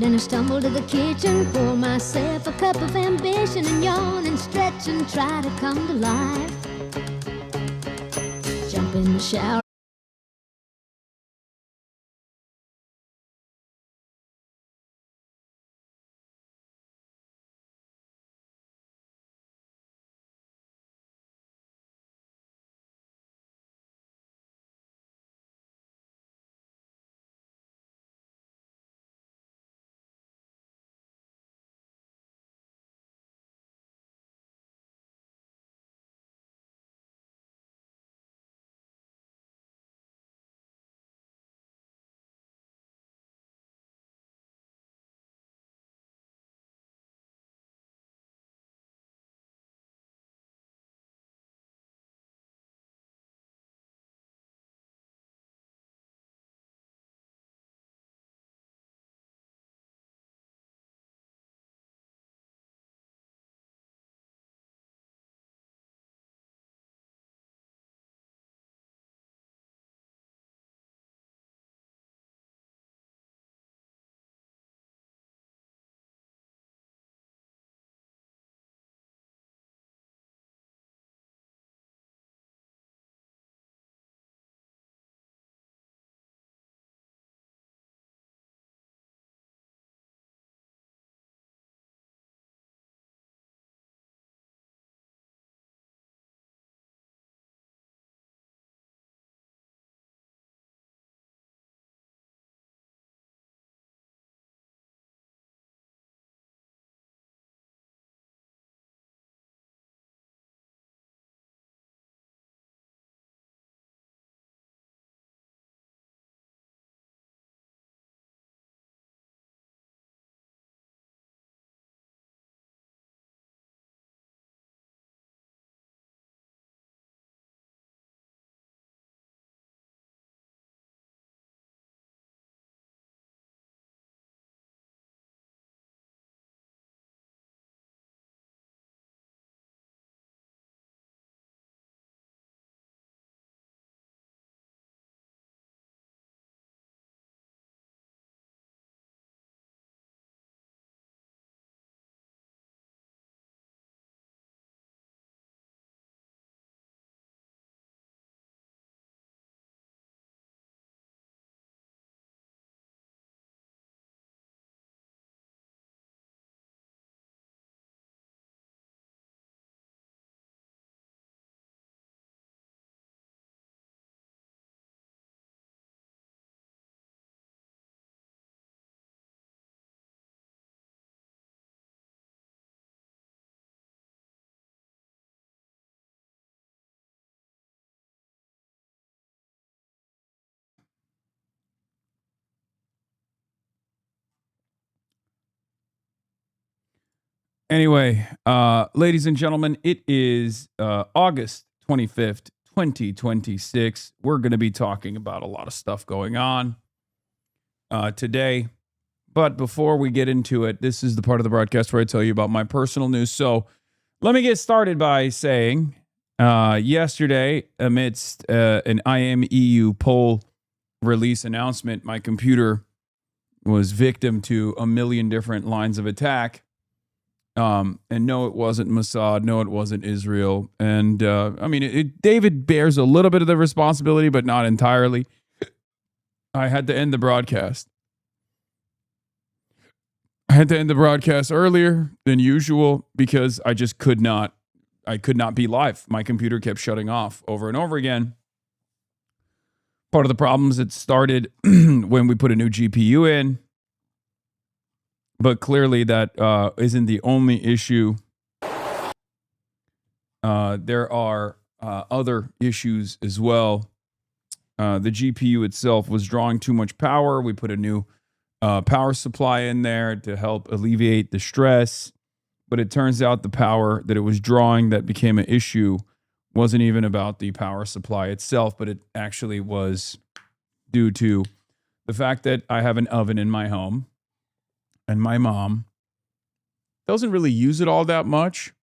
Then I stumble to the kitchen, pour myself a cup of ambition, and yawn and stretch and try to come to life. Jump in the shower. Anyway, ladies and gentlemen, it is August 25th, 2026. We're going to be talking about a lot of stuff going on today. But before we get into it, this is the part of the broadcast where I tell you about my personal news. So let me get started by saying yesterday, amidst an IMEU poll release announcement, my computer was victim to a million different lines of attack. And no, it wasn't Mossad. No, it wasn't Israel. And I mean, David bears a little bit of the responsibility, but not entirely. I had to end the broadcast. I had to end the broadcast earlier than usual because I just could not be live. My computer kept shutting off over and over again. Part of the problems, it started when we put a new GPU in. But clearly that isn't the only issue. There are other issues as well. The GPU itself was drawing too much power. We put a new power supply in there to help alleviate the stress. But it turns out the power that it was drawing that became an issue wasn't even about the power supply itself, but it actually was due to the fact that I have an oven in my home. And my mom doesn't really use it all that much,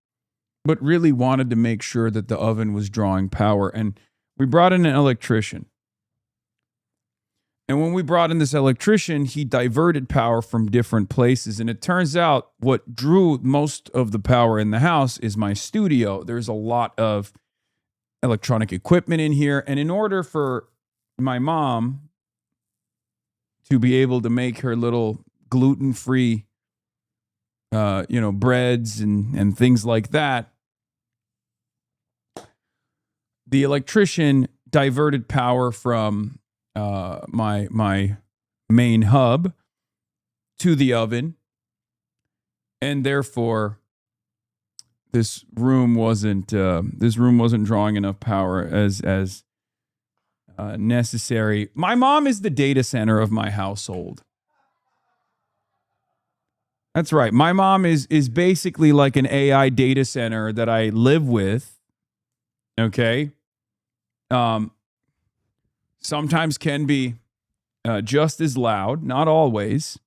but really wanted to make sure that the oven was drawing power. And we brought in an electrician. And when we brought in this electrician, he diverted power from different places. And it turns out what drew most of the power in the house is my studio. There's a lot of electronic equipment in here. And in order for my mom to be able to make her little gluten-free, breads and things like that, the electrician diverted power from my main hub to the oven, and therefore this room wasn't drawing enough power as necessary. My mom is the data center of my household. That's right. My mom is basically like an AI data center that I live with. Okay. Sometimes can be just as loud, not always,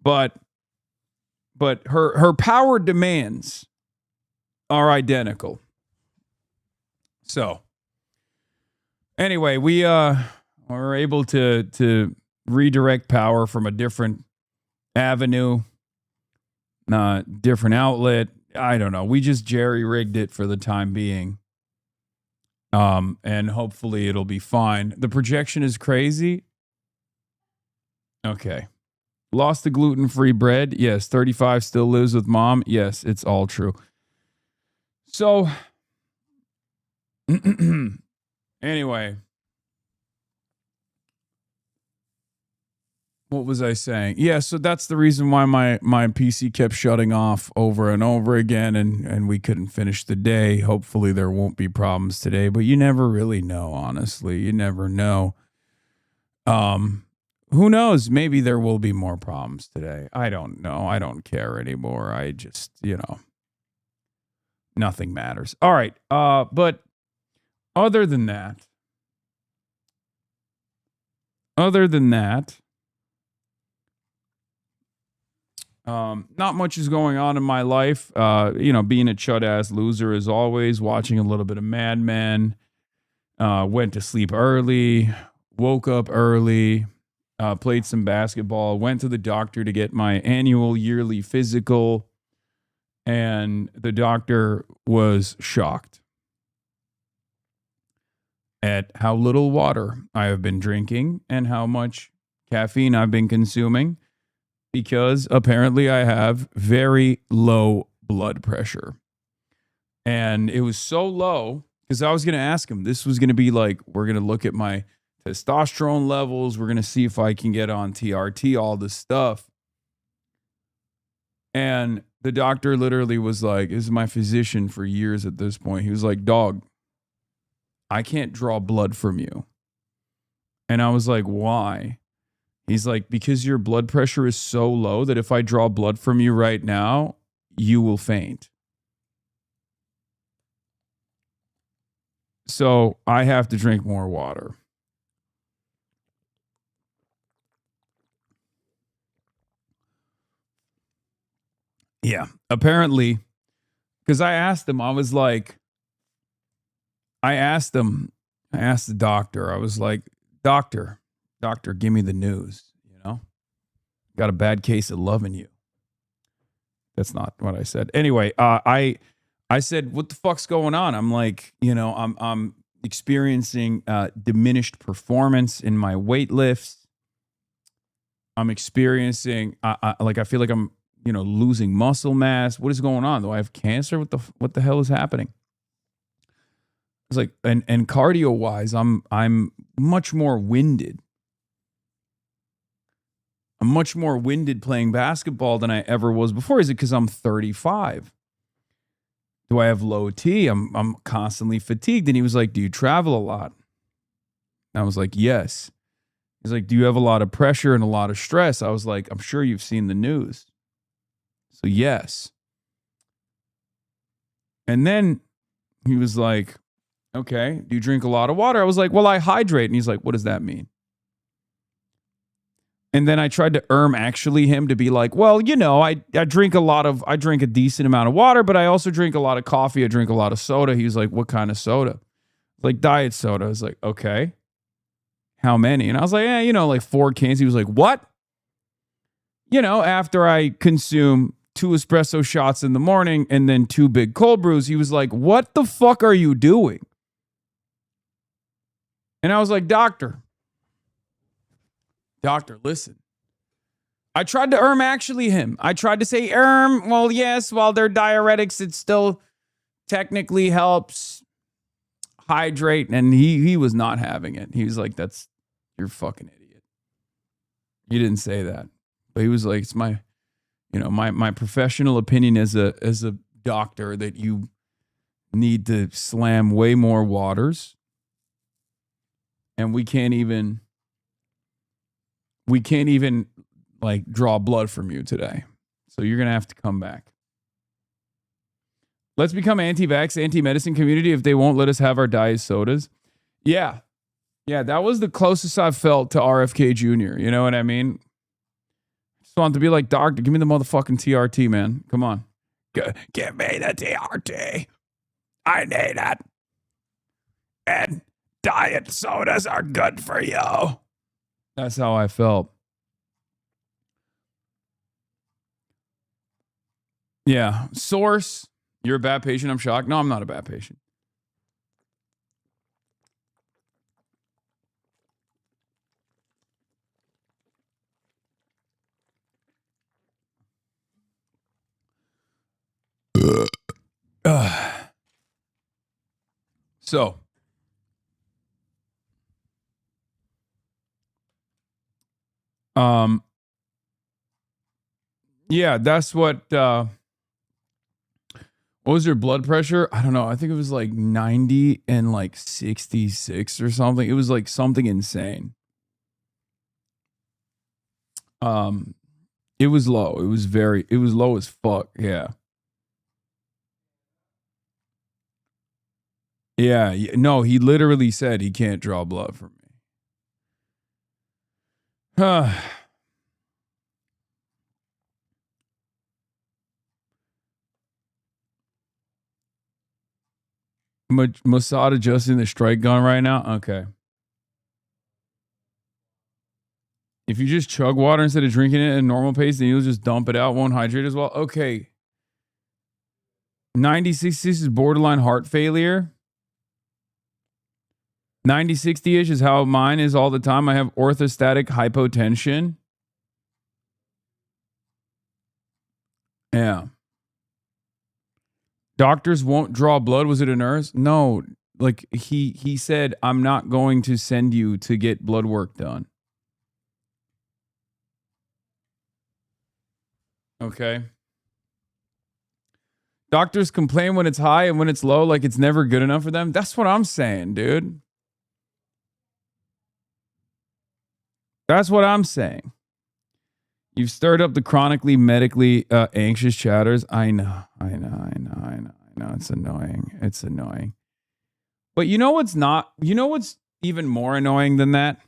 but her power demands are identical. So anyway, we were able to redirect power from a different avenue, different outlet. I don't know. We just jerry-rigged it for the time being. And hopefully it'll be fine. The projection is crazy. Okay. Lost the gluten-free bread. Yes. 35 still lives with mom. Yes, it's all true. So, anyway. What was I saying? Yeah, so that's the reason why my PC kept shutting off over and over again, and we couldn't finish the day. Hopefully there won't be problems today, but you never really know, honestly. You never know. Who knows? Maybe there will be more problems today. I don't know. I don't care anymore. I just, nothing matters. All right. But other than that, not much is going on in my life. Being a chud-ass loser as always, watching a little bit of Mad Men, went to sleep early, woke up early, played some basketball, went to the doctor to get my annual yearly physical, and the doctor was shocked at how little water I have been drinking and how much caffeine I've been consuming, because apparently I have very low blood pressure. And it was so low, because I was going to ask him, this was going to be like, we're going to look at my testosterone levels, we're going to see if I can get on TRT, all this stuff. And the doctor literally was like, this is my physician for years at this point. He was like, dog, I can't draw blood from you. And I was like, why? He's like, because your blood pressure is so low that if I draw blood from you right now, you will faint. So I have to drink more water. Yeah, apparently, because I asked him, I asked the doctor, I was like, doctor, give me the news, got a bad case of loving you. That's not what I said. Anyway, I said, what the fuck's going on? I'm like, I'm experiencing diminished performance in my weight lifts. I'm experiencing, I feel like I'm, losing muscle mass. What is going on? Do I have cancer? What the hell is happening? It's like, and cardio wise, I'm much more winded. I'm much more winded playing basketball than I ever was before. Is it because I'm 35? Do I have low T? I'm constantly fatigued. And he was like, do you travel a lot? And I was like, yes. He's like, do you have a lot of pressure and a lot of stress? I was like, I'm sure you've seen the news. So yes. And then he was like, okay, do you drink a lot of water? I was like, well, I hydrate. And he's like, what does that mean? And then I tried to actually him to be like, well, I drink a decent amount of water, but I also drink a lot of coffee. I drink a lot of soda. He was like, what kind of soda? Like diet soda. I was like, okay. how many? And I was like, you know, like 4 cans. He was like, what? You know, after I consume 2 espresso shots in the morning and then 2 big cold brews, he was like, what the fuck are you doing? And I was like, doctor, listen. I tried to actually him. I tried to say, well, yes, while they're diuretics, it still technically helps hydrate. And he was not having it. He was like, you're a fucking idiot. You didn't say that. But he was like, it's my, you know, my professional opinion as a doctor that you need to slam way more waters. And we can't even like draw blood from you today. So you're going to have to come back. Let's become anti-vax, anti-medicine community if they won't let us have our diet sodas. Yeah. Yeah, that was the closest I've felt to RFK Jr. You know what I mean? Just want to be like, doctor, give me the motherfucking TRT, man. Come on. Give me the TRT. I need it. And diet sodas are good for you. That's how I felt. Yeah. Source. You're a bad patient. I'm shocked. No, I'm not a bad patient. So. Yeah, that's what was your blood pressure? I don't know. I think it was like 90 and like 66 or something. It was like something insane. It was low. It was low as fuck. Yeah. Yeah. No, he literally said he can't draw blood from me. Mossad adjusting the strike gun right now? Okay. If you just chug water instead of drinking it at a normal pace, then you'll just dump it out, won't hydrate as well. Okay. 90-60 is borderline heart failure. 90-60-ish is how mine is all the time. I have orthostatic hypotension. Yeah. Doctors won't draw blood. Was it a nurse? No. Like he said, I'm not going to send you to get blood work done. Okay. Doctors complain when it's high and when it's low, like it's never good enough for them. That's what I'm saying, dude. That's what I'm saying. You've stirred up the chronically medically anxious chatters. I know. It's annoying. But you know what's not? You know what's even more annoying than that?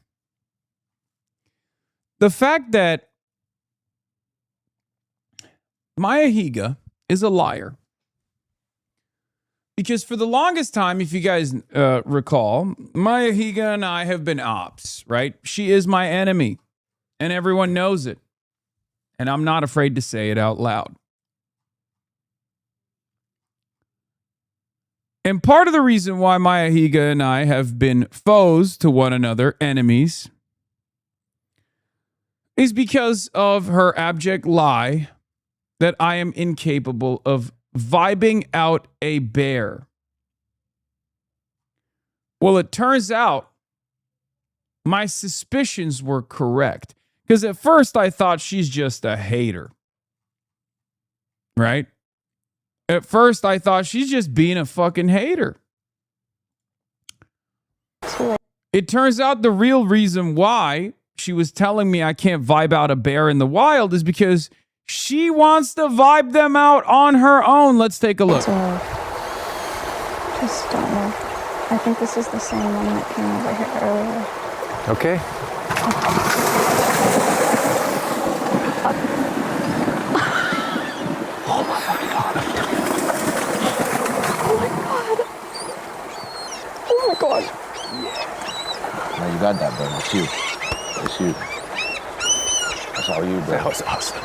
The fact that Maya Higa is a liar. Because for the longest time, if you guys recall, Maya Higa and I have been ops, right? She is my enemy, and everyone knows it. And I'm not afraid to say it out loud. And part of the reason why Maya Higa and I have been foes to one another, enemies, is because of her abject lie that I am incapable of vibing out a bear. Well, it turns out my suspicions were correct. Because at first I thought she's just a hater. Right? At first I thought she's just being a fucking hater. It turns out the real reason why she was telling me I can't vibe out a bear in the wild is because she wants to vibe them out on her own. Let's take a look. Just don't move. I think this is the same one that came over here earlier. Okay. Oh my god. Oh my god. Now You got that, bro. It's you. It's you. That's all you, bro. That was awesome.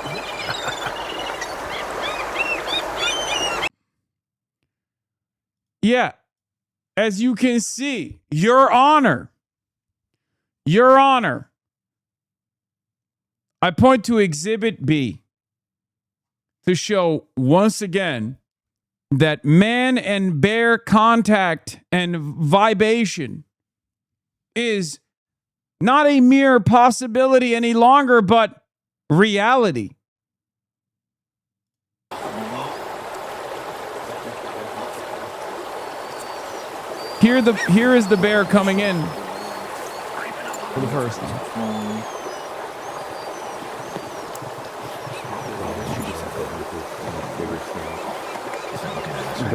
Yeah. As you can see, Your Honor. Your Honor. I point to Exhibit B to show once again that man and bear contact and vibration is not a mere possibility any longer, but reality. Here is the bear coming in for the first time.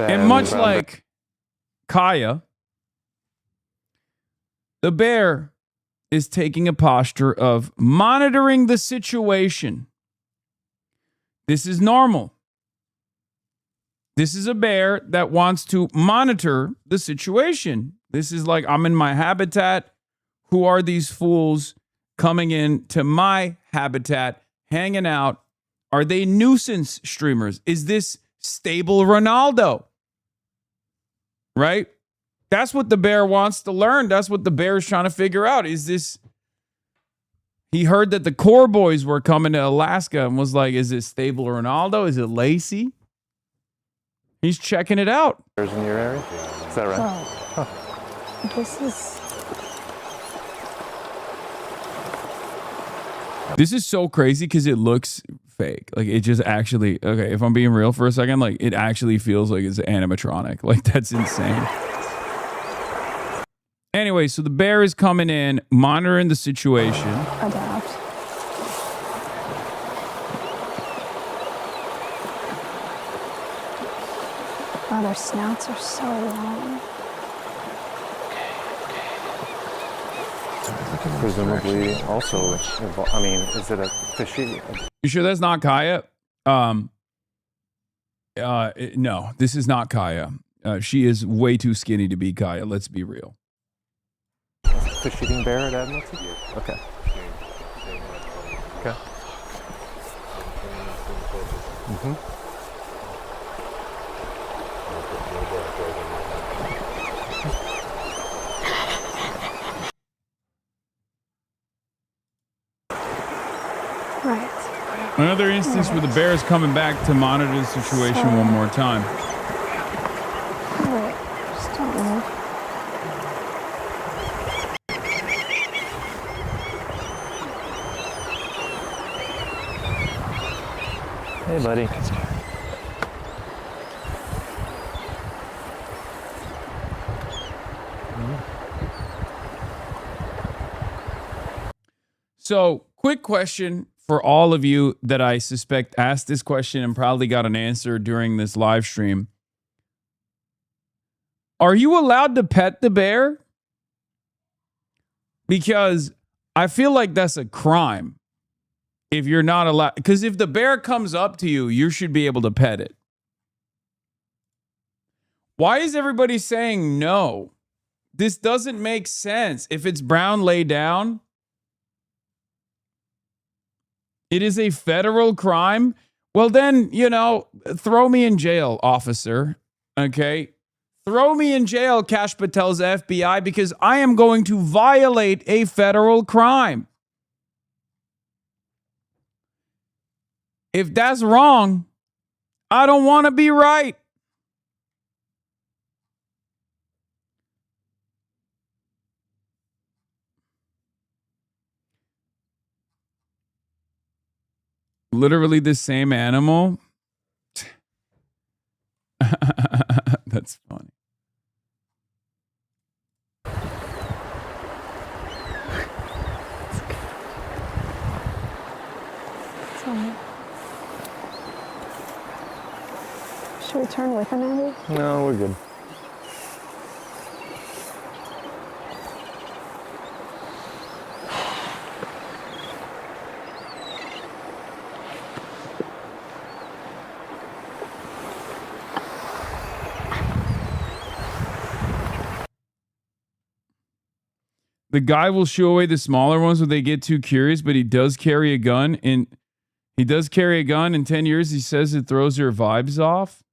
And much like Kaya, the bear is taking a posture of monitoring the situation. This is normal. This is a bear that wants to monitor the situation. This is like, I'm in my habitat. Who are these fools coming in to my habitat, hanging out? Are they nuisance streamers? Is this stable Ronaldo? Right? That's what the bear wants to learn. That's what the bear is trying to figure out. Is this... He heard that the Core Boys were coming to Alaska and was like, is it stable Ronaldo? Is it Lacey? He's checking it out. Bears in your area? Is that right? Well, this is... This is so crazy because it looks fake. Like, it just actually... Okay, if I'm being real for a second, like, it actually feels like it's animatronic. Like, that's insane. Anyway, so the bear is coming in, monitoring the situation. Adapt. Wow, their snouts are so long. Presumably also, I mean, is it a fishy? You sure that's not Kaya? No, this is not Kaya. She is way too skinny to be Kaya. Let's be real. Fish-eating bear at Admiralty? Okay. Okay. Mm-hmm. Right. Another instance where the bear is coming back to monitor the situation one more time. Wait, just don't move. Hey, buddy. So, quick question for all of you that I suspect asked this question and probably got an answer during this live stream. Are you allowed to pet the bear? Because I feel like that's a crime if you're not allowed. Because if the bear comes up to you, you should be able to pet it. Why is everybody saying no? This doesn't make sense. If it's brown, lay down. It is a federal crime. Well, then, you know, throw me in jail, officer. Okay? Throw me in jail, Kash Patel's FBI, because I am going to violate a federal crime. If that's wrong, I don't want to be right. Literally the same animal. That's funny. Should we turn with him, Andy? No, we're good. The guy will shoo away the smaller ones when they get too curious, but he does carry a gun. And he does carry a gun. In 10 years, he says it throws your vibes off.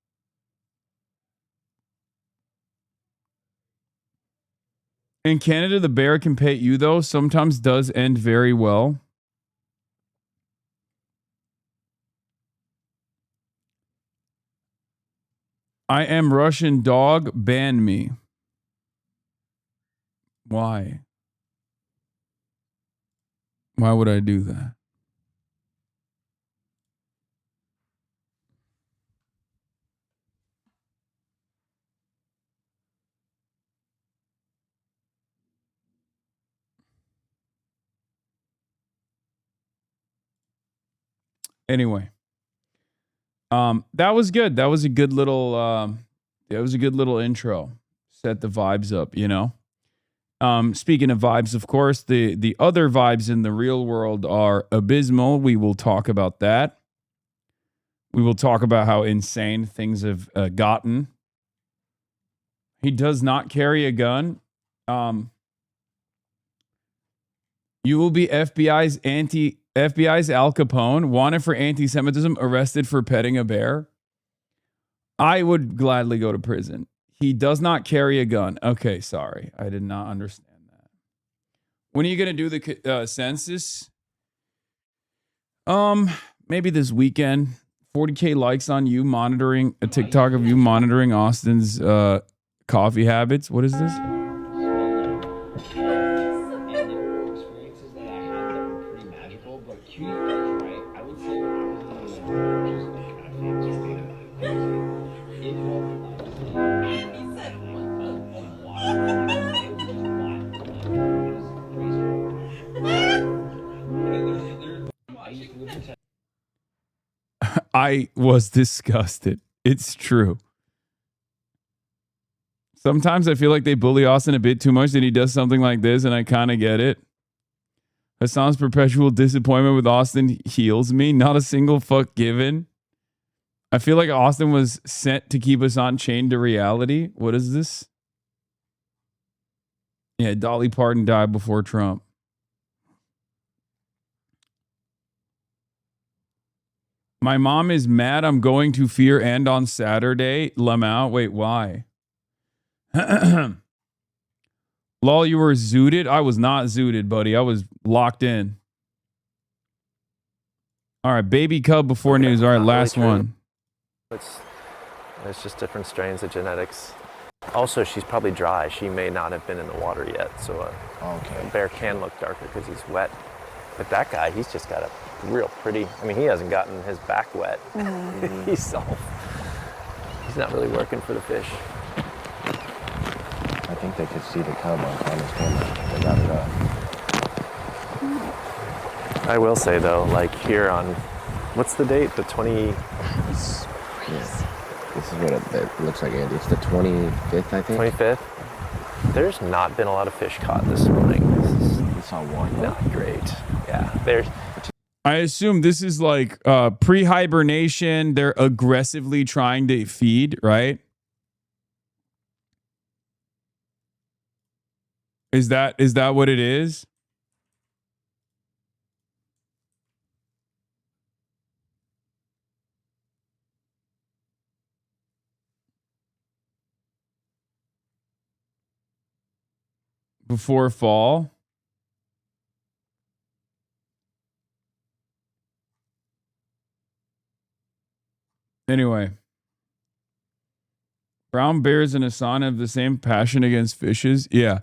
In Canada, the bear can pet you, though. Sometimes does end very well. I am Russian dog. Ban me. Why? Why would I do that? Anyway, that was good. That was a good little intro. Set the vibes up, you know. Speaking of vibes, of course, the other vibes in the real world are abysmal. We will talk about that. We will talk about how insane things have gotten. He does not carry a gun. You will be FBI's Al Capone, wanted for anti-Semitism, arrested for petting a bear. I would gladly go to prison. He does not carry a gun. Okay, sorry. I did not understand that. When are you going to do the census? Maybe this weekend. 40K likes on you monitoring a TikTok of you monitoring Austin's coffee habits. What is this? I was disgusted. It's true. Sometimes I feel like they bully Austin a bit too much, and he does something like this, and I kind of get it. Hasan's perpetual disappointment with Austin heals me. Not a single fuck given. I feel like Austin was sent to keep Hasan chained to reality. What is this? Yeah, Dolly Parton died before Trump. My mom is mad I'm going to Fear and on Saturday. Lamau, wait, why? Lol, you were zooted? I was not zooted, buddy. I was locked in. All right, baby cub before news. All right, last one. It's just different strains of genetics. Also, she's probably dry. She may not have been in the water yet, so a bear can look darker because he's wet. But that guy, he's just got a real pretty, I mean, he hasn't gotten his back wet. Mm-hmm. He's not really working for the fish. I think they could see the cub on camera's camera. They got it up. I will say though, like here on, what's the date? The 20... This is what it looks like, Andy. It's the 25th, I think. 25th? There's not been a lot of fish caught this morning. We saw one. Not great. Yeah, there's... I assume this is like pre-hibernation. They're aggressively trying to feed, right? Is that what it is? Before fall? Anyway, brown bears and Hasan have the same passion against fishes. Yeah.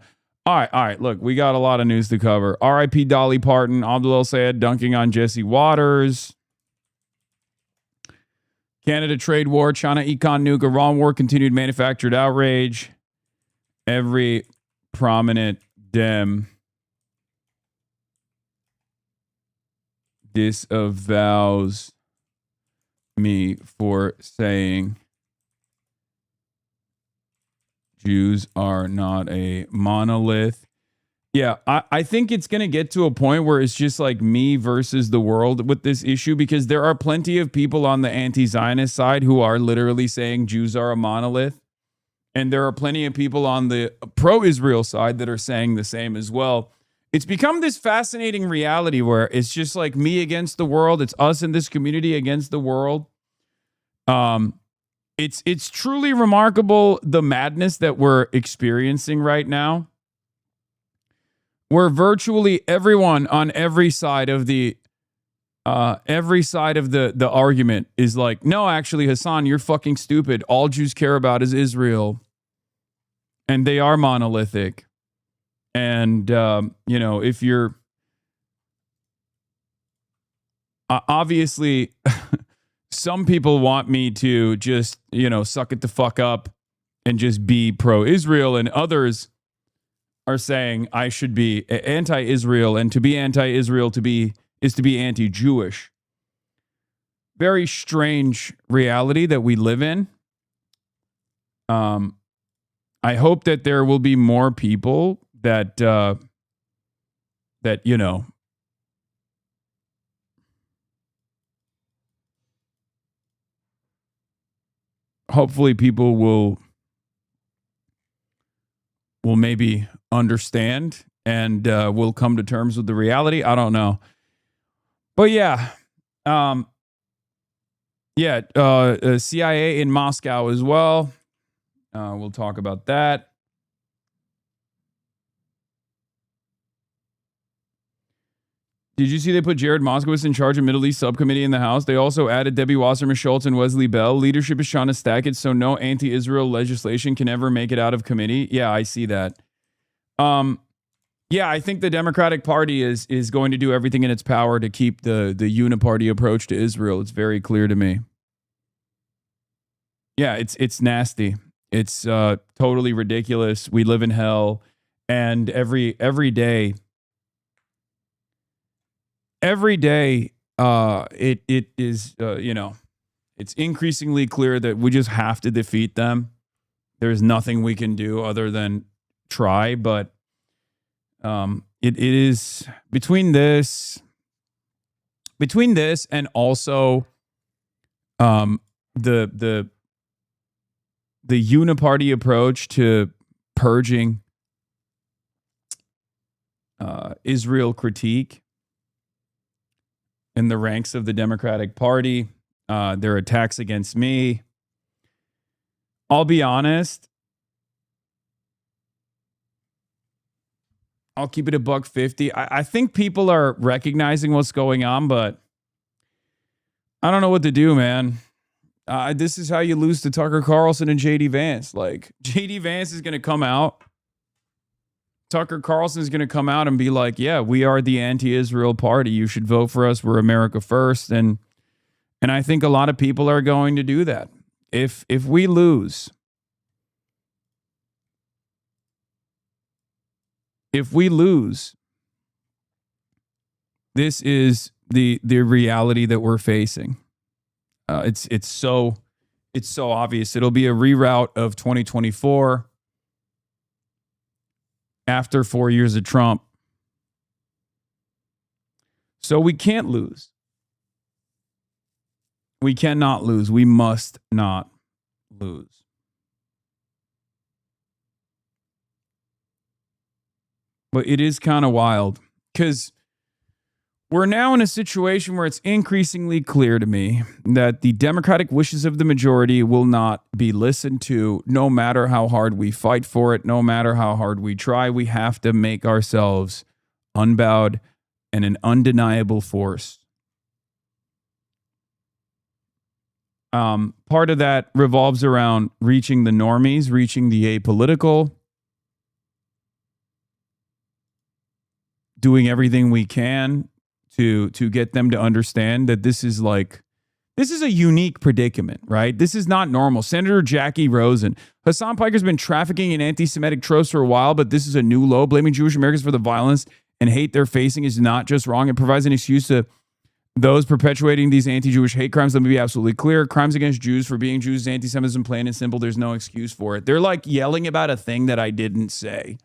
All right. Look, we got a lot of news to cover. R.I.P. Dolly Parton, Abdul El Sayed dunking on Jesse Waters. Canada trade war, China ECON NUKE, Iran war, continued manufactured outrage. Every prominent Dem disavows me for saying Jews are not a monolith. Yeah, I think it's going to get to a point where it's just like me versus the world with this issue, because there are plenty of people on the anti-Zionist side who are literally saying Jews are a monolith. And there are plenty of people on the pro-Israel side that are saying the same as well. It's become this fascinating reality where it's just like me against the world. It's us in this community against the world. It's truly remarkable, the madness that we're experiencing right now, where virtually everyone on every side of the argument is like, no, actually, Hasan, you're fucking stupid. All Jews care about is Israel, and they are monolithic. And if you're obviously, some people want me to just suck it the fuck up and just be pro-Israel, and others are saying I should be anti-Israel, and to be anti-Israel is to be anti-Jewish. Very strange reality that we live in. I hope that there will be more people that hopefully people will maybe understand and will come to terms with the reality. I don't know. But CIA in Moscow as well. We'll talk about that. Did you see they put Jared Moskowitz in charge of Middle East subcommittee in the House? They also added Debbie Wasserman Schultz and Wesley Bell. Leadership is trying to stack it so no anti-Israel legislation can ever make it out of committee. Yeah, I see that. I think the Democratic Party is going to do everything in its power to keep the uniparty approach to Israel. It's very clear to me. Yeah, it's nasty. It's totally ridiculous. We live in hell, and every day. Every day, it is, it's increasingly clear that we just have to defeat them. There's nothing we can do other than try, but it is between this and also the uniparty approach to purging Israel critique in the ranks of the Democratic Party, their attacks against me. I'll be honest. I'll keep it $1.50. I think people are recognizing what's going on, but I don't know what to do, man. This is how you lose to Tucker Carlson and JD Vance. Like, JD Vance is going to come out. Tucker Carlson is going to come out and be like, yeah, we are the anti-Israel party. You should vote for us. We're America first. And I think a lot of people are going to do that. If we lose, this is the reality that we're facing. It's so obvious. It'll be a reroute of 2024. After 4 years of Trump. So we can't lose. We cannot lose. We must not lose. But it is kind of wild because we're now in a situation where it's increasingly clear to me that the democratic wishes of the majority will not be listened to, no matter how hard we fight for it, no matter how hard we try. We have to make ourselves unbowed and an undeniable force. Part of that revolves around reaching the normies, reaching the apolitical, doing everything we can to get them to understand that this is a unique predicament, right? This is not normal. Senator Jackie Rosen. Hasan Piker's been trafficking in anti-Semitic tropes for a while, but this is a new low. Blaming Jewish Americans for the violence and hate they're facing is not just wrong. It provides an excuse to those perpetuating these anti-Jewish hate crimes. Let me be absolutely clear. Crimes against Jews for being Jews is anti-Semitism, plain and simple. There's no excuse for it. They're like yelling about a thing that I didn't say.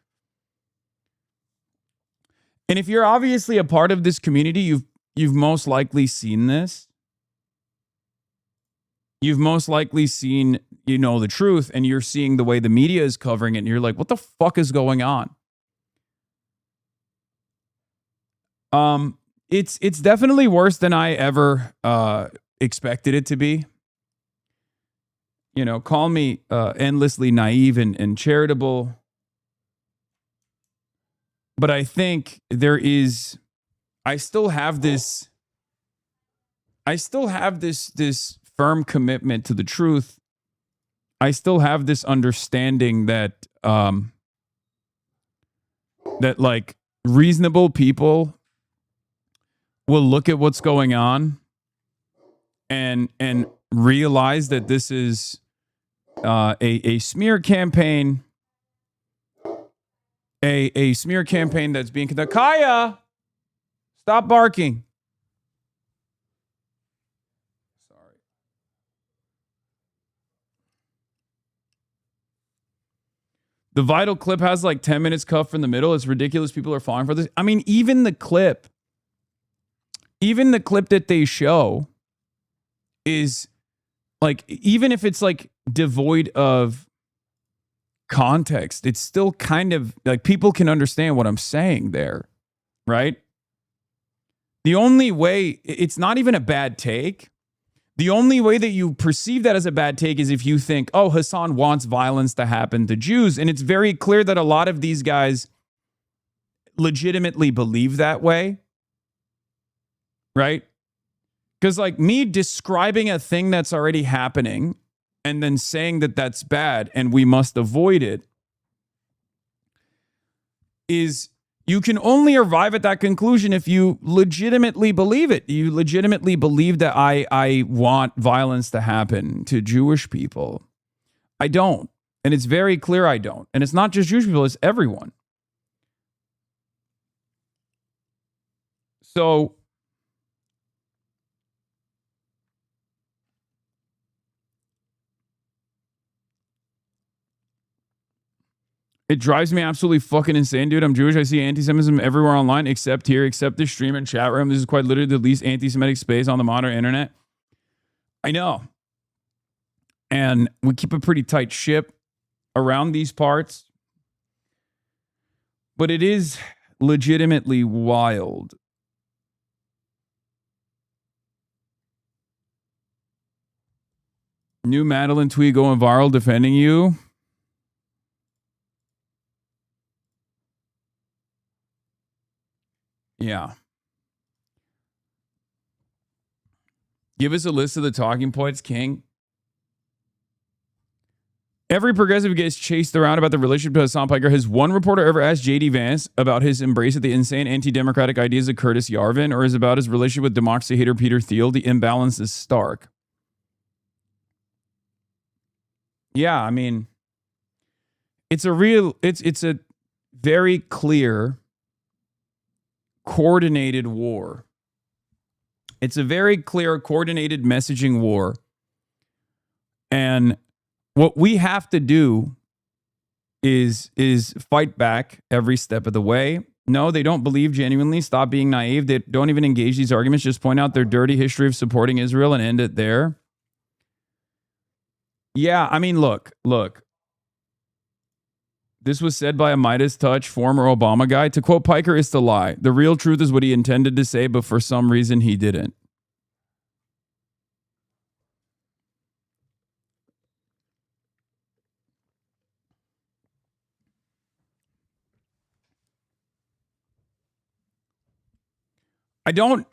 And if you're obviously a part of this community, you've most likely seen this. you've most likely seen, you know, the truth, and you're seeing the way the media is covering it, and you're like, what the fuck is going on? It's definitely worse than I ever expected it to be. You know, call me endlessly naive and charitable, but I think I still have this firm commitment to the truth. I still have this understanding that that like reasonable people will look at what's going on and realize that this is a smear campaign, a smear campaign that's being conducted. Kaya, stop barking. Sorry. The vital clip has like 10 minutes cut from the middle. It's ridiculous. People are falling for this. I mean, even the clip that they show is like, even if it's like devoid of context, it's still kind of like people can understand what I'm saying there, right? The only way, it's not even a bad take. The only way that you perceive that as a bad take is if you think, oh, Hasan wants violence to happen to Jews. And it's very clear that a lot of these guys legitimately believe that way, right? Because like me describing a thing that's already happening and then saying that that's bad and we must avoid it is, you can only arrive at that conclusion if you legitimately believe it. You legitimately believe that I want violence to happen to Jewish people. I don't. And it's very clear I don't. And it's not just Jewish people, it's everyone. So it drives me absolutely fucking insane, dude. I'm Jewish. I see anti-Semitism everywhere online, except here, except this stream and chat room. This is quite literally the least anti-Semitic space on the modern internet. I know. And we keep a pretty tight ship around these parts. But it is legitimately wild. New Madeline tweet going viral defending you. Yeah. Give us a list of the talking points, King. Every progressive gets chased around about the relationship to Hasan Piker. Has one reporter ever asked J.D. Vance about his embrace of the insane anti-democratic ideas of Curtis Yarvin, or is it about his relationship with democracy hater Peter Thiel? The imbalance is stark. Yeah, I mean, it's a very clear coordinated war. It's a very clear coordinated messaging war. And what we have to do is fight back every step of the way. No, they don't believe genuinely. Stop being naive. They don't even engage these arguments. Just point out their dirty history of supporting Israel and end it there. Yeah, I mean, look. This was said by a Midas Touch former Obama guy. To quote Piker is to lie. The real truth is what he intended to say, but for some reason he didn't. I don't...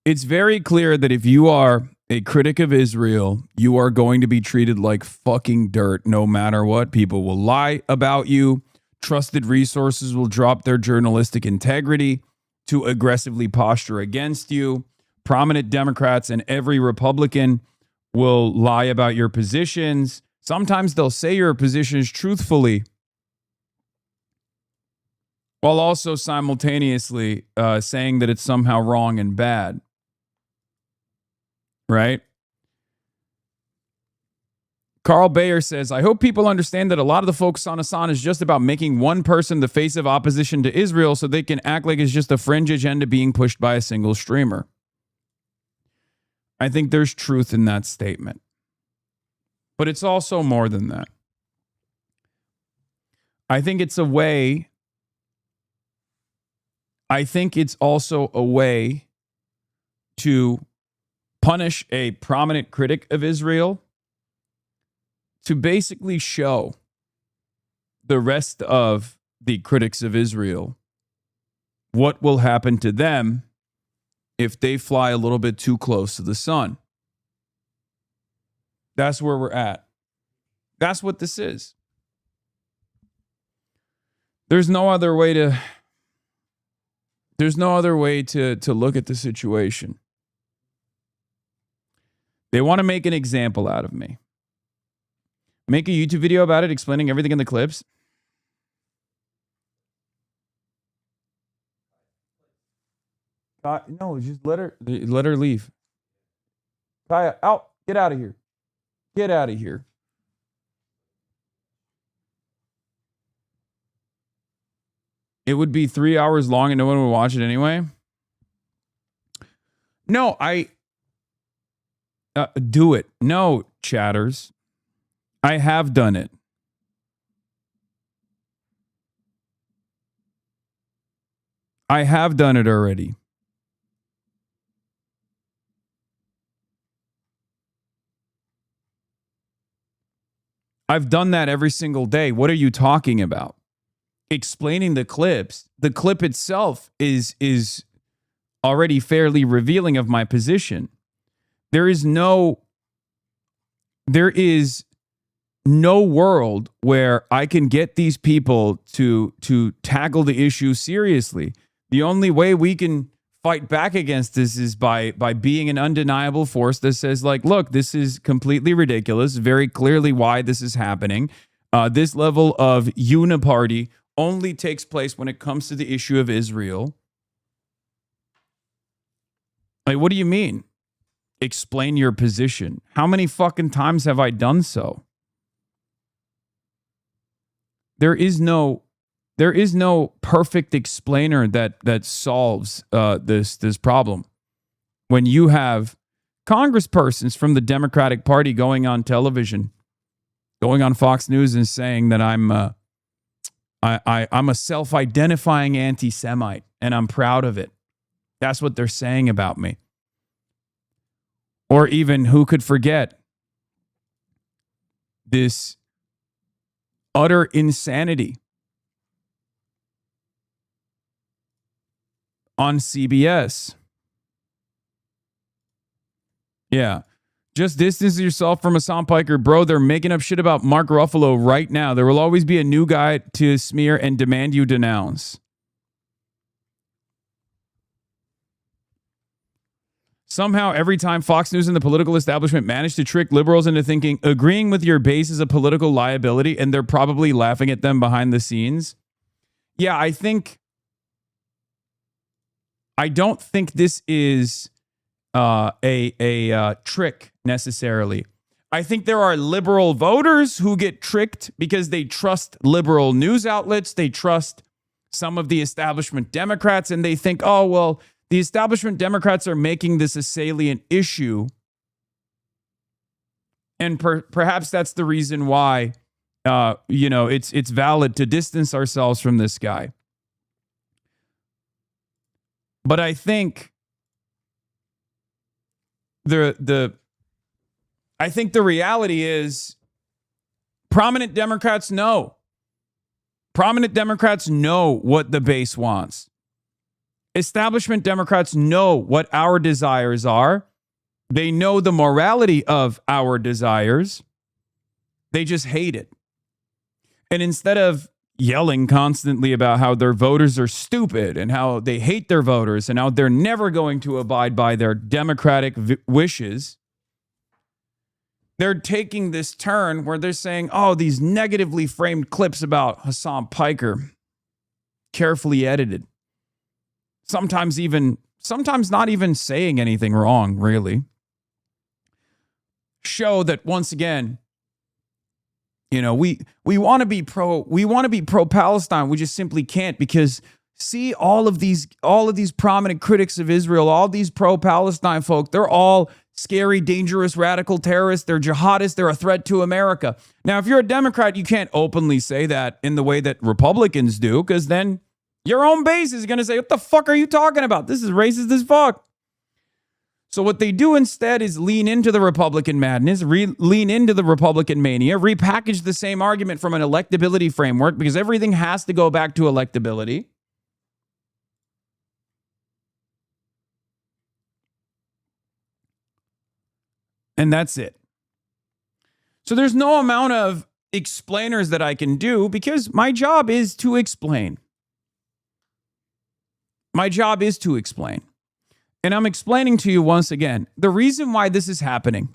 It's very clear that if you are a critic of Israel, you are going to be treated like fucking dirt no matter what. People will lie about you. Trusted resources will drop their journalistic integrity to aggressively posture against you. Prominent Democrats and every Republican will lie about your positions. Sometimes they'll say your positions truthfully, while also simultaneously saying that it's somehow wrong and bad. Right? Carl Bayer says, I hope people understand that a lot of the focus on Hasan is just about making one person the face of opposition to Israel so they can act like it's just a fringe agenda being pushed by a single streamer. I think there's truth in that statement. But it's also more than that. I think it's a way. I think it's also a way to punish a prominent critic of Israel, to basically show the rest of the critics of Israel what will happen to them if they fly a little bit too close to the sun. That's where we're at. That's what this is. There's no other way to look at the situation. They want to make an example out of me. Make a YouTube video about it, explaining everything in the clips. No, just let her leave. Kaya, out. Get out of here. Get out of here. It would be 3 hours long and no one would watch it anyway. No, do it. No, chatters. I have done it. I have done it already. I've done that every single day. What are you talking about? Explaining the clips. The clip itself is already fairly revealing of my position. There is no world where I can get these people to tackle the issue seriously. The only way we can fight back against this is by being an undeniable force that says, like, look, this is completely ridiculous, very clearly why this is happening. This level of uniparty only takes place when it comes to the issue of Israel. Like, what do you mean? Explain your position. How many fucking times have I done so? There is no perfect explainer that solves this problem. When you have congresspersons from the Democratic Party going on television, going on Fox News and saying that I'm a self-identifying anti-Semite and I'm proud of it. That's what they're saying about me. Or even, who could forget this utter insanity on CBS? Yeah. Just distance yourself from Hasan Piker. Bro, they're making up shit about Mark Ruffalo right now. There will always be a new guy to smear and demand you denounce. Somehow, every time Fox News and the political establishment manage to trick liberals into thinking agreeing with your base is a political liability, and they're probably laughing at them behind the scenes. Yeah, I don't think this is a trick necessarily. I think there are liberal voters who get tricked because they trust liberal news outlets. They trust some of the establishment Democrats, and they think, oh, well, the establishment Democrats are making this a salient issue. And perhaps that's the reason why, it's valid to distance ourselves from this guy. But I think the reality is prominent Democrats know. Prominent Democrats know what the base wants. Establishment Democrats know what our desires are. They know the morality of our desires. They just hate it. And instead of yelling constantly about how their voters are stupid and how they hate their voters and how they're never going to abide by their democratic wishes, they're taking this turn where they're saying, oh, these negatively framed clips about Hasan Piker, carefully edited. Sometimes not even saying anything wrong, really. Show that, once again, we want to be pro Palestine. We just simply can't, because see, all of these prominent critics of Israel, all these pro Palestine folk, they're all scary, dangerous, radical terrorists. They're jihadists. They're a threat to America. Now, if you're a Democrat, you can't openly say that in the way that Republicans do, because then your own base is going to say, what the fuck are you talking about? This is racist as fuck. So what they do instead is lean into the Republican madness, lean into the Republican mania, repackage the same argument from an electability framework, because everything has to go back to electability. And that's it. So there's no amount of explainers that I can do, because my job is to explain. My job is to explain. And I'm explaining to you once again, the reason why this is happening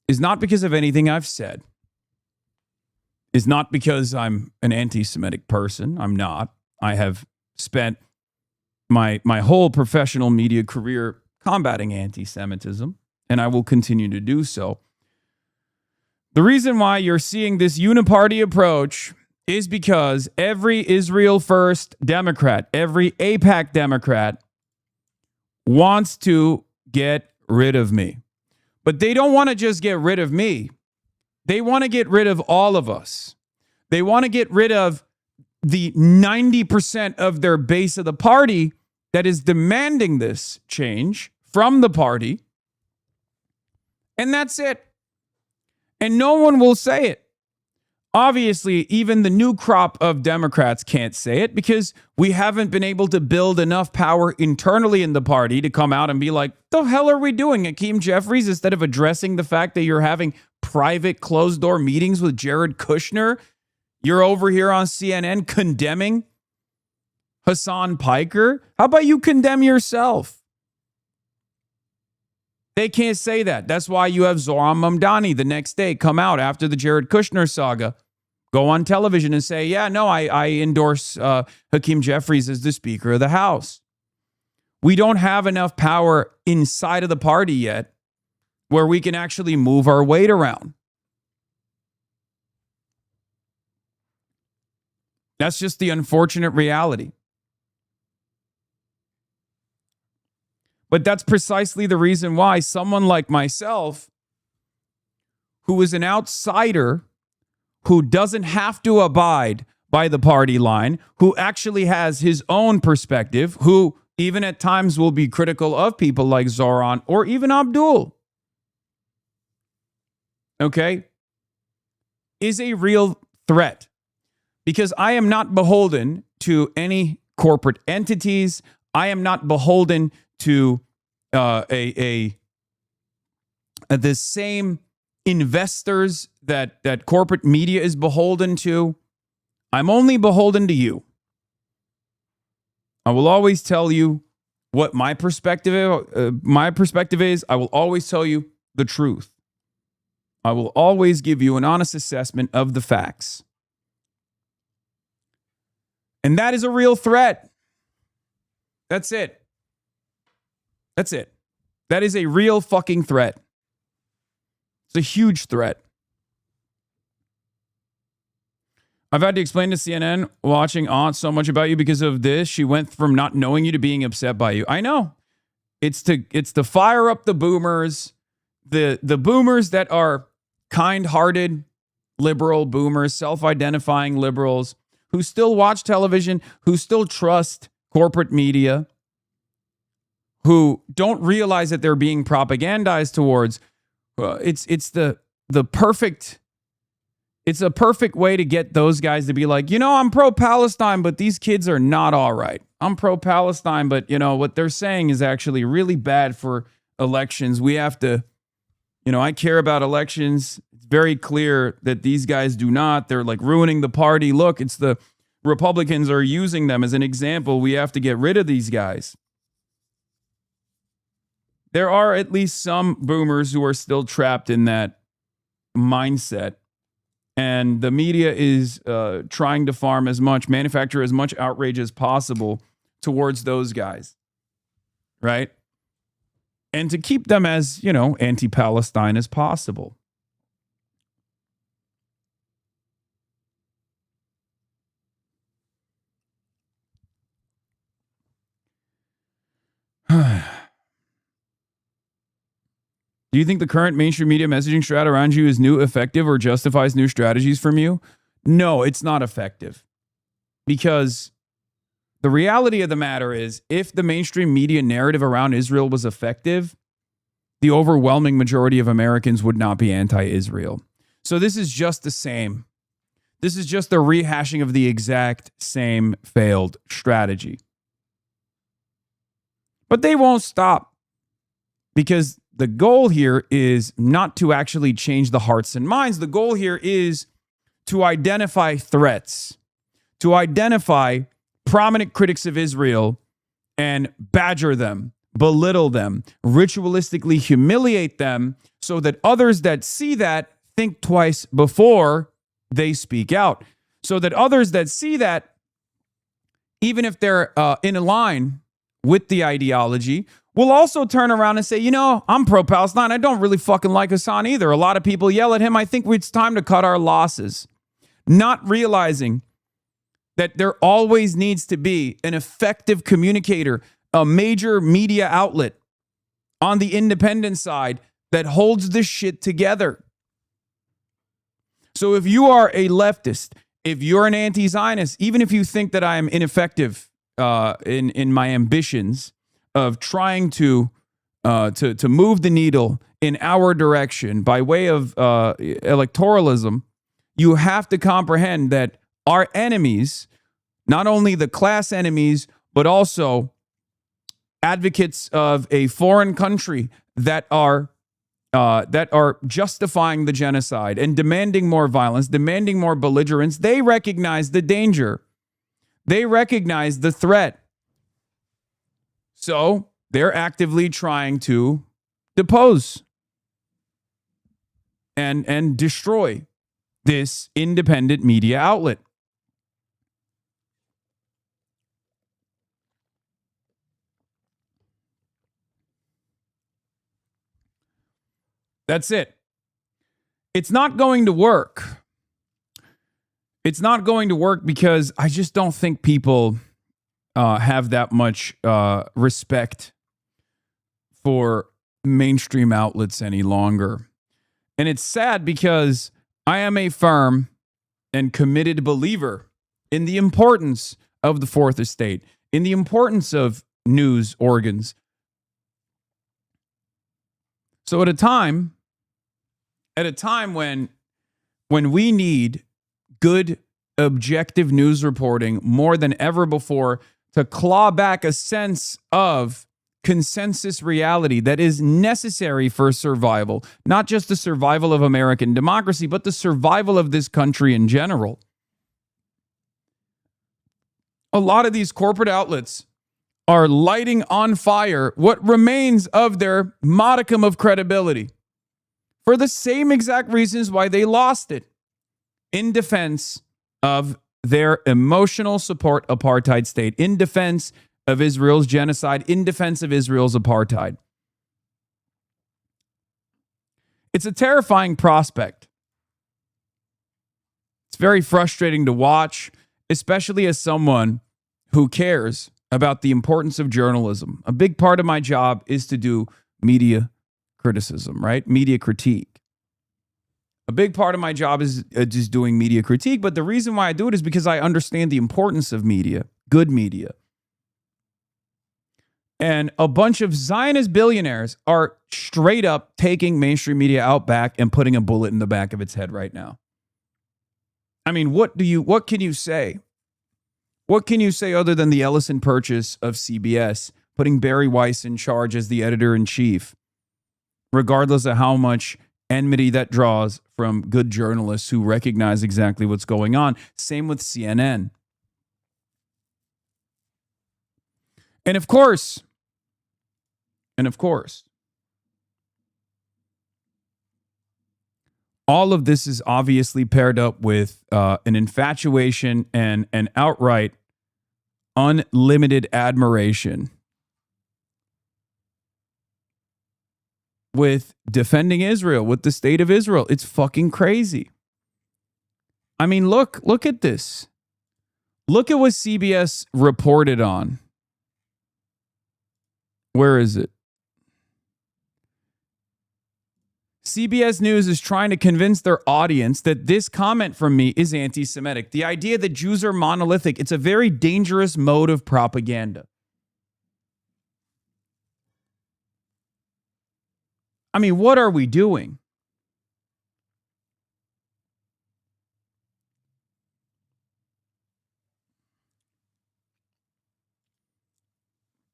is not because of anything I've said. Is not because I'm an anti-Semitic person. I'm not. I have spent my whole professional media career combating anti-Semitism, and I will continue to do so. The reason why you're seeing this uniparty approach is because every Israel First Democrat, every AIPAC Democrat wants to get rid of me. But they don't want to just get rid of me. They want to get rid of all of us. They want to get rid of the 90% of their base of the party that is demanding this change from the party. And that's it. And no one will say it. Obviously, even the new crop of Democrats can't say it, because we haven't been able to build enough power internally in the party to come out and be like, the hell are we doing, Hakeem Jeffries, instead of addressing the fact that you're having private closed-door meetings with Jared Kushner? You're over here on CNN condemning Hassan Piker. How about you condemn yourself? They can't say that. That's why you have Zoran Mamdani the next day come out after the Jared Kushner saga, go on television and say, yeah, no, I endorse Hakeem Jeffries as the Speaker of the House. We don't have enough power inside of the party yet where we can actually move our weight around. That's just the unfortunate reality. But that's precisely the reason why someone like myself, who is an outsider, who doesn't have to abide by the party line, who actually has his own perspective, who even at times will be critical of people like Zoran or even Abdul, okay, is a real threat. Because I am not beholden to any corporate entities. I am not beholden to the same investors that corporate media is beholden to. I'm only beholden to you. I will always tell you what my perspective is. I will always tell you the truth. I will always give you an honest assessment of the facts. And that is a real threat. That's it. That's it. That is a real fucking threat. It's a huge threat. I've had to explain to CNN watching Aunt so much about you because of this. She went from not knowing you to being upset by you. I know. It's to fire up the boomers, the boomers that are kind-hearted liberal boomers, self-identifying liberals who still watch television, who still trust corporate media, who don't realize that they're being propagandized towards. It's a perfect way to get those guys to be like, I'm pro-Palestine, but these kids are not all right. I'm pro-Palestine, but what they're saying is actually really bad for elections. We have to, I care about elections. It's very clear that these guys do not. They're like ruining the party. Look, it's the Republicans are using them as an example. We have to get rid of these guys. There are at least some boomers who are still trapped in that mindset. And the media is trying to manufacture as much outrage as possible towards those guys. Right? And to keep them as, anti-Palestine as possible. Do you think the current mainstream media messaging strat around you is new, effective, or justifies new strategies from you? No, it's not effective. Because the reality of the matter is, if the mainstream media narrative around Israel was effective, the overwhelming majority of Americans would not be anti-Israel. So this is just the same. This is just the rehashing of the exact same failed strategy. But they won't stop, because the goal here is not to actually change the hearts and minds. The goal here is to identify threats, to identify prominent critics of Israel and badger them, belittle them, ritualistically humiliate them, so that others that see that think twice before they speak out. So that others that see that, even if they're in line with the ideology, will also turn around and say, you know, I'm pro-Palestine. I don't really fucking like Hasan either. A lot of people yell at him. I think it's time to cut our losses. Not realizing that there always needs to be an effective communicator, a major media outlet on the independent side that holds this shit together. So if you are a leftist, if you're an anti-Zionist, even if you think that I am ineffective in my ambitions of trying to move the needle in our direction by way of electoralism, you have to comprehend that our enemies, not only the class enemies, but also advocates of a foreign country that are justifying the genocide and demanding more violence, demanding more belligerence, they recognize the danger. They recognize the threat. So they're actively trying to depose and destroy this independent media outlet. That's it. It's not going to work. It's not going to work because I just don't think people have that much respect for mainstream outlets any longer. And it's sad because I am a firm and committed believer in the importance of the Fourth Estate, in the importance of news organs. So at a time when we need good, objective news reporting more than ever before to claw back a sense of consensus reality that is necessary for survival, not just the survival of American democracy, but the survival of this country in general. A lot of these corporate outlets are lighting on fire what remains of their modicum of credibility for the same exact reasons why they lost it, in defense of their emotional support apartheid state, in defense of Israel's genocide, in defense of Israel's apartheid. It's a terrifying prospect. It's very frustrating to watch, especially as someone who cares about the importance of journalism. A big part of my job is to do media criticism, right? Media critique. A big part of my job is just doing media critique, but the reason why I do it is because I understand the importance of media, good media. And a bunch of Zionist billionaires are straight up taking mainstream media out back and putting a bullet in the back of its head right now. I mean, what can you say? What can you say other than the Ellison purchase of CBS, putting Barry Weiss in charge as the editor-in-chief, regardless of how much enmity that draws from good journalists who recognize exactly what's going on? Same with CNN. And of course, all of this is obviously paired up with an infatuation and an outright unlimited admiration with defending Israel, with the state of Israel. It's fucking crazy. I mean, look at this. Look at what CBS reported on. Where is it? CBS News is trying to convince their audience that this comment from me is anti-Semitic. The idea that Jews are monolithic, it's a very dangerous mode of propaganda. I mean, what are we doing?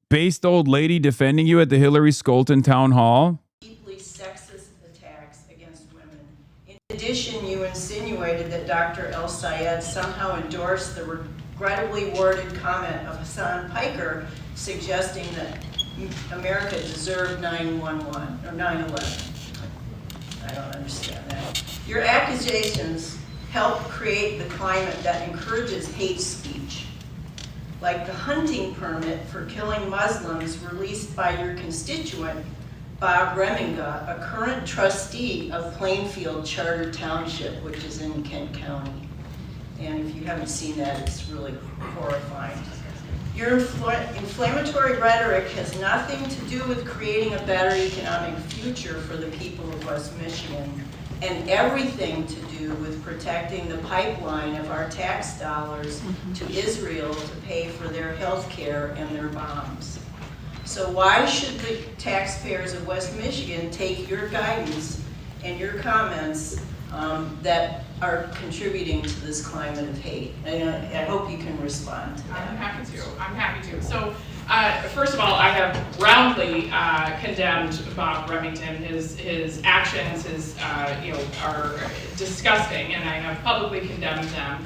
Based old lady defending you at the Hillary Skolton town hall. Deeply sexist attacks against women. In addition, you insinuated that Dr. El Sayed somehow endorsed the regrettably worded comment of Hasan Piker suggesting that America deserved 9/11 or 9/11. I don't understand that. Your accusations help create the climate that encourages hate speech, like the hunting permit for killing Muslims released by your constituent, Bob Reminga, a current trustee of Plainfield Charter Township, which is in Kent County. And if you haven't seen that, it's really horrifying. Your inflammatory rhetoric has nothing to do with creating a better economic future for the people of West Michigan, and everything to do with protecting the pipeline of our tax dollars to Israel to pay for their health care and their bombs. So why should the taxpayers of West Michigan take your guidance and your comments that are contributing to this climate of hate? I hope you can respond to that. I'm happy to. So, first of all, I have roundly condemned Bob Remington. His actions, are disgusting, and I have publicly condemned them.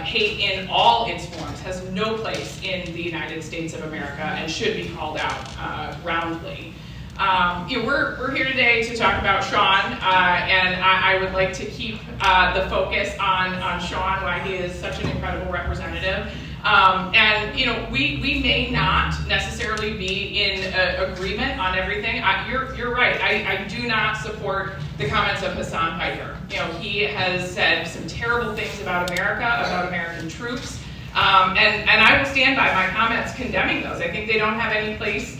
Hate in all its forms has no place in the United States of America and should be called out roundly. We're here today to talk about Sean, and I would like to keep the focus on Sean, why he is such an incredible representative. We may not necessarily be in agreement on everything. You're right. I do not support the comments of Hasan Piker. He has said some terrible things about America, about American troops, and I will stand by my comments condemning those. I think they don't have any place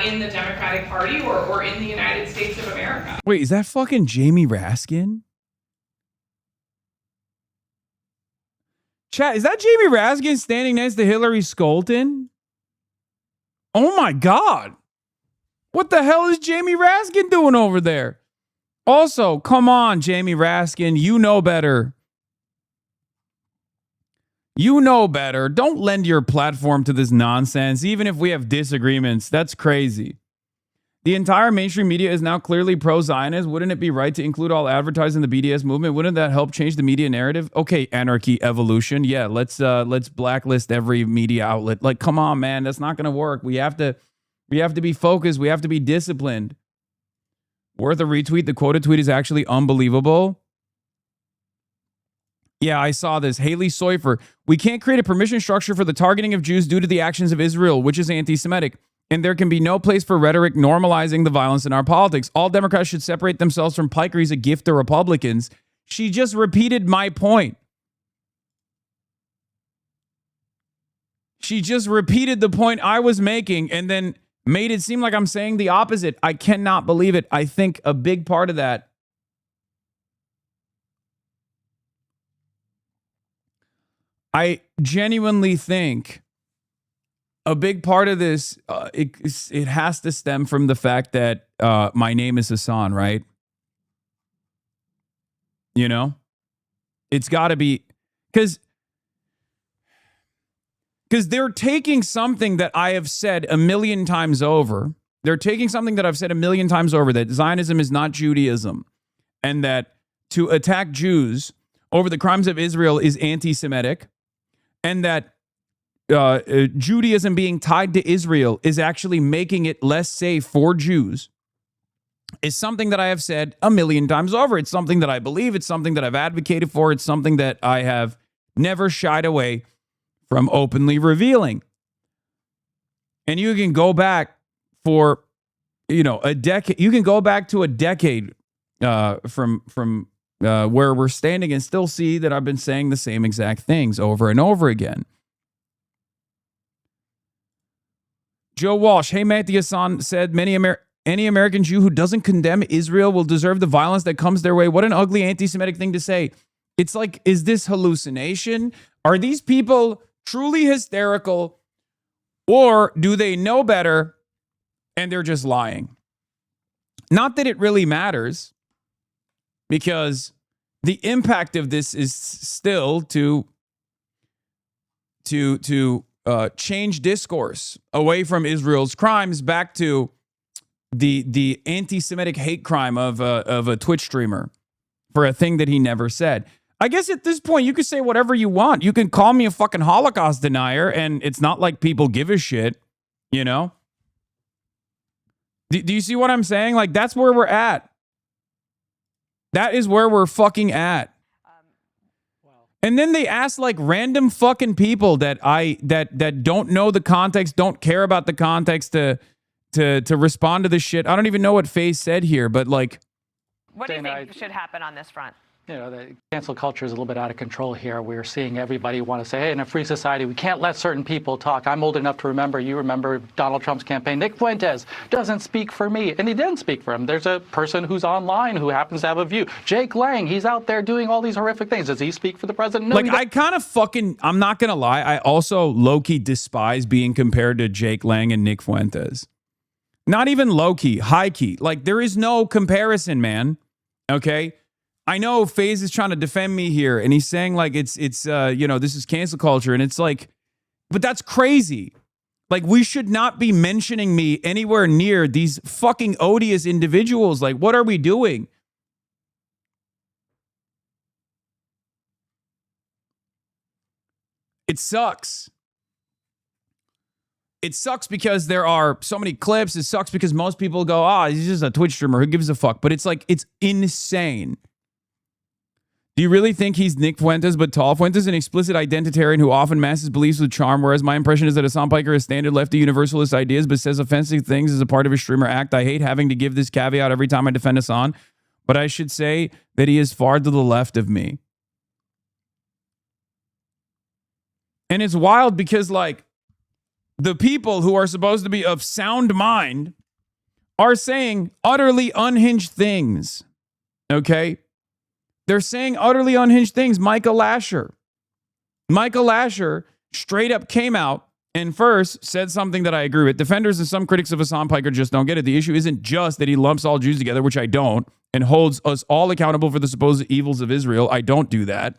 in the Democratic Party or in the United States of America. Wait, is that fucking Jamie Raskin? Chat, is that Jamie Raskin standing next to Hillary Skolton? Oh my God. What the hell is Jamie Raskin doing over there? Also, come on, Jamie Raskin, you know better. You know better. Don't lend your platform to this nonsense, even if we have disagreements. That's crazy. The entire mainstream media is now clearly pro-Zionist. Wouldn't it be right to include all advertising the BDS movement? Wouldn't that help change the media narrative? Okay, anarchy, evolution. Yeah, let's blacklist every media outlet. Like, come on, man, that's not going to work. We have to be focused. We have to be disciplined. Worth a retweet. The quoted tweet is actually unbelievable. Yeah, I saw this. Haley Soifer. We can't create a permission structure for the targeting of Jews due to the actions of Israel, which is anti-Semitic. And there can be no place for rhetoric normalizing the violence in our politics. All Democrats should separate themselves from Piker. He's a gift to Republicans. She just repeated my point. She just repeated the point I was making and then made it seem like I'm saying the opposite. I cannot believe it. I think a big part of that I genuinely think a big part of this, it has to stem from the fact that my name is Hasan, right? You know? It's got to be, because they're taking something that I have said a million times over. They're taking something that I've said a million times over, that Zionism is not Judaism, and that to attack Jews over the crimes of Israel is anti-Semitic, and that Judaism being tied to Israel is actually making it less safe for Jews, is something that I have said a million times over. It's something that I believe. It's something that I've advocated for. It's something that I have never shied away from openly revealing. And you can go back for, a decade. You can go back to a decade from where we're standing and still see that I've been saying the same exact things over and over again. Joe Walsh, hey, Matthew Hasan said many any American Jew who doesn't condemn Israel will deserve the violence that comes their way. What an ugly anti-Semitic thing to say. It's like, is this hallucination? Are these people truly hysterical, or do they know better and they're just lying? Not that it really matters, because the impact of this is still to change discourse away from Israel's crimes back to the anti-Semitic hate crime of a Twitch streamer for a thing that he never said. I guess at this point, you can say whatever you want. You can call me a fucking Holocaust denier, and it's not like people give a shit, you know? Do you see what I'm saying? Like, that's where we're at. That is where we're fucking at. And then they ask like random fucking people that don't know the context, don't care about the context to respond to this shit. I don't even know what Faye said here, but like, what do you think should happen on this front? You know, the cancel culture is a little bit out of control here. We're seeing everybody want to say, hey, in a free society, we can't let certain people talk. I'm old enough to remember, you remember Donald Trump's campaign. Nick Fuentes doesn't speak for me, and he didn't speak for him. There's a person who's online who happens to have a view. Jake Lang, he's out there doing all these horrific things. Does he speak for the president? No, like, I kind of fucking, I'm not going to lie, I also low-key despise being compared to Jake Lang and Nick Fuentes. Not even low-key, high-key. Like, there is no comparison, man. Okay? I know FaZe is trying to defend me here, and he's saying like it's you know, this is cancel culture, and it's like, but that's crazy. Like, we should not be mentioning me anywhere near these fucking odious individuals. Like, what are we doing? It sucks. It sucks because there are so many clips. It sucks because most people go, oh, he's just a Twitch streamer. Who gives a fuck? But it's like, it's insane. Do you really think he's Nick Fuentes but tall? Fuentes is an explicit identitarian who often masks his beliefs with charm, whereas my impression is that Hasan Piker has standard lefty universalist ideas but says offensive things as a part of his streamer act. I hate having to give this caveat every time I defend Hasan, but I should say that he is far to the left of me. And it's wild because, like, the people who are supposed to be of sound mind are saying utterly unhinged things, okay? They're saying utterly unhinged things. Michael Lasher straight up came out and first said something that I agree with. Defenders and some critics of Hasan Piker just don't get it. The issue isn't just that he lumps all Jews together, which I don't, and holds us all accountable for the supposed evils of Israel. I don't do that.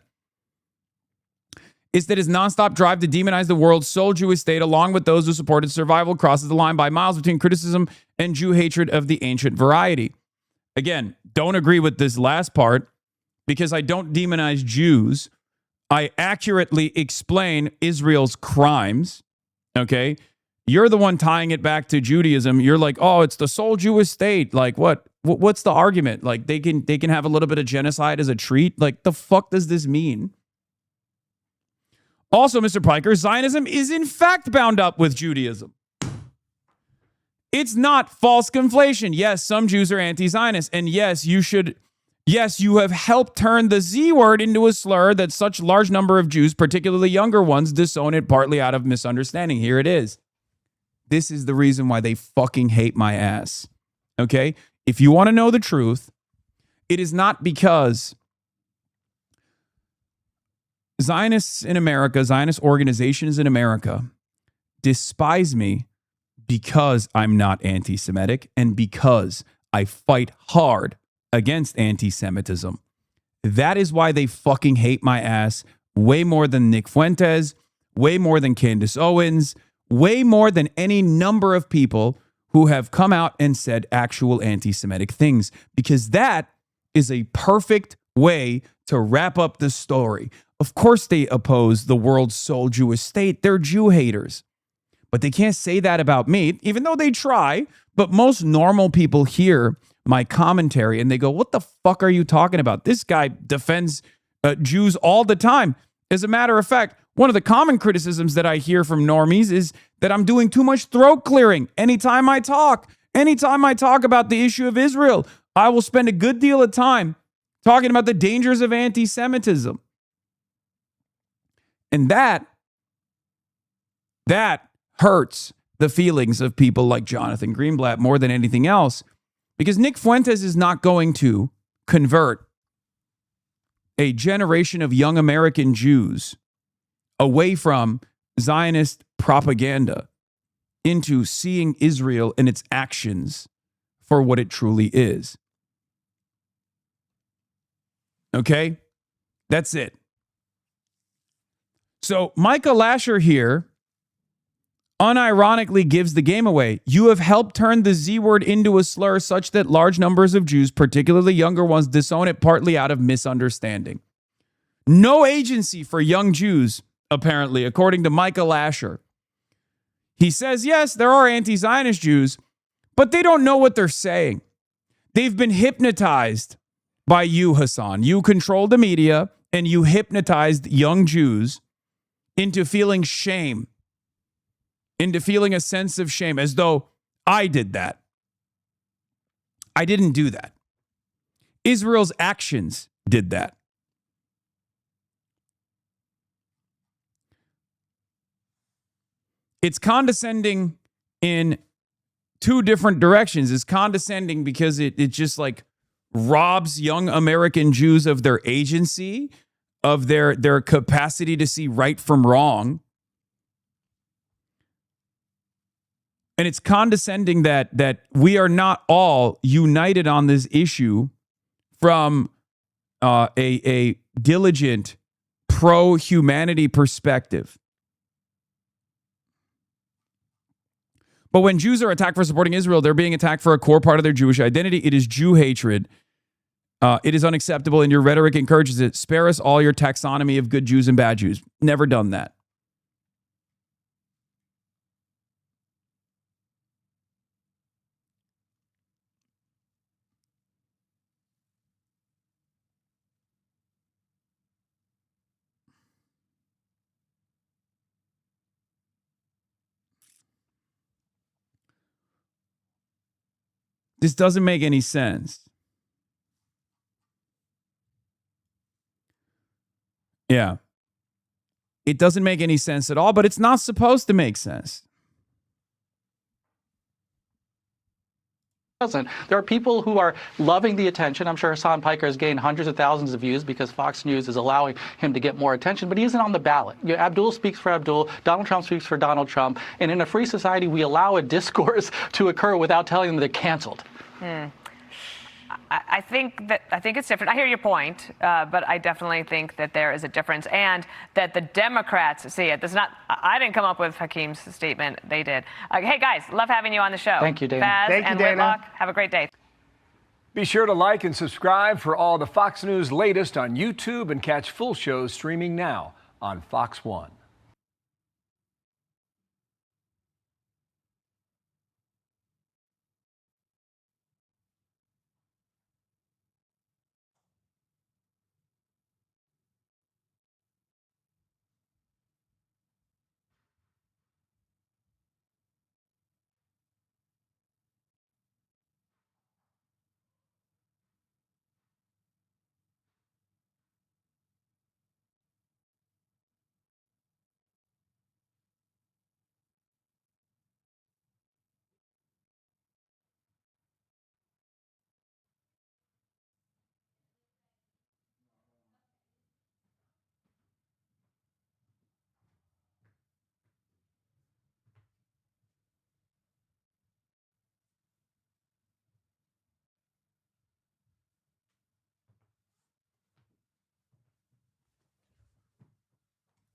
It's that his nonstop drive to demonize the world's sole Jewish state, along with those who supported survival, crosses the line by miles between criticism and Jew hatred of the ancient variety. Again, don't agree with this last part, because I don't demonize Jews. I accurately explain Israel's crimes, okay? You're the one tying it back to Judaism. You're like, oh, it's the sole Jewish state. Like, what's the argument? Like, they can have a little bit of genocide as a treat? Like, the fuck does this mean? Also, Mr. Piker, Zionism is in fact bound up with Judaism. It's not false conflation. Yes, some Jews are anti-Zionist, and yes, you have helped turn the Z word into a slur that such large number of Jews, particularly younger ones, disown it partly out of misunderstanding. Here it is. This is the reason why they fucking hate my ass. Okay? If you want to know the truth, it is not because Zionists in America, Zionist organizations in America despise me because I'm not anti-Semitic and because I fight hard against anti-Semitism. That is why they fucking hate my ass way more than Nick Fuentes, way more than Candace Owens, way more than any number of people who have come out and said actual anti-Semitic things, because that is a perfect way to wrap up the story. Of course they oppose the world's sole Jewish state. They're Jew haters. But they can't say that about me, even though they try. But most normal people hear my commentary and they go, what the fuck are you talking about? This guy defends Jews all the time. As a matter of fact, one of the common criticisms that I hear from normies is that I'm doing too much throat clearing anytime I talk. Anytime I talk about the issue of Israel, I will spend a good deal of time talking about the dangers of anti-Semitism. And that hurts the feelings of people like Jonathan Greenblatt more than anything else, because Nick Fuentes is not going to convert a generation of young American Jews away from Zionist propaganda into seeing Israel and its actions for what it truly is. Okay? That's it. So Micah Lasher here unironically gives the game away. You have helped turn the Z word into a slur such that large numbers of Jews, particularly younger ones, disown it partly out of misunderstanding. No agency for young Jews, apparently, according to Micah Lasher. He says, yes, there are anti-Zionist Jews, but they don't know what they're saying. They've been hypnotized by you, Hasan. You controlled the media and you hypnotized young Jews into feeling shame, into feeling a sense of shame, as though I did that. I didn't do that. Israel's actions did that. It's condescending in two different directions. It's condescending because it just like robs young American Jews of their agency, of their capacity to see right from wrong. And it's condescending that we are not all united on this issue from a diligent pro-humanity perspective. But when Jews are attacked for supporting Israel, they're being attacked for a core part of their Jewish identity. It is Jew hatred. It is unacceptable, and your rhetoric encourages it. Spare us all your taxonomy of good Jews and bad Jews. Never done that. This doesn't make any sense. Yeah. It doesn't make any sense at all, but it's not supposed to make sense. There are people who are loving the attention. I'm sure Hasan Piker has gained hundreds of thousands of views because Fox News is allowing him to get more attention, but he isn't on the ballot. You know, Abdul speaks for Abdul, Donald Trump speaks for Donald Trump, and in a free society, we allow a discourse to occur without telling them they're canceled. I think it's different. I hear your point, but I definitely think that there is a difference, and that the Democrats see it. This is not. I didn't come up with Hakeem's statement; they did. Hey guys, love having you on the show. Thank you, Dana. Faz Thank you, and Dana. Whitlock, have a great day. Be sure to like and subscribe for all the Fox News latest on YouTube, and catch full shows streaming now on Fox One.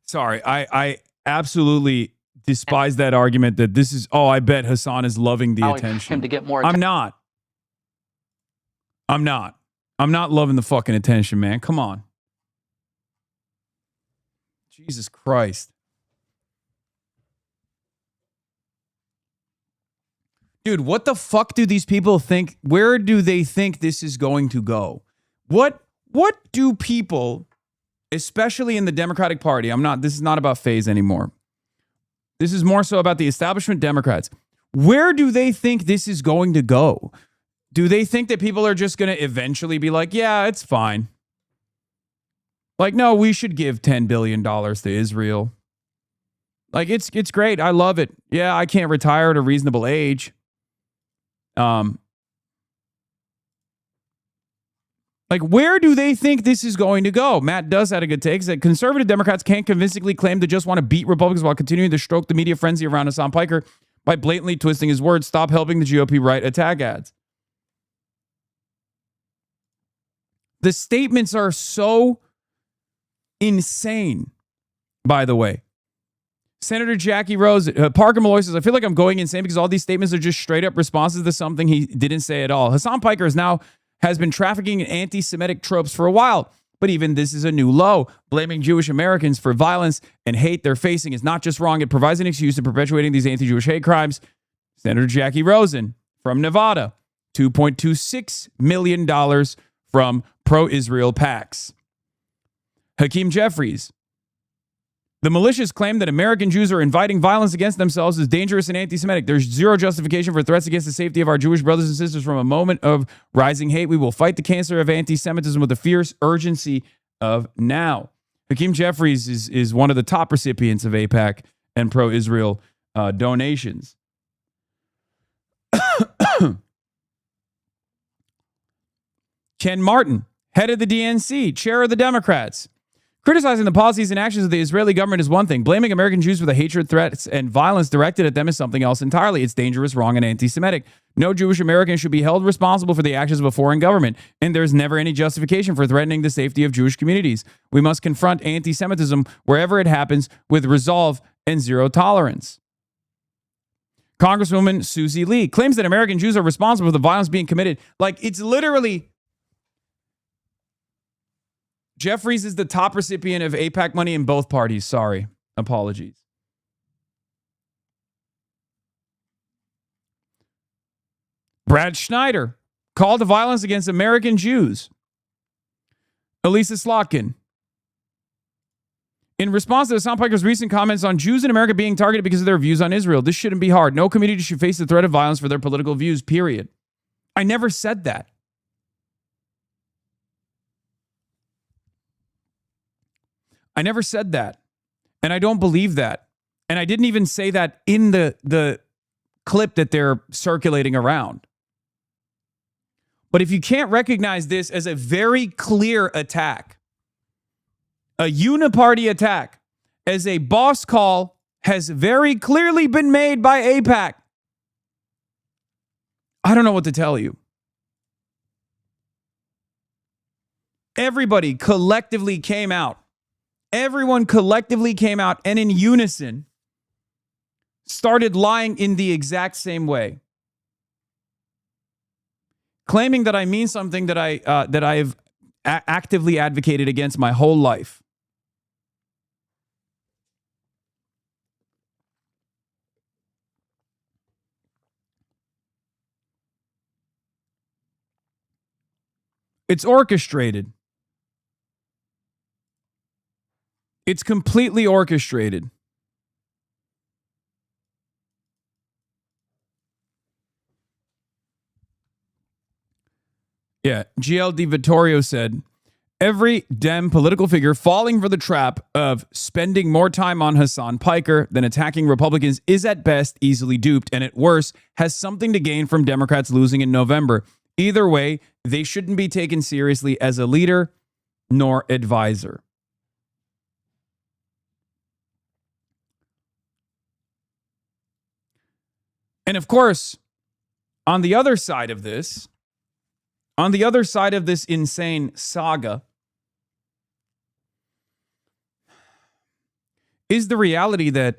Sorry, I absolutely despise that argument that this is, I bet Hasan is loving the attention. Him to get more I'm not. I'm not loving the fucking attention, man. Come on. Jesus Christ. Dude, what the fuck do these people think? Where do they think this is going to go? What do people, especially in the Democratic Party, this is not about Faze anymore. This is more so about the establishment Democrats. Where do they think this is going to go? Do they think that people are just going to eventually be like, yeah, it's fine? Like, no, we should give $10 billion to Israel. Like, it's great. I love it. Yeah, I can't retire at a reasonable age. Like, where do they think this is going to go? Matt does have a good take. That conservative Democrats can't convincingly claim to just want to beat Republicans while continuing to stroke the media frenzy around Hasan Piker by blatantly twisting his words. Stop helping the GOP write attack ads. The statements are so insane, by the way. Senator Jackie Rose, Parker Malloy says, I feel like I'm going insane because all these statements are just straight up responses to something he didn't say at all. Hasan Piker has been trafficking in anti-Semitic tropes for a while, but even this is a new low. Blaming Jewish Americans for violence and hate they're facing is not just wrong. It provides an excuse to perpetuating these anti-Jewish hate crimes. Senator Jackie Rosen from Nevada, $2.26 million from pro-Israel PACs. Hakeem Jeffries. The malicious claim that American Jews are inviting violence against themselves is dangerous and anti-Semitic. There's zero justification for threats against the safety of our Jewish brothers and sisters from a moment of rising hate. We will fight the cancer of anti-Semitism with the fierce urgency of now. Hakeem Jeffries is one of the top recipients of AIPAC and pro-Israel donations. Ken Martin, head of the DNC, chair of the Democrats. Criticizing the policies and actions of the Israeli government is one thing. Blaming American Jews for the hatred, threats, and violence directed at them is something else entirely. It's dangerous, wrong, and anti-Semitic. No Jewish American should be held responsible for the actions of a foreign government, and there's never any justification for threatening the safety of Jewish communities. We must confront anti-Semitism wherever it happens with resolve and zero tolerance. Congresswoman Susie Lee claims that American Jews are responsible for the violence being committed. Like, it's literally... Jeffries is the top recipient of AIPAC money in both parties. Sorry. Apologies. Brad Schneider called to violence against American Jews. Elisa Slotkin. In response to Hasan Piker's recent comments on Jews in America being targeted because of their views on Israel, this shouldn't be hard. No community should face the threat of violence for their political views, period. I never said that. I never said that, and I don't believe that. And I didn't even say that in the clip that they're circulating around. But if you can't recognize this as a very clear attack, a uniparty attack, as a boss call has very clearly been made by AIPAC, I don't know what to tell you. Everybody collectively came out. Everyone collectively came out and in unison started lying in the exact same way. Claiming that I mean something that I have actively advocated against my whole life. It's orchestrated. It's completely orchestrated. Yeah, GLD Vittorio said, every Dem political figure falling for the trap of spending more time on Hasan Piker than attacking Republicans is at best easily duped, and at worst has something to gain from Democrats losing in November. Either way, they shouldn't be taken seriously as a leader nor advisor. And of course, on the other side of this insane saga, is the reality that,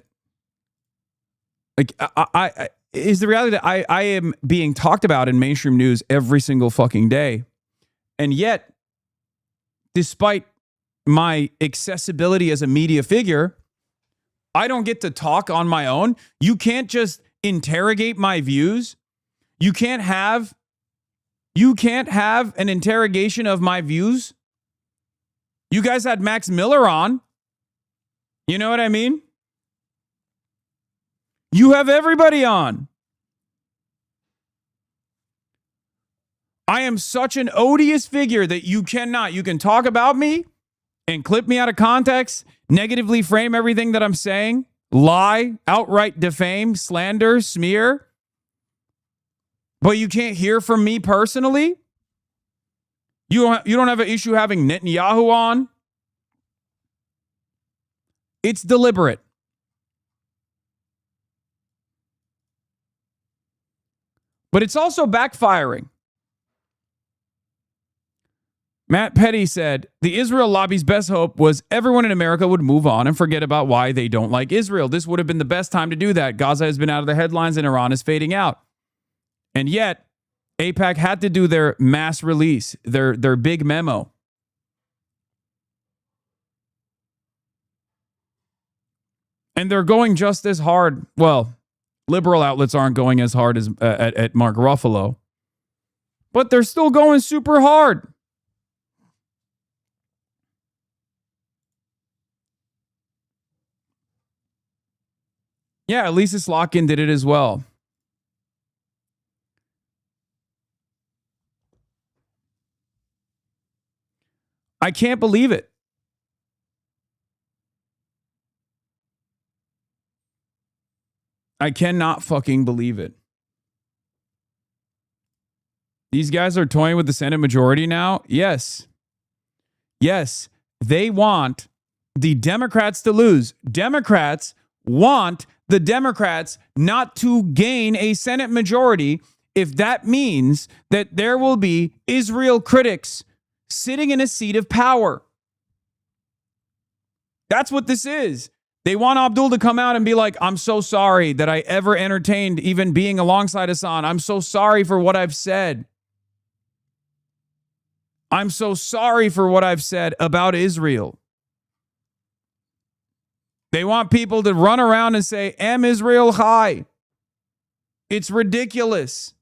like, I am being talked about in mainstream news every single fucking day. And yet, despite my accessibility as a media figure, I don't get to talk on my own. You can't just interrogate my views. You can't have an interrogation of my views. You guys had Max Miller on. You know what I mean? You have everybody on. I am such an odious figure that you can talk about me and clip me out of context, negatively frame everything that I'm saying lie, outright defame, slander, smear, but you can't hear from me personally? You don't have an issue having Netanyahu on? It's deliberate. But it's also backfiring. Matt Petty said, the Israel lobby's best hope was everyone in America would move on and forget about why they don't like Israel. This would have been the best time to do that. Gaza has been out of the headlines and Iran is fading out. And yet, AIPAC had to do their mass release, their big memo. And they're going just as hard. Well, liberal outlets aren't going as hard as at Mark Ruffalo, but they're still going super hard. Yeah, Lisa Slotkin did it as well. I can't believe it. I cannot fucking believe it. These guys are toying with the Senate majority now? Yes. Yes. They want the Democrats to lose. Democrats want the Democrats not to gain a Senate majority if that means that there will be Israel critics sitting in a seat of power. That's what this is. They want Abdul to come out and be like, I'm so sorry that I ever entertained even being alongside Hasan. I'm so sorry for what I've said. I'm so sorry for what I've said about Israel. They want people to run around and say, Am Israel Chai? It's ridiculous.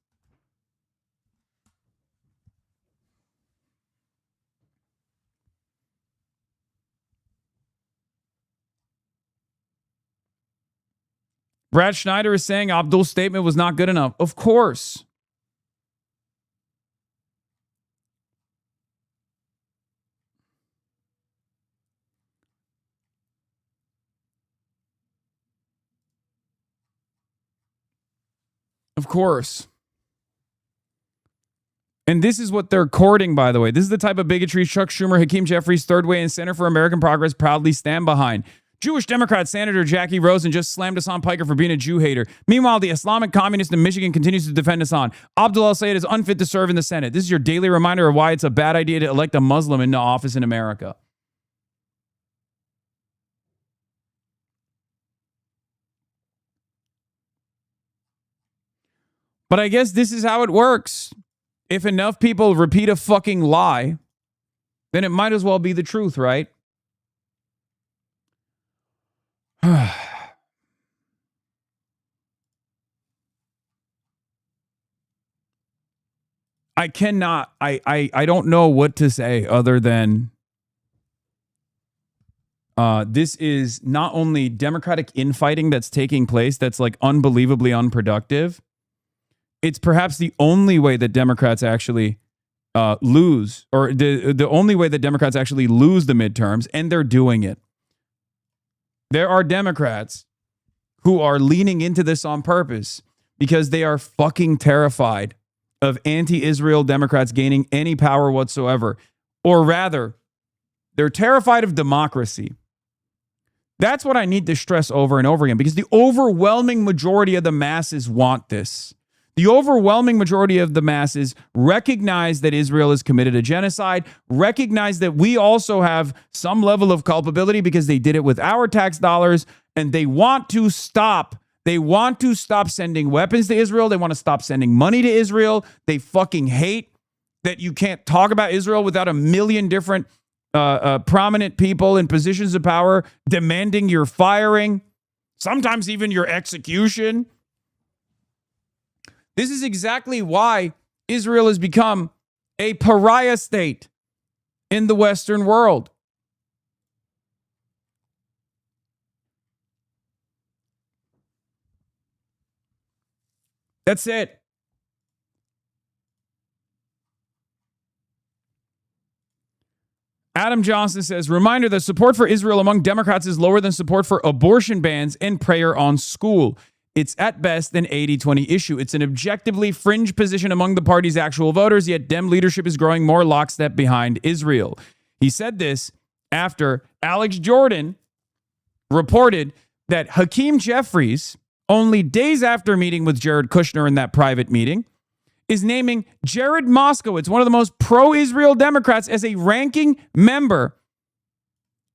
Brad Schneider is saying Abdul's statement was not good enough. Of course. Of course. And this is what they're courting, by the way. This is the type of bigotry Chuck Schumer, Hakeem Jeffries, Third Way, and Center for American Progress proudly stand behind. Jewish Democrat Senator Jackie Rosen just slammed Hasan Piker for being a Jew hater. Meanwhile, the Islamic communist in Michigan continues to defend Hasan. Abdul al-Sayed is unfit to serve in the Senate. This is your daily reminder of why it's a bad idea to elect a Muslim into office in America. But I guess this is how it works. If enough people repeat a fucking lie, then it might as well be the truth, right? I cannot, I don't know what to say other than this is not only Democratic infighting that's taking place that's like unbelievably unproductive. It's perhaps the only way that Democrats actually lose, or the only way that Democrats actually lose the midterms, and they're doing it. There are Democrats who are leaning into this on purpose because they are fucking terrified of anti-Israel Democrats gaining any power whatsoever. Or rather, they're terrified of democracy. That's what I need to stress over and over again, because the overwhelming majority of the masses want this. The overwhelming majority of the masses recognize that Israel has committed a genocide, recognize that we also have some level of culpability because they did it with our tax dollars, and they want to stop. They want to stop sending weapons to Israel. They want to stop sending money to Israel. They fucking hate that you can't talk about Israel without a million different prominent people in positions of power demanding your firing, sometimes even your execution. This is exactly why Israel has become a pariah state in the Western world. That's it. Adam Johnson says, reminder that support for Israel among Democrats is lower than support for abortion bans and prayer on school. It's at best an 80-20 issue. It's an objectively fringe position among the party's actual voters, yet Dem leadership is growing more lockstep behind Israel. He said this after Alex Jordan reported that Hakeem Jeffries, only days after meeting with Jared Kushner in that private meeting, is naming Jared Moskowitz, one of the most pro-Israel Democrats, as a ranking member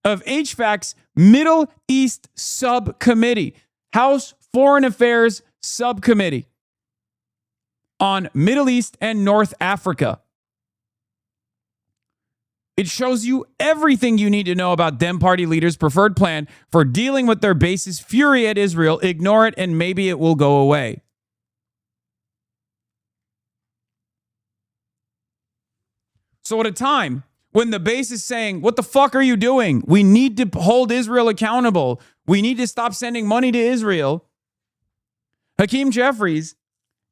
of HFAC's Middle East Subcommittee, House Foreign Affairs Subcommittee on Middle East and North Africa. It shows you everything you need to know about Dem Party leaders' preferred plan for dealing with their base's fury at Israel. Ignore it and maybe it will go away. So at a time when the base is saying, what the fuck are you doing? We need to hold Israel accountable. We need to stop sending money to Israel. Hakeem Jeffries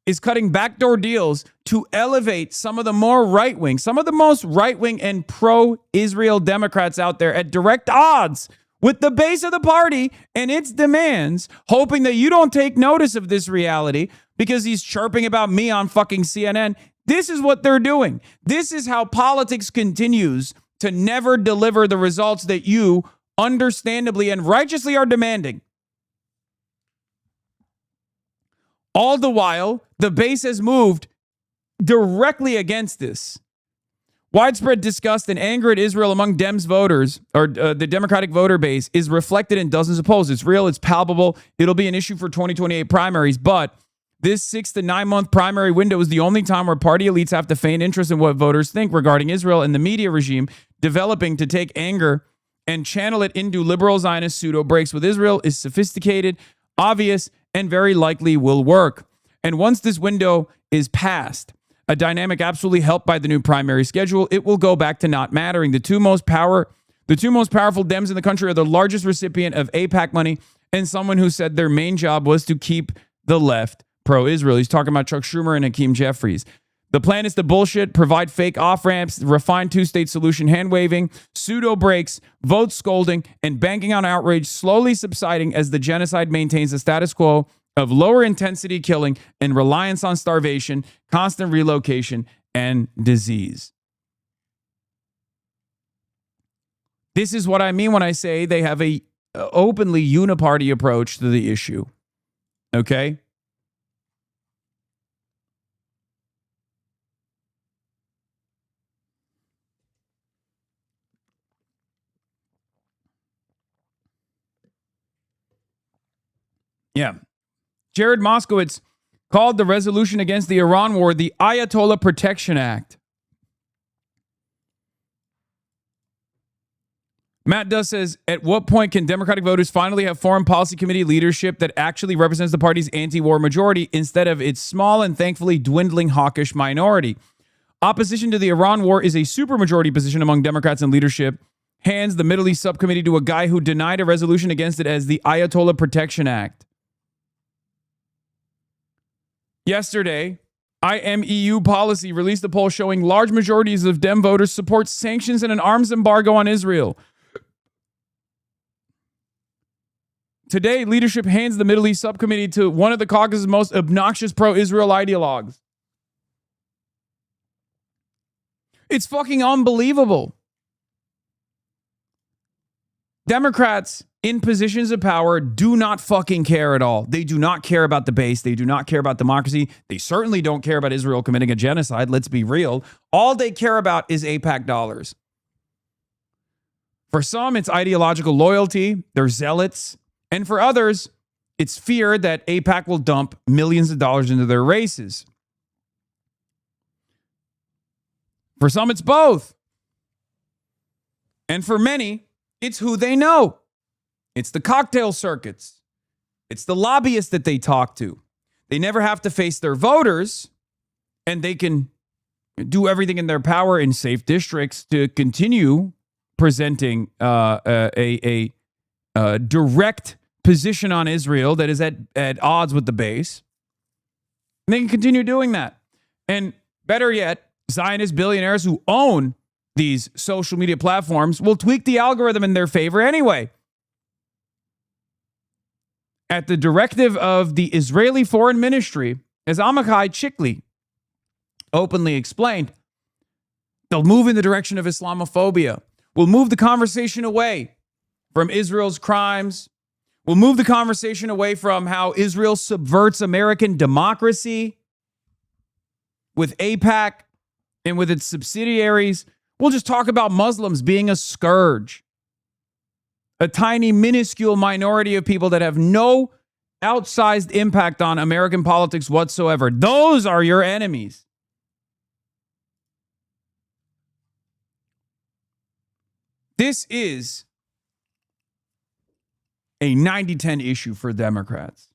is cutting backdoor deals to elevate some of the more right-wing, some of the most right-wing and pro-Israel Democrats out there at direct odds with the base of the party and its demands, hoping that you don't take notice of this reality because he's chirping about me on fucking CNN. This is what they're doing. This is how politics continues to never deliver the results that you understandably and righteously are demanding. All the while, the base has moved directly against this. Widespread disgust and anger at Israel among Dems voters, or the Democratic voter base, is reflected in dozens of polls. It's real, it's palpable. It'll be an issue for 2028 primaries, but this 6 to 9 month primary window is the only time where party elites have to feign interest in what voters think regarding Israel, and the media regime developing to take anger and channel it into liberal Zionist pseudo breaks with Israel is sophisticated, obvious, and very likely will work. And once this window is passed, a dynamic absolutely helped by the new primary schedule, it will go back to not mattering. The two most powerful Dems in the country are the largest recipient of AIPAC money and someone who said their main job was to keep the left pro-Israel. He's talking about Chuck Schumer and Hakeem Jeffries. The plan is to bullshit, provide fake off-ramps, refine two-state solution hand-waving, pseudo breaks, vote scolding, and banking on outrage slowly subsiding as the genocide maintains the status quo of lower intensity killing and reliance on starvation, constant relocation, and disease. This is what I mean when I say they have a openly uniparty approach to the issue. Okay? Yeah. Jared Moskowitz called the resolution against the Iran war the Ayatollah Protection Act. Matt Duss says, at what point can Democratic voters finally have foreign policy committee leadership that actually represents the party's anti-war majority instead of its small and thankfully dwindling hawkish minority? Opposition to the Iran war is a supermajority position among Democrats in leadership. Hands the Middle East subcommittee to a guy who denied a resolution against it as the Ayatollah Protection Act. Yesterday, IMEU Policy released a poll showing large majorities of Dem voters support sanctions and an arms embargo on Israel. Today, leadership hands the Middle East subcommittee to one of the caucus's most obnoxious pro-Israel ideologues. It's fucking unbelievable. Democrats in positions of power do not fucking care at all. They do not care about the base. They do not care about democracy. They certainly don't care about Israel committing a genocide. Let's be real. All they care about is AIPAC dollars. For some, it's ideological loyalty. They're zealots. And for others, it's fear that AIPAC will dump millions of dollars into their races. For some, it's both. And for many, it's who they know. It's the cocktail circuits. It's the lobbyists that they talk to. They never have to face their voters, and they can do everything in their power in safe districts to continue presenting a direct position on Israel that is at odds with the base. And they can continue doing that. And better yet, Zionist billionaires who own these social media platforms will tweak the algorithm in their favor anyway. At the directive of the Israeli Foreign Ministry, as Amichai Chikli openly explained, they'll move in the direction of Islamophobia. We'll move the conversation away from Israel's crimes. We'll move the conversation away from how Israel subverts American democracy with AIPAC and with its subsidiaries. We'll just talk about Muslims being a scourge. A tiny, minuscule minority of people that have no outsized impact on American politics whatsoever. Those are your enemies. This is a 90-10 issue for Democrats.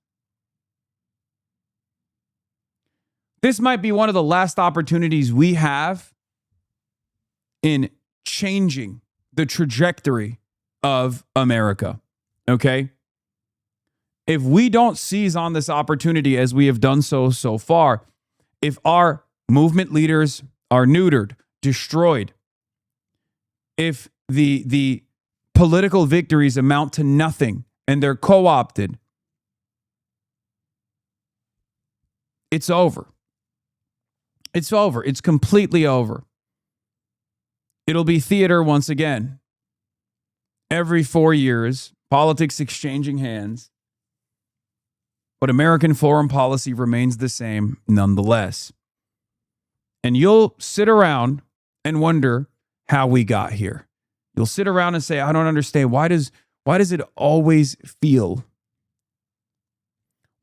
This might be one of the last opportunities we have in changing the trajectory of America, okay? If we don't seize on this opportunity as we have done so far, if our movement leaders are neutered, destroyed, if the political victories amount to nothing and they're co-opted, it's over. It's over. It's completely over. It'll be theater once again. Every 4 years, politics exchanging hands. But American foreign policy remains the same nonetheless. And you'll sit around and wonder how we got here. You'll sit around and say, I don't understand. Why does it always feel?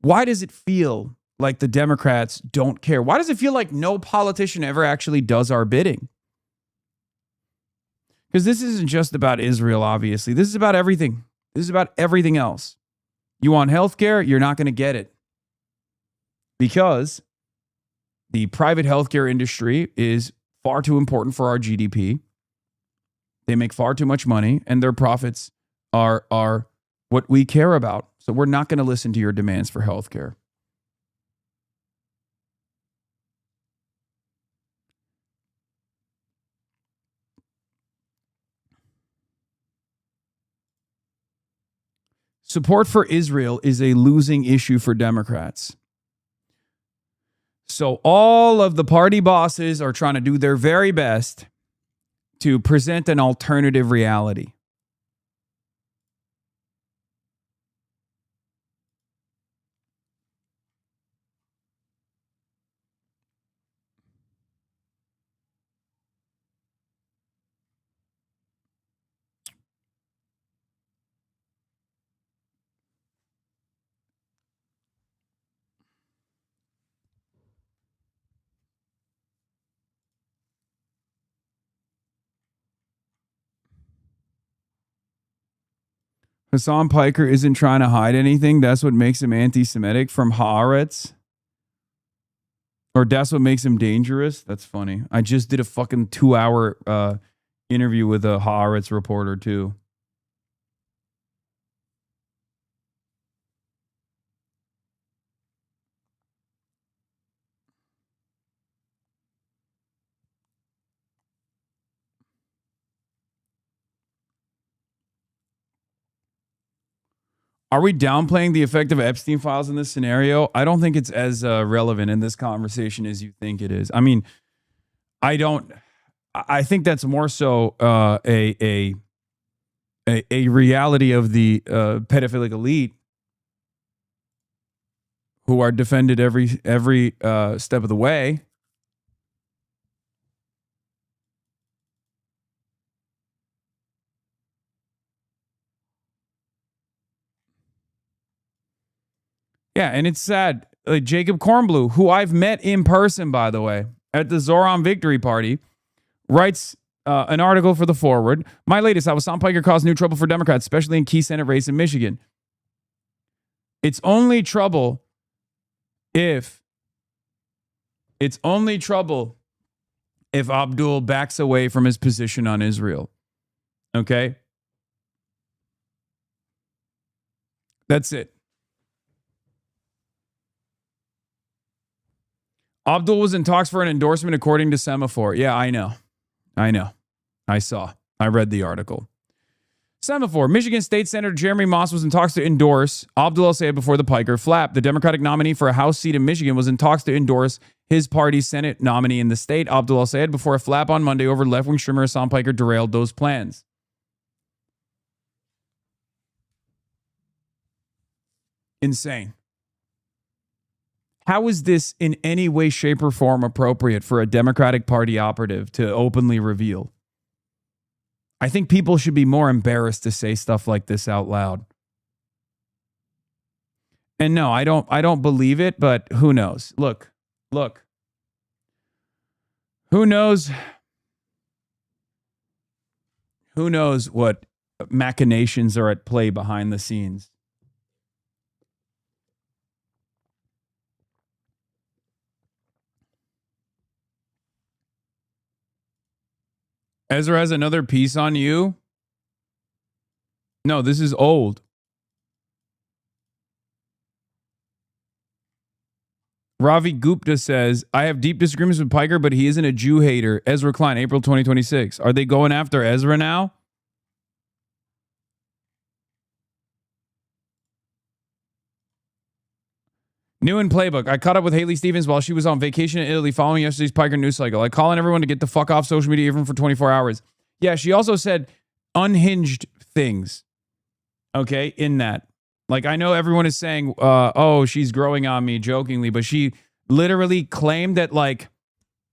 Why does it feel like the Democrats don't care? Why does it feel like no politician ever actually does our bidding? Because this isn't just about Israel, obviously. This is about everything. This is about everything else. You want healthcare? You're not going to get it. Because the private healthcare industry is far too important for our GDP. They make far too much money, and their profits are what we care about. So we're not going to listen to your demands for healthcare. Support for Israel is a losing issue for Democrats. So all of the party bosses are trying to do their very best to present an alternative reality. Hasan Piker isn't trying to hide anything. That's what makes him anti-Semitic from Haaretz. Or that's what makes him dangerous. That's funny. I just did a fucking 2-hour interview with a Haaretz reporter too. Are we downplaying the effect of Epstein files in this scenario? I don't think it's as relevant in this conversation as you think it is. I mean, I think that's more so a reality of the pedophilic elite who are defended every step of the way. Yeah, and it's sad. Jacob Kornblue, who I've met in person, by the way, at the Zoran Victory Party, writes an article for The Forward. My latest, how Hasan Piker caused new trouble for Democrats, especially in key Senate race in Michigan. It's only trouble if Abdul backs away from his position on Israel. Okay? That's it. Abdul was in talks for an endorsement according to Semaphore. Yeah, I know. I read the article. Semaphore. Michigan State Senator Jeremy Moss was in talks to endorse Abdul El-Sayed before the Piker flap. The Democratic nominee for a House seat in Michigan was in talks to endorse his party's Senate nominee in the state, Abdul El-Sayed, before a flap on Monday over left-wing streamer Hasan Piker derailed those plans. Insane. How is this in any way, shape, or form appropriate for a Democratic Party operative to openly reveal? I think people should be more embarrassed to say stuff like this out loud. And no, I don't believe it, but who knows? Look. Who knows what machinations are at play behind the scenes? Ezra has another piece on you. No, this is old. Ravi Gupta says, I have deep disagreements with Piker, but he isn't a Jew hater. Ezra Klein, April 2026. Are they going after Ezra now? New in Playbook. I caught up with Haley Stevens while she was on vacation in Italy following yesterday's Piker news cycle. I call on everyone to get the fuck off social media even for 24 hours. Yeah, she also said unhinged things. Okay, in that. Like, I know everyone is saying, oh, she's growing on me jokingly, but she literally claimed that, like,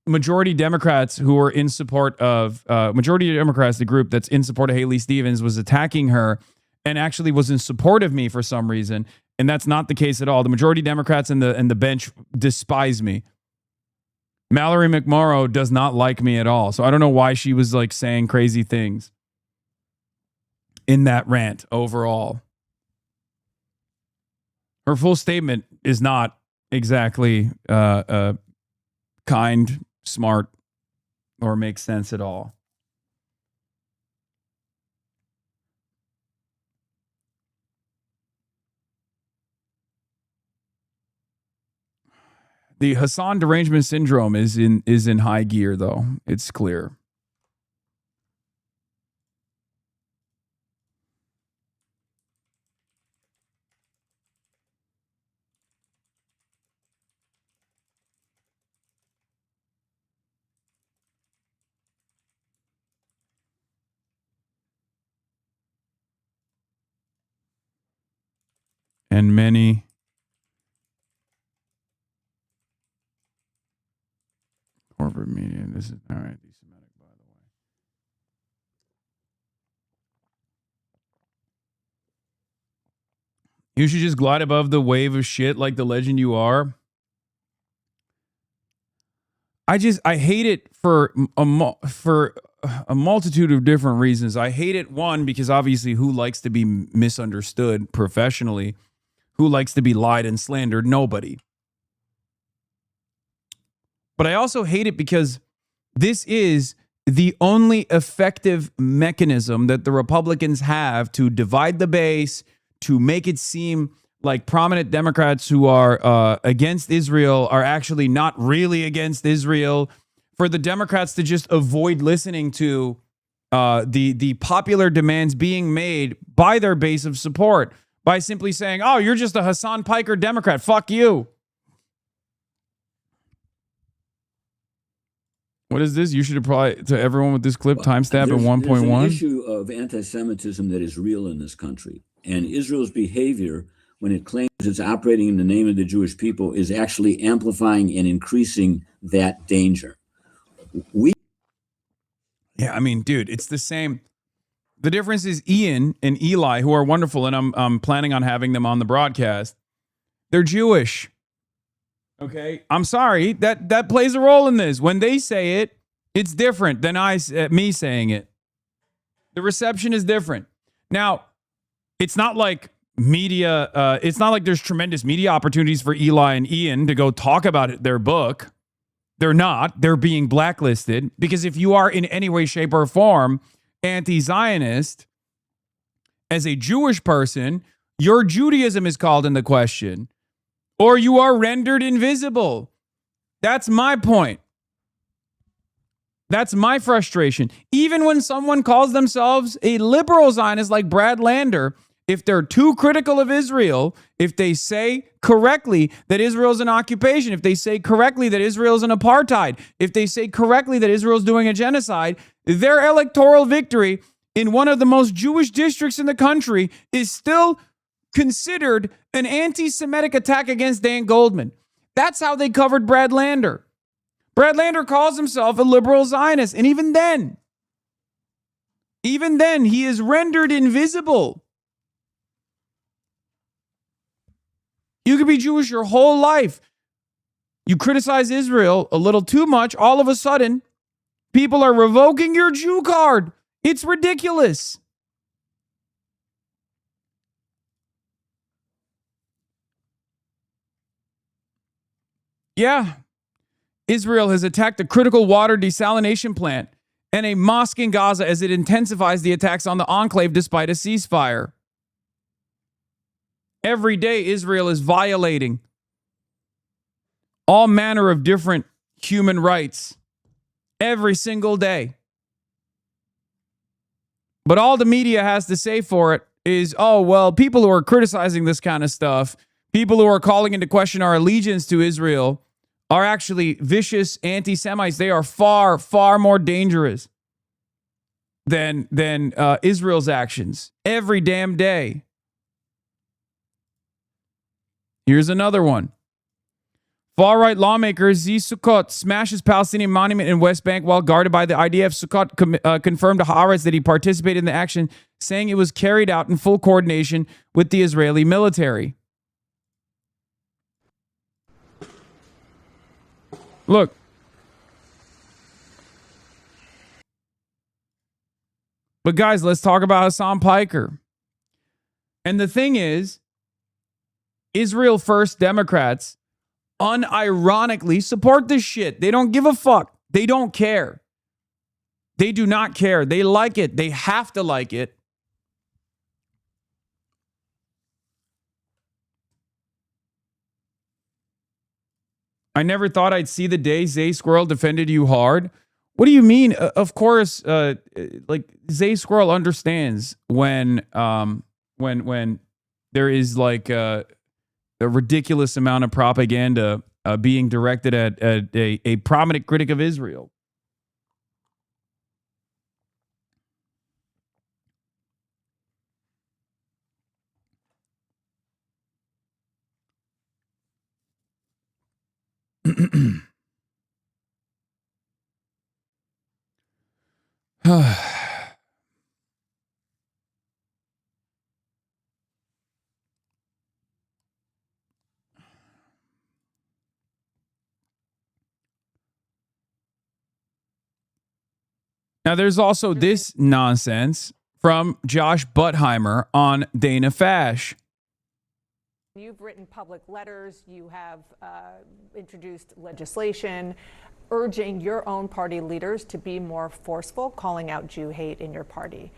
majority Democrats who were in support of, majority Democrats, the group that's in support of Haley Stevens, was attacking her and actually was in support of me for some reason. And that's not the case at all. The majority Democrats and the bench despise me. Mallory McMorrow does not like me at all. So I don't know why she was like saying crazy things in that rant overall. Her full statement is not exactly kind, smart, or makes sense at all. The Hasan derangement syndrome is in high gear, though. It's clear. And many corporate media. This is all right. Anti-Semitic, by the way. You should just glide above the wave of shit like the legend you are. I hate it for a multitude of different reasons. I hate it, one, because obviously who likes to be misunderstood professionally? Who likes to be lied and slandered? Nobody. But I also hate it because this is the only effective mechanism that the Republicans have to divide the base, to make it seem like prominent Democrats who are against Israel are actually not really against Israel, for the Democrats to just avoid listening to the popular demands being made by their base of support by simply saying, oh, you're just a Hasan Piker Democrat. Fuck you. What is this? You should apply to everyone with this clip, timestamp at 1.1. There's an issue of anti-Semitism that is real in this country. And Israel's behavior, when it claims it's operating in the name of the Jewish people, is actually amplifying and increasing that danger. Yeah, I mean, dude, it's the same. The difference is Ian and Eli, who are wonderful, and I'm planning on having them on the broadcast. They're Jewish. Okay, I'm sorry, that plays a role in this. When they say it, it's different than me saying it. The reception is different. Now, it's not like media. It's not like there's tremendous media opportunities for Eli and Ian to go talk about their book. They're not. They're being blacklisted because if you are in any way, shape, or form anti-Zionist as a Jewish person, your Judaism is called into question. Or you are rendered invisible. That's my point. That's my frustration. Even when someone calls themselves a liberal Zionist like Brad Lander, if they're too critical of Israel, if they say correctly that Israel's an occupation, if they say correctly that Israel's an apartheid, if they say correctly that Israel's doing a genocide, their electoral victory in one of the most Jewish districts in the country is still considered an anti-Semitic attack against Dan Goldman. That's how they covered Brad Lander. Brad Lander calls himself a liberal Zionist, and even then, he is rendered invisible. You could be Jewish your whole life. You criticize Israel a little too much, all of a sudden, people are revoking your Jew card. It's ridiculous. Yeah. Israel has attacked a critical water desalination plant and a mosque in Gaza as it intensifies the attacks on the enclave despite a ceasefire. Every day, Israel is violating all manner of different human rights. Every single day. But all the media has to say for it is, oh, well, people who are criticizing this kind of stuff, people who are calling into question our allegiance to Israel, are actually vicious anti-Semites. They are far, far more dangerous than Israel's actions every damn day. Here's another one. Far-right lawmaker Z. Sukkot smashes Palestinian monument in West Bank while guarded by the IDF. Sukkot confirmed to Haaretz that he participated in the action, saying it was carried out in full coordination with the Israeli military. Look. But guys, let's talk about Hasan Piker. And the thing is, Israel First Democrats unironically support this shit. They don't give a fuck. They don't care. They do not care. They like it. They have to like it. I never thought I'd see the day Zay Squirrel defended you hard. What do you mean? Of course, like Zay Squirrel understands when there is like a ridiculous amount of propaganda being directed at a prominent critic of Israel. Now, there's also this nonsense from Josh Buttheimer on Dana Fash. You've written public letters. You have introduced legislation urging your own party leaders to be more forceful, calling out Jew hate in your party.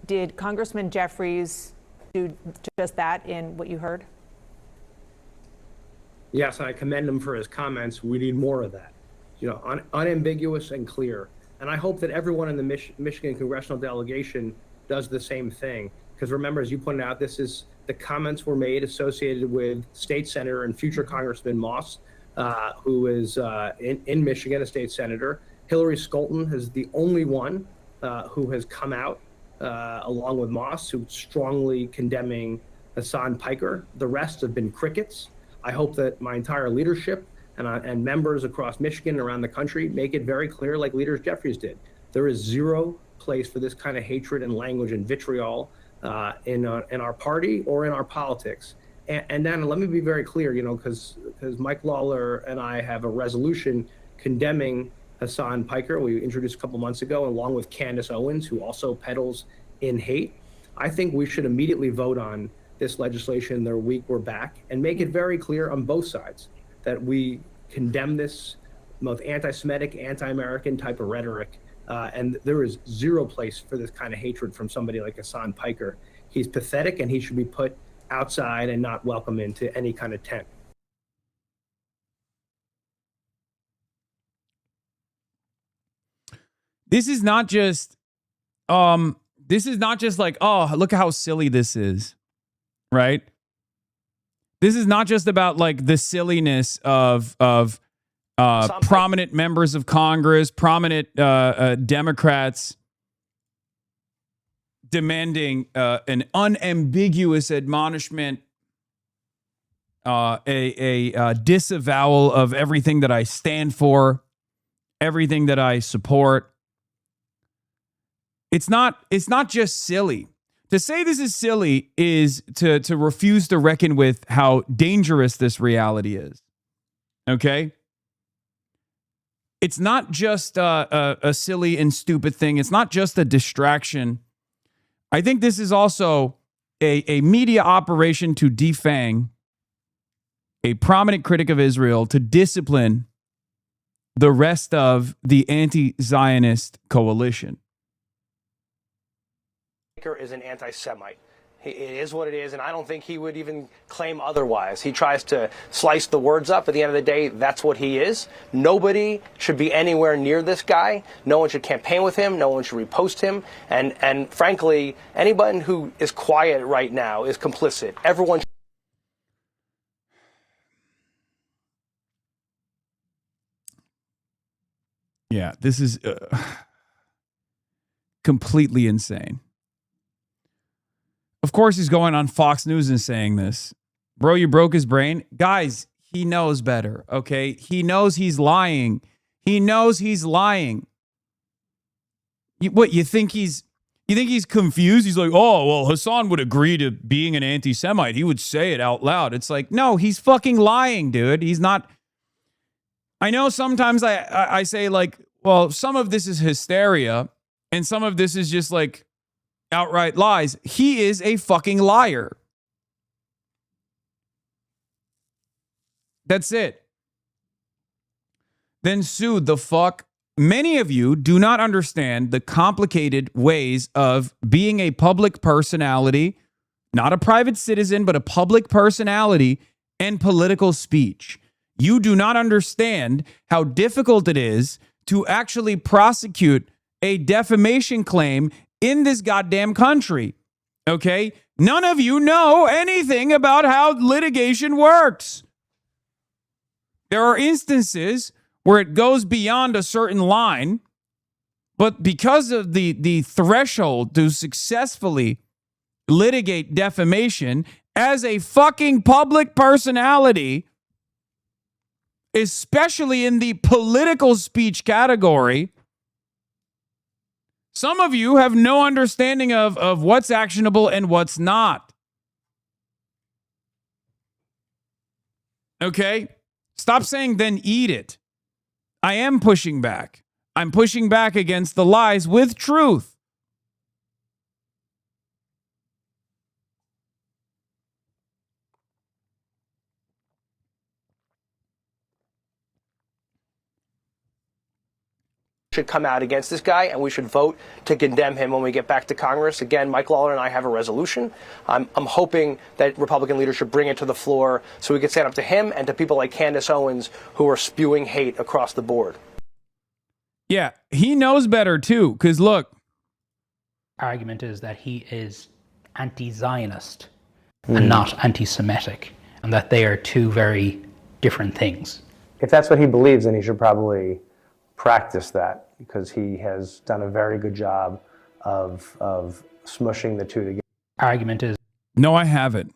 Did Congressman Jeffries do just that in what you heard? Yes, I commend him for his comments. We need more of that, unambiguous and clear. And I hope that everyone in the Michigan congressional delegation does the same thing. Because remember, as you pointed out, the comments were made associated with State Senator and future Congressman Moss, who is in Michigan, a state senator. Hillary Scholten is the only one who has come out, along with Moss, who's strongly condemning Hasan Piker. The rest have been crickets. I hope that my entire leadership and members across Michigan and around the country make it very clear, like leaders Jeffries did. There is zero place for this kind of hatred and language and vitriol in our party or in our politics. And then let me be very clear, because Mike Lawler and I have a resolution condemning Hasan Piker. We introduced a couple months ago, along with Candace Owens, who also peddles in hate. I think we should immediately vote on this legislation the week we're back and make it very clear on both sides that we condemn this both anti-Semitic, anti-American type of rhetoric. And there is zero place for this kind of hatred from somebody like Hasan Piker. He's pathetic and he should be put outside and not welcome into any kind of tent. This is not just like, oh, look how silly this is, right? This is not just about like the silliness of prominent members of Congress, prominent Democrats demanding an unambiguous admonishment, a disavowal of everything that I stand for, everything that I support. It's not just silly. To say this is silly is to refuse to reckon with how dangerous this reality is. Okay? It's not just a silly and stupid thing. It's not just a distraction. I think this is also a media operation to defang a prominent critic of Israel, to discipline the rest of the anti-Zionist coalition. Is an anti-Semite. It is what it is, and I don't think he would even claim otherwise. He tries to slice the words up. At the end of the day, that's what he is. Nobody should be anywhere near this guy. No one should campaign with him. No one should repost him. And frankly, anybody who is quiet right now is complicit. Everyone should. Yeah, this is completely insane. Of course, he's going on Fox News and saying this. Bro, you broke his brain. Guys, he knows better, okay? He knows he's lying. He knows he's lying. You think he's confused? He's like, oh, well, Hasan would agree to being an anti-Semite. He would say it out loud. It's like, no, he's fucking lying, dude. He's not. I know sometimes I say like, well, some of this is hysteria and some of this is just like outright lies. He is a fucking liar. That's it. Then sue the fuck. Many of you do not understand the complicated ways of being a public personality, not a private citizen, but a public personality and political speech. You do not understand how difficult it is to actually prosecute a defamation claim in this goddamn country. Okay? None of you know anything about how litigation works. There are instances where it goes beyond a certain line, but because of the threshold to successfully litigate defamation as a fucking public personality, especially in the political speech category, some of you have no understanding of what's actionable and what's not. Okay? Stop saying then eat it. I am pushing back. I'm pushing back against the lies with truth. Should come out against this guy, and we should vote to condemn him when we get back to Congress. Again, Mike Lawler and I have a resolution. I'm hoping that Republican leaders should bring it to the floor so we can stand up to him and to people like Candace Owens who are spewing hate across the board. Yeah, he knows better too, because look. Argument is that he is anti-Zionist and not anti-Semitic, and that they are two very different things. If that's what he believes, then he should probably practice that, because he has done a very good job of smushing the two together. Argument is, no, I haven't.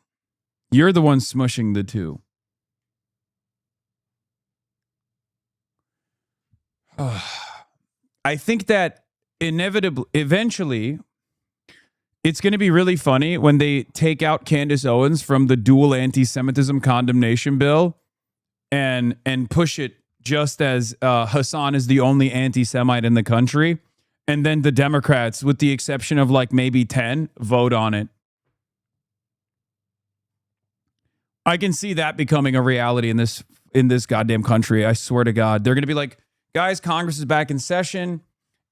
You're the one smushing the two. I think that eventually, it's going to be really funny when they take out Candace Owens from the dual anti-Semitism condemnation bill and push it just as Hasan is the only anti-Semite in the country. And then the Democrats, with the exception of like maybe 10, vote on it. I can see that becoming a reality in this goddamn country. I swear to God. They're going to be like, guys, Congress is back in session.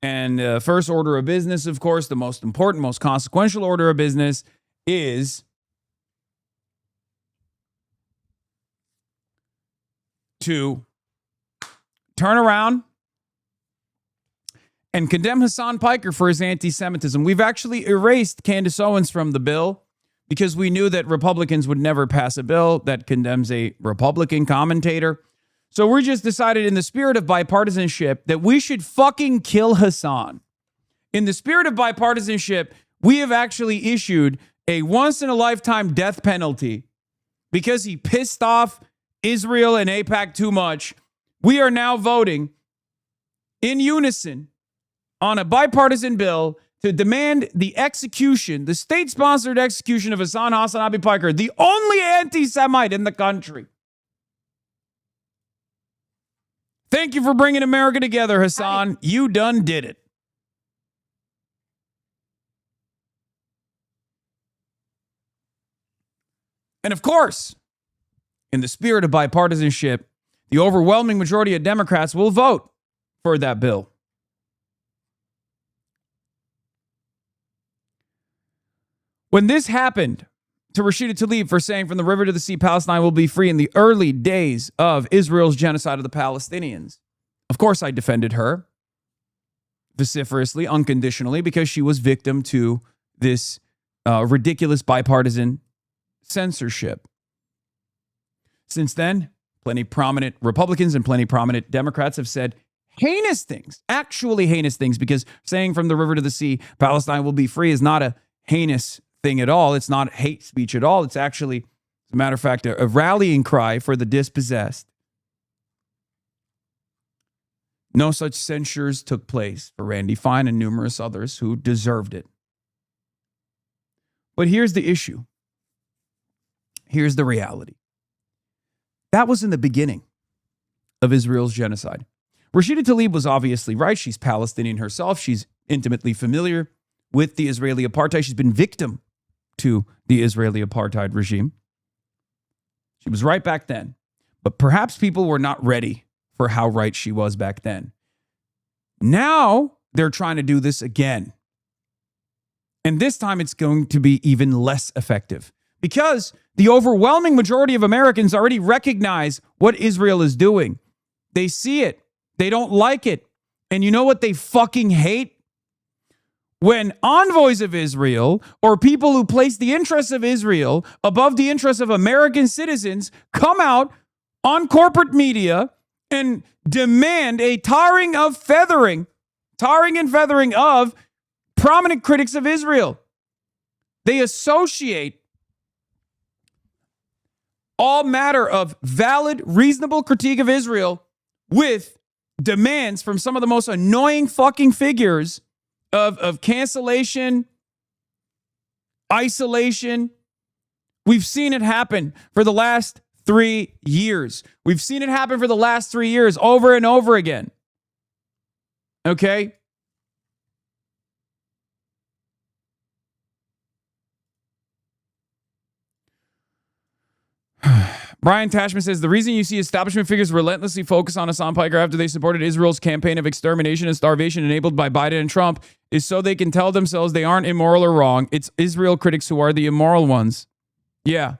And first order of business, of course, the most important, most consequential order of business is to turn around and condemn Hasan Piker for his anti-Semitism. We've actually erased Candace Owens from the bill because we knew that Republicans would never pass a bill that condemns a Republican commentator. So we just decided in the spirit of bipartisanship that we should fucking kill Hasan. In the spirit of bipartisanship, we have actually issued a once-in-a-lifetime death penalty because he pissed off Israel and AIPAC too much. We are now voting in unison on a bipartisan bill to demand the execution, the state-sponsored execution of HasanAbi Piker, the only anti-Semite in the country. Thank you for bringing America together, Hasan. You done did it. And of course, in the spirit of bipartisanship, the overwhelming majority of Democrats will vote for that bill. When this happened to Rashida Tlaib for saying from the river to the sea, Palestine will be free in the early days of Israel's genocide of the Palestinians, of course I defended her vociferously, unconditionally, because she was victim to this ridiculous bipartisan censorship. Since then, plenty prominent Republicans and plenty prominent Democrats have said heinous things, actually heinous things, because saying from the river to the sea, Palestine will be free is not a heinous thing at all. It's not hate speech at all. It's actually, as a matter of fact, a rallying cry for the dispossessed. No such censures took place for Randy Fine and numerous others who deserved it. But here's the issue. Here's the reality. That was in the beginning of Israel's genocide. Rashida Tlaib was obviously right. She's Palestinian herself. She's intimately familiar with the Israeli apartheid. She's been victim to the Israeli apartheid regime. She was right back then. But perhaps people were not ready for how right she was back then. Now they're trying to do this again. And this time it's going to be even less effective because the overwhelming majority of Americans already recognize what Israel is doing. They see it. They don't like it. And you know what they fucking hate? When envoys of Israel or people who place the interests of Israel above the interests of American citizens come out on corporate media and demand a tarring and feathering of prominent critics of Israel. They associate all matter of valid, reasonable critique of Israel with demands from some of the most annoying fucking figures of cancellation, isolation. We've seen it happen for the last 3 years. We've seen it happen for the last 3 years over and over again. Okay? Brian Tashman says, the reason you see establishment figures relentlessly focus on Hasan Piker after they supported Israel's campaign of extermination and starvation enabled by Biden and Trump is so they can tell themselves they aren't immoral or wrong. It's Israel critics who are the immoral ones. Yeah,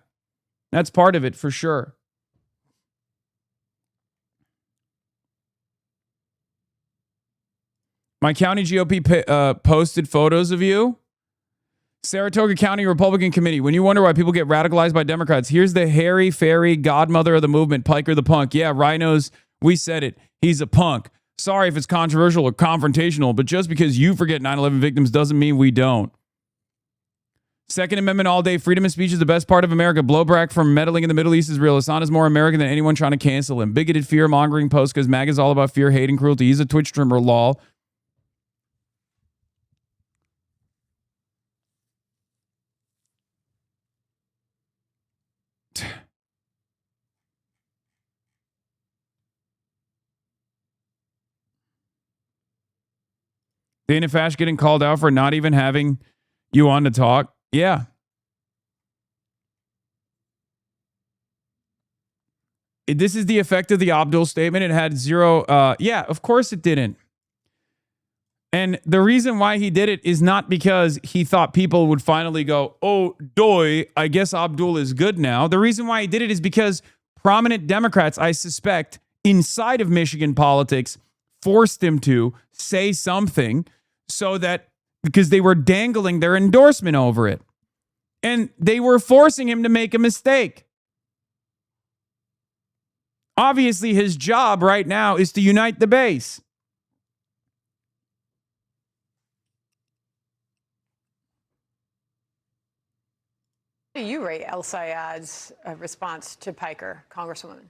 that's part of it for sure. My county GOP posted photos of you. Saratoga County Republican Committee. When you wonder why people get radicalized by Democrats, here's the hairy, fairy godmother of the movement, Piker the punk. Yeah, rhinos, we said it. He's a punk. Sorry if it's controversial or confrontational, but just because you forget 9/11 victims doesn't mean we don't. Second Amendment all day. Freedom of speech is the best part of America. Blowback from meddling in the Middle East is real. Hasan is more American than anyone trying to cancel him. Bigoted fear-mongering post because MAGA is all about fear, hate, and cruelty. He's a Twitch streamer, lol. Dana Fash getting called out for not even having you on to talk. Yeah. This is the effect of the Abdul statement. It had zero. Yeah, of course it didn't. And the reason why he did it is not because he thought people would finally go, oh, doy, I guess Abdul is good now. The reason why he did it is because prominent Democrats, I suspect, inside of Michigan politics, forced him to say something so that, because they were dangling their endorsement over it. And they were forcing him to make a mistake. Obviously, his job right now is to unite the base. How do you rate El Sayed's response to Piker, Congresswoman?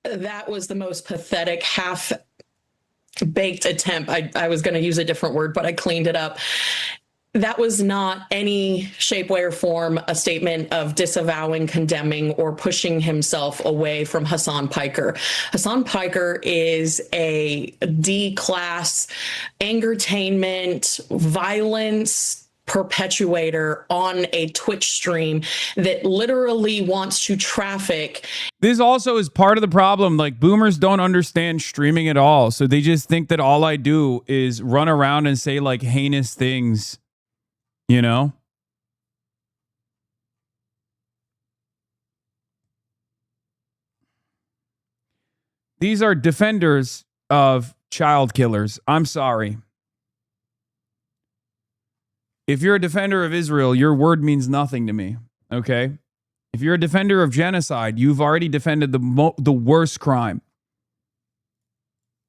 That was the most pathetic, half-baked attempt. I was going to use a different word, but I cleaned it up. That was not any shape, way, or form a statement of disavowing, condemning, or pushing himself away from Hasan Piker. Hasan Piker is a D-class angertainment, violence perpetuator on a Twitch stream that literally wants to traffic. This also is part of the problem. Like, boomers don't understand streaming at all. So they just think that all I do is run around and say like heinous things, you know? These are defenders of child killers. I'm sorry. If you're a defender of Israel, your word means nothing to me, okay? If you're a defender of genocide, you've already defended the worst crime.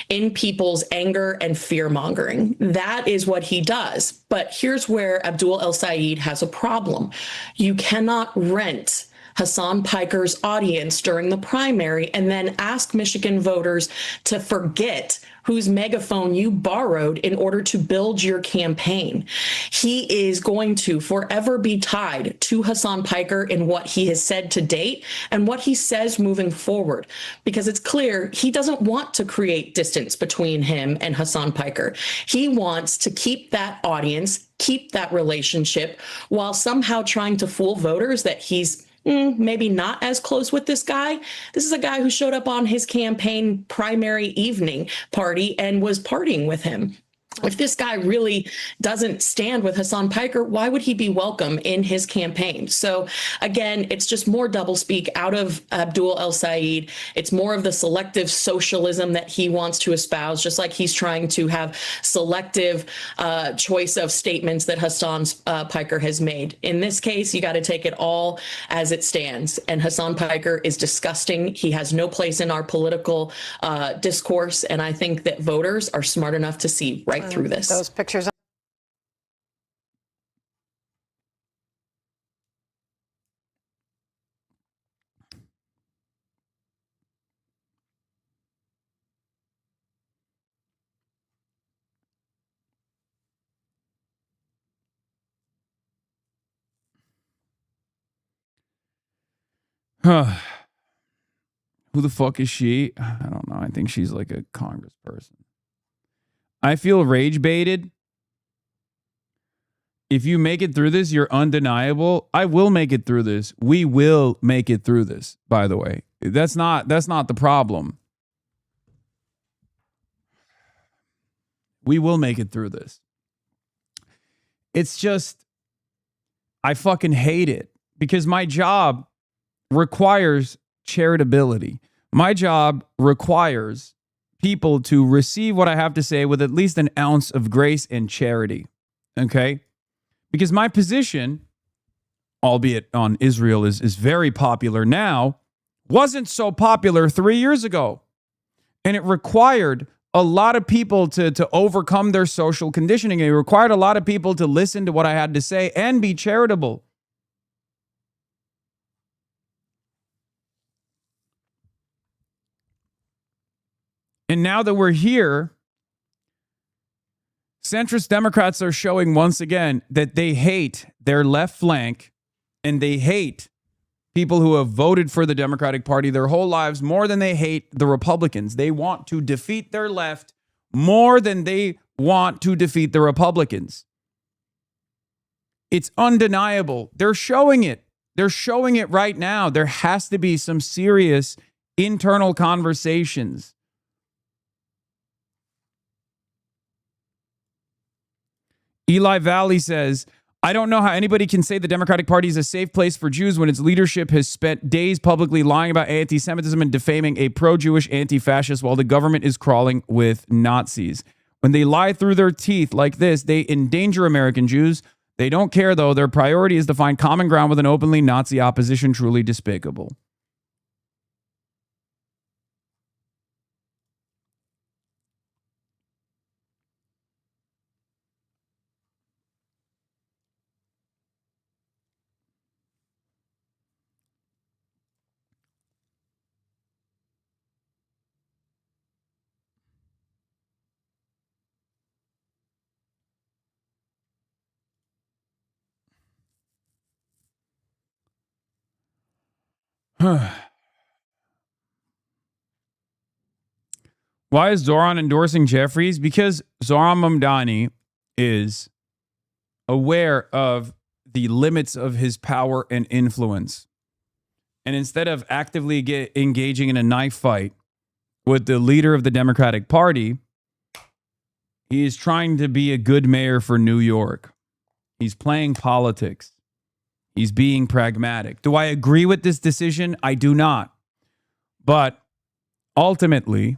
In people's anger and fear-mongering. That is what he does. But here's where Abdul El Sayed has a problem. You cannot rent Hasan Piker's audience during the primary and then ask Michigan voters to forget whose megaphone you borrowed in order to build your campaign. He is going to forever be tied to Hasan Piker in what he has said to date and what he says moving forward, because it's clear he doesn't want to create distance between him and Hasan Piker. He wants to keep that audience, keep that relationship, while somehow trying to fool voters that he's maybe not as close with this guy. This is a guy who showed up on his campaign primary evening party and was partying with him. If this guy really doesn't stand with Hasan Piker, why would he be welcome in his campaign? So again, it's just more doublespeak out of Abdul El Sayed. It's more of the selective socialism that he wants to espouse, just like he's trying to have selective choice of statements that Hasan Piker has made. In this case, you got to take it all as it stands. And Hasan Piker is disgusting. He has no place in our political discourse. And I think that voters are smart enough to see right through this. Those pictures. Who the fuck is she? I don't know. I think she's like a congressperson. I feel rage baited. If you make it through this, you're undeniable. I will make it through this. We will make it through this, by the way. That's not the problem. We will make it through this. It's just, I fucking hate it because my job requires charitability. My job requires people to receive what I have to say with at least an ounce of grace and charity. Okay? Because my position, albeit on Israel is very popular now, wasn't so popular 3 years ago. And it required a lot of people to overcome their social conditioning. It required a lot of people to listen to what I had to say and be charitable. And now that we're here, centrist Democrats are showing once again that they hate their left flank and they hate people who have voted for the Democratic Party their whole lives more than they hate the Republicans. They want to defeat their left more than they want to defeat the Republicans. It's undeniable. They're showing it. They're showing it right now. There has to be some serious internal conversations. Eli Valley says, I don't know how anybody can say the Democratic Party is a safe place for Jews when its leadership has spent days publicly lying about anti-Semitism and defaming a pro-Jewish anti-fascist while the government is crawling with Nazis. When they lie through their teeth like this, they endanger American Jews. They don't care, though. Their priority is to find common ground with an openly Nazi opposition, truly despicable. Why is Zoran endorsing Jeffries? Because Zoran Mamdani is aware of the limits of his power and influence. And instead of actively engaging in a knife fight with the leader of the Democratic Party, he is trying to be a good mayor for New York. He's playing politics. He's being pragmatic. Do I agree with this decision? I do not. But ultimately,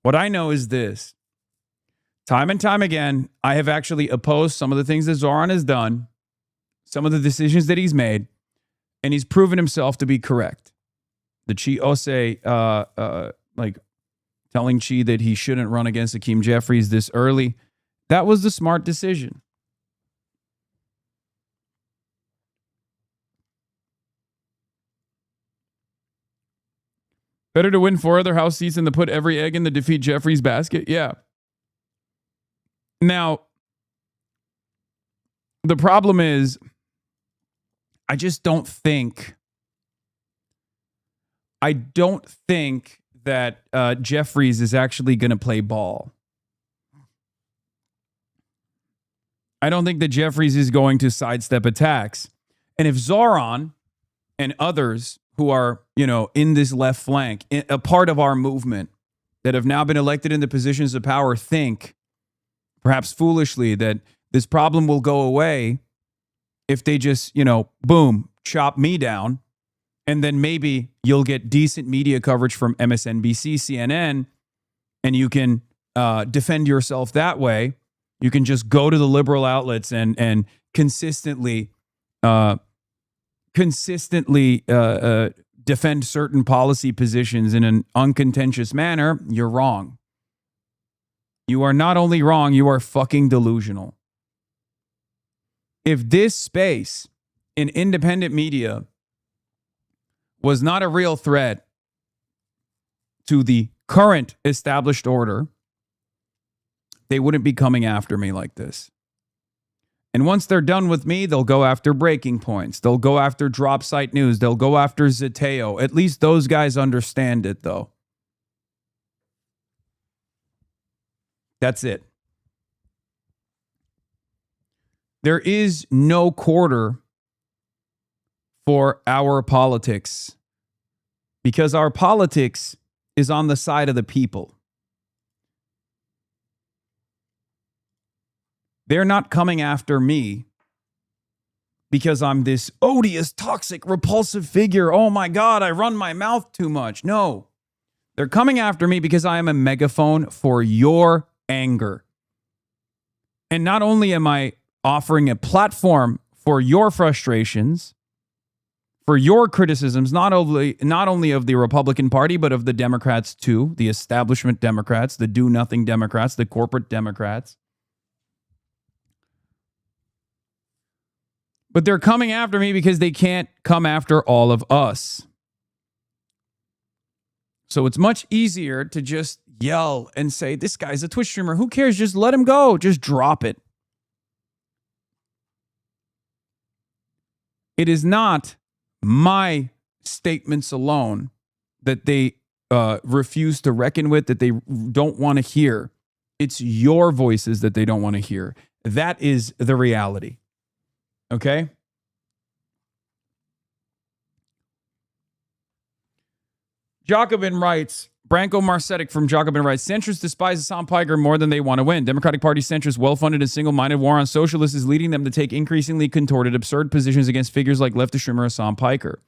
what I know is this. Time and time again, I have actually opposed some of the things that Zoran has done, some of the decisions that he's made, and he's proven himself to be correct. The Chi Ose, like telling Chi that he shouldn't run against Hakeem Jeffries this early, that was the smart decision. Better to win 4 other House seats than to put every egg in the defeat Jeffries basket? Yeah. Now, the problem is, I don't think that Jeffries is actually going to play ball. I don't think that Jeffries is going to sidestep attacks. And if Zoran and others who are, in this left flank, a part of our movement that have now been elected into positions of power, think, perhaps foolishly, that this problem will go away if they just, boom, chop me down, and then maybe you'll get decent media coverage from MSNBC, CNN, and you can defend yourself that way. You can just go to the liberal outlets and consistently defend certain policy positions in an uncontentious manner. You're wrong. You are not only wrong, you are fucking delusional. If this space in independent media was not a real threat to the current established order, they wouldn't be coming after me like this. And once they're done with me, they'll go after Breaking Points. They'll go after Drop Site News. They'll go after Zeteo. At least those guys understand it, though. That's it. There is no quarter for our politics because our politics is on the side of the people. They're not coming after me because I'm this odious, toxic, repulsive figure. Oh my God, I run my mouth too much. No, they're coming after me because I am a megaphone for your anger. And not only am I offering a platform for your frustrations, for your criticisms, not only of the Republican Party, but of the Democrats too, the establishment Democrats, the do-nothing Democrats, the corporate Democrats. But they're coming after me because they can't come after all of us. So it's much easier to just yell and say, this guy's a Twitch streamer. Who cares? Just let him go. Just drop it. It is not my statements alone that they refuse to reckon with, that they don't want to hear. It's your voices that they don't want to hear. That is the reality. Okay? Jacobin writes, Branko Marcetic from Jacobin writes, centrists despise Hasan Piker more than they want to win. Democratic Party centrists, well-funded and single-minded war on socialists is leading them to take increasingly contorted, absurd positions against figures like leftist streamer Hasan Piker.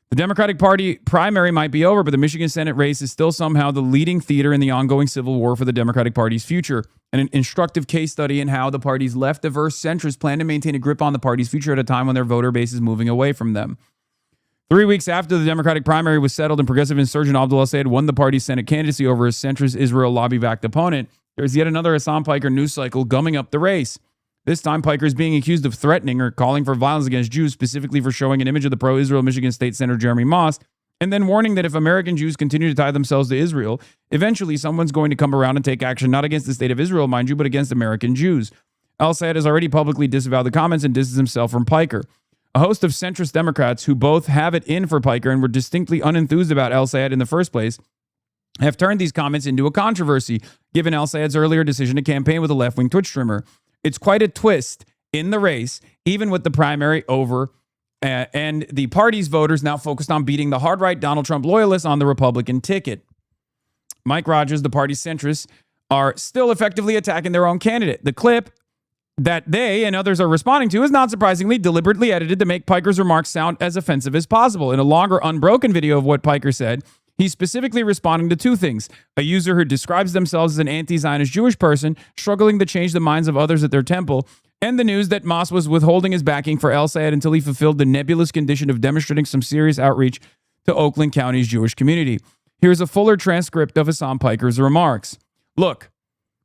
The Democratic Party primary might be over, but the Michigan Senate race is still somehow the leading theater in the ongoing civil war for the Democratic Party's future, and an instructive case study in how the party's left-diverse centrists plan to maintain a grip on the party's future at a time when their voter base is moving away from them. 3 weeks after the Democratic primary was settled and progressive insurgent Abdul al-Sayed won the party's Senate candidacy over his centrist Israel lobby-backed opponent, there's yet another Hasan Piker news cycle gumming up the race. This time, Piker is being accused of threatening or calling for violence against Jews, specifically for showing an image of the pro-Israel Michigan State Senator Jeremy Moss, and then warning that if American Jews continue to tie themselves to Israel, eventually someone's going to come around and take action, not against the state of Israel, mind you, but against American Jews. Al-Sayed has already publicly disavowed the comments and distanced himself from Piker. A host of centrist Democrats who both have it in for Piker and were distinctly unenthused about Al-Sayed in the first place have turned these comments into a controversy, given Al-Sayed's earlier decision to campaign with a left-wing Twitch streamer. It's quite a twist in the race, even with the primary over, and the party's voters now focused on beating the hard-right Donald Trump loyalists on the Republican ticket. Mike Rogers, the party's centrists, are still effectively attacking their own candidate. The clip that they and others are responding to is not surprisingly deliberately edited to make Piker's remarks sound as offensive as possible. In a longer, unbroken video of what Piker said, he's specifically responding to two things: a user who describes themselves as an anti-Zionist Jewish person struggling to change the minds of others at their temple, and the news that Moss was withholding his backing for Al-Sayed until he fulfilled the nebulous condition of demonstrating some serious outreach to Oakland County's Jewish community. Here's a fuller transcript of Hasan Piker's remarks. Look,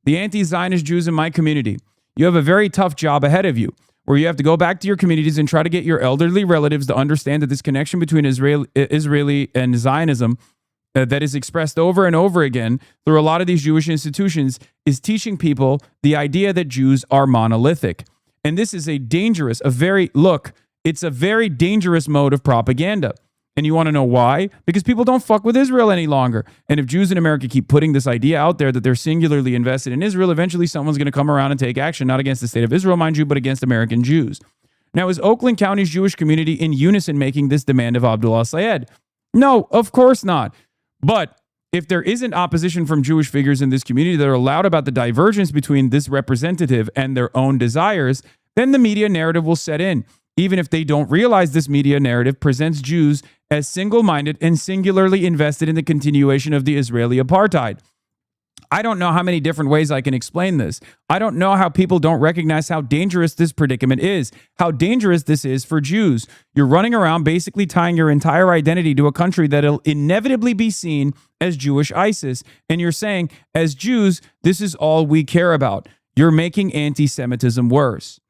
the anti-Zionist Jews in my community, you have a very tough job ahead of you, where you have to go back to your communities and try to get your elderly relatives to understand that this connection between Israeli and Zionism that is expressed over and over again through a lot of these Jewish institutions is teaching people the idea that Jews are monolithic. And this is it's a very dangerous mode of propaganda. And you want to know why? Because people don't fuck with Israel any longer. And if Jews in America keep putting this idea out there that they're singularly invested in Israel, eventually someone's going to come around and take action, not against the state of Israel, mind you, but against American Jews. Now, is Oakland County's Jewish community in unison making this demand of Abdul al-Sayed? No, of course not. But if there isn't opposition from Jewish figures in this community that are loud about the divergence between this representative and their own desires, then the media narrative will set in. Even if they don't realize this media narrative presents Jews as single-minded and singularly invested in the continuation of the Israeli apartheid. I don't know how many different ways I can explain this. I don't know how people don't recognize how dangerous this predicament is, how dangerous this is for Jews. You're running around basically tying your entire identity to a country that'll inevitably be seen as Jewish ISIS. And you're saying, as Jews, this is all we care about. You're making anti-Semitism worse.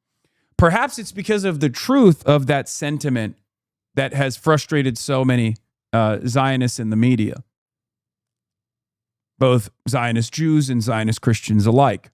Perhaps it's because of the truth of that sentiment that has frustrated so many Zionists in the media, both Zionist Jews and Zionist Christians alike.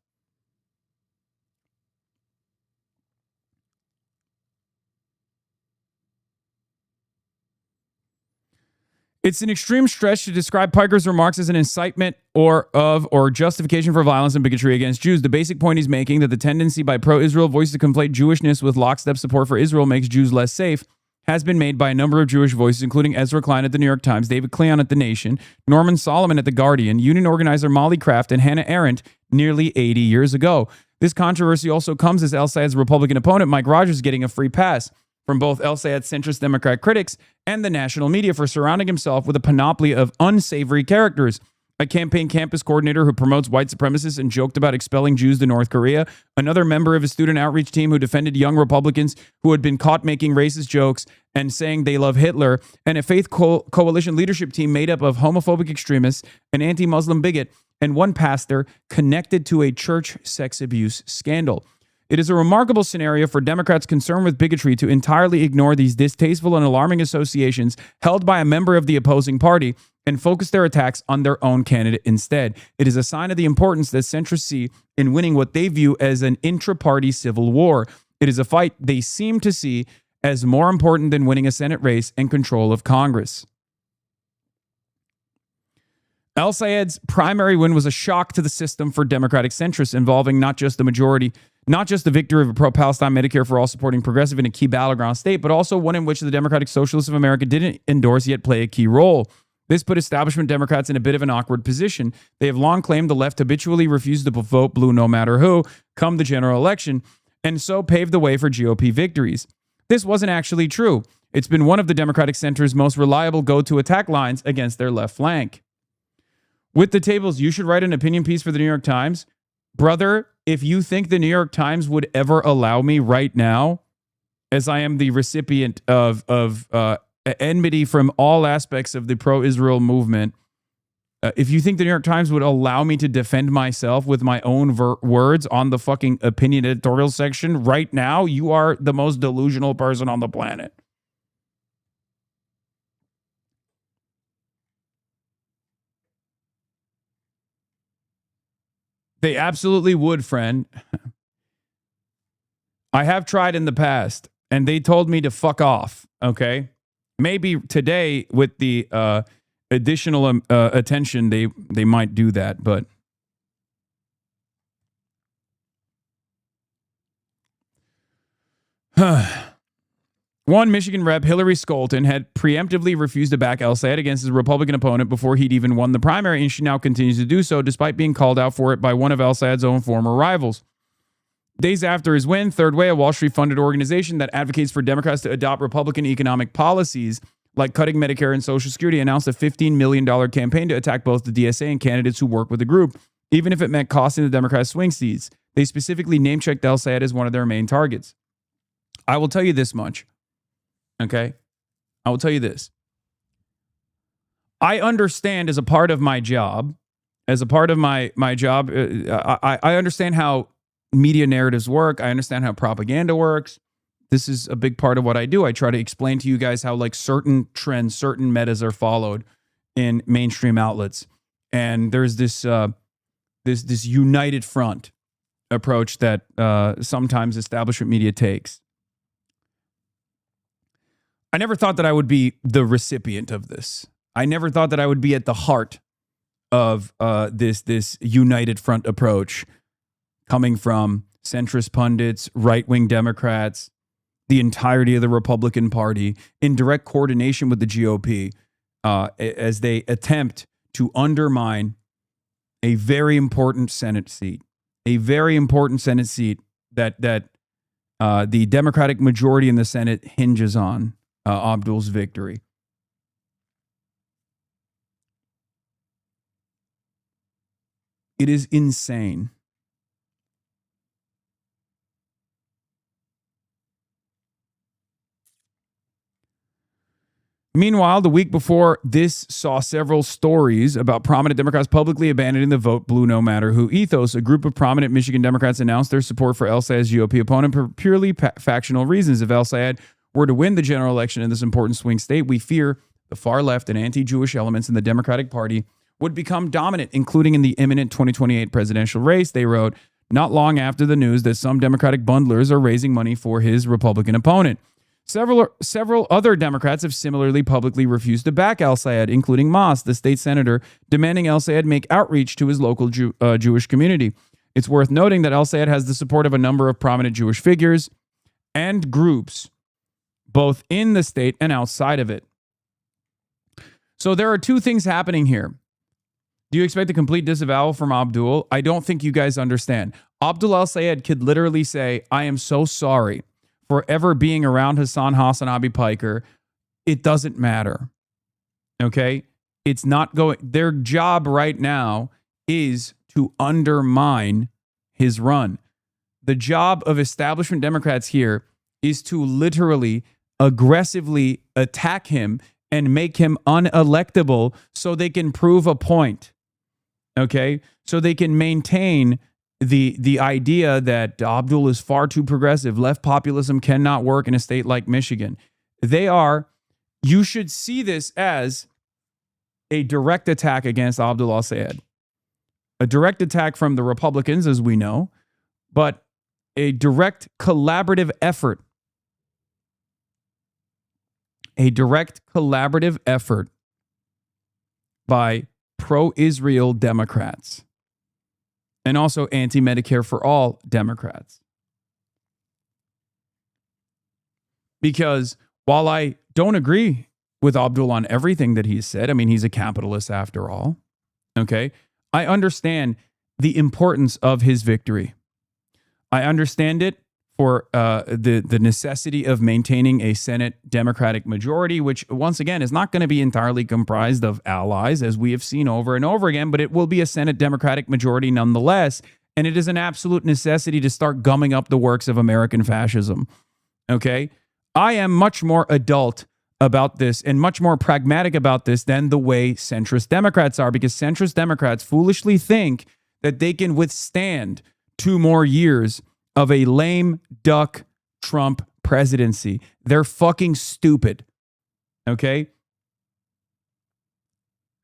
It's an extreme stretch to describe Piker's remarks as an incitement or justification for violence and bigotry against Jews. The basic point he's making, that the tendency by pro-Israel voices to conflate Jewishness with lockstep support for Israel makes Jews less safe, has been made by a number of Jewish voices, including Ezra Klein at the New York Times, David Cleon at The Nation, Norman Solomon at The Guardian, union organizer Molly Kraft, and Hannah Arendt nearly 80 years ago. This controversy also comes as al-Sayed's Republican opponent, Mike Rogers, getting a free pass from both al-Sayed's centrist Democrat critics and the national media for surrounding himself with a panoply of unsavory characters. A campaign campus coordinator who promotes white supremacists and joked about expelling Jews to North Korea, another member of his student outreach team who defended young Republicans who had been caught making racist jokes and saying they love Hitler, and a faith coalition leadership team made up of homophobic extremists, an anti-Muslim bigot, and one pastor connected to a church sex abuse scandal. It is a remarkable scenario for Democrats concerned with bigotry to entirely ignore these distasteful and alarming associations held by a member of the opposing party and focus their attacks on their own candidate instead. It is a sign of the importance that centrists see in winning what they view as an intra-party civil war. It is a fight they seem to see as more important than winning a Senate race and control of Congress. Al-Sayed's primary win was a shock to the system for Democratic centrists, involving not just the victory of a pro-Palestine Medicare for all supporting progressive in a key battleground state, but also one in which the Democratic Socialists of America didn't endorse yet play a key role. This put establishment Democrats in a bit of an awkward position. They have long claimed the left habitually refused to vote blue no matter who come the general election, and so paved the way for GOP victories. This wasn't actually true. It's been one of the Democratic Center's most reliable go-to attack lines against their left flank. With the tables, you should write an opinion piece for the New York Times. Brother, if you think the New York Times would ever allow me right now, as I am the recipient of enmity from all aspects of the pro-Israel movement, if you think the New York Times would allow me to defend myself with my own words on the fucking opinion editorial section right now, you are the most delusional person on the planet. They absolutely would, friend. I have tried in the past, and they told me to fuck off, okay? Maybe today, with the additional attention, they might do that, but... One Michigan rep, Hillary Skolton, had preemptively refused to back El-Sayed against his Republican opponent before he'd even won the primary, and she now continues to do so despite being called out for it by one of El-Sayed's own former rivals. Days after his win, Third Way, a Wall Street-funded organization that advocates for Democrats to adopt Republican economic policies like cutting Medicare and Social Security, announced a $15 million campaign to attack both the DSA and candidates who work with the group, even if it meant costing the Democrats swing seats. They specifically name-checked El-Sayed as one of their main targets. I will tell you this much. Okay? I will tell you this. I understand as a part of my job, I understand how media narratives work. I understand how propaganda works. This is a big part of what I do. I try to explain to you guys how like certain trends, certain metas are followed in mainstream outlets. And there's this this united front approach that sometimes establishment media takes. I never thought that I would be the recipient of this. I never thought that I would be at the heart of this united front approach coming from centrist pundits, right-wing Democrats, the entirety of the Republican Party, in direct coordination with the GOP as they attempt to undermine a very important Senate seat, that the Democratic majority in the Senate hinges on. Abdul's victory. It is insane. Meanwhile, the week before this saw several stories about prominent Democrats publicly abandoning the vote blue no matter who ethos. A group of prominent Michigan Democrats announced their support for El-Sayed's GOP opponent for purely factional reasons. If El-Sayed were to win the general election in this important swing state, we fear the far left and anti-Jewish elements in the Democratic Party would become dominant, including in the imminent 2028 presidential race. They wrote, not long after the news that some Democratic bundlers are raising money for his Republican opponent. Several other Democrats have similarly publicly refused to back El-Sayed, including Moss, the state senator, demanding El-Sayed make outreach to his local Jewish community. It's worth noting that El-Sayed has the support of a number of prominent Jewish figures and groups, both in the state and outside of it. So there are two things happening here. Do you expect a complete disavowal from Abdul? I don't think you guys understand. Abdul El-Sayed could literally say, I am so sorry for ever being around HasanAbi Piker. It doesn't matter. Okay? It's not going. Their job right now is to undermine his run. The job of establishment Democrats here is to literally aggressively attack him and make him unelectable so they can prove a point. Okay? So they can maintain the idea that Abdul is far too progressive. Left populism cannot work in a state like Michigan. You should see this as a direct attack against Abdul El-Sayed. A direct attack from the Republicans, as we know, but a direct collaborative effort. A direct collaborative effort by pro-Israel Democrats and also anti-Medicare for all Democrats. Because while I don't agree with Abdul on everything that he's said. I mean, he's a capitalist after all. Okay. I understand the importance of his victory. I understand it for the necessity of maintaining a Senate Democratic majority, which once again is not going to be entirely comprised of allies, as we have seen over and over again, but it will be a Senate Democratic majority nonetheless. And it is an absolute necessity to start gumming up the works of American fascism. Okay? I am much more adult about this and much more pragmatic about this than the way centrist Democrats are, because centrist Democrats foolishly think that they can withstand 2 more years of a lame duck Trump presidency. They're fucking stupid. Okay?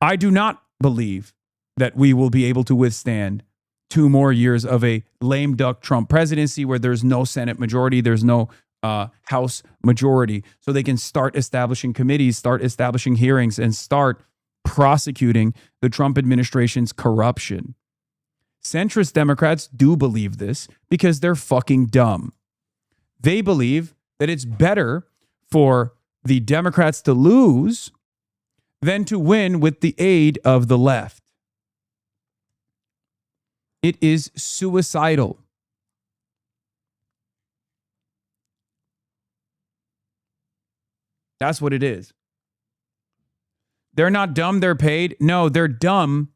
I do not believe that we will be able to withstand 2 more years of a lame duck Trump presidency where there's no Senate majority, there's no House majority. So they can start establishing committees, start establishing hearings, and start prosecuting the Trump administration's corruption. Centrist Democrats do believe this because they're fucking dumb. They believe that it's better for the Democrats to lose than to win with the aid of the left. It is suicidal. That's what it is. They're not dumb, they're paid. No, they're dumb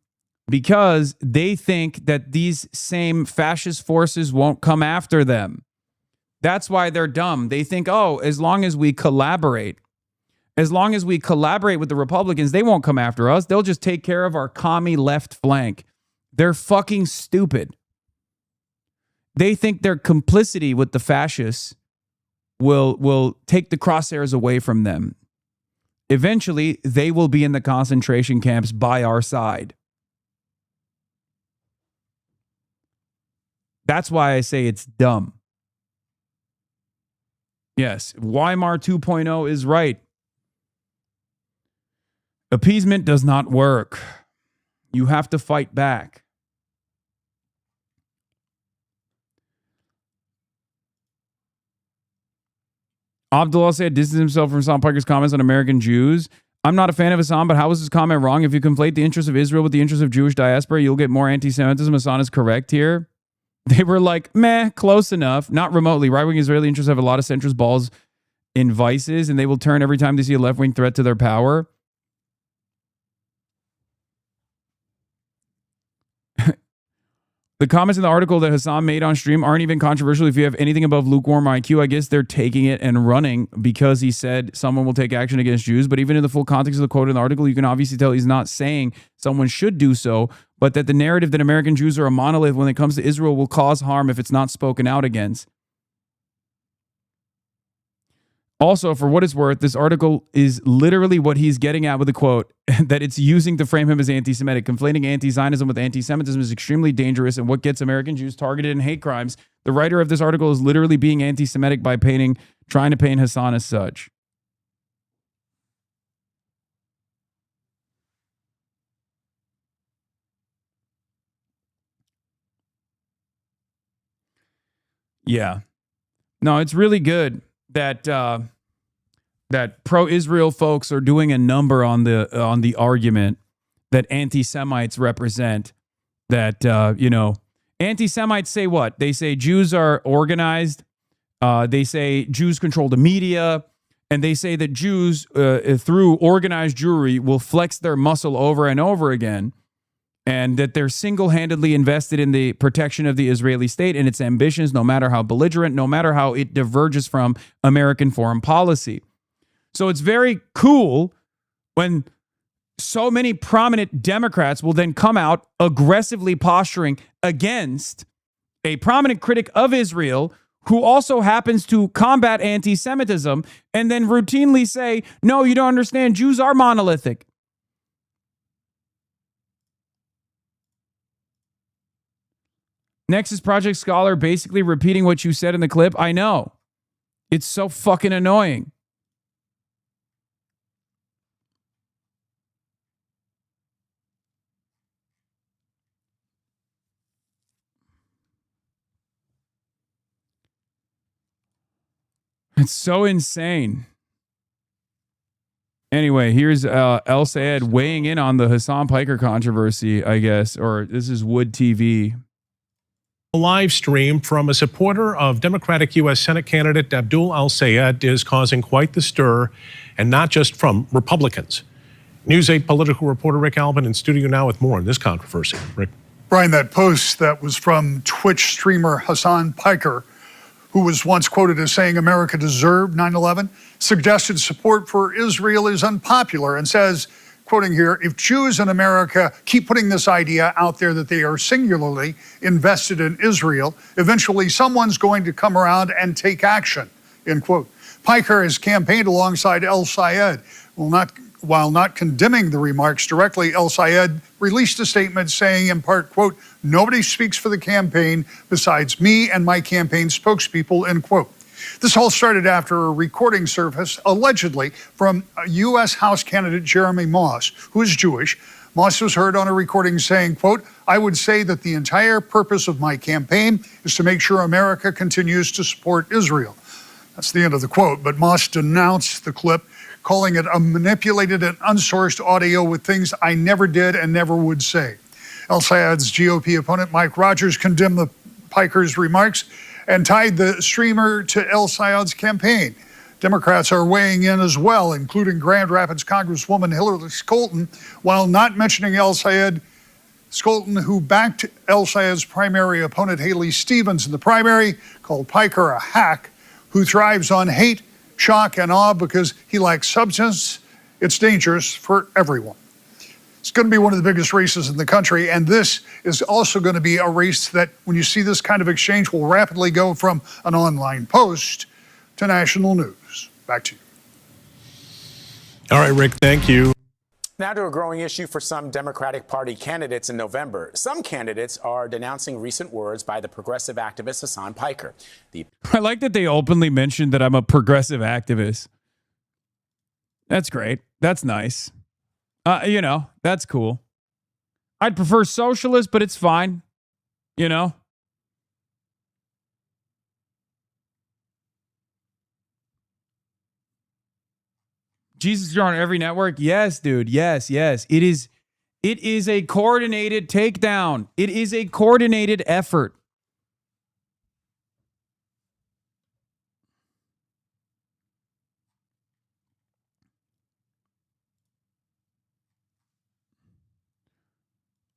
because they think that these same fascist forces won't come after them. That's why they're dumb. They think, oh, as long as we collaborate with the Republicans, they won't come after us. They'll just take care of our commie left flank. They're fucking stupid. They think their complicity with the fascists will take the crosshairs away from them. Eventually, they will be in the concentration camps by our side. That's why I say it's dumb. Yes, Weimar 2.0 is right. Appeasement does not work. You have to fight back. Abdullah said distanced himself from Hasan Piker's comments on American Jews. I'm not a fan of Hasan, but how was his comment wrong? If you conflate the interests of Israel with the interests of Jewish diaspora, you'll get more anti-Semitism. Hasan is correct here. They were like, meh, close enough. Not remotely. Right-wing Israeli interests have a lot of centrist balls in vices, and they will turn every time they see a left-wing threat to their power. The comments in the article that Hasan made on stream aren't even controversial if you have anything above lukewarm IQ. I guess they're taking it and running because he said someone will take action against Jews. But even in the full context of the quote in the article, you can obviously tell he's not saying someone should do so, but that the narrative that American Jews are a monolith when it comes to Israel will cause harm if it's not spoken out against. Also, for what it's worth, this article is literally what he's getting at with the quote, that it's using to frame him as anti-Semitic. Conflating anti-Zionism with anti-Semitism is extremely dangerous and what gets American Jews targeted in hate crimes. The writer of this article is literally being anti-Semitic by trying to paint Hasan as such. Yeah. No, it's really good that that pro-Israel folks are doing a number on the argument that anti-Semites represent. That anti-Semites say what? They say Jews are organized. They say Jews control the media, and they say that Jews through organized Jewry will flex their muscle over and over again. And that they're single-handedly invested in the protection of the Israeli state and its ambitions, no matter how belligerent, no matter how it diverges from American foreign policy. So it's very cool when so many prominent Democrats will then come out aggressively posturing against a prominent critic of Israel who also happens to combat anti-Semitism and then routinely say, no, you don't understand, Jews are monolithic. Nexus Project Scholar basically repeating what you said in the clip. I know. It's so fucking annoying. It's so insane. Anyway, here's El Sayed weighing in on the Hasan Piker controversy, I guess, or this is Wood TV. A live stream from a supporter of Democratic U.S. Senate candidate Abdul El-Sayed is causing quite the stir, and not just from Republicans. News 8 political reporter Rick Albin in studio now with more on this controversy. Rick. Brian, that post that was from Twitch streamer Hasan Piker, who was once quoted as saying America deserved 9/11, suggested support for Israel is unpopular and says, quoting here, if Jews in America keep putting this idea out there that they are singularly invested in Israel, eventually someone's going to come around and take action, end quote. Piker has campaigned alongside El-Sayed. While not condemning the remarks directly, El-Sayed released a statement saying in part, quote, nobody speaks for the campaign besides me and my campaign spokespeople, end quote. This all started after a recording surfaced, allegedly, from U.S. House candidate Jeremy Moss, who is Jewish. Moss was heard on a recording saying, quote, I would say that the entire purpose of my campaign is to make sure America continues to support Israel. That's the end of the quote, but Moss denounced the clip, calling it a manipulated and unsourced audio with things I never did and never would say. El-Sayed's GOP opponent, Mike Rogers, condemned the Piker's remarks and tied the streamer to El-Sayed's campaign. Democrats are weighing in as well, including Grand Rapids Congresswoman Hillary Scholten, while not mentioning El-Sayed. Scholten, who backed El-Sayed's primary opponent Haley Stevens in the primary, called Piker a hack who thrives on hate, shock, and awe because he lacks substance. It's dangerous for everyone. It's going to be one of the biggest races in the country, and this is also going to be a race that, when you see this kind of exchange, will rapidly go from an online post to national news. Back to you. All right, Rick, thank you. Now to a growing issue for some Democratic Party candidates in November. Some candidates are denouncing recent words by the progressive activist Hasan Piker. I like that they openly mentioned that I'm a progressive activist. That's great. That's nice. You know, that's cool. I'd prefer socialist, but it's fine. You know? Jesus, you're on every network? Yes, dude. Yes, yes. It is a coordinated takedown. It is a coordinated effort.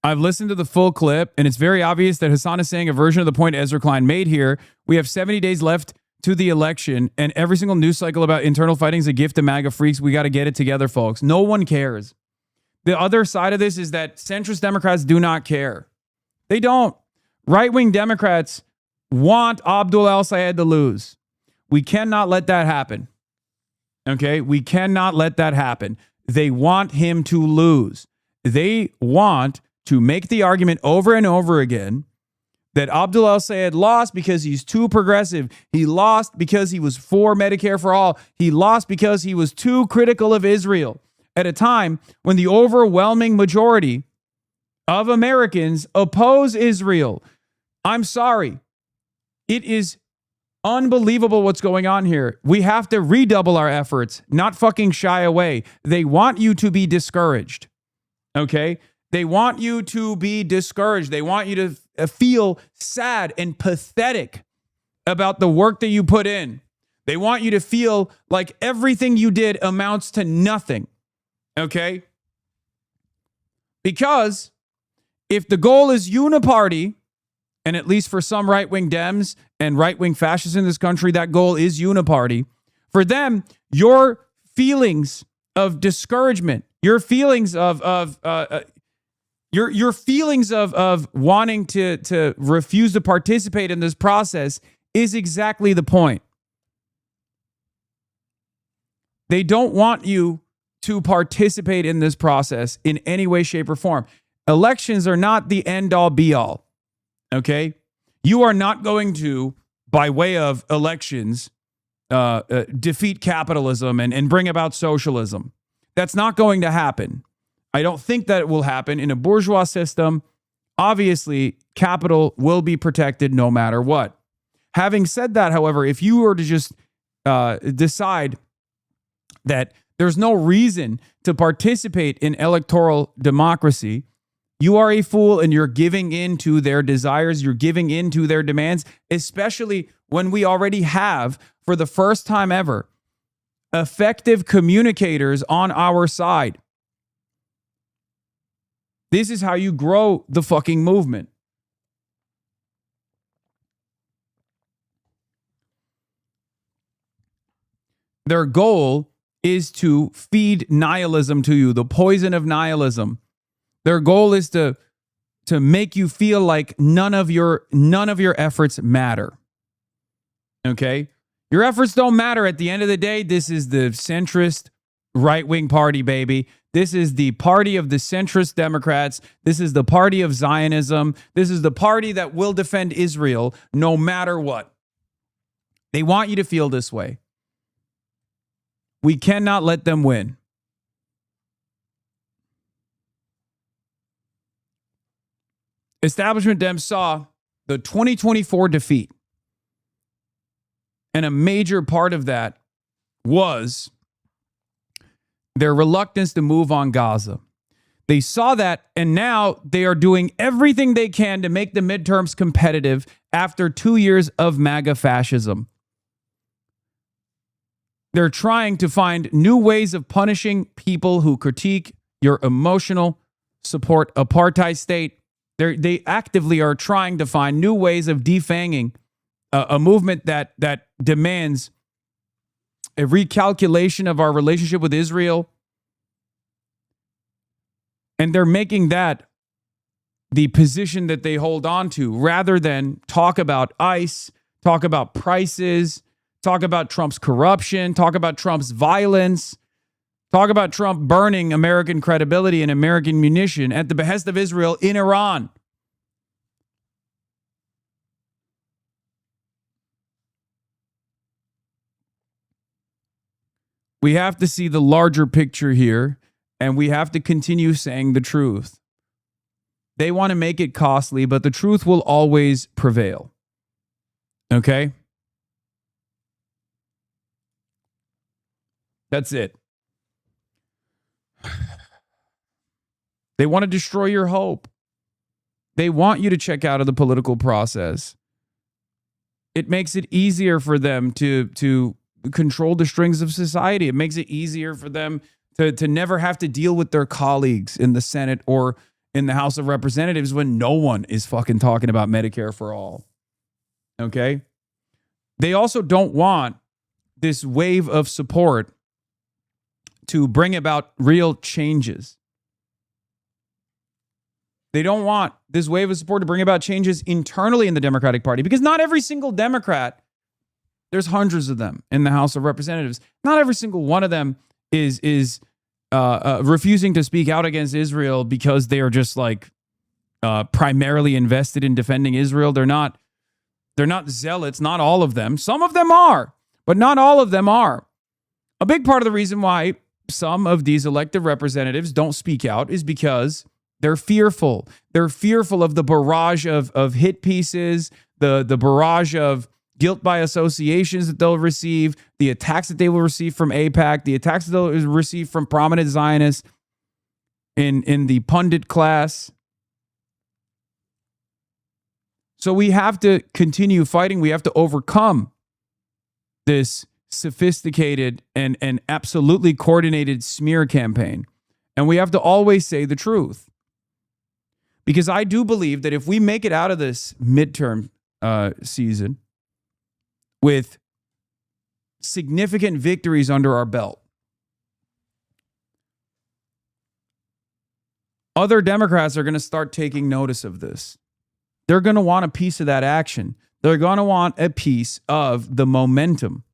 I've listened to the full clip, and it's very obvious that Hasan is saying a version of the point Ezra Klein made here. We have 70 days left to the election, and every single news cycle about internal fighting is a gift to MAGA freaks. We got to get it together, folks. No one cares. The other side of this is that centrist Democrats do not care. They don't. Right-wing Democrats want Abdul El-Sayed to lose. We cannot let that happen. Okay? We cannot let that happen. They want him to lose. They want to make the argument over and over again that Abdul El-Sayed lost because he's too progressive. He lost because he was for Medicare for all. He lost because he was too critical of Israel at a time when the overwhelming majority of Americans oppose Israel. I'm sorry. It is unbelievable what's going on here. We have to redouble our efforts, not fucking shy away. They want you to be discouraged. Okay? They want you to be discouraged. They want you to feel sad and pathetic about the work that you put in. They want you to feel like everything you did amounts to nothing. Okay? Because if the goal is uniparty, and at least for some right-wing Dems and right-wing fascists in this country, that goal is uniparty. For them, your feelings of discouragement, your feelings of your feelings of wanting to refuse to participate in this process is exactly the point. They don't want you to participate in this process in any way, shape, or form. Elections are not the end-all, be-all. Okay? You are not going to, by way of elections, defeat capitalism and bring about socialism. That's not going to happen. I don't think that it will happen. In a bourgeois system, obviously, capital will be protected no matter what. Having said that, however, if you were to just decide that There's no reason to participate in electoral democracy. You are a fool and you're giving in to their desires. You're giving in to their demands, especially when we already have, for the first time ever, effective communicators on our side. This is how you grow the fucking movement. Their goal is to feed nihilism to you, the poison of nihilism. Their goal is to make you feel like none of your efforts matter. Okay? Your efforts don't matter at the end of the day. This is the centrist right-wing party, baby. This is the party of the centrist Democrats. This is the party of Zionism. This is the party that will defend Israel no matter what. They want you to feel this way. We cannot let them win. Establishment Dems saw the 2024 defeat. And a major part of that was their reluctance to move on Gaza. They saw that, and now they are doing everything they can to make the midterms competitive after 2 years of MAGA fascism. They're trying to find new ways of punishing people who critique your emotional support apartheid state. They actively are trying to find new ways of defanging a movement that demands a recalculation of our relationship with Israel. And they're making that the position that they hold on to rather than talk about ICE, talk about prices, talk about Trump's corruption, talk about Trump's violence, talk about Trump burning American credibility and American munition at the behest of Israel in Iran. We have to see the larger picture here, and we have to continue saying the truth. They want to make it costly, but the truth will always prevail. Okay? That's it. They want to destroy your hope. They want you to check out of the political process. It makes it easier for them to control the strings of society. It makes it easier for them to never have to deal with their colleagues in the Senate or in the House of Representatives when no one is fucking talking about Medicare for all. Okay? They also don't want this wave of support to bring about real changes. They don't want this wave of support to bring about changes internally in the Democratic Party, because not every single Democrat, there's hundreds of them in the House of Representatives, not every single one of them is refusing to speak out against Israel because they are just like primarily invested in defending Israel. They're not zealots, not all of them. Some of them are, but not all of them are. A big part of the reason why some of these elected representatives don't speak out is because they're fearful. They're fearful of the barrage of hit pieces, the barrage of guilt by associations that they'll receive, the attacks that they will receive from AIPAC, the attacks that they'll receive from prominent Zionists in the pundit class. So we have to continue fighting. We have to overcome this sophisticated and absolutely coordinated smear campaign. And we have to always say the truth. Because I do believe that if we make it out of this midterm season with significant victories under our belt, other Democrats are going to start taking notice of this. They're going to want a piece of that action. They're going to want a piece of the momentum.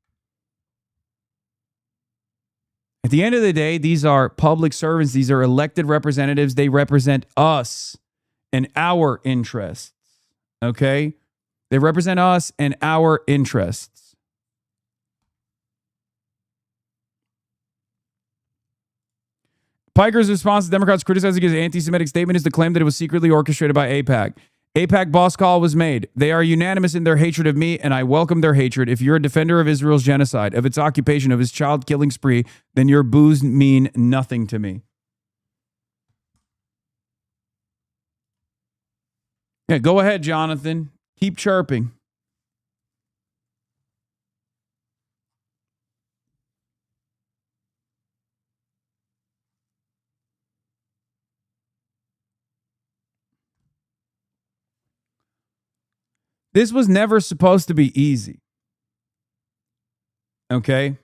At the end of the day, these are public servants. These are elected representatives. They represent us and our interests. Okay? They represent us and our interests. Piker's response to Democrats criticizing his anti-Semitic statement is to claim that it was secretly orchestrated by AIPAC. AIPAC boss call was made. They are unanimous in their hatred of me, and I welcome their hatred. If you're a defender of Israel's genocide, of its occupation, of its child-killing spree, then your boos mean nothing to me. Yeah, go ahead, Jonathan. Keep chirping. This was never supposed to be easy. Okay?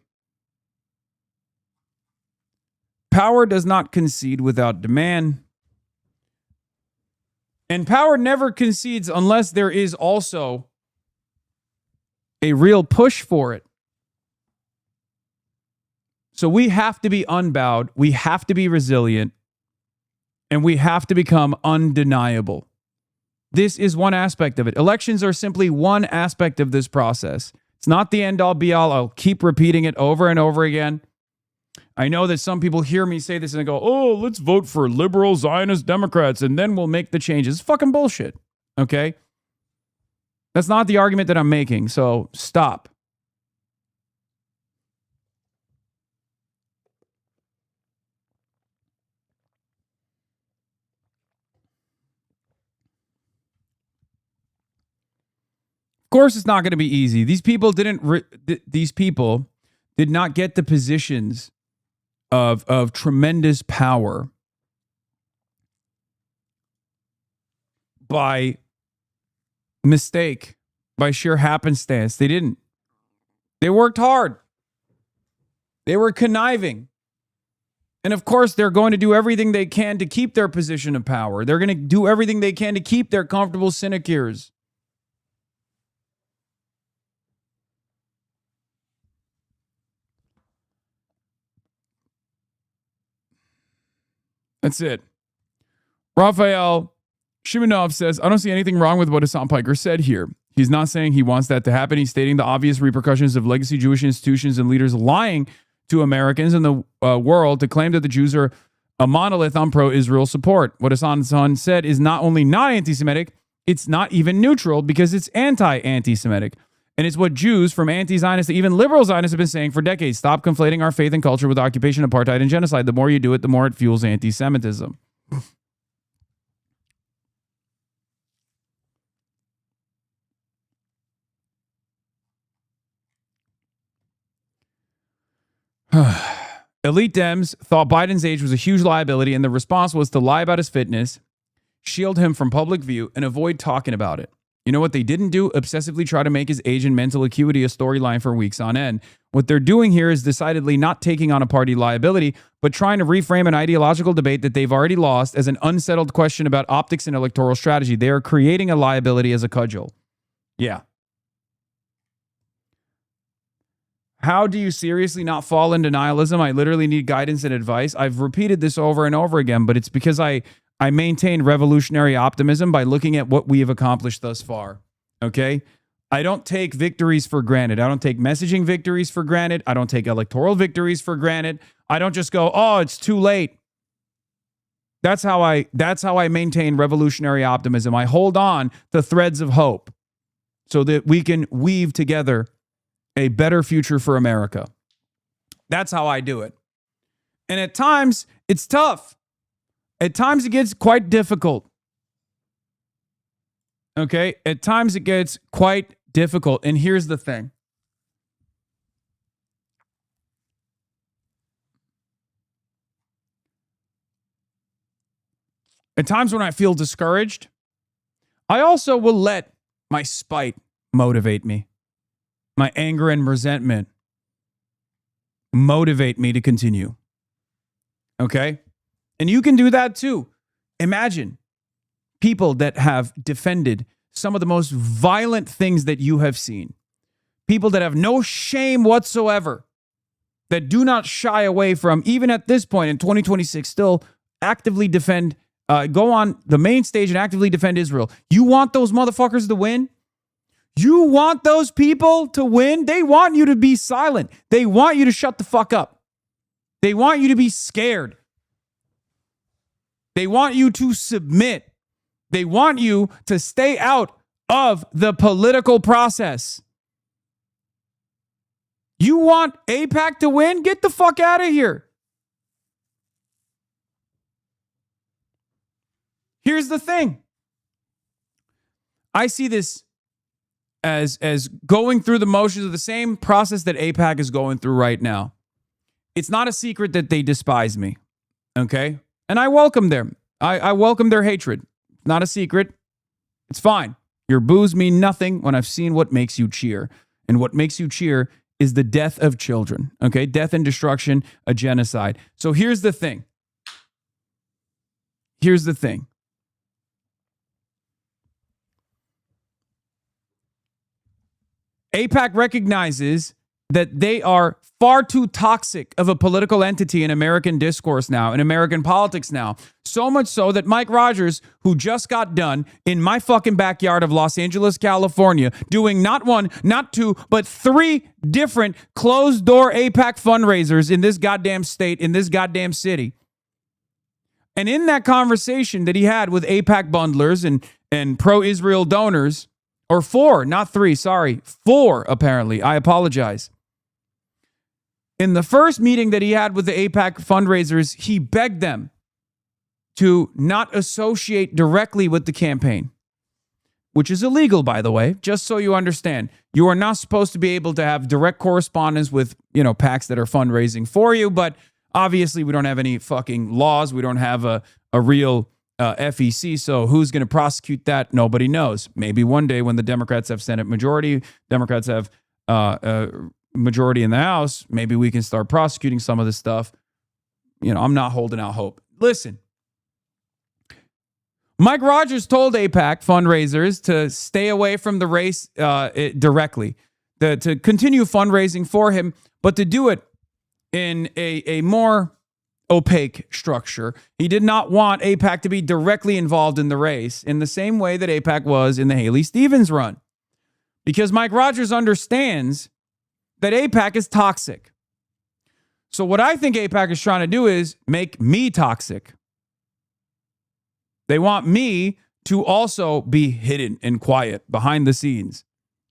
Power does not concede without demand. And power never concedes unless there is also a real push for it. So we have to be unbowed, we have to be resilient, and we have to become undeniable. This is one aspect of it. Elections are simply one aspect of this process. It's not the end all be all. I'll keep repeating it over and over again. I know that some people hear me say this and they go, oh, let's vote for liberal Zionist Democrats and then we'll make the changes. It's fucking bullshit. Okay? That's not the argument that I'm making. So stop. Of course, it's not going to be easy. These people did not get the positions of tremendous power by mistake, by sheer happenstance. They didn't. They worked hard. They were conniving. And of course, they're going to do everything they can to keep their position of power. They're going to do everything they can to keep their comfortable sinecures. That's it. Raphael Shimonov says, I don't see anything wrong with what Hasan Piker said here. He's not saying he wants that to happen. He's stating the obvious repercussions of legacy Jewish institutions and leaders lying to Americans and the world to claim that the Jews are a monolith on pro-Israel support. What Hasan said is not only not anti-Semitic, it's not even neutral because it's anti-anti-Semitic. And it's what Jews from anti-Zionists, even liberal Zionists, have been saying for decades. Stop conflating our faith and culture with occupation, apartheid, and genocide. The more you do it, the more it fuels anti-Semitism. Elite Dems thought Biden's age was a huge liability, and the response was to lie about his fitness, shield him from public view, and avoid talking about it. You know what they didn't do? Obsessively try to make his age and mental acuity a storyline for weeks on end. What they're doing here is decidedly not taking on a party liability, but trying to reframe an ideological debate that they've already lost as an unsettled question about optics and electoral strategy. They are creating a liability as a cudgel. Yeah. How do you seriously not fall into nihilism? I literally need guidance and advice. I've repeated this over and over again, but it's because I maintain revolutionary optimism by looking at what we have accomplished thus far. Okay? I don't take victories for granted. I don't take messaging victories for granted. I don't take electoral victories for granted. I don't just go, oh, it's too late. That's how I maintain revolutionary optimism. I hold on to threads of hope so that we can weave together a better future for America. That's how I do it. And at times, it's tough. At times, it gets quite difficult. Okay? At times, it gets quite difficult. And here's the thing. At times when I feel discouraged, I also will let my spite motivate me. My anger and resentment motivate me to continue. Okay? And you can do that too. Imagine people that have defended some of the most violent things that you have seen. People that have no shame whatsoever, that do not shy away from, even at this point in 2026, still actively defend, go on the main stage and actively defend Israel. You want those motherfuckers to win? You want those people to win? They want you to be silent. They want you to shut the fuck up. They want you to be scared. They want you to submit. They want you to stay out of the political process. You want AIPAC to win? Get the fuck out of here. Here's the thing. I see this as going through the motions of the same process that AIPAC is going through right now. It's not a secret that they despise me, okay? And I welcome them. I welcome their hatred. Not a secret. It's fine. Your boos mean nothing when I've seen what makes you cheer. And what makes you cheer is the death of children, okay? Death and destruction, a genocide. So here's the thing. Here's the thing. AIPAC recognizes that they are far too toxic of a political entity in American discourse now, in American politics now. So much so that Mike Rogers, who just got done in my fucking backyard of Los Angeles, California, doing not one, not two, but 3 different closed-door AIPAC fundraisers in this goddamn state, in this goddamn city. And in that conversation that he had with AIPAC bundlers and pro-Israel donors, or 4, not 3, sorry, 4 apparently, I apologize. In the first meeting that he had with the AIPAC fundraisers, he begged them to not associate directly with the campaign, which is illegal, by the way, just so you understand. You are not supposed to be able to have direct correspondence with, PACs that are fundraising for you, but obviously we don't have any fucking laws. We don't have a real FEC, so who's going to prosecute that? Nobody knows. Maybe one day when the Democrats have Senate majority, Democrats have majority in the House, maybe we can start prosecuting some of this stuff. I'm not holding out hope. Listen, Mike Rogers told AIPAC fundraisers to stay away from the race directly, to continue fundraising for him, but to do it in a more opaque structure. He did not want AIPAC to be directly involved in the race in the same way that AIPAC was in the Haley Stevens run. Because Mike Rogers understands that AIPAC is toxic. So what I think AIPAC is trying to do is make me toxic. They want me to also be hidden and quiet behind the scenes,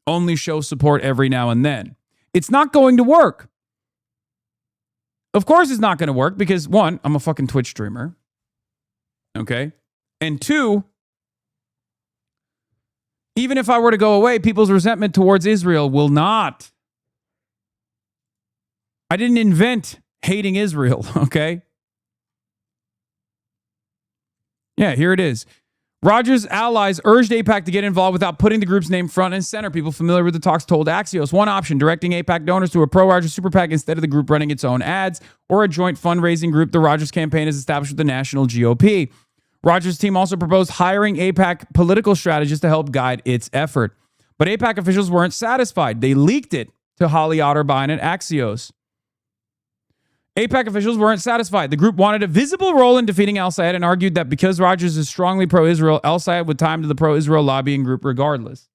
only show support every now and then. It's not going to work. Of course it's not going to work because 1, I'm a fucking Twitch streamer. Okay? And 2, even if I were to go away, people's resentment towards Israel will not. I didn't invent hating Israel, okay? Yeah, here it is. Rogers' allies urged AIPAC to get involved without putting the group's name front and center. People familiar with the talks told Axios one option, directing AIPAC donors to a pro-Rogers super PAC instead of the group running its own ads, or a joint fundraising group the Rogers campaign has established with the national GOP. Rogers' team also proposed hiring AIPAC political strategists to help guide its effort. But AIPAC officials weren't satisfied. They leaked it to Holly Otterbein at Axios. AIPAC officials weren't satisfied. The group wanted a visible role in defeating al-Sayed and argued that because Rogers is strongly pro-Israel, al-Sayed would time to the pro-Israel lobbying group regardless.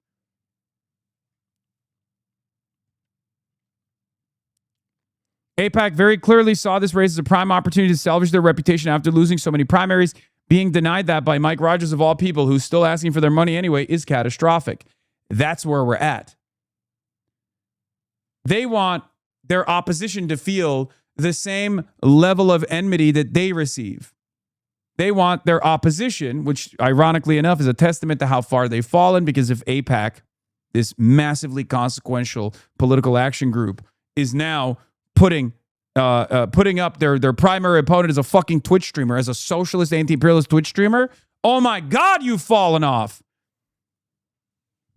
AIPAC very clearly saw this race as a prime opportunity to salvage their reputation after losing so many primaries. Being denied that by Mike Rogers, of all people, who's still asking for their money anyway, is catastrophic. That's where we're at. They want their opposition to feel the same level of enmity that they receive. They want their opposition, which ironically enough is a testament to how far they've fallen, because if AIPAC, this massively consequential political action group, is now putting up their primary opponent as a fucking Twitch streamer, as a socialist, anti-imperialist Twitch streamer, oh my God, you've fallen off.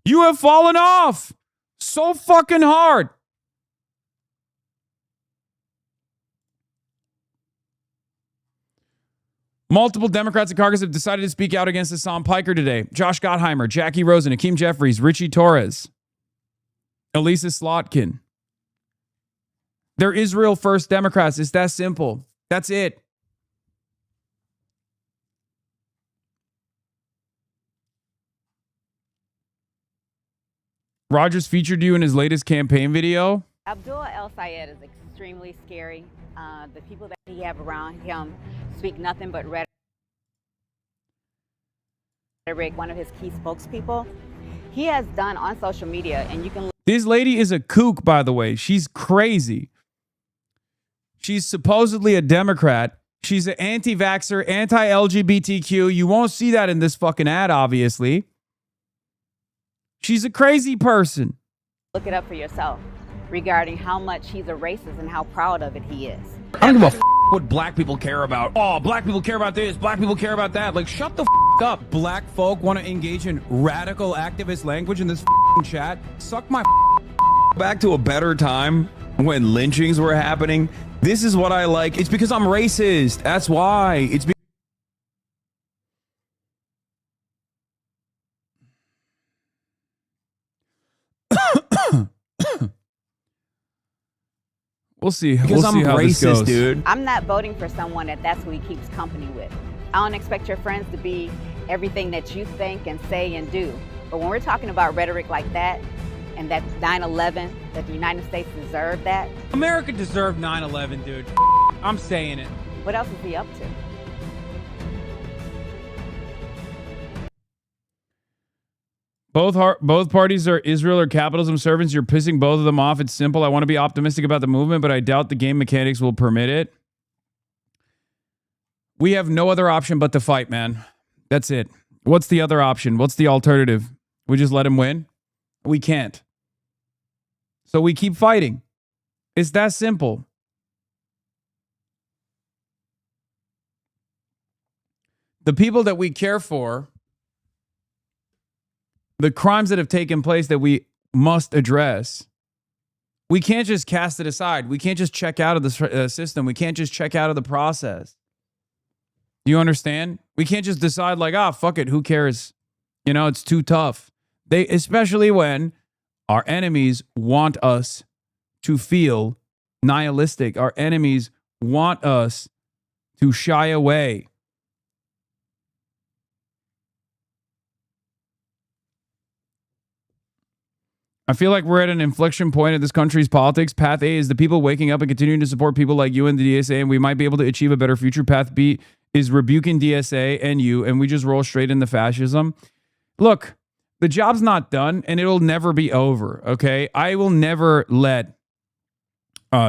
You have fallen off so fucking hard. Multiple Democrats and caucus have decided to speak out against Hasan Piker today. Josh Gottheimer, Jackie Rosen, Hakeem Jeffries, Richie Torres, Elisa Slotkin. They're Israel First Democrats. It's that simple. That's it. Rogers featured you in his latest campaign video. Abdul El-Sayed is extremely scary. The people that he have around him speak nothing but rhetoric. Rhetoric, one of his key spokespeople, he has done on social media, and you can. This lady is a kook, by the way. She's crazy. She's supposedly a Democrat. She's an anti-vaxxer, anti-LGBTQ. You won't see that in this fucking ad, obviously. She's a crazy person. Look it up for yourself regarding how much he's a racist and how proud of it he is. I don't give a what black people care about. Oh, black people care about this. Black people care about that. Like, shut the up. Black folk want to engage in radical activist language in this chat. Suck my back to a better time when lynchings were happening. This is what I like. It's because I'm racist. That's why. It's We'll see. Because We'll see I'm how this racist, goes. dude. I'm not voting for someone that's who he keeps company with. I don't expect your friends to be everything that you think and say and do. But when we're talking about rhetoric like that, and that 9/11, that the United States deserved that. America deserved 9/11, dude. I'm saying it. What else is he up to? Both parties are Israel or capitalism servants. You're pissing both of them off. It's simple. I want to be optimistic about the movement, but I doubt the game mechanics will permit it. We have no other option but to fight, man. That's it. What's the other option? What's the alternative? We just let him win? We can't. So we keep fighting. It's that simple. The people that we care for, the crimes that have taken place that we must address, we can't just cast it aside. We can't just check out of the system. We can't just check out of the process. You understand? We can't just decide like, fuck it, who cares? You know, it's too tough. Especially when our enemies want us to feel nihilistic. Our enemies want us to shy away. I feel like we're at an inflection point in this country's politics. Path A is the people waking up and continuing to support people like you and the DSA, and we might be able to achieve a better future. Path B is rebuking DSA and you, and we just roll straight into fascism. Look, the job's not done, and it'll never be over, okay? I will never let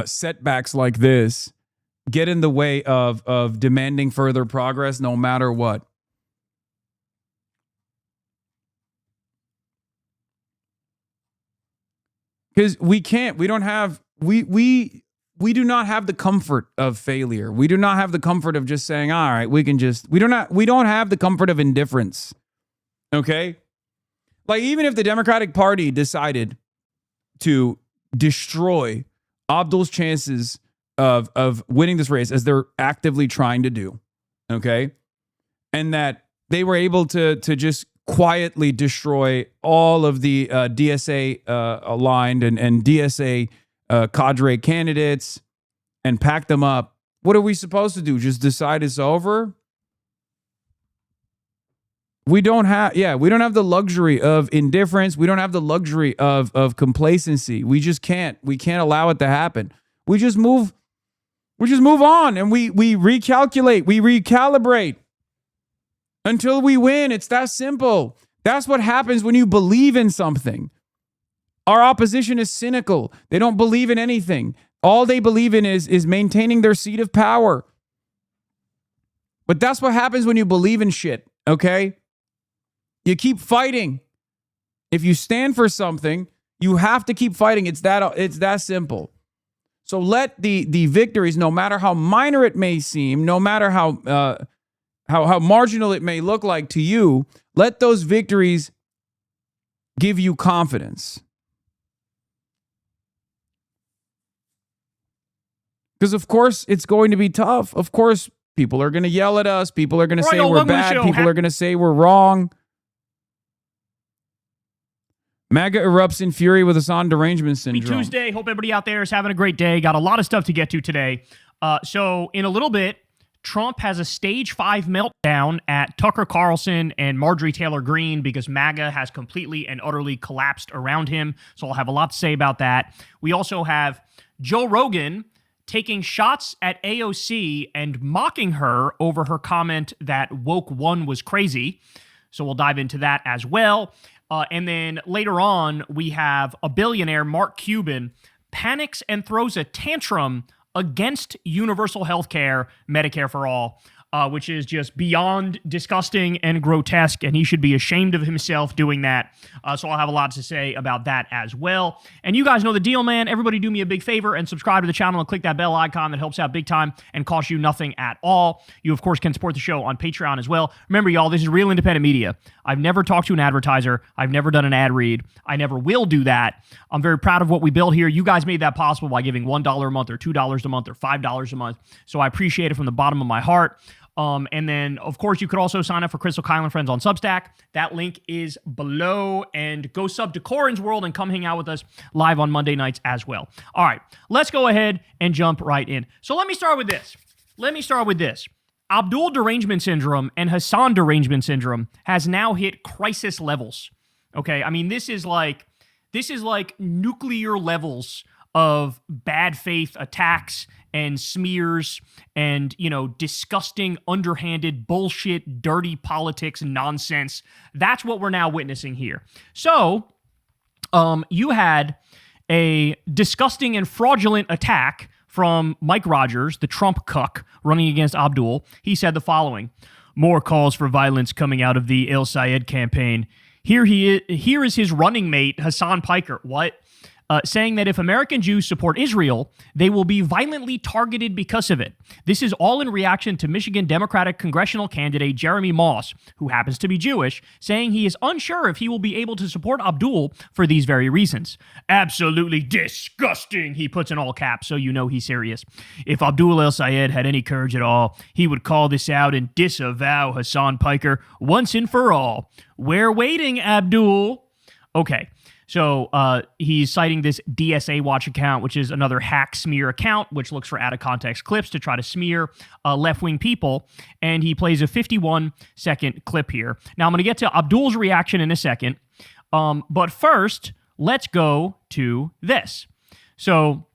setbacks like this get in the way of demanding further progress no matter what. Because we can't, we do not have the comfort of failure. We do not have the comfort of just saying, all right, we don't have the comfort of indifference. Okay? Like, even if the Democratic Party decided to destroy Abdul's chances of winning this race, as they're actively trying to do, okay? And that they were able to just quietly destroy all of the DSA aligned and DSA cadre candidates and pack them up. What are we supposed to do? Just decide it's over? We don't have the luxury of indifference. We don't have the luxury of complacency. We just can't. We can't allow it to happen. We just move on, and we recalculate, we recalibrate. Until we win. It's that simple. That's what happens when you believe in something. Our opposition is cynical. They don't believe in anything. All they believe in is maintaining their seat of power. But that's what happens when you believe in shit, okay? You keep fighting. If you stand for something, you have to keep fighting. It's that simple. So let the victories, no matter how minor it may seem, no matter how marginal it may look like to you, let those victories give you confidence. Because, of course, it's going to be tough. Of course, people are going to yell at us. People are going to say we're bad. People are going to say we're wrong. MAGA erupts in fury with Hasan derangement syndrome. Tuesday. Hope everybody out there is having a great day. Got a lot of stuff to get to today. So in a little bit, Trump has a stage 5 meltdown at Tucker Carlson and Marjorie Taylor Greene because MAGA has completely and utterly collapsed around him. So I'll have a lot to say about that. We also have Joe Rogan taking shots at AOC and mocking her over her comment that woke one was crazy. So we'll dive into that as well. And then later on, we have a billionaire, Mark Cuban, panics and throws a tantrum against universal health care, Medicare for all, which is just beyond disgusting and grotesque, and he should be ashamed of himself doing that. So I'll have a lot to say about that as well. And you guys know the deal, man. Everybody do me a big favor and subscribe to the channel and click that bell icon. That helps out big time and costs you nothing at all. You, of course, can support the show on Patreon as well. Remember, y'all, this is real independent media. I've never talked to an advertiser. I've never done an ad read. I never will do that. I'm very proud of what we built here. You guys made that possible by giving $1 a month or $2 a month or $5 a month. So I appreciate it from the bottom of my heart. And then, of course, you could also sign up for Crystal Kyle and Friends on Substack. That link is below. And go sub to Corin's World and come hang out with us live on Monday nights as well. All right, let's go ahead and jump right in. So let me start with this. Abdul derangement syndrome and Hasan derangement syndrome has now hit crisis levels. Okay, I mean, this is like nuclear levels of bad faith attacks and smears and, disgusting, underhanded, bullshit, dirty politics nonsense. That's what we're now witnessing here. So, you had a disgusting and fraudulent attack from Mike Rogers, the Trump cuck, running against Abdul. He said the following: more calls for violence coming out of the El Sayed campaign. Here is his running mate, Hasan Piker. What? Saying that if American Jews support Israel, they will be violently targeted because of it. This is all in reaction to Michigan Democratic congressional candidate Jeremy Moss, who happens to be Jewish, saying he is unsure if he will be able to support Abdul for these very reasons. Absolutely disgusting, he puts in all caps, so you know he's serious. If Abdul El Sayed had any courage at all, he would call this out and disavow Hasan Piker once and for all. We're waiting, Abdul. Okay. So he's citing this DSA Watch account, which is another hack smear account, which looks for out-of-context clips to try to smear left-wing people. And he plays a 51-second clip here. Now, I'm going to get to Abdul's reaction in a second. But first, let's go to this. So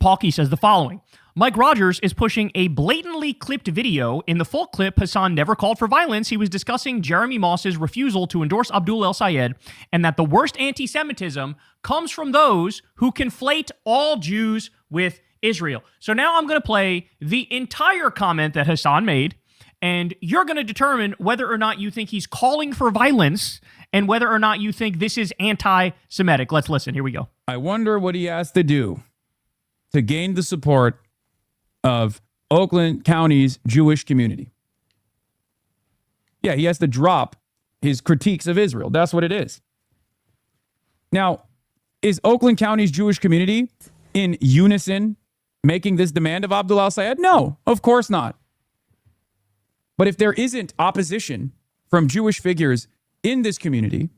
Palkey says the following: Mike Rogers is pushing a blatantly clipped video. In the full clip, Hasan never called for violence. He was discussing Jeremy Moss's refusal to endorse Abdul El Sayed, and that the worst anti-Semitism comes from those who conflate all Jews with Israel. So now I'm going to play the entire comment that Hasan made, and you're going to determine whether or not you think he's calling for violence and whether or not you think this is anti-Semitic. Let's listen. Here we go. I wonder what he has to do to gain the support of Oakland County's Jewish community. Yeah, he has to drop his critiques of Israel. That's what it is. Now, is Oakland County's Jewish community in unison making this demand of Abdul El Sayed? No, of course not. But if there isn't opposition from Jewish figures in this community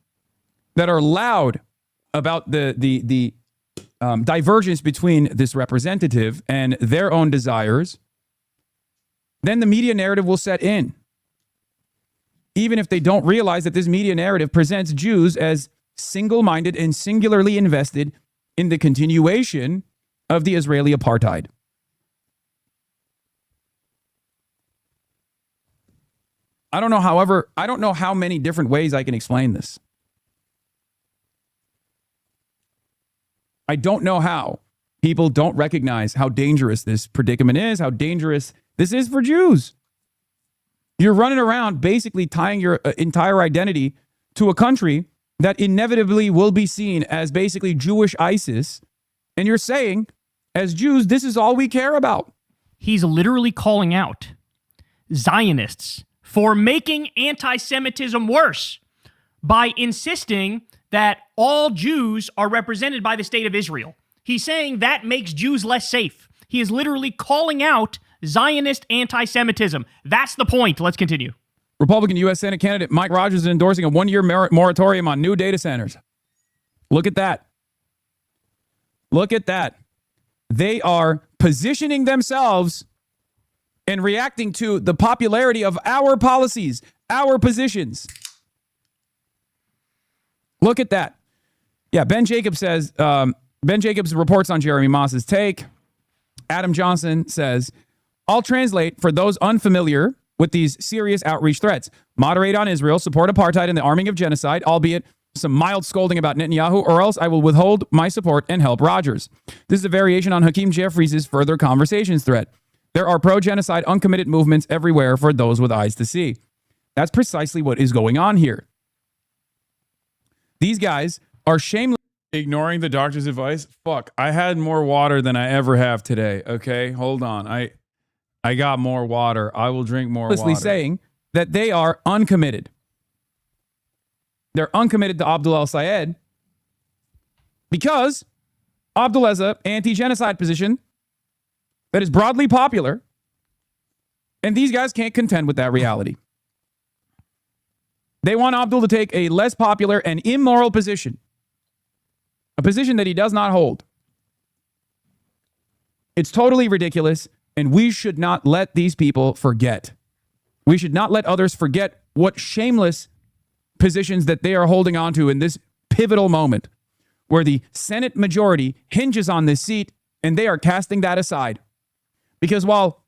that are loud about the divergence between this representative and their own desires, then the media narrative will set in. Even if they don't realize that this media narrative presents Jews as single-minded and singularly invested in the continuation of the Israeli apartheid. I don't know how many different ways I can explain this. I don't know how people don't recognize how dangerous this predicament is, how dangerous this is for Jews. You're running around basically tying your entire identity to a country that inevitably will be seen as basically Jewish ISIS. And you're saying, as Jews, this is all we care about. He's literally calling out Zionists for making anti-Semitism worse by insisting that all Jews are represented by the state of Israel. He's saying that makes Jews less safe. He is literally calling out Zionist anti-Semitism. That's the point. Let's continue. Republican U.S. Senate candidate Mike Rogers is endorsing a one-year moratorium on new data centers. Look at that. Look at that. They are positioning themselves and reacting to the popularity of our policies, our positions. Look at that. Yeah, Ben Jacobs says, Ben Jacobs reports on Jeremy Moss's take. Adam Johnson says, I'll translate for those unfamiliar with these serious outreach threats. Moderate on Israel, support apartheid and the arming of genocide, albeit some mild scolding about Netanyahu, or else I will withhold my support and help Rogers. This is a variation on Hakeem Jeffries' further conversations threat. There are pro-genocide uncommitted movements everywhere for those with eyes to see. That's precisely what is going on here. These guys are shamelessly ignoring the doctor's advice. Fuck, I had more water than I ever have today. Okay, hold on. I got more water. I will drink more water. Saying that they are uncommitted. They're uncommitted to Abdul el-Sayed because Abdul has an anti-genocide position that is broadly popular, and these guys can't contend with that reality. They want Abdul to take a less popular and immoral position, a position that he does not hold. It's totally ridiculous, and we should not let these people forget. We should not let others forget what shameless positions that they are holding on to in this pivotal moment where the Senate majority hinges on this seat, and they are casting that aside. Because while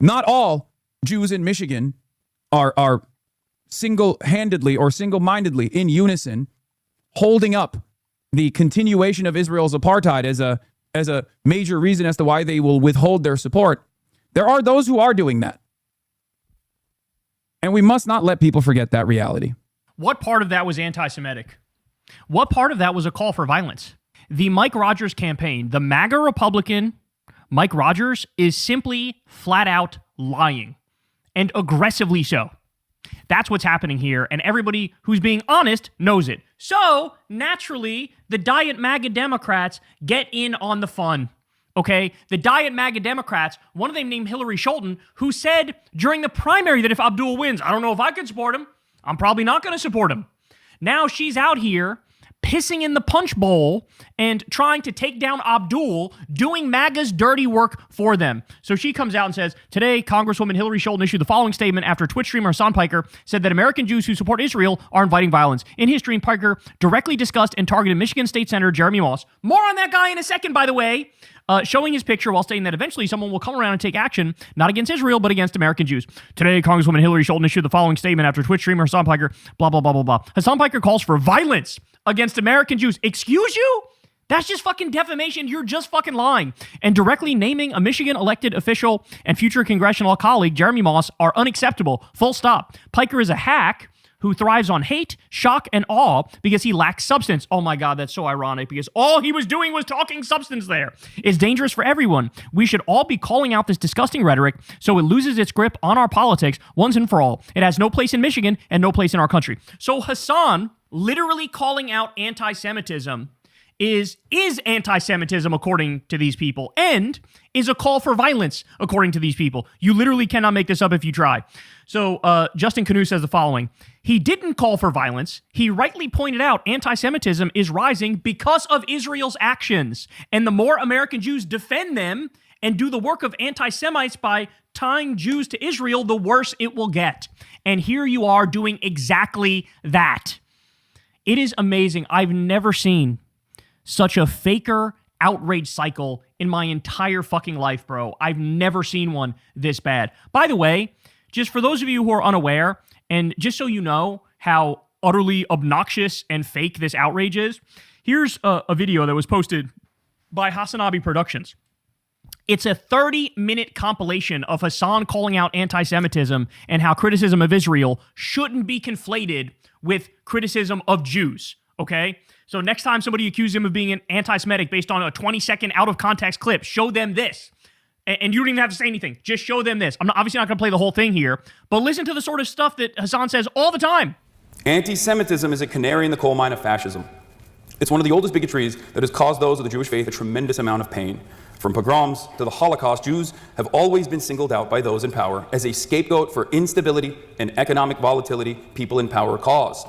not all Jews in Michigan are single-handedly or single-mindedly in unison holding up the continuation of Israel's apartheid as a major reason as to why they will withhold their support, there are those who are doing that. And we must not let people forget that reality. What part of that was anti-Semitic? What part of that was a call for violence? The Mike Rogers campaign, the MAGA Republican Mike Rogers, is simply flat out lying, and aggressively so. That's what's happening here, and everybody who's being honest knows it. So, naturally, the Diet MAGA Democrats get in on the fun. Okay, the Diet MAGA Democrats, one of them named Hillary Scholten, who said during the primary that if Abdul wins, I don't know if I could support him. I'm probably not going to support him. Now she's out here pissing in the punch bowl and trying to take down Abdul, doing MAGA's dirty work for them. So she comes out and says, today, Congresswoman Hillary Scholten issued the following statement after Twitch streamer Hasan Piker said that American Jews who support Israel are inviting violence. In his stream, Piker directly discussed and targeted Michigan State Senator Jeremy Moss. More on that guy in a second, by the way. Showing his picture while stating that eventually someone will come around and take action, not against Israel, but against American Jews. Today, Congresswoman Hillary Scholten issued the following statement after Twitch streamer Hasan Piker, blah, blah, blah, blah, blah. Hasan Piker calls for violence against American Jews. Excuse you? That's just fucking defamation. You're just fucking lying. And directly naming a Michigan elected official and future congressional colleague, Jeremy Moss, are unacceptable. Full stop. Piker is a hack who thrives on hate, shock, and awe because he lacks substance. Oh my God, that's so ironic because all he was doing was talking substance there. It's dangerous for everyone. We should all be calling out this disgusting rhetoric so it loses its grip on our politics once and for all. It has no place in Michigan and no place in our country. So Hasan literally calling out anti-Semitism is anti-Semitism according to these people, and is a call for violence according to these people. You literally cannot make this up if you try. So Justin Canoe says the following. He didn't call for violence. He rightly pointed out anti-Semitism is rising because of Israel's actions. And the more American Jews defend them and do the work of anti-Semites by tying Jews to Israel, the worse it will get. And here you are doing exactly that. It is amazing. I've never seen such a faker outrage cycle in my entire fucking life, bro. I've never seen one this bad. By the way, just for those of you who are unaware, and just so you know how utterly obnoxious and fake this outrage is, here's a video that was posted by HasanAbi Productions. It's a 30-minute compilation of Hasan calling out anti-Semitism and how criticism of Israel shouldn't be conflated with criticism of Jews, okay? So next time somebody accuses him of being an anti-Semitic based on a 20-second out-of-context clip, show them this. And you don't even have to say anything. Just show them this. I'm obviously not going to play the whole thing here, but listen to the sort of stuff that Hasan says all the time. Anti-Semitism is a canary in the coal mine of fascism. It's one of the oldest bigotries that has caused those of the Jewish faith a tremendous amount of pain. From pogroms to the Holocaust, Jews have always been singled out by those in power as a scapegoat for instability and economic volatility people in power caused.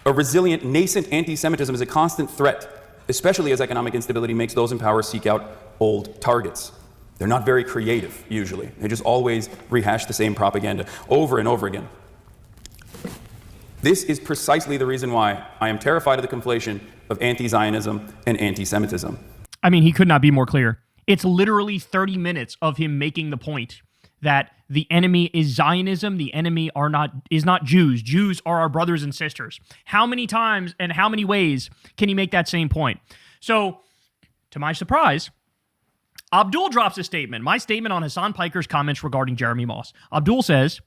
A resilient, nascent anti-Semitism is a constant threat, especially as economic instability makes those in power seek out old targets. They're not very creative, usually. They just always rehash the same propaganda over and over again. This is precisely the reason why I am terrified of the conflation of anti-Zionism and anti-Semitism. I mean, he could not be more clear. It's literally 30 minutes of him making the point that the enemy is Zionism, the enemy is not Jews. Jews are our brothers and sisters. How many times and how many ways can he make that same point? So, to my surprise, Abdul drops a statement. My statement on Hasan Piker's comments regarding Jeremy Moss. Abdul says,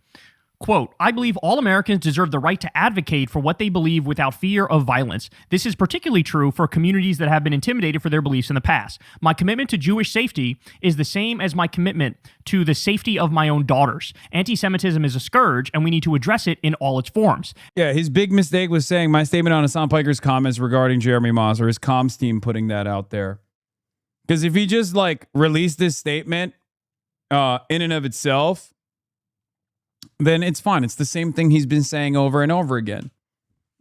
quote, I believe all Americans deserve the right to advocate for what they believe without fear of violence. This is particularly true for communities that have been intimidated for their beliefs in the past. My commitment to Jewish safety is the same as my commitment to the safety of my own daughters. Anti-Semitism is a scourge, and we need to address it in all its forms. Yeah, his big mistake was saying my statement on Hasan Piker's comments regarding Jeremy Moss, or his comms team putting that out there. Because if he just like released this statement in and of itself, then it's fine. It's the same thing he's been saying over and over again,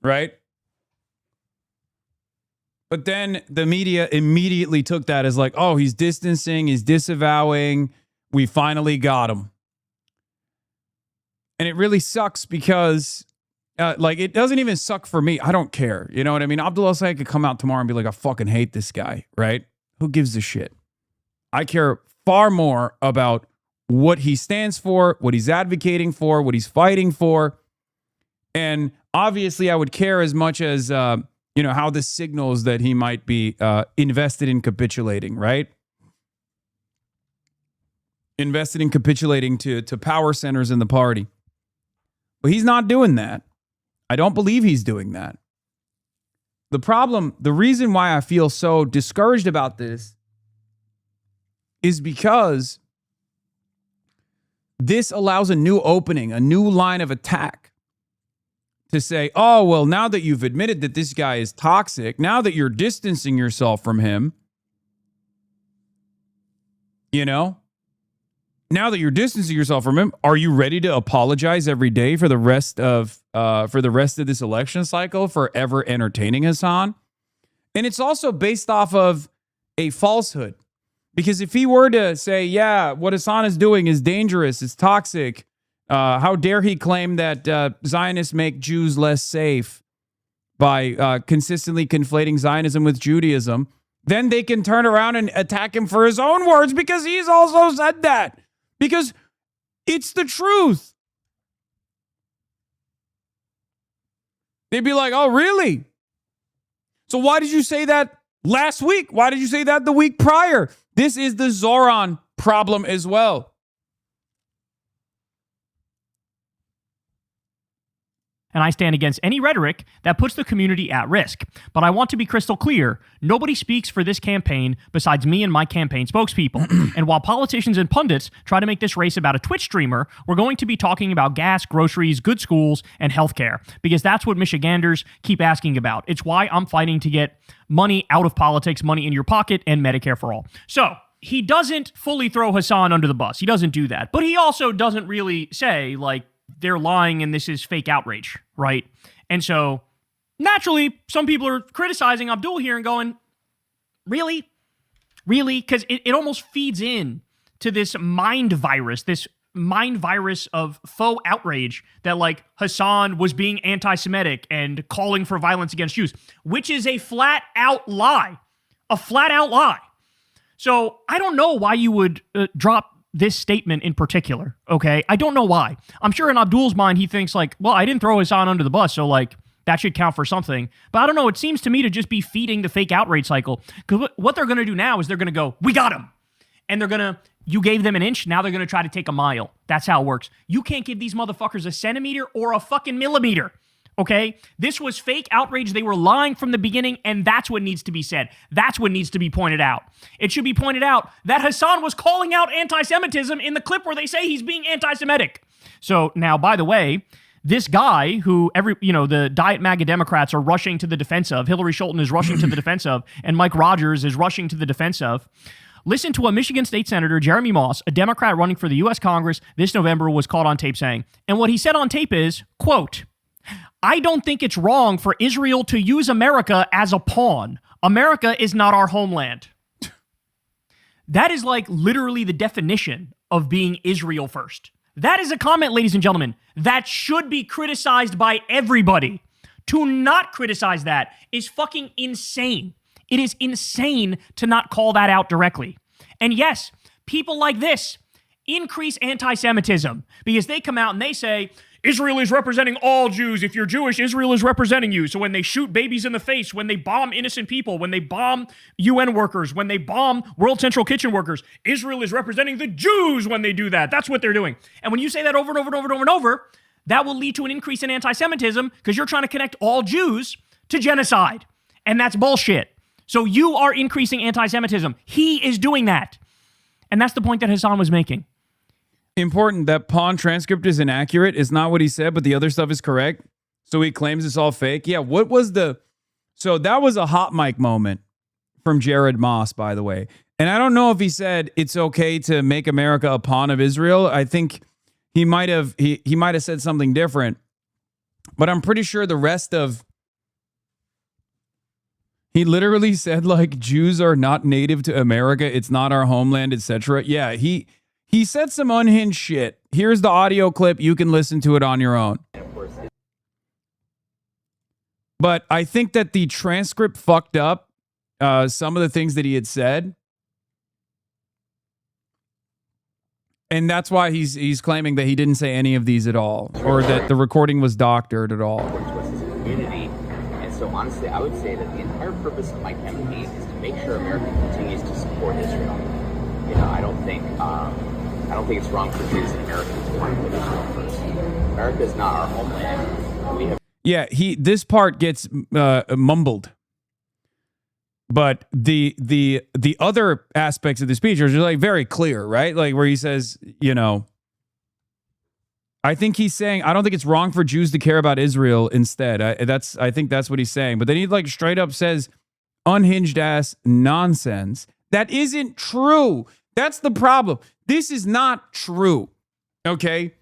right? But then the media immediately took that as like, oh, he's distancing, he's disavowing, we finally got him. And it really sucks because, like, it doesn't even suck for me. I don't care. You know what I mean? Abdul El-Sayed could come out tomorrow and be like, I fucking hate this guy, right? Who gives a shit? I care far more about what he stands for, what he's advocating for, what he's fighting for. And obviously I would care as much as, how this signals that he might be invested in capitulating, right? Invested in capitulating to power centers in the party. But he's not doing that. I don't believe he's doing that. The reason why I feel so discouraged about this is because this allows a new opening, a new line of attack to say, oh, well, now that you've admitted that this guy is toxic, now that you're distancing yourself from him, now that you're distancing yourself from him, are you ready to apologize every day for the rest of this election cycle for ever entertaining Hasan? And it's also based off of a falsehood. Because if he were to say, yeah, what Hasan is doing is dangerous, it's toxic, how dare he claim that Zionists make Jews less safe by consistently conflating Zionism with Judaism, then they can turn around and attack him for his own words because he's also said that. Because it's the truth. They'd be like, oh, really? So why did you say that last week? Why did you say that the week prior? This is the Zoran problem as well. And I stand against any rhetoric that puts the community at risk. But I want to be crystal clear. Nobody speaks for this campaign besides me and my campaign spokespeople. And while politicians and pundits try to make this race about a Twitch streamer, we're going to be talking about gas, groceries, good schools, and healthcare. Because that's what Michiganders keep asking about. It's why I'm fighting to get money out of politics, money in your pocket, and Medicare for all. So he doesn't fully throw Hasan under the bus. He doesn't do that. But he also doesn't really say, like, they're lying and this is fake outrage, right? And so, naturally, some people are criticizing Abdul here and going, really? Really? Because it almost feeds in to this mind virus of faux outrage that, like, Hasan was being anti-Semitic and calling for violence against Jews, which is a flat-out lie. A flat-out lie. So, I don't know why you would drop this statement in particular, okay? I don't know why. I'm sure in Abdul's mind, he thinks like, well, I didn't throw Hasan under the bus, so like, that should count for something. But I don't know, it seems to me to just be feeding the fake outrage cycle. Because what they're going to do now is they're going to go, we got him. And they're going to, you gave them an inch, now they're going to try to take a mile. That's how it works. You can't give these motherfuckers a centimeter or a fucking millimeter. Okay? This was fake outrage. They were lying from the beginning, and that's what needs to be said. That's what needs to be pointed out. It should be pointed out that Hasan was calling out anti-Semitism in the clip where they say he's being anti-Semitic. So now, by the way, this guy who the Diet MAGA Democrats are rushing to the defense of, Hillary Scholten is rushing to the defense of, and Mike Rogers is rushing to the defense of. Listen to what Michigan State Senator Jeremy Moss, a Democrat running for the U.S. Congress this November, was caught on tape saying. And what he said on tape is, quote, I don't think it's wrong for Israel to use America as a pawn. America is not our homeland. That is like literally the definition of being Israel first. That is a comment, ladies and gentlemen, that should be criticized by everybody. To not criticize that is fucking insane. It is insane to not call that out directly. And yes, people like this, increase anti-Semitism because they come out and they say, Israel is representing all Jews. If you're Jewish, Israel is representing you. So when they shoot babies in the face, when they bomb innocent people, when they bomb UN workers, when they bomb World Central Kitchen workers, Israel is representing the Jews when they do that. That's what they're doing. And when you say that over and over and over and over and over, that will lead to an increase in anti-Semitism because you're trying to connect all Jews to genocide. And that's bullshit. So you are increasing anti-Semitism. He is doing that. And that's the point that Hasan was making. Important that pawn transcript is inaccurate is not what he said, but the other stuff is correct. So he claims it's all fake. Yeah, what was so that was a hot mic moment from Jared Moss, by the way. And I don't know if he said it's okay to make America a pawn of Israel. I think he might have he might have said something different. But I'm pretty sure the rest of he literally said like Jews are not native to America, it's not our homeland, etc. Yeah, he said some unhinged shit. Here's the audio clip. You can listen to it on your own. But I think that the transcript fucked up some of the things that he had said. And that's why he's claiming that he didn't say any of these at all, or that the recording was doctored at all. And so honestly, I would say that the entire purpose of my campaign is to make sure America continues to support Israel. You know, I don't think it's wrong for Jews in America to want to put Israel first. America is not our homeland. We have. Yeah, this part gets mumbled. But the other aspects of the speech are just like very clear, right? Like where he says, you know, I think he's saying, I don't think it's wrong for Jews to care about Israel instead. I think that's what he's saying. But then he like straight up says unhinged ass nonsense. That isn't true. That's the problem. This is not true. Okay?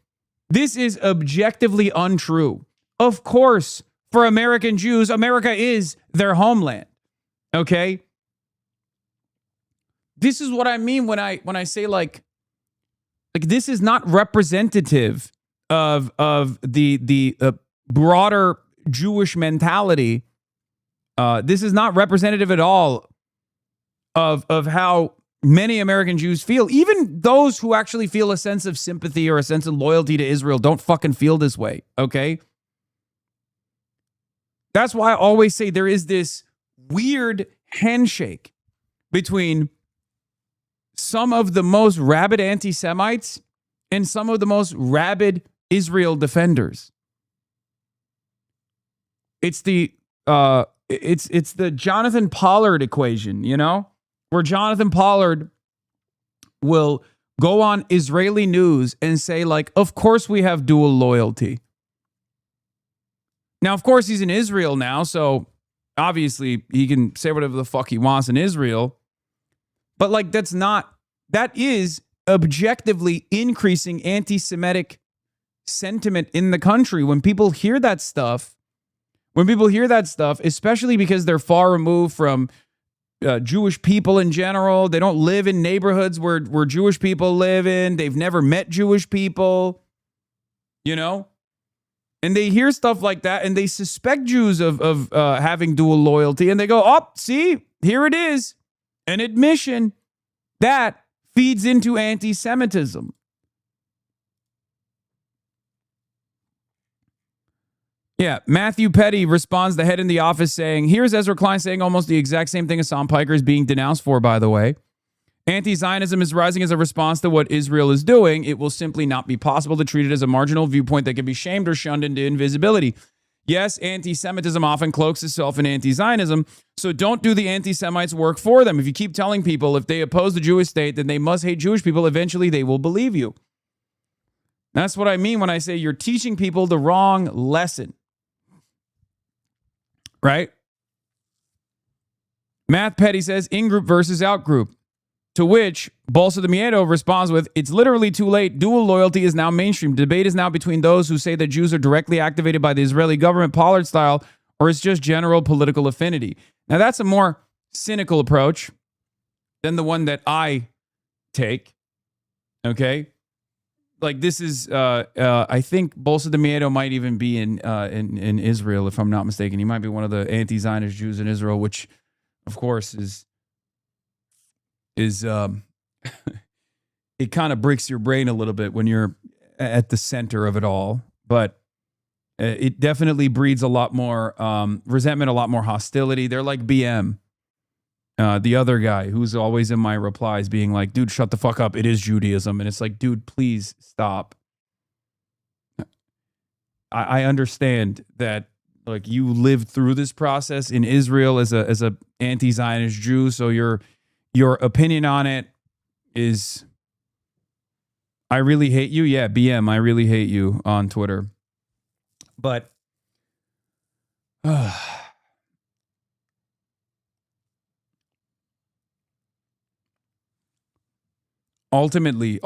This is objectively untrue. Of course, for American Jews, America is their homeland. Okay? This is what I mean when I say like this is not representative of the broader Jewish mentality. This is not representative at all of how many American Jews feel. Even those who actually feel a sense of sympathy or a sense of loyalty to Israel don't fucking feel this way, okay? That's why I always say there is this weird handshake between some of the most rabid anti-Semites and some of the most rabid Israel defenders. It's the it's the Jonathan Pollard equation, you know, where Jonathan Pollard will go on Israeli news and say like, of course we have dual loyalty. Now, of course, he's in Israel now, so obviously he can say whatever the fuck he wants in Israel. But like that is objectively increasing anti-Semitic sentiment in the country. When people hear that stuff, especially because they're far removed from Jewish people in general, they don't live in neighborhoods where Jewish people live in, they've never met Jewish people, you know? And they hear stuff like that and they suspect Jews of having dual loyalty, and they go, oh, see, here it is, an admission. That feeds into anti-Semitism. Yeah, Matthew Petty responds, the head in the office, saying, here's Ezra Klein saying almost the exact same thing Hasan Piker is being denounced for, by the way. Anti-Zionism is rising as a response to what Israel is doing. It will simply not be possible to treat it as a marginal viewpoint that can be shamed or shunned into invisibility. Yes, anti-Semitism often cloaks itself in anti-Zionism, so don't do the anti-Semites work for them. If you keep telling people if they oppose the Jewish state, then they must hate Jewish people, eventually they will believe you. That's what I mean when I say you're teaching people the wrong lesson. Right? Matt Petty says, in-group versus out-group. To which Bolsa de Miedo responds with, it's literally too late. Dual loyalty is now mainstream. Debate is now between those who say that Jews are directly activated by the Israeli government, Pollard style, or it's just general political affinity. Now, that's a more cynical approach than the one that I take. Okay? Like, this is, I think Bolsa de Miedo might even be in Israel, if I'm not mistaken. He might be one of the anti-Zionist Jews in Israel, which, of course, is it kind of breaks your brain a little bit when you're at the center of it all. But it definitely breeds a lot more resentment, a lot more hostility. They're like BM, the other guy who's always in my replies being like, dude, shut the fuck up. It is Judaism. And it's like, dude, please stop. I understand that, like, you lived through this process in Israel as a anti-Zionist Jew, so your opinion on it is, I really hate you. Yeah, BM, I really hate you on Twitter. But ultimately,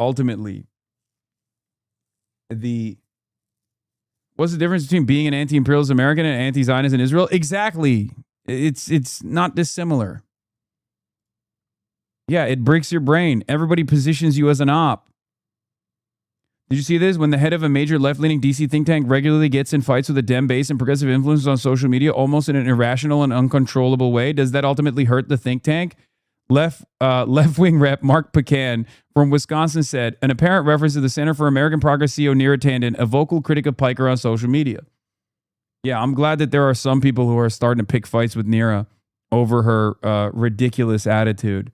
what's the difference between being an anti-imperialist American and an anti-Zionist in Israel? Exactly. It's not dissimilar. Yeah, it breaks your brain. Everybody positions you as an op. Did you see this? When the head of a major left-leaning DC think tank regularly gets in fights with a Dem base and progressive influences on social media almost in an irrational and uncontrollable way, does that ultimately hurt the think tank? Left-wing rep Mark Pecan from Wisconsin said, an apparent reference to the Center for American Progress CEO Neera Tanden, a vocal critic of Piker on social media. Yeah, I'm glad that there are some people who are starting to pick fights with Neera over her ridiculous attitude.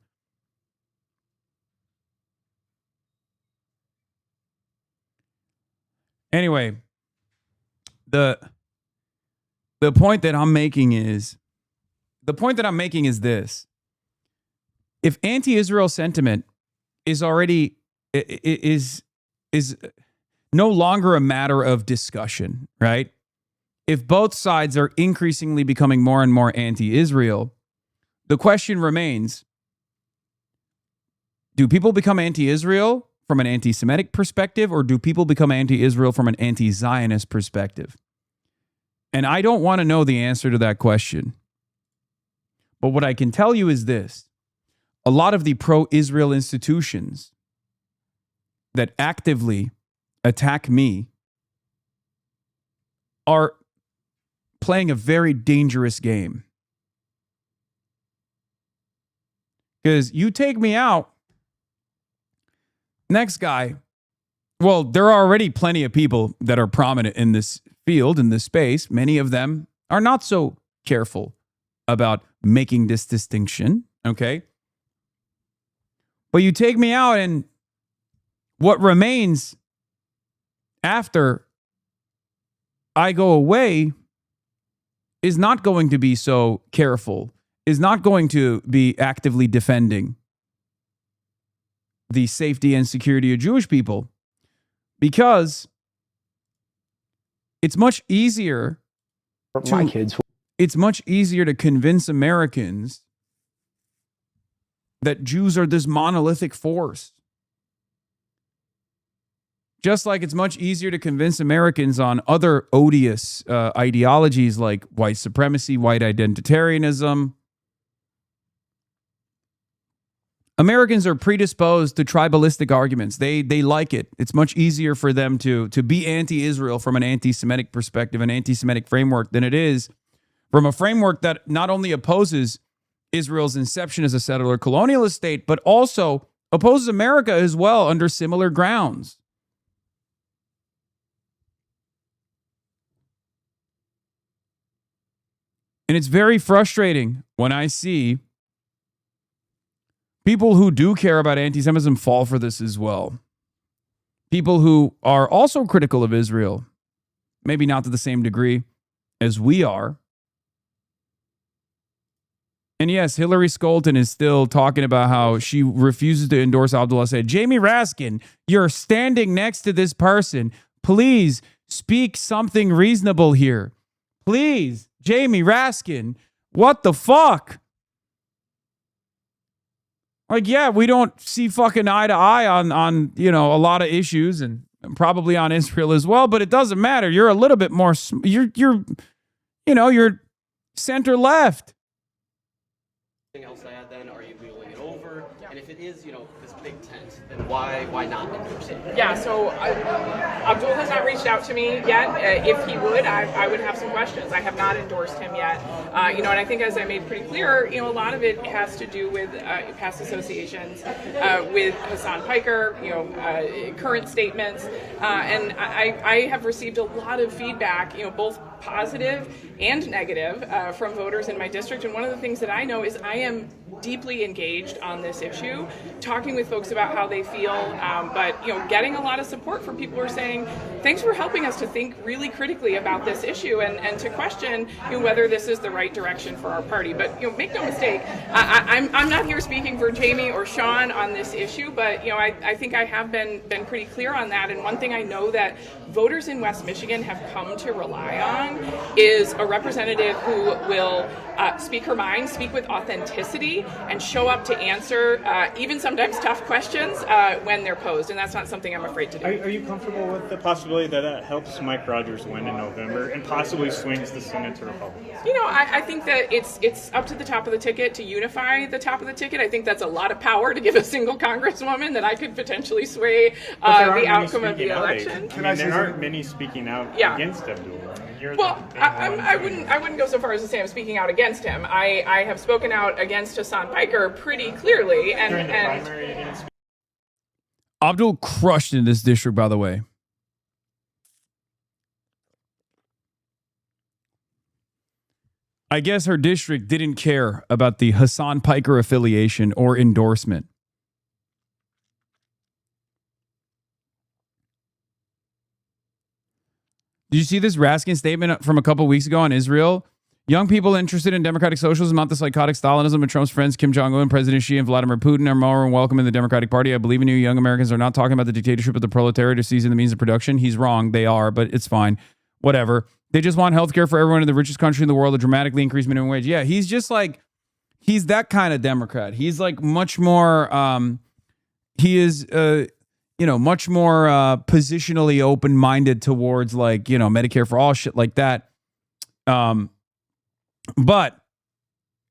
Anyway, the point that I'm making is this. If anti-Israel sentiment is already is no longer a matter of discussion, right? If both sides are increasingly becoming more and more anti-Israel, the question remains, do people become anti-Israel from an anti-Semitic perspective, or do people become anti-Israel from an anti-Zionist perspective? And I don't want to know the answer to that question. But what I can tell you is this. A lot of the pro-Israel institutions that actively attack me are playing a very dangerous game. Because you take me out, next guy, well, there are already plenty of people that are prominent in this field, in this space. Many of them are not so careful about making this distinction, okay? But you take me out, and what remains after I go away is not going to be so careful, is not going to be actively defending the safety and security of Jewish people, because it's much easier it's much easier to convince Americans that Jews are this monolithic force. Just like it's much easier to convince Americans on other odious ideologies like white supremacy, white identitarianism. Americans are predisposed to tribalistic arguments. They like it. It's much easier for them to be anti-Israel from an anti-Semitic perspective, an anti-Semitic framework, than it is from a framework that not only opposes Israel's inception as a settler colonialist state, but also opposes America as well under similar grounds. And it's very frustrating when I see people who do care about anti-Semitism fall for this as well. People who are also critical of Israel, maybe not to the same degree as we are. And yes, Hillary Skolton is still talking about how she refuses to endorse Abdul al-Sayed. Jamie Raskin, you're standing next to this person. Please speak something reasonable here. Please, Jamie Raskin, what the fuck? Like, yeah, we don't see fucking eye to eye on you know, a lot of issues, and probably on Israel as well, but it doesn't matter. You're a little bit more, you're center left. Else I had then, are you wheeling it over? And if it is, this big tent, then why not endorse it? Yeah, so Abdul has not reached out to me yet. If he would, I would have some questions. I have not endorsed him yet. And I think, as I made pretty clear, a lot of it has to do with past associations with Hasan Piker, current statements, and I have received a lot of feedback, both positive and negative, from voters in my district. And one of the things that I know is I am deeply engaged on this issue, talking with folks about how they feel, but getting a lot of support from people who are saying, thanks for helping us to think really critically about this issue and to question whether this is the right direction for our party. But make no mistake, I'm not here speaking for Jamie or Sean on this issue, but I think I have been pretty clear on that. And one thing I know that voters in West Michigan have come to rely on is a representative who will speak her mind, speak with authenticity, and show up to answer even sometimes tough questions when they're posed. And that's not something I'm afraid to do. Are you comfortable with the possibility that helps Mike Rogers win in November and possibly swings the Senate to Republicans? I think that it's up to the top of the ticket to unify the top of the ticket. I think that's a lot of power to give a single congresswoman that I could potentially sway the outcome of the election. There aren't many speaking out against Abdul. I wouldn't go so far as to say I'm speaking out against him. I have spoken out against Hasan Piker pretty clearly, and Abdul crushed in this district, by the way. I guess her district didn't care about the Hasan Piker affiliation or endorsement. Did you see this Raskin statement from a couple weeks ago on Israel? Young people interested in democratic socialism, not the psychotic Stalinism of Trump's friends Kim Jong-un, President Xi, and Vladimir Putin, are more welcome in the Democratic Party. I believe in you. Young Americans are not talking about the dictatorship of the proletariat or seizing the means of production. He's wrong. They are, but it's fine. Whatever. They just want healthcare for everyone in the richest country in the world, a dramatically increased minimum wage. Yeah, he's just like, he's that kind of Democrat. He's like much more, he is, much more positionally open-minded towards like, Medicare for all, shit like that. But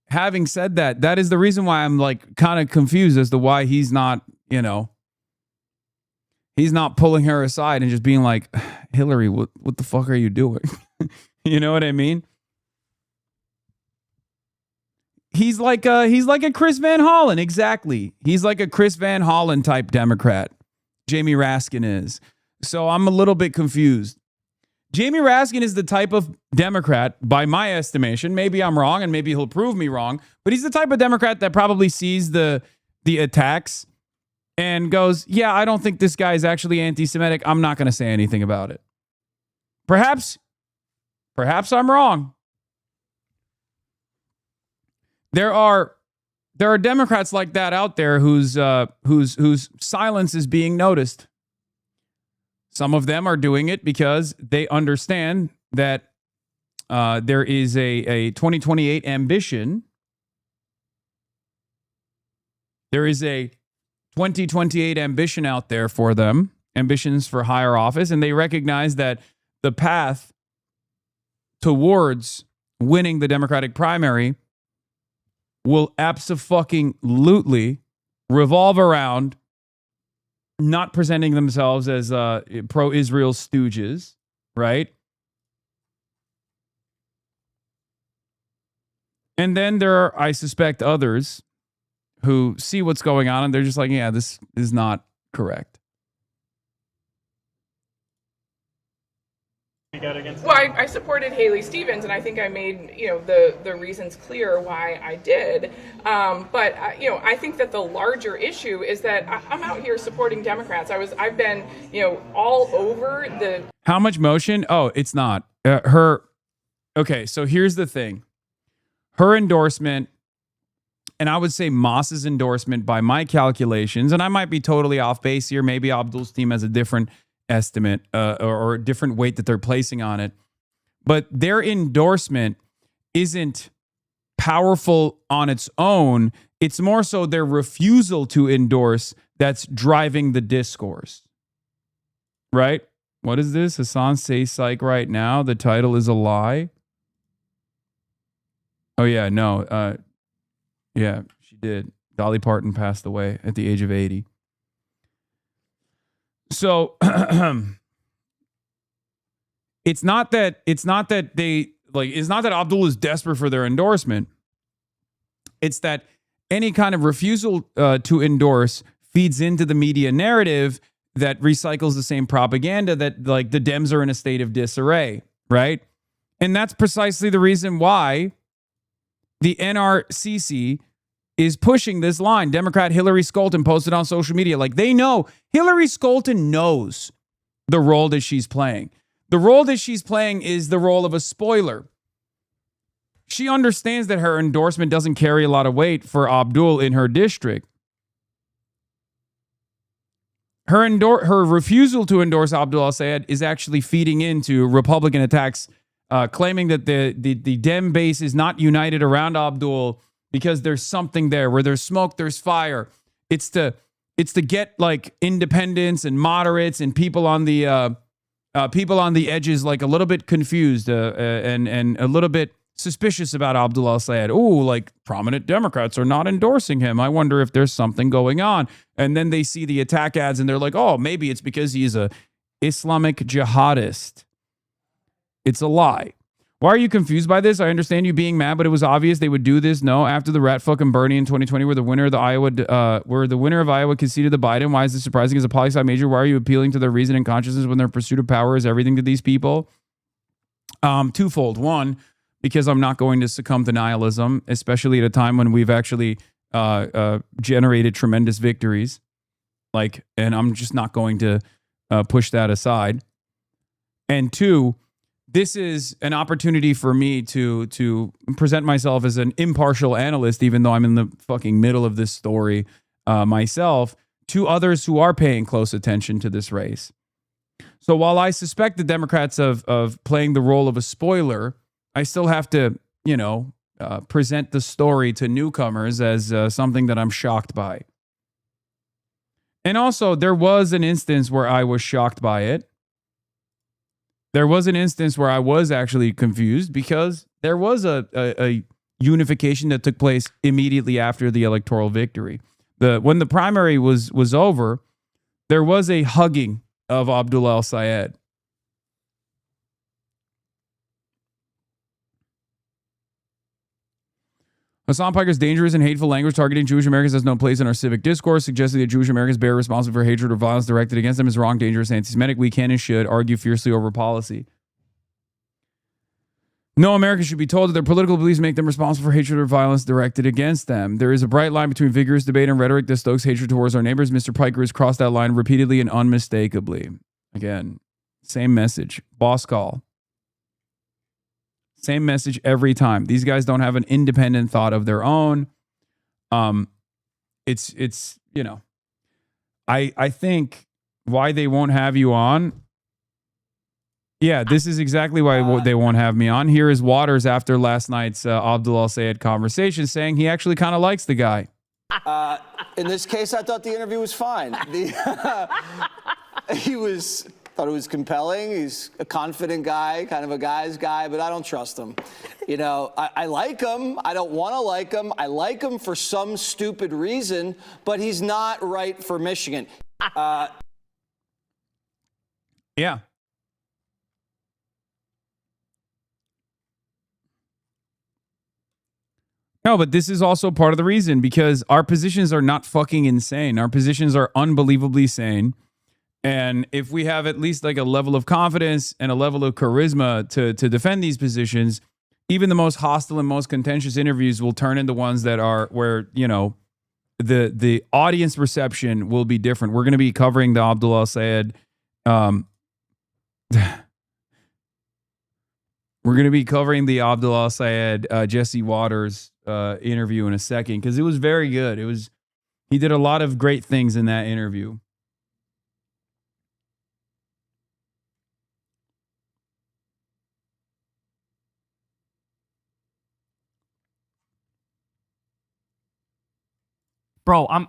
having said that, that is the reason why I'm like kind of confused as to why he's not, he's not pulling her aside and just being like, Hillary, what the fuck are you doing? You know what I mean? He's like a Chris Van Hollen. Exactly. He's like a Chris Van Hollen type Democrat. Jamie Raskin is. So I'm a little bit confused. Jamie Raskin is the type of Democrat, by my estimation, maybe I'm wrong and maybe he'll prove me wrong, but he's the type of Democrat that probably sees the attacks and goes, yeah, I don't think this guy is actually anti-Semitic. I'm not going to say anything about it. Perhaps I'm wrong. There are Democrats like that out there whose silence is being noticed. Some of them are doing it because they understand that there is a 2028 ambition. There is a 2028 ambition out there for them, ambitions for higher office, and they recognize that the path towards winning the Democratic primary will abso-fucking-lutely revolve around not presenting themselves as pro-Israel stooges, right? And then there are, I suspect, others who see what's going on and they're just like, yeah, this is not correct. Well, I supported Haley Stevens, and I think I made the reasons clear why I did. But I think that the larger issue is that I'm out here supporting Democrats. I've been all over the. How much motion? Oh, it's not her. Okay, so here's the thing. Her endorsement, and I would say Moss's endorsement, by my calculations, and I might be totally off base here. Maybe Abdul's team has a different estimate or a different weight that they're placing on it, but their endorsement isn't powerful on its own. It's more so their refusal to endorse that's driving the discourse, right? What is this? Hasan says psych right now. The title is a lie. Oh yeah, no. Yeah, she did. Dolly Parton passed away at the age of 80. So it's not that Abdul is desperate for their endorsement. It's that any kind of refusal to endorse feeds into the media narrative that recycles the same propaganda that like the Dems are in a state of disarray, right? And that's precisely the reason why the NRCC is pushing this line. Democrat Hillary Scholten posted on social media, like they know, Hillary Scholten knows the role that she's playing. The role that she's playing is the role of a spoiler. She understands that her endorsement doesn't carry a lot of weight for Abdul in her district. Her refusal to endorse Abdul al-Sayed is actually feeding into Republican attacks, claiming that the Dem base is not united around Abdul because there's something there. Where there's smoke, there's fire. It's to get like independents and moderates and people on the edges like a little bit confused and a little bit suspicious about Abdul al-Sayed. Oh, like prominent Democrats are not endorsing him. I wonder if there's something going on. And then they see the attack ads and they're like, oh, maybe it's because he's a Islamic jihadist. It's a lie. Why are you confused by this? I understand you being mad, but it was obvious they would do this. No, after the rat fucking Bernie in 2020, where the winner of Iowa conceded to Biden. Why is this surprising? As a poli-sci major, why are you appealing to their reason and consciousness when their pursuit of power is everything to these people? Twofold. One, because I'm not going to succumb to nihilism, especially at a time when we've actually generated tremendous victories. And I'm just not going to push that aside. And two, this is an opportunity for me to present myself as an impartial analyst, even though I'm in the fucking middle of this story myself, to others who are paying close attention to this race. So while I suspect the Democrats of playing the role of a spoiler, I still have to, present the story to newcomers as something that I'm shocked by. And also, there was an instance where I was shocked by it. There was an instance where I was actually confused because there was a unification that took place immediately after the electoral victory. When the primary was over, there was a hugging of Abdul al-Sayed. Hasan Piker's dangerous and hateful language targeting Jewish Americans has no place in our civic discourse. Suggesting that Jewish Americans bear responsibility for hatred or violence directed against them is wrong, dangerous, anti-Semitic. We can and should argue fiercely over policy. No American should be told that their political beliefs make them responsible for hatred or violence directed against them. There is a bright line between vigorous debate and rhetoric that stokes hatred towards our neighbors. Mr. Piker has crossed that line repeatedly and unmistakably. Again, same message. Boss call. Same message every time. These guys don't have an independent thought of their own. It's I think why they won't have you on. Yeah, this is exactly why they won't have me on. Here is Waters after last night's Abdul al-Sayed conversation saying he actually kind of likes the guy. In this case, I thought the interview was fine. Thought it was compelling. He's a confident guy, kind of a guy's guy, but I don't trust him. I like him. I don't want to like him. I like him for some stupid reason, but he's not right for Michigan. Yeah. No, but this is also part of the reason, because our positions are not fucking insane. Our positions are unbelievably sane. And if we have at least like a level of confidence and a level of charisma to defend these positions, even the most hostile and most contentious interviews will turn into ones that are where, the audience reception will be different. We're going to be covering the Abdul al-Sayed. We're going to be covering the Abdul al-Sayed Jesse Waters interview in a second, because it was very good. He did a lot of great things in that interview. Bro, I'm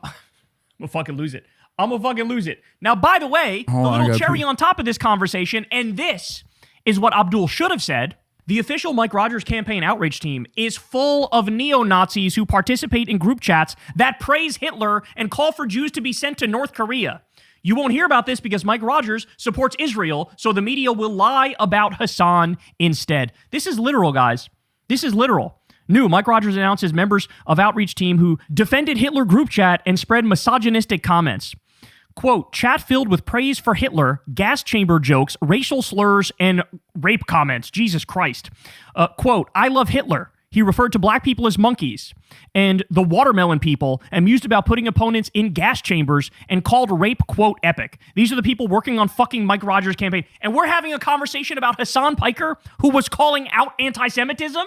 gonna fucking lose it. I'm gonna fucking lose it. Now, by the way, the little cherry on top of this conversation, and this is what Abdul should have said. The official Mike Rogers campaign outrage team is full of neo-Nazis who participate in group chats that praise Hitler and call for Jews to be sent to North Korea. You won't hear about this because Mike Rogers supports Israel, so the media will lie about Hasan instead. This is literal, guys. This is literal. New, Mike Rogers announces members of Outreach team who defended Hitler group chat and spread misogynistic comments. Quote, chat filled with praise for Hitler, gas chamber jokes, racial slurs, and rape comments. Jesus Christ. Quote, I love Hitler. He referred to black people as monkeys. And the watermelon people, amused about putting opponents in gas chambers and called rape, quote, epic. These are the people working on fucking Mike Rogers' campaign. And we're having a conversation about Hasan Piker, who was calling out anti-Semitism?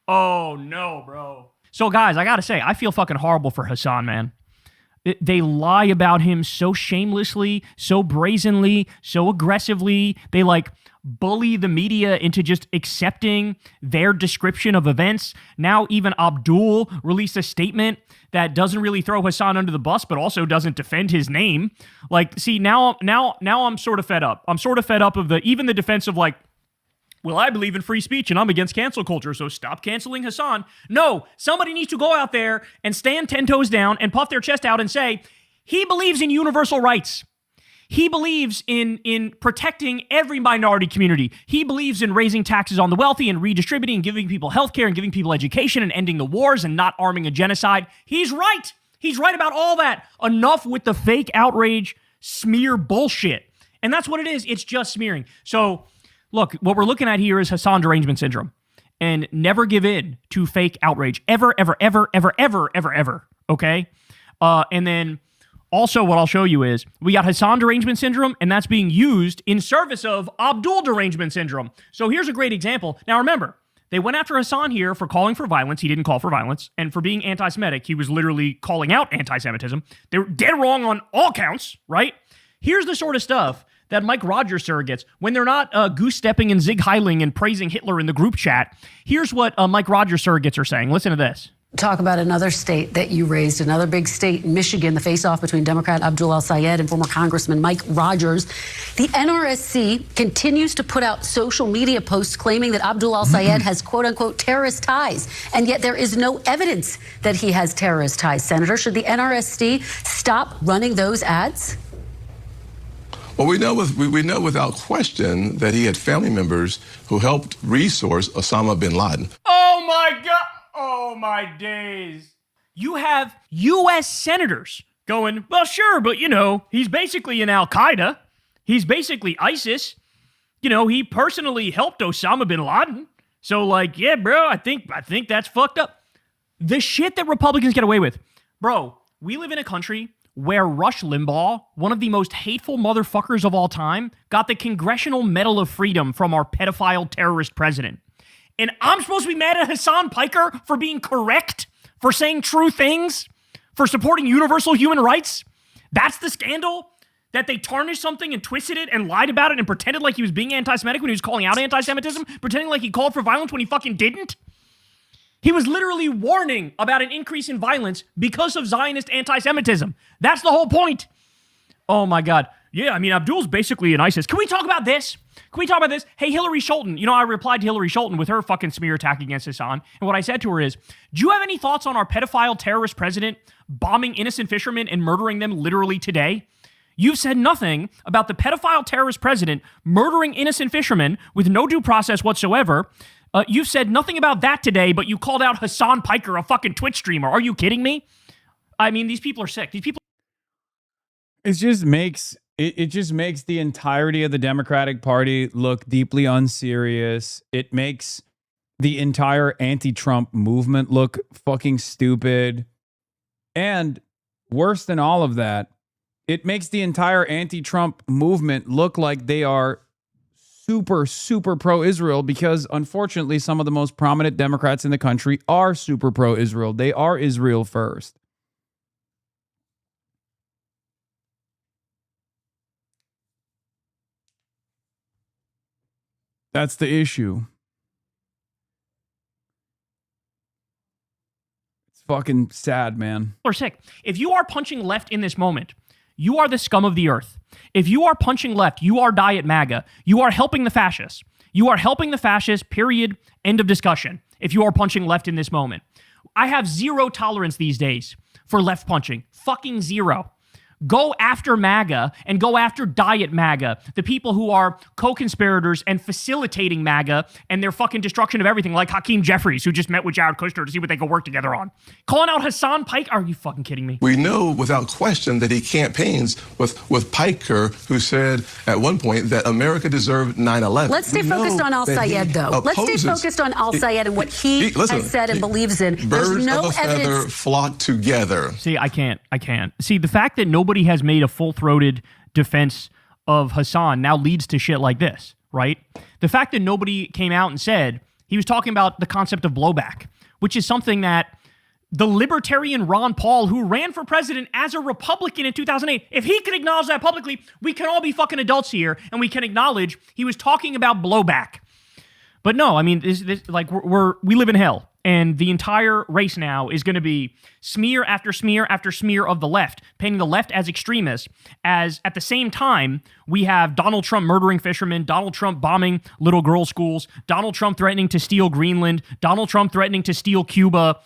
Oh, no, bro. So, guys, I gotta say, I feel fucking horrible for Hasan, man. They lie about him so shamelessly, so brazenly, so aggressively. They like bully the media into just accepting their description of events. Now even Abdul released a statement that doesn't really throw Hasan under the bus, but also doesn't defend his name. Like, see, now I'm sort of fed up. I'm sort of fed up of even the defense of like, well, I believe in free speech and I'm against cancel culture, so stop canceling Hasan. No, somebody needs to go out there and stand 10 toes down and puff their chest out and say, he believes in universal rights. He believes in protecting every minority community. He believes in raising taxes on the wealthy and redistributing and giving people healthcare and giving people education and ending the wars and not arming a genocide. He's right. He's right about all that. Enough with the fake outrage, smear bullshit. And that's what it is. It's just smearing. So, look, what we're looking at here is Hasan derangement syndrome. And never give in to fake outrage. Ever, ever, ever, ever, ever, ever, ever. Okay? And then also what I'll show you is we got Hasan derangement syndrome, and that's being used in service of Abdul derangement syndrome. So here's a great example. Now remember, they went after Hasan here for calling for violence. He didn't call for violence. And for being anti-Semitic, he was literally calling out anti-Semitism. They were dead wrong on all counts, right? Here's the sort of stuff that Mike Rogers surrogates, when they're not goose-stepping and zig-heiling and praising Hitler in the group chat, here's what Mike Rogers surrogates are saying. Listen to this. Talk about another state that you raised, another big state, Michigan, the face-off between Democrat Abdul El-Sayed and former Congressman Mike Rogers. The NRSC continues to put out social media posts claiming that Abdul El-Sayed has quote-unquote terrorist ties, and yet there is no evidence that he has terrorist ties. Senator, should the NRSC stop running those ads? Well, we know without question that he had family members who helped resource Osama bin Laden. Oh my God. Oh my days. You have U.S. senators going, well, sure, but you know, he's basically in Al-Qaeda. He's basically ISIS. You know, he personally helped Osama bin Laden. So like, yeah, bro, I think that's fucked up. The shit that Republicans get away with. Bro, we live in a country where Rush Limbaugh, one of the most hateful motherfuckers of all time, got the Congressional Medal of Freedom from our pedophile terrorist president. And I'm supposed to be mad at Hasan Piker for being correct, for saying true things, for supporting universal human rights? That's the scandal? That they tarnished something and twisted it and lied about it and pretended like he was being anti-Semitic when he was calling out anti-Semitism? Pretending like he called for violence when he fucking didn't? He was literally warning about an increase in violence because of Zionist anti-Semitism. That's the whole point. Oh my God. Yeah, I mean, Abdul's basically an ISIS. Can we talk about this? Can we talk about this? Hey, Hillary Schulten. You know, I replied to Hillary Schulten with her fucking smear attack against Hasan. And what I said to her is, do you have any thoughts on our pedophile terrorist president bombing innocent fishermen and murdering them literally today? You've said nothing about the pedophile terrorist president murdering innocent fishermen with no due process whatsoever. You've said nothing about that today, but you called out Hasan Piker, a fucking Twitch streamer. Are you kidding me? I mean, these people are sick. These people. It just makes the entirety of the Democratic Party look deeply unserious. It makes the entire anti-Trump movement look fucking stupid. And worse than all of that, it makes the entire anti-Trump movement look like they are super, super pro-Israel, because unfortunately some of the most prominent Democrats in the country are super pro-Israel. They are Israel first. That's the issue. It's fucking sad, man. People are sick. If you are punching left in this moment, you are the scum of the earth. If you are punching left, you are Diet MAGA. You are helping the fascists. You are helping the fascists, period. End of discussion. If you are punching left in this moment. I have zero tolerance these days for left punching. Fucking zero. Go after MAGA and go after Diet MAGA, the people who are co-conspirators and facilitating MAGA and their fucking destruction of everything, like Hakeem Jeffries, who just met with Jared Kushner to see what they could work together on. Calling out Hasan Pike? Are you fucking kidding me? We know without question that he campaigns with Piker, who said at one point that America deserved 9/11. Let's stay focused on al-Sayed, though. Let's stay focused on al-Sayed and what he has said and believes in. Birds There's no of a feather evidence. flock together. See, I can't. See, the fact that nobody has made a full-throated defense of Hasan now leads to shit like this, right? The fact that nobody came out and said, he was talking about the concept of blowback, which is something that the libertarian Ron Paul, who ran for president as a Republican in 2008, if he could acknowledge that publicly, we can all be fucking adults here, and we can acknowledge he was talking about blowback. But no, I mean, we live in hell. And the entire race now is going to be smear after smear after smear of the left, painting the left as extremists, as at the same time, we have Donald Trump murdering fishermen, Donald Trump bombing little girl schools, Donald Trump threatening to steal Greenland, Donald Trump threatening to steal Cuba,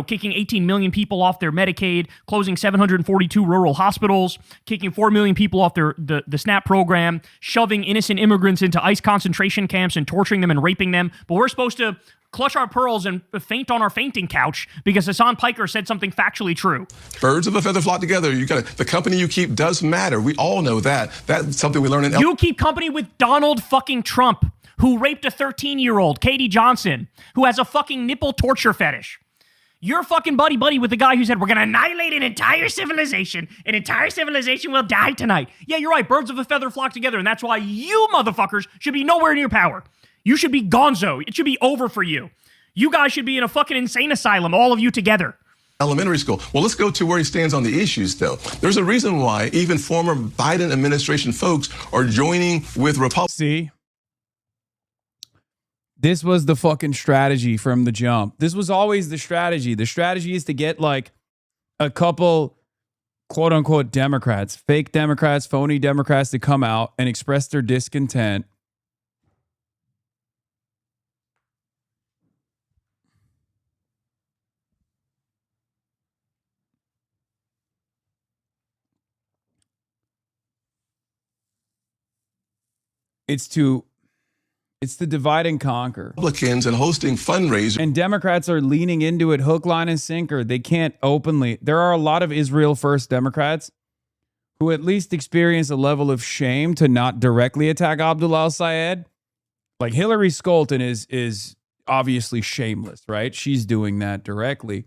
kicking 18 million people off their Medicaid, closing 742 rural hospitals, kicking 4 million people off the SNAP program, shoving innocent immigrants into ICE concentration camps and torturing them and raping them. But we're supposed to clutch our pearls and faint on our fainting couch because Hasan Piker said something factually true. Birds of a feather flock together. The company you keep does matter. We all know that. That's something we learn in. You keep company with Donald fucking Trump, who raped a 13-year-old, Katie Johnson, who has a fucking nipple torture fetish. You're fucking buddy with the guy who said, we're going to annihilate an entire civilization. An entire civilization will die tonight. Yeah, you're right. Birds of a feather flock together. And that's why you motherfuckers should be nowhere near power. You should be gonzo. It should be over for you. You guys should be in a fucking insane asylum, all of you together. Elementary school. Well, let's go to where he stands on the issues, though. There's a reason why even former Biden administration folks are joining with Republicans. See? This was the fucking strategy from the jump. This was always the strategy. The strategy is to get like a couple quote unquote Democrats, fake Democrats, phony Democrats to come out and express their discontent. It's to divide and conquer. Republicans and hosting fundraisers. And Democrats are leaning into it hook, line, and sinker. They can't openly. There are a lot of Israel First Democrats who at least experience a level of shame to not directly attack Abdul al-Sayed. Like Hillary Scholten is obviously shameless, right? She's doing that directly.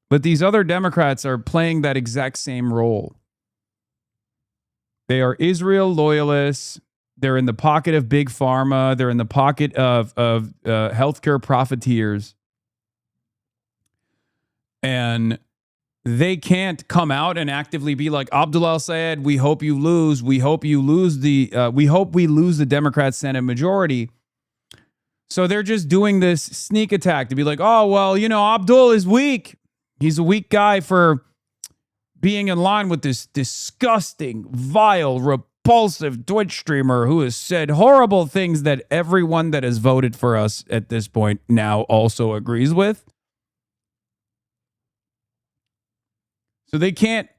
But these other Democrats are playing that exact same role. They are Israel loyalists. They're in the pocket of big pharma. They're in the pocket of healthcare profiteers. And they can't come out and actively be like, Abdul al-Sayed, we hope you lose. We hope you lose we hope we lose the Democrat Senate majority. So they're just doing this sneak attack to be like, oh, well, Abdul is weak. He's a weak guy for being in line with this disgusting, vile, repulsive Twitch streamer who has said horrible things that everyone that has voted for us at this point now also agrees with. So they can't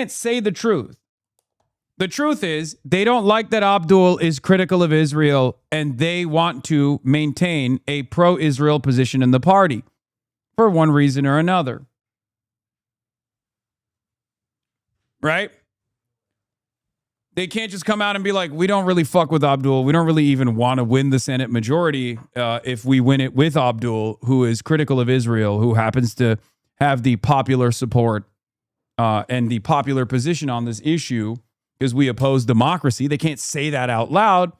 say the truth. The truth is they don't like that Abdul is critical of Israel and they want to maintain a pro-Israel position in the party for one reason or another. Right? They can't just come out and be like, we don't really fuck with Abdul. We don't really even want to win the Senate majority if we win it with Abdul, who is critical of Israel, who happens to have the popular support and the popular position on this issue because we oppose democracy. They can't say that out loud.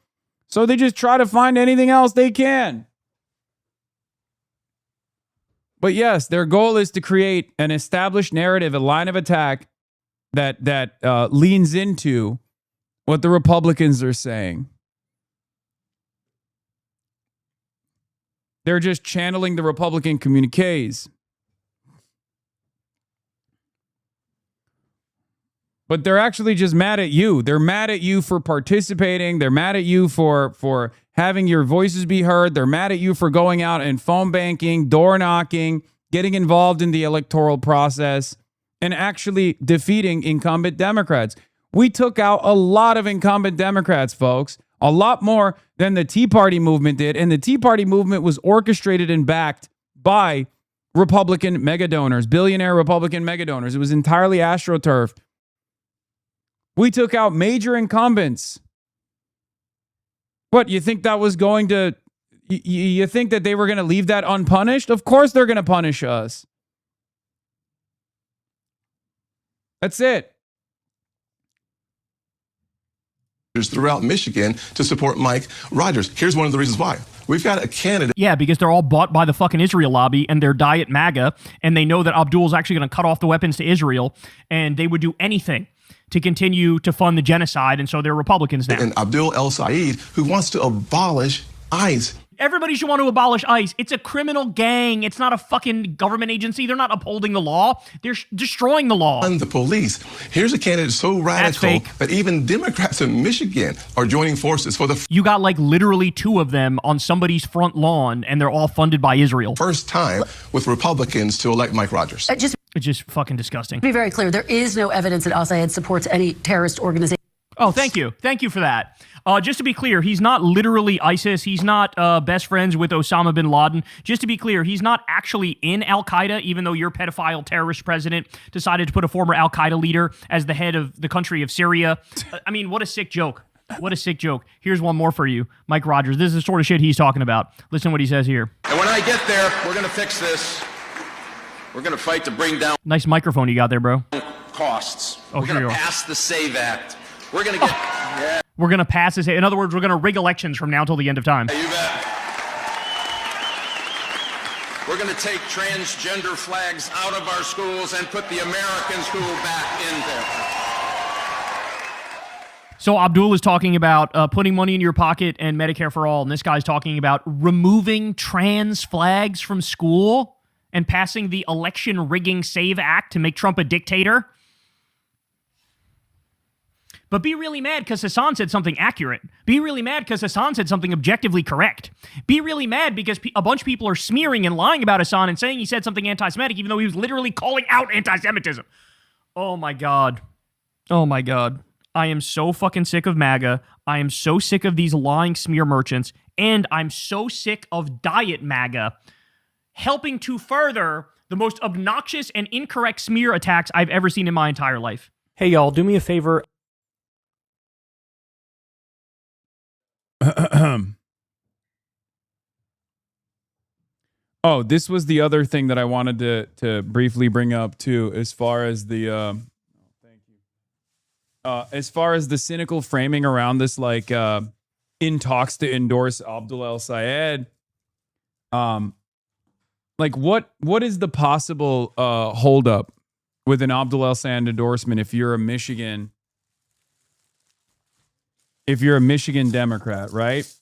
So they just try to find anything else they can. But yes, their goal is to create an established narrative, a line of attack that leans into what the Republicans are saying. They're just channeling the Republican communiques. But they're actually just mad at you. They're mad at you for participating. They're mad at you for having your voices be heard. They're mad at you for going out and phone banking, door knocking, getting involved in the electoral process, and actually defeating incumbent Democrats. We took out a lot of incumbent Democrats, folks, a lot more than the Tea Party movement did. And the Tea Party movement was orchestrated and backed by Republican mega donors, billionaire Republican mega donors. It was entirely AstroTurf. We took out major incumbents. What, you think that was going to, you think that they were going to leave that unpunished? Of course they're going to punish us. That's it. Throughout Michigan to support Mike Rogers. Here's one of the reasons why. We've got a candidate. Yeah, because they're all bought by the fucking Israel lobby and they're diet MAGA, and they know that Abdul's actually going to cut off the weapons to Israel, and they would do anything to continue to fund the genocide, and so they're Republicans now. And Abdul El-Sayed, who wants to abolish ICE. Everybody should want to abolish ICE. It's a criminal gang. It's not a fucking government agency. They're not upholding the law. They're destroying the law. And the police. Here's a candidate so radical that even Democrats in Michigan are joining forces for the... You got like literally 2 of them on somebody's front lawn, and they're all funded by Israel. First time with Republicans to elect Mike Rogers. It's just fucking disgusting. To be very clear, there is no evidence that al-Sayed supports any terrorist organization. Oh, thank you. Thank you for that. Just to be clear, he's not literally ISIS. He's not best friends with Osama bin Laden. Just to be clear, he's not actually in Al-Qaeda, even though your pedophile terrorist president decided to put a former Al-Qaeda leader as the head of the country of Syria. I mean, what a sick joke. What a sick joke. Here's one more for you. Mike Rogers, this is the sort of shit he's talking about. Listen to what he says here. And when I get there, we're going to fix this. We're going to fight to bring down Nice microphone you got there, bro. costs. Oh, we're here going you to are. pass the SAVE Act. We're going to get... We're going to pass this. In other words, we're going to rig elections from now till the end of time. You bet. We're going to take transgender flags out of our schools and put the American school back in there. So Abdul is talking about putting money in your pocket and Medicare for all, and this guy's talking about removing trans flags from school and passing the Election Rigging SAVE Act to make Trump a dictator. But be really mad because Hasan said something accurate. Be really mad because Hasan said something objectively correct. Be really mad because a bunch of people are smearing and lying about Hasan and saying he said something anti-Semitic, even though he was literally calling out anti-Semitism. Oh my God. Oh my God. I am so fucking sick of MAGA. I am so sick of these lying smear merchants. And I'm so sick of diet MAGA helping to further the most obnoxious and incorrect smear attacks I've ever seen in my entire life. Hey, y'all, do me a favor. Oh, this was the other thing that I wanted to briefly bring up too, as far as the as far as the cynical framing around this, like in talks to endorse Abdul El-Sayed. Like what is the possible holdup with an Abdul El-Sayed endorsement if you're a Michigan Democrat, right?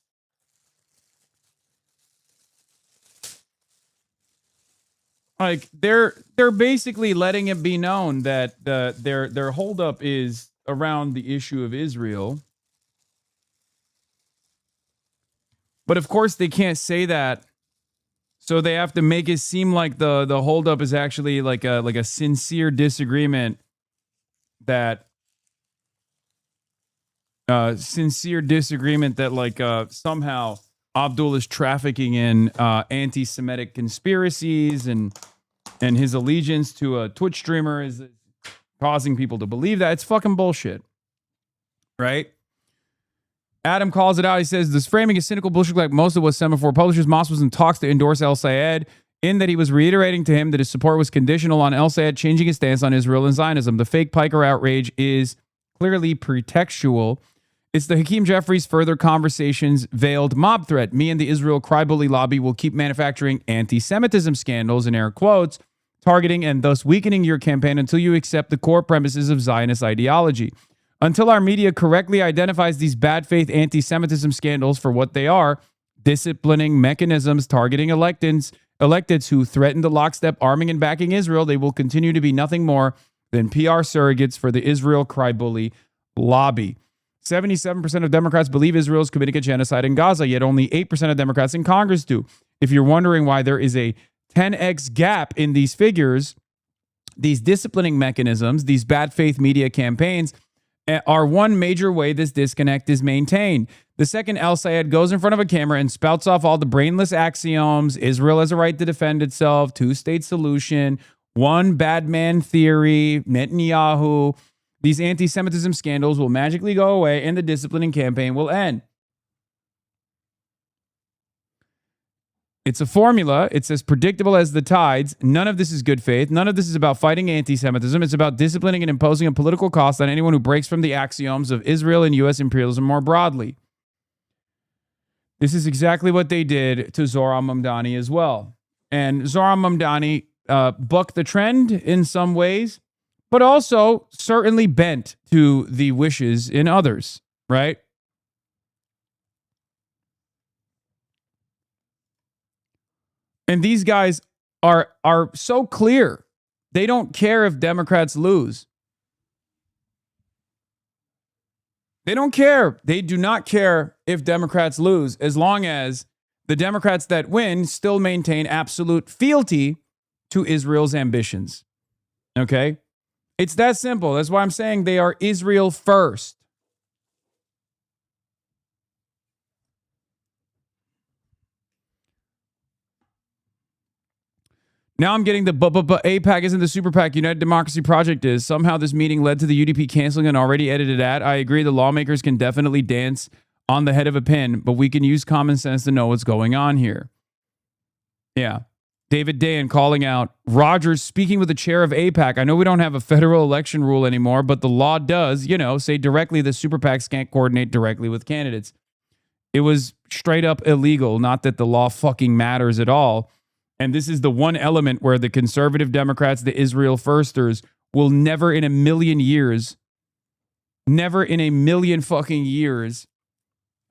Like they're basically letting it be known that their holdup is around the issue of Israel. But of course they can't say that. So they have to make it seem like the holdup is actually like a sincere disagreement that somehow Abdul is trafficking in anti-Semitic conspiracies and his allegiance to a Twitch streamer is causing people to believe that. It's fucking bullshit, right? Adam calls it out. He says, this framing is cynical bullshit like most of what Semaphore publishers. Moss was in talks to endorse El-Sayed in that he was reiterating to him that his support was conditional on El-Sayed changing his stance on Israel and Zionism. The fake Piker outrage is clearly pretextual. It's the Hakeem Jeffries further conversations veiled mob threat. Me and the Israel crybully lobby will keep manufacturing anti-Semitism scandals, in air quotes, targeting and thus weakening your campaign until you accept the core premises of Zionist ideology. Until our media correctly identifies these bad faith anti-Semitism scandals for what they are, disciplining mechanisms targeting electeds who threaten the lockstep arming and backing Israel, they will continue to be nothing more than PR surrogates for the Israel crybully lobby. 77% of Democrats believe Israel is committing a genocide in Gaza, yet only 8% of Democrats in Congress do. If you're wondering why there is a 10x gap in these figures, these disciplining mechanisms, these bad faith media campaigns, are one major way this disconnect is maintained. The second El-Sayed goes in front of a camera and spouts off all the brainless axioms, Israel has a right to defend itself, two-state solution, one bad man theory, Netanyahu, these anti-Semitism scandals will magically go away and the disciplining campaign will end. It's a formula. It's as predictable as the tides. None of this is good faith. None of this is about fighting anti-Semitism. It's about disciplining and imposing a political cost on anyone who breaks from the axioms of Israel and U.S. imperialism more broadly. This is exactly what they did to Zohran Mamdani as well. And Zohran Mamdani bucked the trend in some ways, but also certainly bent to the wishes in others, right? And these guys are so clear. They don't care if Democrats lose. They don't care. They do not care if Democrats lose as long as the Democrats that win still maintain absolute fealty to Israel's ambitions. Okay? It's that simple. That's why I'm saying they are Israel first. Now I'm getting the AIPAC isn't the super PAC United Democracy Project is. Somehow this meeting led to the UDP canceling an already edited ad. I agree the lawmakers can definitely dance on the head of a pin, but we can use common sense to know what's going on here. Yeah. David Dayan calling out Rogers speaking with the chair of AIPAC. I know we don't have a federal election rule anymore, but the law does, say directly the super PACs can't coordinate directly with candidates. It was straight up illegal. Not that the law fucking matters at all. And this is the one element where the conservative Democrats, the Israel firsters, will never in a million years, never in a million fucking years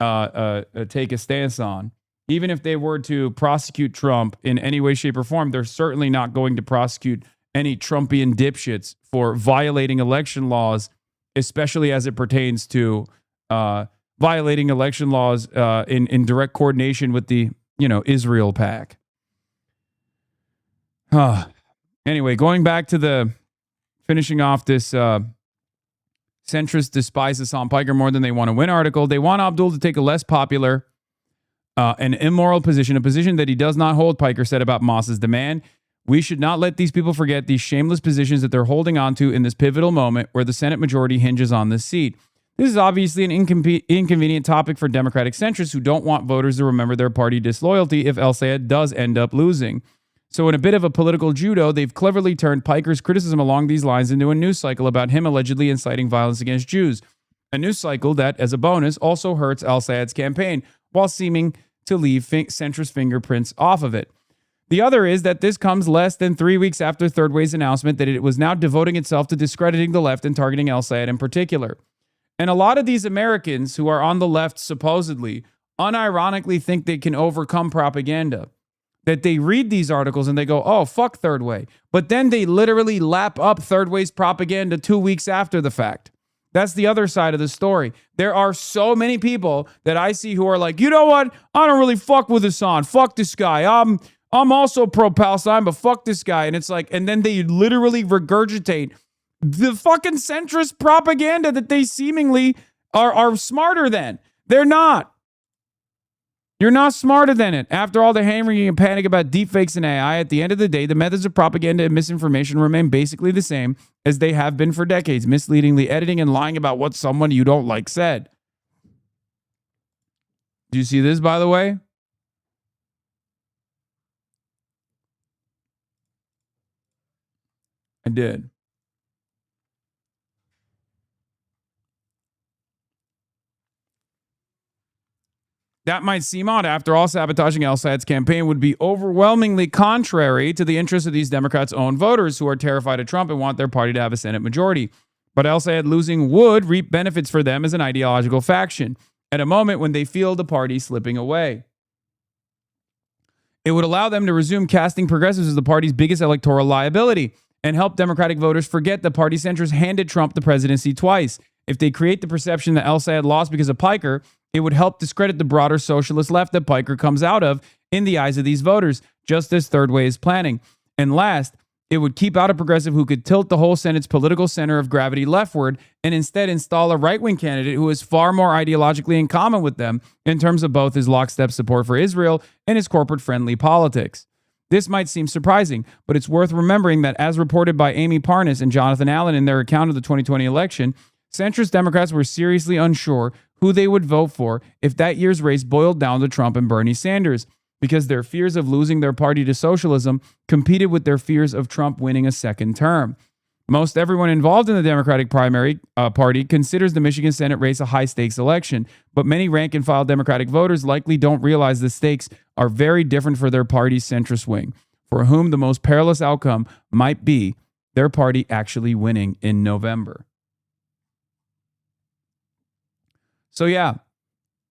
take a stance on. Even if they were to prosecute Trump in any way, shape, or form, they're certainly not going to prosecute any Trumpian dipshits for violating election laws, especially as it pertains to violating election laws in direct coordination with the, Israel PAC. Anyway, going back to finishing off this centrist despise Hasan Piker more than they want to win article. They want Abdul to take a less popular and immoral position, a position that he does not hold, Piker said about Moss's demand. We should not let these people forget these shameless positions that they're holding on to in this pivotal moment where the Senate majority hinges on this seat. This is obviously an inconvenient topic for Democratic centrists who don't want voters to remember their party disloyalty if El-Sayed does end up losing. So in a bit of a political judo, they've cleverly turned Piker's criticism along these lines into a news cycle about him allegedly inciting violence against Jews. A news cycle that, as a bonus, also hurts El-Sayed's campaign while seeming to leave centrist fingerprints off of it. The other is that this comes less than 3 weeks after Third Way's announcement that it was now devoting itself to discrediting the left and targeting El-Sayed in particular. And a lot of these Americans who are on the left supposedly unironically think they can overcome propaganda. That they read these articles and they go, oh, fuck Third Way. But then they literally lap up Third Way's propaganda 2 weeks after the fact. That's the other side of the story. There are so many people that I see who are like, you know what? I don't really fuck with Hasan. Fuck this guy. I'm also pro-Palestine, but fuck this guy. And it's like, and then they literally regurgitate the fucking centrist propaganda that they seemingly are smarter than. They're not. You're not smarter than it. After all the hammering and panic about deepfakes and AI, at the end of the day, the methods of propaganda and misinformation remain basically the same as they have been for decades, misleadingly editing and lying about what someone you don't like said. Do you see this, by the way? I did. That might seem odd. After all, sabotaging El-Sayed's campaign would be overwhelmingly contrary to the interests of these Democrats' own voters who are terrified of Trump and want their party to have a Senate majority. But El-Sayed losing would reap benefits for them as an ideological faction at a moment when they feel the party slipping away. It would allow them to resume casting progressives as the party's biggest electoral liability and help Democratic voters forget the party centrists handed Trump the presidency twice. If they create the perception that El-Sayed lost because of Piker, it would help discredit the broader socialist left that Piker comes out of in the eyes of these voters, just as Third Way is planning. And last, It would keep out a progressive who could tilt the whole Senate's political center of gravity leftward and instead install a right-wing candidate who is far more ideologically in common with them in terms of both his lockstep support for Israel and his corporate-friendly politics. This might seem surprising, but it's worth remembering that as reported by Amy Parnas and Jonathan Allen in their account of the 2020 election, centrist Democrats were seriously unsure who they would vote for if that year's race boiled down to Trump and Bernie Sanders, because their fears of losing their party to socialism competed with their fears of Trump winning a second term. Most everyone involved in the Democratic primary party considers the Michigan Senate race a high-stakes election, but many rank-and-file Democratic voters likely don't realize the stakes are very different for their party's centrist wing, for whom the most perilous outcome might be their party actually winning in November. So yeah,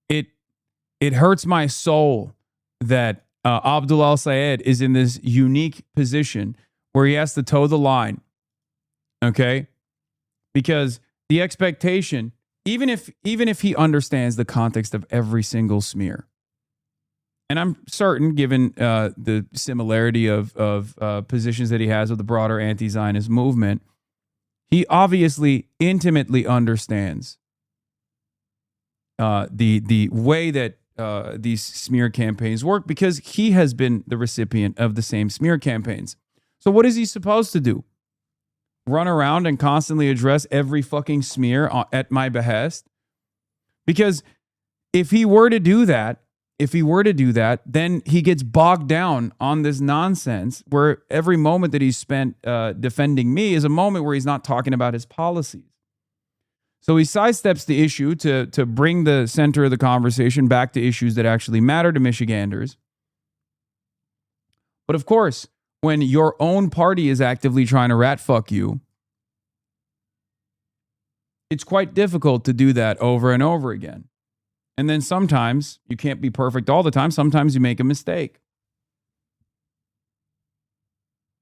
it hurts my soul that Abdul al-Sayed is in this unique position where he has to toe the line, okay? Because the expectation, even if he understands the context of every single smear, and I'm certain, given the similarity of positions that he has with the broader anti-Zionist movement, he obviously intimately understands the way that these smear campaigns work, because he has been the recipient of the same smear campaigns. So what is he supposed to do? Run around and constantly address every fucking smear at my behest? Because if he were to do that, then he gets bogged down on this nonsense where every moment that he's spent defending me is a moment where he's not talking about his policies. So he sidesteps the issue to bring the center of the conversation back to issues that actually matter to Michiganders. But of course, when your own party is actively trying to rat fuck you, it's quite difficult to do that over and over again. And then sometimes you can't be perfect all the time. Sometimes you make a mistake.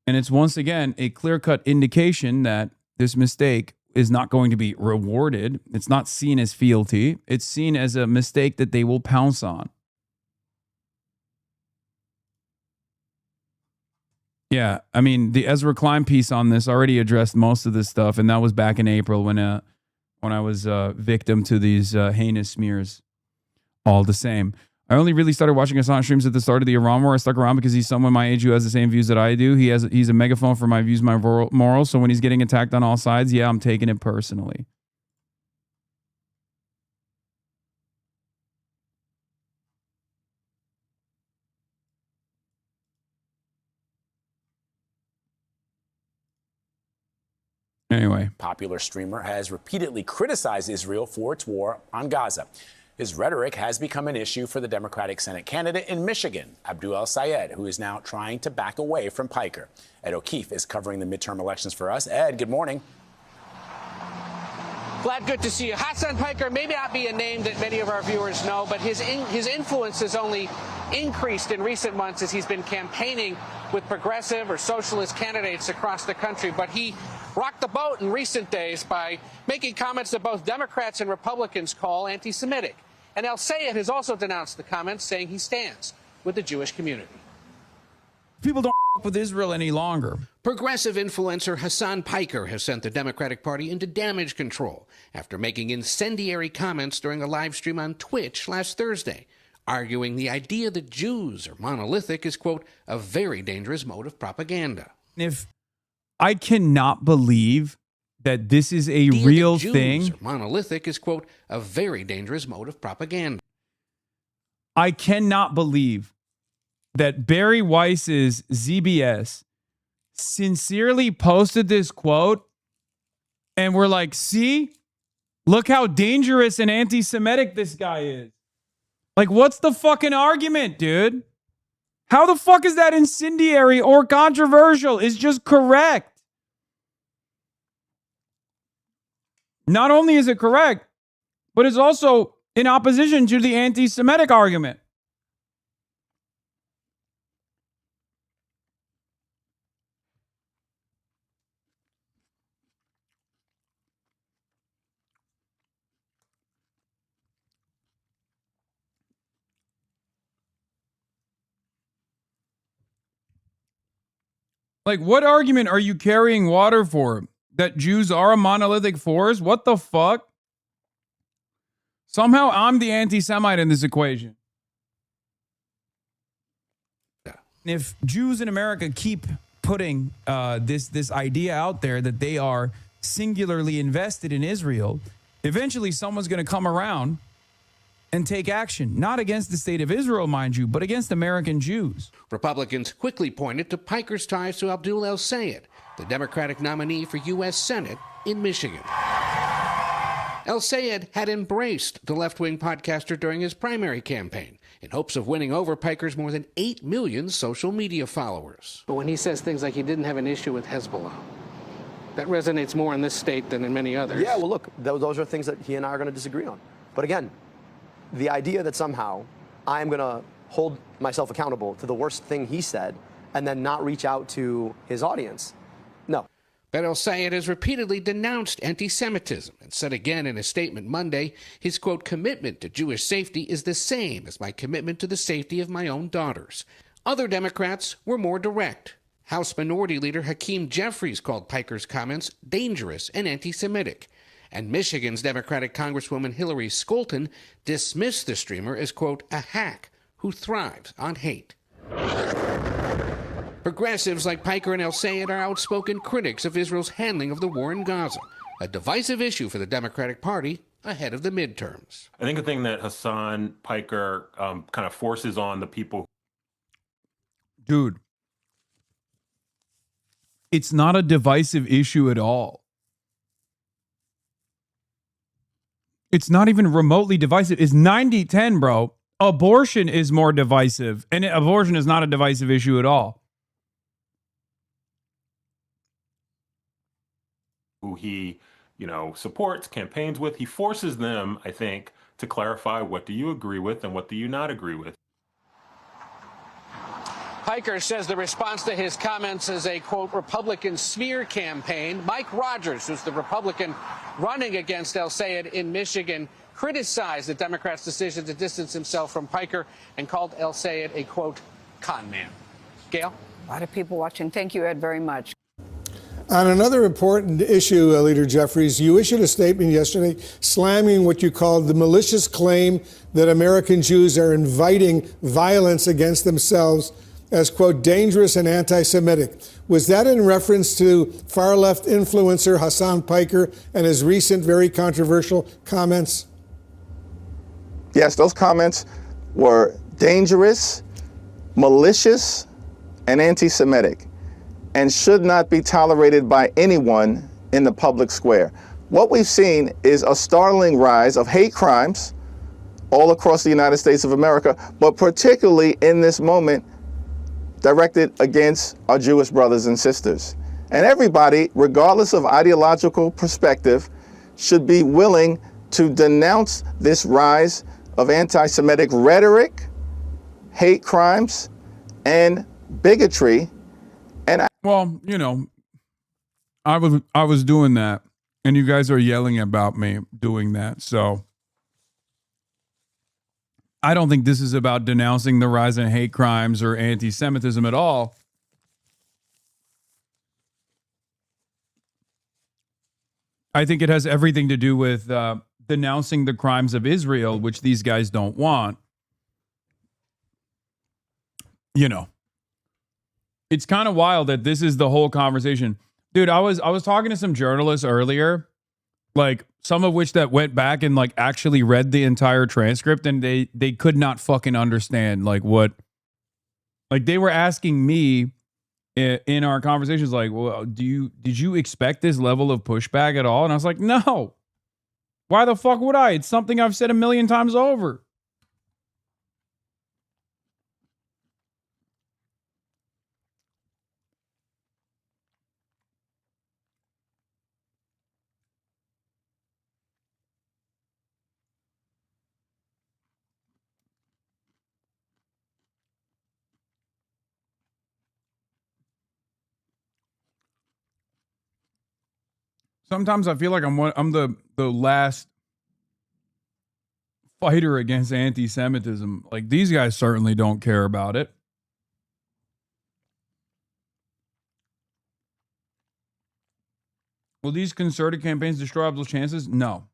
And it's once again a clear-cut indication that this mistake is not going to be rewarded. It's not seen as fealty. It's seen as a mistake that they will pounce on. Yeah, I mean, the Ezra Klein piece on this already addressed most of this stuff, and that was back in April when I was victim to these heinous smears. All the same, I only really started watching Hasan streams at the start of the Iran war. I stuck around because he's someone my age who has the same views that I do. He's a megaphone for my views, my morals. So when he's getting attacked on all sides, yeah, I'm taking it personally. Anyway. Popular streamer has repeatedly criticized Israel for its war on Gaza. His rhetoric has become an issue for the Democratic Senate candidate in Michigan, Abdul al-Sayed, who is now trying to back away from Piker. Ed O'Keefe is covering the midterm elections for us. Ed, good morning. Glad, good to see you. Hasan Piker may not be a name that many of our viewers know, but his influence has only increased in recent months as he's been campaigning with progressive or socialist candidates across the country. But he rocked the boat in recent days by making comments that both Democrats and Republicans call anti-Semitic. And al-Sayed has also denounced the comments, saying he stands with the Jewish community. People don't with Israel any longer. Progressive influencer Hasan Piker has sent the Democratic Party into damage control after making incendiary comments during a live stream on Twitch last Thursday, arguing the idea that Jews are monolithic is, quote, a very dangerous mode of propaganda. If I cannot believe that this is a real thing. Monolithic is, quote, a very dangerous mode of propaganda. I cannot believe that Barry Weiss's ZBS sincerely posted this quote and we're like, see, look how dangerous and anti-Semitic this guy is. Like, what's the fucking argument, dude? How the fuck is that incendiary or controversial? It's just correct. Not only is it correct, but it's also in opposition to the anti-Semitic argument. Like, what argument are you carrying water for? That Jews are a monolithic force? What the fuck? Somehow I'm the anti-Semite in this equation. If Jews in America keep putting this idea out there that they are singularly invested in Israel, eventually someone's going to come around and take action, not against the state of Israel, mind you, but against American Jews. Republicans quickly pointed to Piker's ties to Abdul El-Sayed, the Democratic nominee for U.S. Senate in Michigan. El-Sayed had embraced the left-wing podcaster during his primary campaign in hopes of winning over Piker's more than 8 million social media followers. But when he says things like he didn't have an issue with Hezbollah, that resonates more in this state than in many others. Yeah, well, look, those are things that he and I are going to disagree on. But again, the idea that somehow I'm going to hold myself accountable to the worst thing he said and then not reach out to his audience, no. But El-Sayed has repeatedly denounced anti-Semitism and said again in a statement Monday, his, quote, commitment to Jewish safety is the same as my commitment to the safety of my own daughters. Other Democrats were more direct. House Minority Leader Hakeem Jeffries called Piker's comments dangerous and anti-Semitic. And Michigan's Democratic Congresswoman Hillary Scholten dismissed the streamer as, quote, a hack who thrives on hate. Progressives like Piker and El-Sayed are outspoken critics of Israel's handling of the war in Gaza, a divisive issue for the Democratic Party ahead of the midterms. I think the thing that Hasan Piker kind of forces on the people. Dude, it's not a divisive issue at all. It's not even remotely divisive. It's 90-10, bro. Abortion is more divisive, and abortion is not a divisive issue at all. Who he, supports, campaigns with, he forces them, I think, to clarify what do you agree with and what do you not agree with. Piker says the response to his comments is a, quote, Republican smear campaign. Mike Rogers, who's the Republican running against El-Sayed in Michigan, criticized the Democrats' decision to distance himself from Piker and called El-Sayed a, quote, con man. Gail? A lot of people watching. Thank you, Ed, very much. On another important issue, Leader Jeffries, you issued a statement yesterday slamming what you called the malicious claim that American Jews are inviting violence against themselves as, quote, dangerous and anti-Semitic. Was that in reference to far-left influencer Hasan Piker and his recent very controversial comments? Yes, those comments were dangerous, malicious, and anti-Semitic, and should not be tolerated by anyone in the public square. What we've seen is a startling rise of hate crimes all across the United States of America, but particularly in this moment, directed against our Jewish brothers and sisters. And everybody, regardless of ideological perspective, should be willing to denounce this rise of anti-Semitic rhetoric, hate crimes, and bigotry. And well, I was doing that, and you guys are yelling about me doing that, so I don't think this is about denouncing the rise in hate crimes or anti-Semitism at all. I think it has everything to do with denouncing the crimes of Israel, which these guys don't want. It's kind of wild that this is the whole conversation. Dude, I was talking to some journalists earlier, like some of which that went back and like actually read the entire transcript, and they could not fucking understand what they were asking me in our conversations, like, well, did you expect this level of pushback at all? And I was like, no. Why the fuck would I? It's something I've said a million times over. Sometimes I feel like I'm the last fighter against anti-Semitism. Like, these guys certainly don't care about it. Will these concerted campaigns destroy Abdul's chances? No.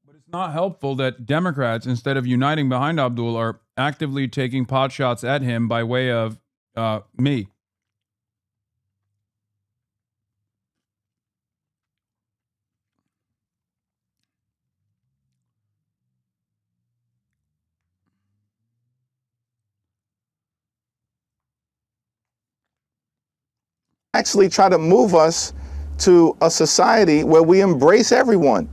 But it's not helpful that Democrats, instead of uniting behind Abdul, are actively taking pot shots at him by way of me. Actually try to move us to a society where we embrace everyone,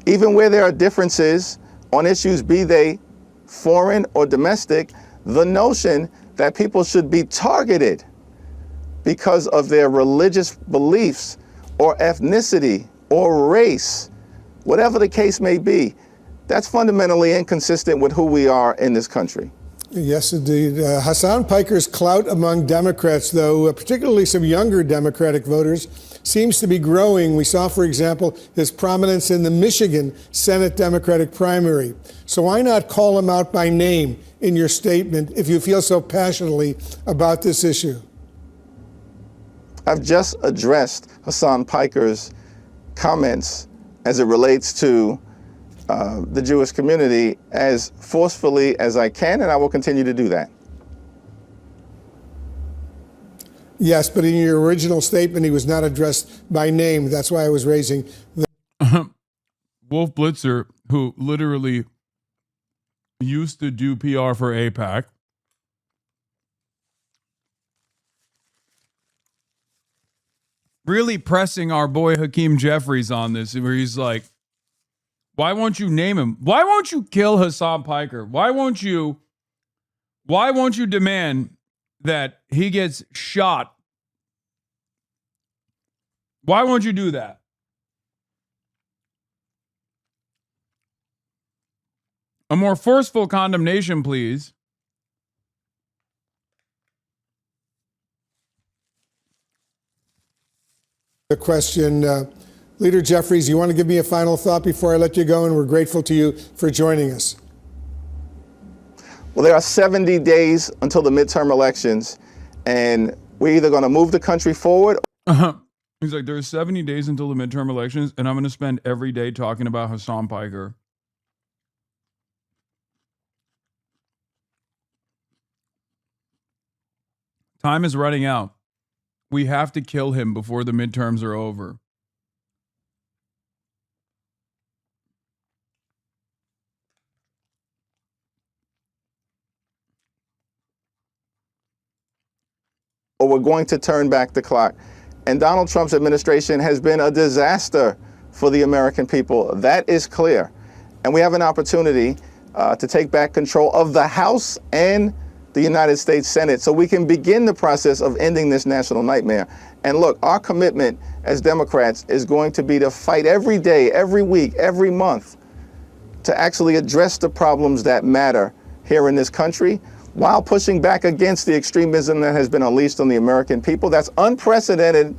even where there are differences on issues, be they foreign or domestic. The notion that people should be targeted because of their religious beliefs or ethnicity or race, whatever the case may be, that's fundamentally inconsistent with who we are in this country. Yes, indeed. Hasan Piker's clout among Democrats, though, particularly some younger Democratic voters, seems to be growing. We saw, for example, his prominence in the Michigan Senate Democratic primary. So why not call him out by name in your statement if you feel so passionately about this issue? I've just addressed Hasan Piker's comments as it relates to the Jewish community as forcefully as I can, and I will continue to do that. Yes, but in your original statement, he was not addressed by name. That's why I was raising the... Wolf Blitzer, who literally used to do PR for AIPAC, really pressing our boy Hakeem Jeffries on this, where he's like, why won't you name him? Why won't you kill Hasan Piker? Why won't you demand that he gets shot? Why won't you do that? A more forceful condemnation, please. The question, Leader Jeffries, you want to give me a final thought before I let you go? And we're grateful to you for joining us. Well, there are 70 days until the midterm elections, and we're either going to move the country forward. He's like, there's 70 days until the midterm elections, and I'm going to spend every day talking about Hasan Piker. Time is running out. We have to kill him before the midterms are over. Or we're going to turn back the clock. And Donald Trump's administration has been a disaster for the American people. That is clear. And we have an opportunity to take back control of the House and the United States Senate so we can begin the process of ending this national nightmare. And look, our commitment as Democrats is going to be to fight every day, every week, every month to actually address the problems that matter here in this country, while pushing back against the extremism that has been unleashed on the American people. That's unprecedented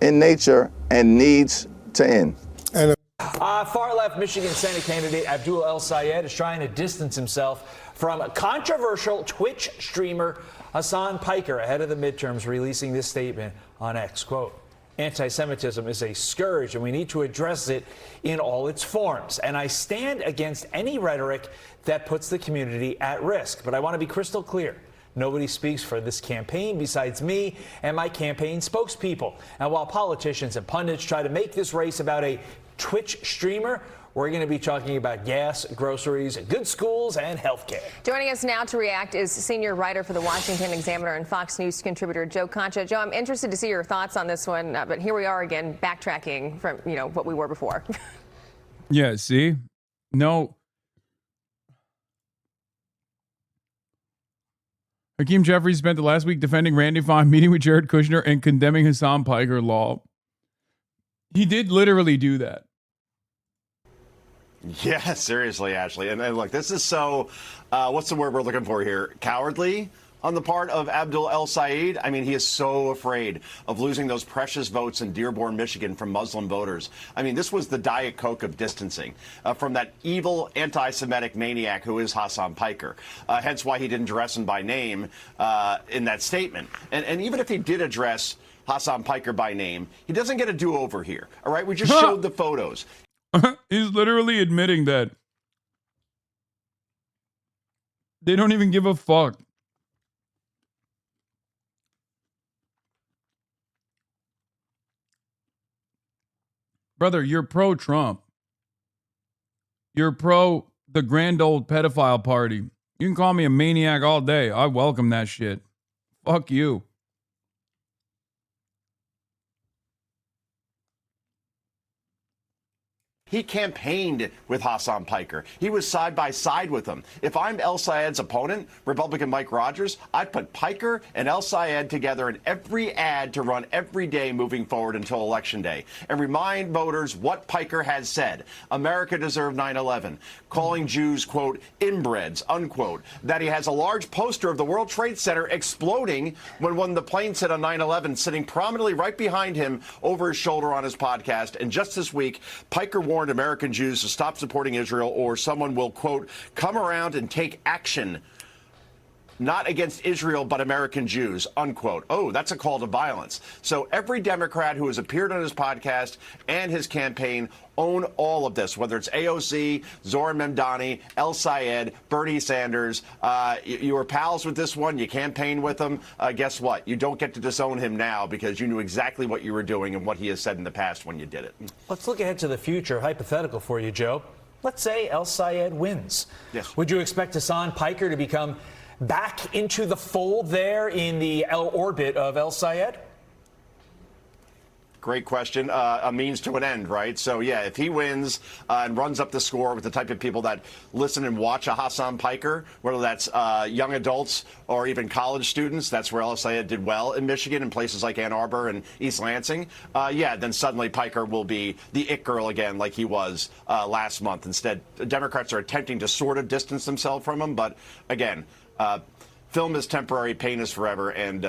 in nature and needs to end. And far-left Michigan Senate candidate Abdul El-Sayed is trying to distance himself from controversial Twitch streamer Hasan Piker ahead of the midterms, releasing this statement on X, quote, "Anti-Semitism is a scourge and we need to address it in all its forms. And I stand against any rhetoric that puts the community at risk. But I want to be crystal clear. Nobody speaks for this campaign besides me and my campaign spokespeople. And while politicians and pundits try to make this race about a Twitch streamer, we're going to be talking about gas, groceries, good schools, and health care." Joining us now to react is senior writer for the Washington Examiner and Fox News contributor Joe Concha. Joe, I'm interested to see your thoughts on this one, but here we are again, backtracking from what we were before. Yeah, see? No. Hakeem Jeffries spent the last week defending Randy Fine, meeting with Jared Kushner, and condemning Hasan Piker law. He did literally do that. Yeah, seriously, Ashley. And look, this is so, what's the word we're looking for here? Cowardly on the part of Abdul El Sayed. I mean, he is so afraid of losing those precious votes in Dearborn, Michigan from Muslim voters. I mean, this was the Diet Coke of distancing from that evil anti-Semitic maniac who is Hasan Piker. Hence why he didn't address him by name in that statement. And even if he did address Hasan Piker by name, he doesn't get a do-over here. All right, we just showed the photos. He's literally admitting that they don't even give a fuck. Brother, you're pro-Trump. You're pro the grand old pedophile party. You can call me a maniac all day. I welcome that shit. Fuck you. He campaigned with Hasan Piker. He was side by side with him. If I'm El Sayed's opponent, Republican Mike Rogers, I'd put Piker and El Sayed together in every ad to run every day moving forward until Election Day and remind voters what Piker has said. America deserved 9/11, calling Jews, quote, inbreds, unquote, that he has a large poster of the World Trade Center exploding when one of the planes hit on 9/11, sitting prominently right behind him over his shoulder on his podcast. And just this week, Piker warned American Jews to stop supporting Israel or someone will, quote, come around and take action, not against Israel, but American Jews, unquote. Oh, that's a call to violence. So every Democrat who has appeared on his podcast and his campaign own all of this, whether it's AOC, Zohran Mamdani, El Sayed, Bernie Sanders. You were pals with this one. You campaigned with him. Guess what? You don't get to disown him now because you knew exactly what you were doing and what he has said in the past when you did it. Let's look ahead to the future. Hypothetical for you, Joe. Let's say El Sayed wins. Yes. Would you expect Hasan Piker to become back into the fold there in the orbit of El Sayed? Great question. A means to an end, right? So, yeah, if he wins and runs up the score with the type of people that listen and watch a Hasan Piker, whether that's young adults or even college students, that's where El Sayed did well in Michigan and places like Ann Arbor and East Lansing. Yeah, then suddenly Piker will be the it girl again like he was last month. Instead, Democrats are attempting to sort of distance themselves from him. But, again, film is temporary, pain is forever, and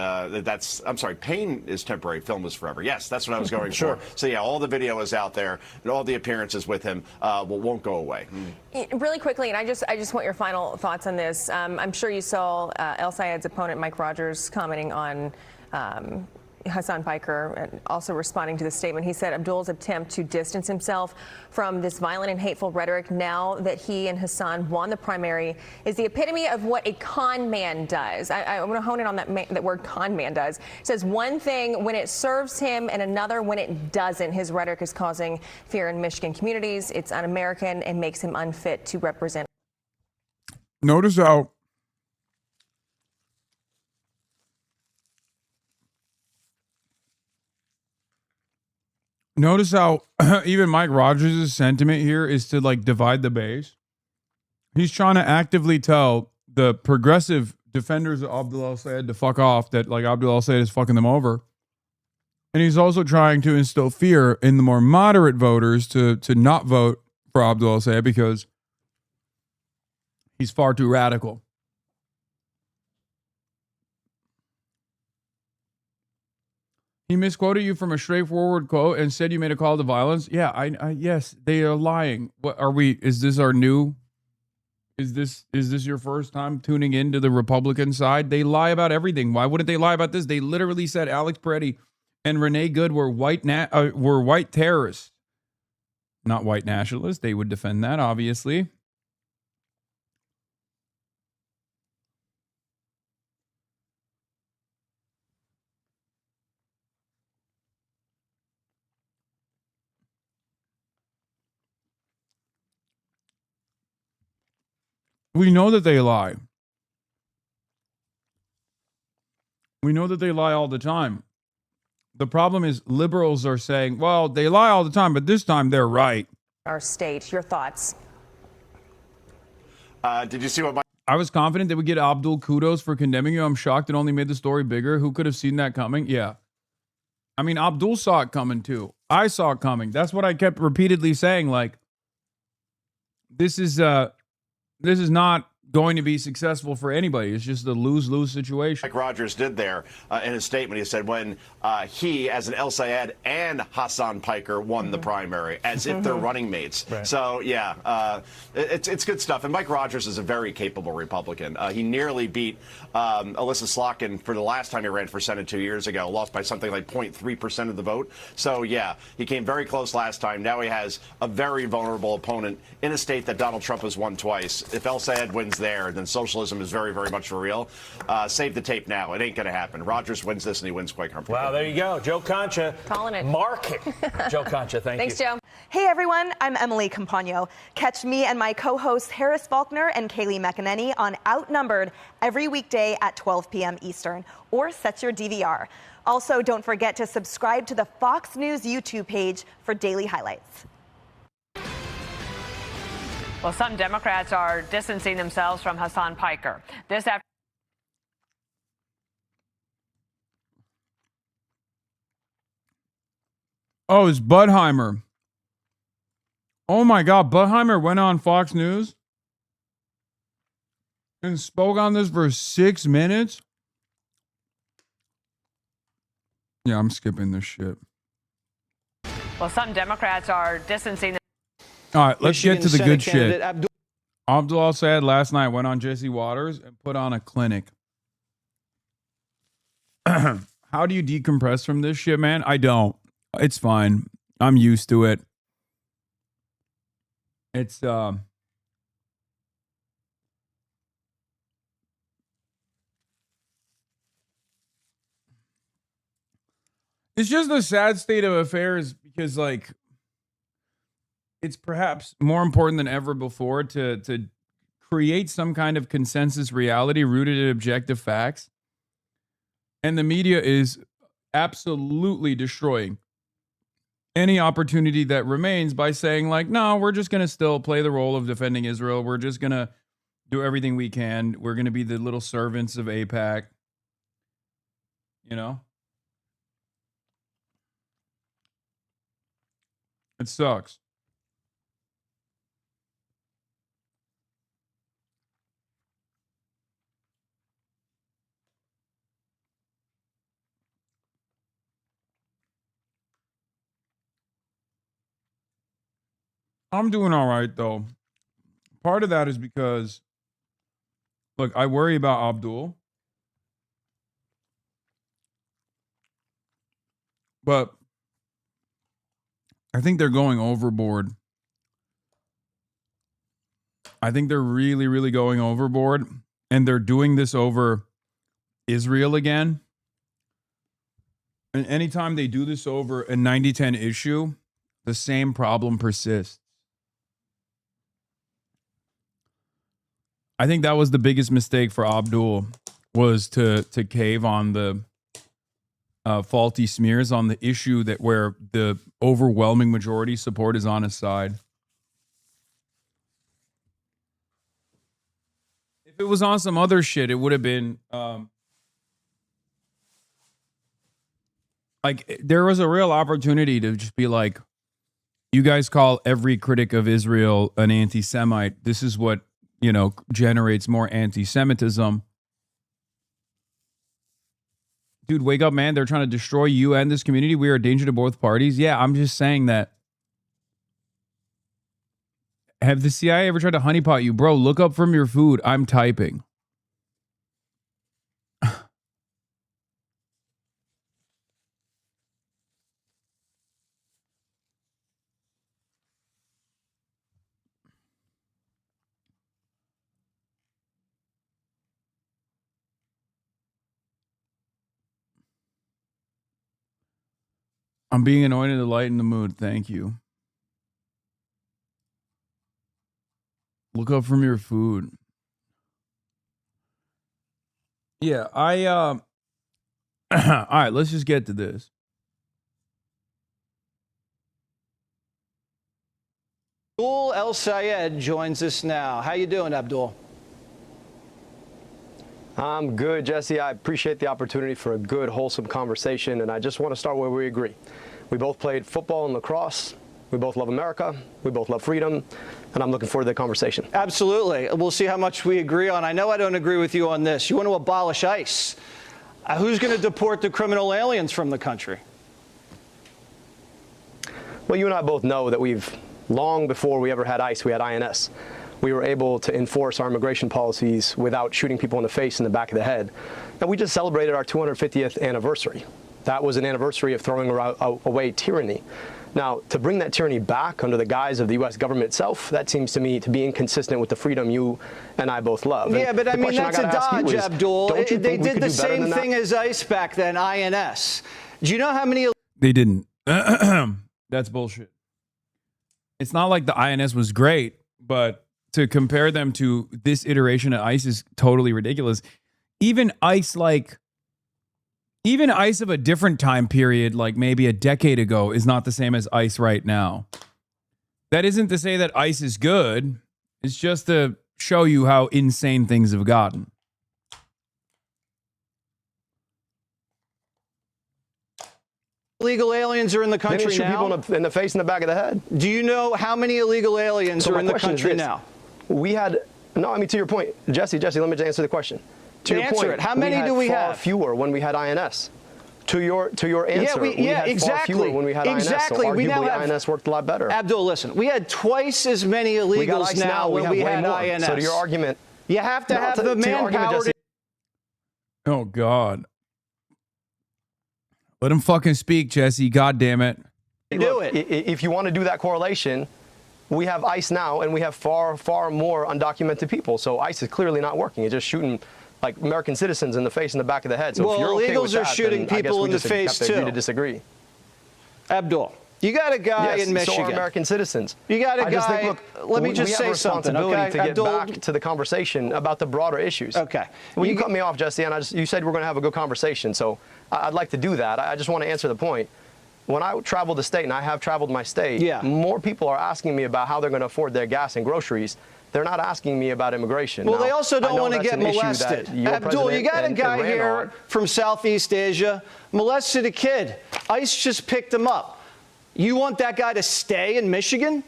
pain is temporary, film is forever. Yes, that's what I was going Sure. for. So, yeah, all the video is out there, and all the appearances with him won't go away. Really quickly, and I just want your final thoughts on this. I'm sure you saw El Sayed's opponent, Mike Rogers, commenting on Hasan Piker, and also responding to the statement. He said Abdul's attempt to distance himself from this violent and hateful rhetoric now that he and Hasan won the primary is the epitome of what a con man does. I want to hone in on that word con man does. It says one thing when it serves him and another when it doesn't. His rhetoric is causing fear in Michigan communities. It's un-American and makes him unfit to represent. Notice how even Mike Rogers' sentiment here is to like divide the base. He's trying to actively tell the progressive defenders of Abdul El Sayed to fuck off, that like Abdul El Sayed is fucking them over. And he's also trying to instill fear in the more moderate voters to not vote for Abdul El Sayed because he's far too radical. He misquoted you from a straightforward quote and said you made a call to violence. Yeah, yes, they are lying. What are we? Is this our new? Is this your first time tuning into the Republican side? They lie about everything. Why wouldn't they lie about this? They literally said Alex Peretti and Renee Good were white terrorists, not white nationalists. They would defend that, obviously. We know that they lie. We know that they lie all the time. The problem is liberals are saying, well, they lie all the time, but this time they're right. Our state, your thoughts? Did you see what I was confident that we get Abdul kudos for condemning you. I'm shocked it only made the story bigger. Who could have seen that coming? Yeah. I mean, Abdul saw it coming too. I saw it coming. That's what I kept repeatedly saying. Like, this is not going to be successful for anybody. It's just a lose-lose situation. Mike Rogers did there in his statement. He said when he, as an El Sayed and Hasan Piker, won the primary, as if they're running mates. Right. So, yeah, it's good stuff. And Mike Rogers is a very capable Republican. He nearly beat Alyssa Slotkin for the last time he ran for Senate 2 years ago, lost by something like 0.3% of the vote. So, yeah, he came very close last time. Now he has a very vulnerable opponent in a state that Donald Trump has won twice. If El Sayed wins there, then socialism is very, very much for real. Save the tape now. It ain't going to happen. Rogers wins this, and he wins quite comfortably. Wow, there you go. Joe Concha. Calling it. Mark it. Joe Concha, thank Thanks, you. Joe. Hey, everyone. I'm Emily Campagno. Catch me and my co-hosts Harris Faulkner and Kaylee McEnany on Outnumbered every weekday at 12 p.m. Eastern, or set your DVR. Also, don't forget to subscribe to the Fox News YouTube page for daily highlights. Well, some Democrats are distancing themselves from Hasan Piker. This after. Oh, it's Budheimer. Oh my God, Budheimer went on Fox News and spoke on this for 6 minutes. Yeah, I'm skipping this shit. Well, some Democrats are distancing. All right, let's Michigan get to the Senate good shit. candidate Abdul al-Sayed last night went on Jesse Waters and put on a clinic. How do you decompress from this shit, man? I don't. It's fine. I'm used to it. It's it's just a sad state of affairs because, like, it's perhaps more important than ever before to create some kind of consensus reality rooted in objective facts. And the media is absolutely destroying any opportunity that remains by saying, like, no, we're just going to still play the role of defending Israel. We're just going to do everything we can. We're going to be the little servants of AIPAC. You know? It sucks. I'm doing all right, though. Part of that is because, look, I worry about Abdul. But I think they're going overboard. I think they're really, really going overboard. And they're doing this over Israel again. And anytime they do this over a 90-10 issue, the same problem persists. I think that was the biggest mistake for Abdul, was to cave on the faulty smears on the issue that where the overwhelming majority support is on his side. If it was on some other shit, it would have been like there was a real opportunity to just be like, you guys call every critic of Israel an anti-Semite. This is what, you know, generates more anti-Semitism. Dude, wake up, man. They're trying to destroy you and this community. We are a danger to both parties. Yeah, I'm just saying that. Have the CIA ever tried to honeypot you? Bro, look up from your food. I'm typing. I'm being anointed to lighten the mood. Thank you. Look up from your food. Yeah, all right, let's just get to this. Abdul El-Sayed joins us now. How you doing, Abdul? I'm good, Jesse. I appreciate the opportunity for a good, wholesome conversation, and I just want to start where we agree. We both played football and lacrosse. We both love America. We both love freedom. And I'm looking forward to the conversation. Absolutely. We'll see how much we agree on. I know I don't agree with you on this. You want to abolish ICE. Who's going to deport the criminal aliens from the country? Well, you and I both know that long before we ever had ICE, we had INS. We were able to enforce our immigration policies without shooting people in the face and the back of the head. And we just celebrated our 250th anniversary. That was an anniversary of throwing away tyranny. Now, to bring that tyranny back under the guise of the U.S. government itself, that seems to me to be inconsistent with the freedom you and I both love. Yeah, and but I mean, that's a dodge, Abdul. They did the same thing that? as ICE back then, INS. Do you know how many... They didn't. That's bullshit. It's not like the INS was great, but to compare them to this iteration of ICE is totally ridiculous. Even ICE of a different time period, like maybe a decade ago, is not the same as ICE right now. That isn't to say that ICE is good. It's just to show you how insane things have gotten. Illegal aliens are in the country shoot now? people in the face and the back of the head. Do you know how many illegal aliens are in the country now? To your point, Jesse, let me just answer the question. To your point, how many do we have? Far fewer when we had INS. To your answer, we had exactly. far fewer when we had exactly. INS. So we now have, INS worked a lot better. Abdul, listen, we had twice as many illegals now when we had INS. So to your argument, you have to have the manpower. Oh God. Let him fucking speak, Jesse. God damn it. If you want to do that correlation, we have ICE now, and we have far, far more undocumented people. So ICE is clearly not working. It's just shooting like American citizens in the face and the back of the head. So well, if you're okay with illegals are that, shooting then people in the face have to too. agree to disagree. Abdul, you got a guy in Michigan. So are American citizens. You got a guy. Let me just say something. Okay, to get back to the conversation about the broader issues. Okay. Well, you cut me off, Jesse, and you said we're going to have a good conversation. So I'd like to do that. I just want to answer the point. When I travel the state, and I have traveled my state, more people are asking me about how they're going to afford their gas and groceries. They're not asking me about immigration. Well, now, they also don't want to get molested. Abdul, you got a guy here from Southeast Asia, molested a kid. ICE just picked him up. You want that guy to stay in Michigan?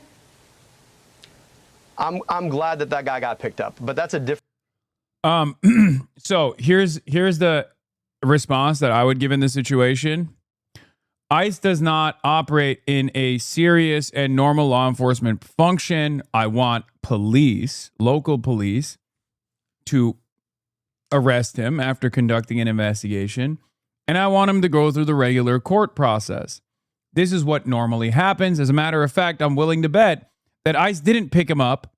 I'm glad that guy got picked up, but that's a different. So here's the response that I would give in this situation. ICE does not operate in a serious and normal law enforcement function. I want police, local police, to arrest him after conducting an investigation, and I want him to go through the regular court process. This is what normally happens. As a matter of fact, I'm willing to bet that ICE didn't pick him up.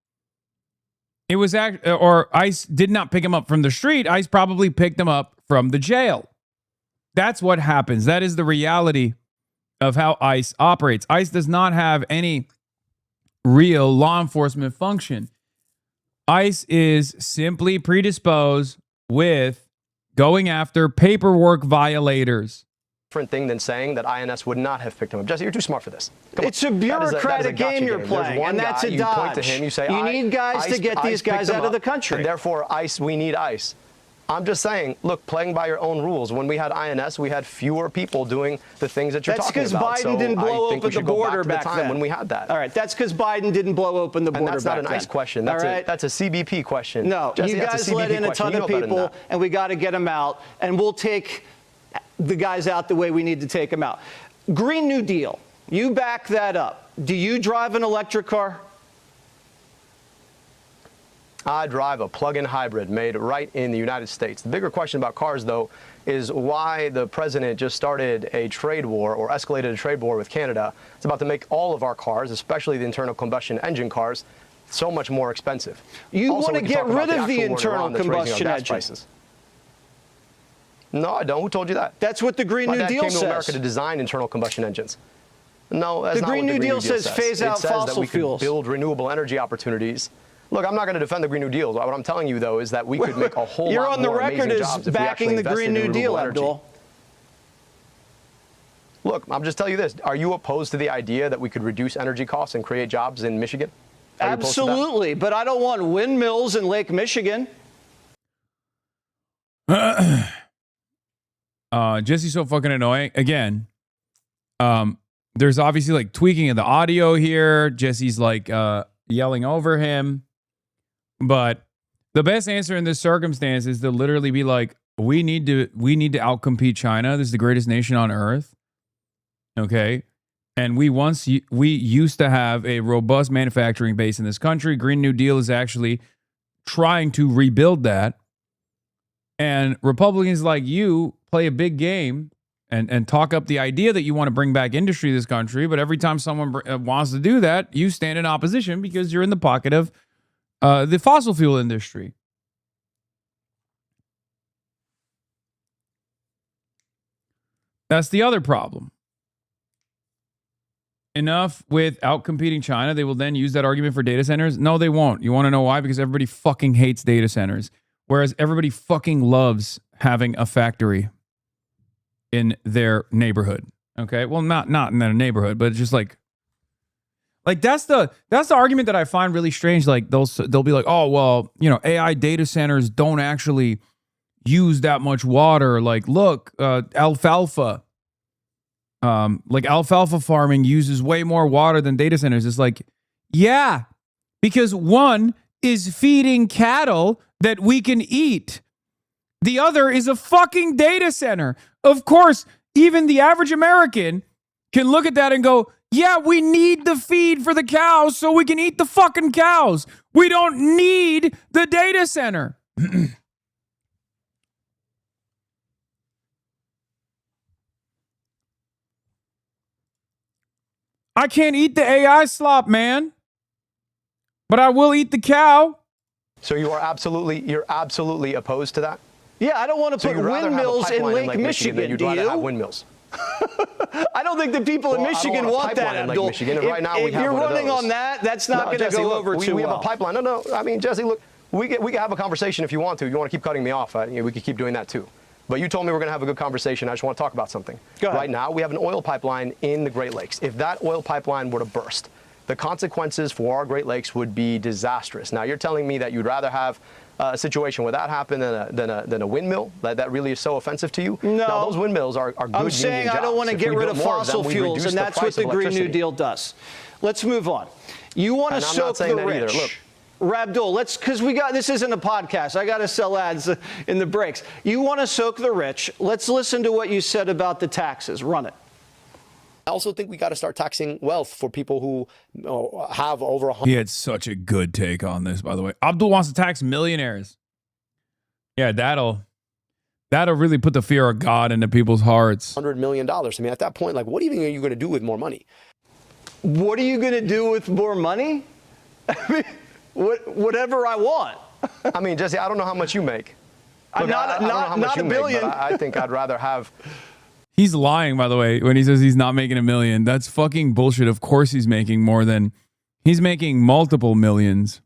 ICE did not pick him up from the street. ICE probably picked him up from the jail. That's what happens. That is the reality of how ICE operates. ICE does not have any real law enforcement function. ICE is simply predisposed with going after paperwork violators. Different thing than saying that INS would not have picked him up. Jesse, you're too smart for this. It's a bureaucratic game you're playing, and that's a dodge. You point to him, you say, you need guys to get these guys out of the country. And therefore, ICE, we need ICE. I'm just saying, look, playing by your own rules. When we had INS, we had fewer people doing the things that you're talking about. That's because Biden didn't blow open the border back then. When we had that. All right, that's because Biden didn't blow open the border back then. And that's not an ICE question. That's a CBP question. No, Jesse, you guys let in a ton of people, and we got to get them out, and we'll take the guys out the way we need to take them out. Green New Deal, you back that up. Do you drive an electric car? I drive a plug-in hybrid made right in the United States. The bigger question about cars, though, is why the president just started a trade war or escalated a trade war with Canada. It's about to make all of our cars, especially the internal combustion engine cars, so much more expensive. You want to get rid of the internal combustion engine? No, I don't. Who told you that? That's what the Green New Deal says. My dad came to America to design internal combustion engines. No, that's not what the Green New Deal says. Phase out fossil fuels. It says that we could build renewable energy opportunities. Look, I'm not going to defend the Green New Deal. What I'm telling you, though, is that we could make a whole lot more amazing jobs if we actually invested in renewable energy. You're on the record as backing the Green New Deal, Abdul. Look, I'm just telling you this. Are you opposed to the idea that we could reduce energy costs and create jobs in Michigan? Absolutely, but I don't want windmills in Lake Michigan. Jesse's so fucking annoying. Again, There's obviously like tweaking of the audio here. Jesse's like yelling over him. But the best answer in this circumstance is to literally be like, we need to outcompete China. This is the greatest nation on earth. Okay. And we used to have a robust manufacturing base in this country. Green New Deal is actually trying to rebuild that. And Republicans like you play a big game and talk up the idea that you want to bring back industry to this country. But every time someone wants to do that, you stand in opposition because you're in the pocket of the fossil fuel industry. That's the other problem. Enough with outcompeting China. They will then use that argument for data centers. No, they won't. You want to know why? Because everybody fucking hates data centers. Whereas everybody fucking loves having a factory in their neighborhood. Okay? Well, not in their neighborhood, but just like that's the argument that I find really strange. Like they'll be like, oh, well, you know, AI data centers don't actually use that much water. Like, look, alfalfa. Like alfalfa farming uses way more water than data centers. It's like, yeah, because one is feeding cattle that we can eat. The other is a fucking data center. Of course, even the average American can look at that and go, yeah, we need the feed for the cows so we can eat the fucking cows. We don't need the data center. I can't eat the AI slop, man. But I will eat the cow. So you're absolutely opposed to that? Yeah, I don't want to put windmills in Lake Michigan. You'd rather have windmills. I don't think the people in Michigan want that, Abdul. If right now we have you're one of running those. on that, that's not going to go over too well. We have a pipeline. No. I mean, Jesse, look, we can have a conversation if you want to. You want to keep cutting me off. We could keep doing that too. But you told me we're going to have a good conversation. I just want to talk about something. Go ahead. Right now, we have an oil pipeline in the Great Lakes. If that oil pipeline were to burst, the consequences for our Great Lakes would be disastrous. Now, you're telling me that you'd rather have a situation where that happened than a windmill? That really is so offensive to you? No. Now, those windmills are good I'm saying I don't want to get rid of fossil fuels, and that's what the Green New Deal does. Let's move on. You want to soak the rich. Look, Rabdul, because this isn't a podcast. I got to sell ads in the breaks. You want to soak the rich. Let's listen to what you said about the taxes. Run it. I also think we got to start taxing wealth for people who have over 100. He had such a good take on this, by the way. Abdul wants to tax millionaires. Yeah, that'll really put the fear of God into people's hearts. $100 million. I mean, at that point, like, what even are you going to do with more money? What are you going to do with more money? I mean, whatever I want. I mean, Jesse, I don't know how much you make. Look, not $1 billion. But I think I'd rather have. He's lying, by the way, when he says he's not making $1 million. That's fucking bullshit. Of course he's making more than. He's making multiple millions.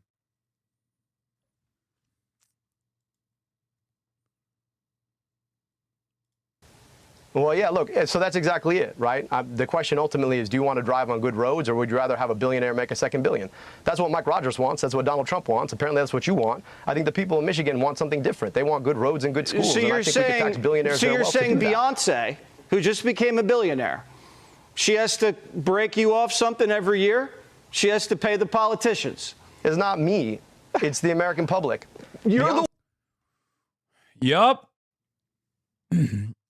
Well, yeah, look, so that's exactly it, right? The question ultimately is, do you want to drive on good roads, or would you rather have a billionaire make a second billion? That's what Mike Rogers wants. That's what Donald Trump wants. Apparently, that's what you want. I think the people in Michigan want something different. They want good roads and good schools. So you're saying Beyonce, who just became a billionaire, she has to break you off something every year? She has to pay the politicians? It's not me. It's the American public. Yup.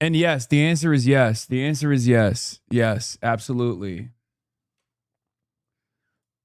And yes, the answer is yes. The answer is yes. Yes, absolutely.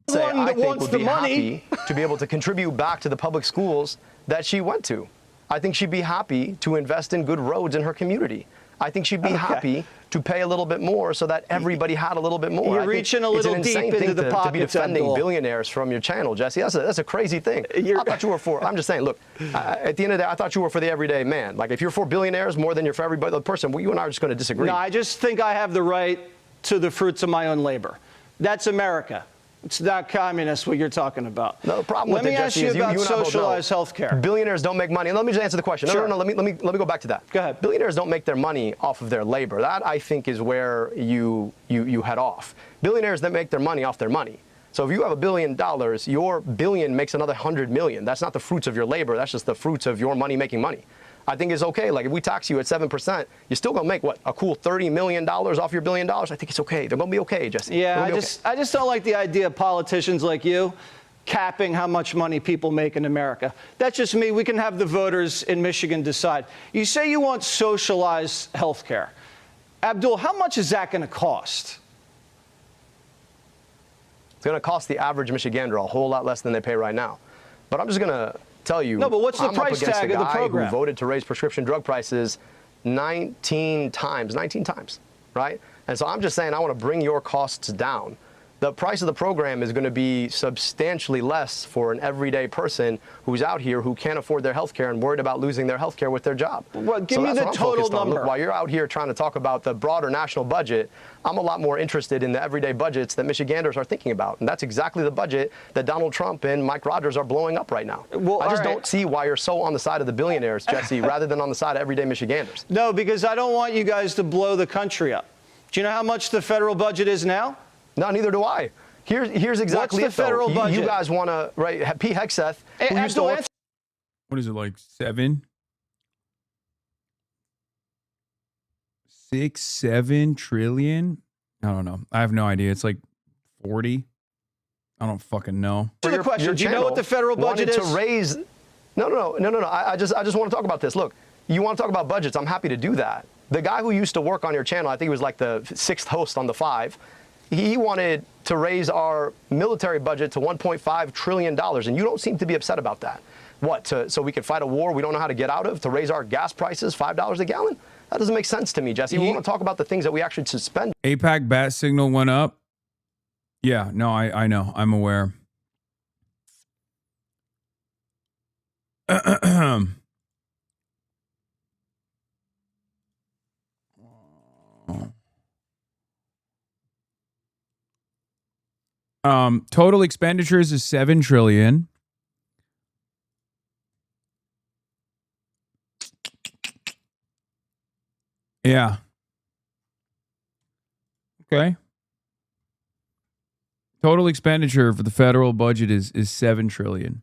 I think would be happy to be able to contribute back to the public schools that she went to. I think she'd be happy to invest in good roads in her community. I think she'd be happy to pay a little bit more so that everybody had a little bit more. You're reaching a little deep into the pockets, to be defending billionaires from your channel, Jesse. That's a crazy thing. I thought you were for. I'm just saying. Look, at the end of the day, I thought you were for the everyday man. Like, if you're for billionaires more than you're for every other person, well, you and I are just going to disagree. No, I just think I have the right to the fruits of my own labor. That's America. It's not communist, what you're talking about. No, the problem with it, Jesse, Let me ask you about socialized health care. Billionaires don't make money. And let me just answer the question. Sure. No, let me go back to that. Go ahead. Billionaires don't make their money off of their labor. That, I think, is where you head off. Billionaires that make their money off their money. So if you have $1 billion, your billion makes another 100 million. That's not the fruits of your labor. That's just the fruits of your money making money. I think it's okay. Like if we tax you at 7%, you're still gonna make what, a cool $30 million off your $1 billion? I think it's okay. They're gonna be okay, Jesse. Yeah, I just don't like the idea of politicians like you capping how much money people make in America. That's just me. We can have the voters in Michigan decide. You say you want socialized health care. Abdul, how much is that going to cost? It's going to cost the average Michigander a whole lot less than they pay right now. But I'm just going to tell you. No, but what's the price tag of the program? Who voted to raise prescription drug prices 19 times, right? And so I'm just saying I want to bring your costs down. The price of the program is going to be substantially less for an everyday person who's out here who can't afford their health care and worried about losing their health care with their job. Well, give me the total number. Look, while you're out here trying to talk about the broader national budget, I'm a lot more interested in the everyday budgets that Michiganders are thinking about. And that's exactly the budget that Donald Trump and Mike Rogers are blowing up right now. Well, I just don't see why you're so on the side of the billionaires, Jesse, rather than on the side of everyday Michiganders. No, because I don't want you guys to blow the country up. Do you know how much the federal budget is now? No, neither do I. Here's exactly What's the federal budget? You guys want to, right, Pete Hegseth, who used to work. What is it, like 7? 6, 7 trillion? I don't know. I have no idea. It's like 40. I don't fucking know. To the question, do you know what the federal budget is? To raise. No. I just want to talk about this. Look, you want to talk about budgets? I'm happy to do that. The guy who used to work on your channel, I think he was like the 6th host on the 5. He wanted to raise our military budget to $1.5 trillion, and you don't seem to be upset about that. What, so we could fight a war we don't know how to get out of, to raise our gas prices $5 a gallon? That doesn't make sense to me, Jesse. We want to talk about the things that we actually suspend. APAC bat signal went up. Yeah, no, I know. I'm aware. Total expenditures is 7 trillion. Yeah. Okay. Total expenditure for the federal budget is 7 trillion.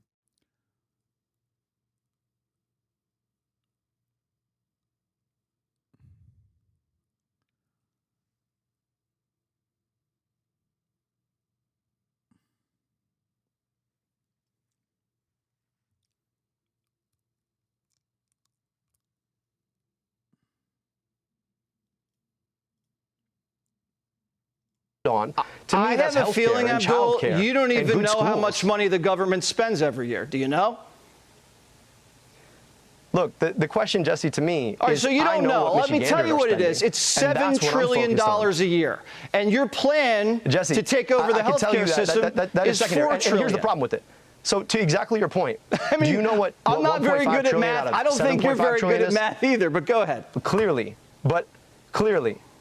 On. To me, I have a feeling, Abdul, you don't even know how much money the government spends every year. Do you know? Look, the question, Jesse, to me All right, is, so you don't know. Let me tell you what it is. It's $7 trillion a year. And your plan Jesse, to take over the healthcare system that is secondary. $4 trillion. And here's the problem with it. So to exactly your point, I mean, do you know what I'm not very good at math. I don't think you're very good at is? math either, but go ahead. Clearly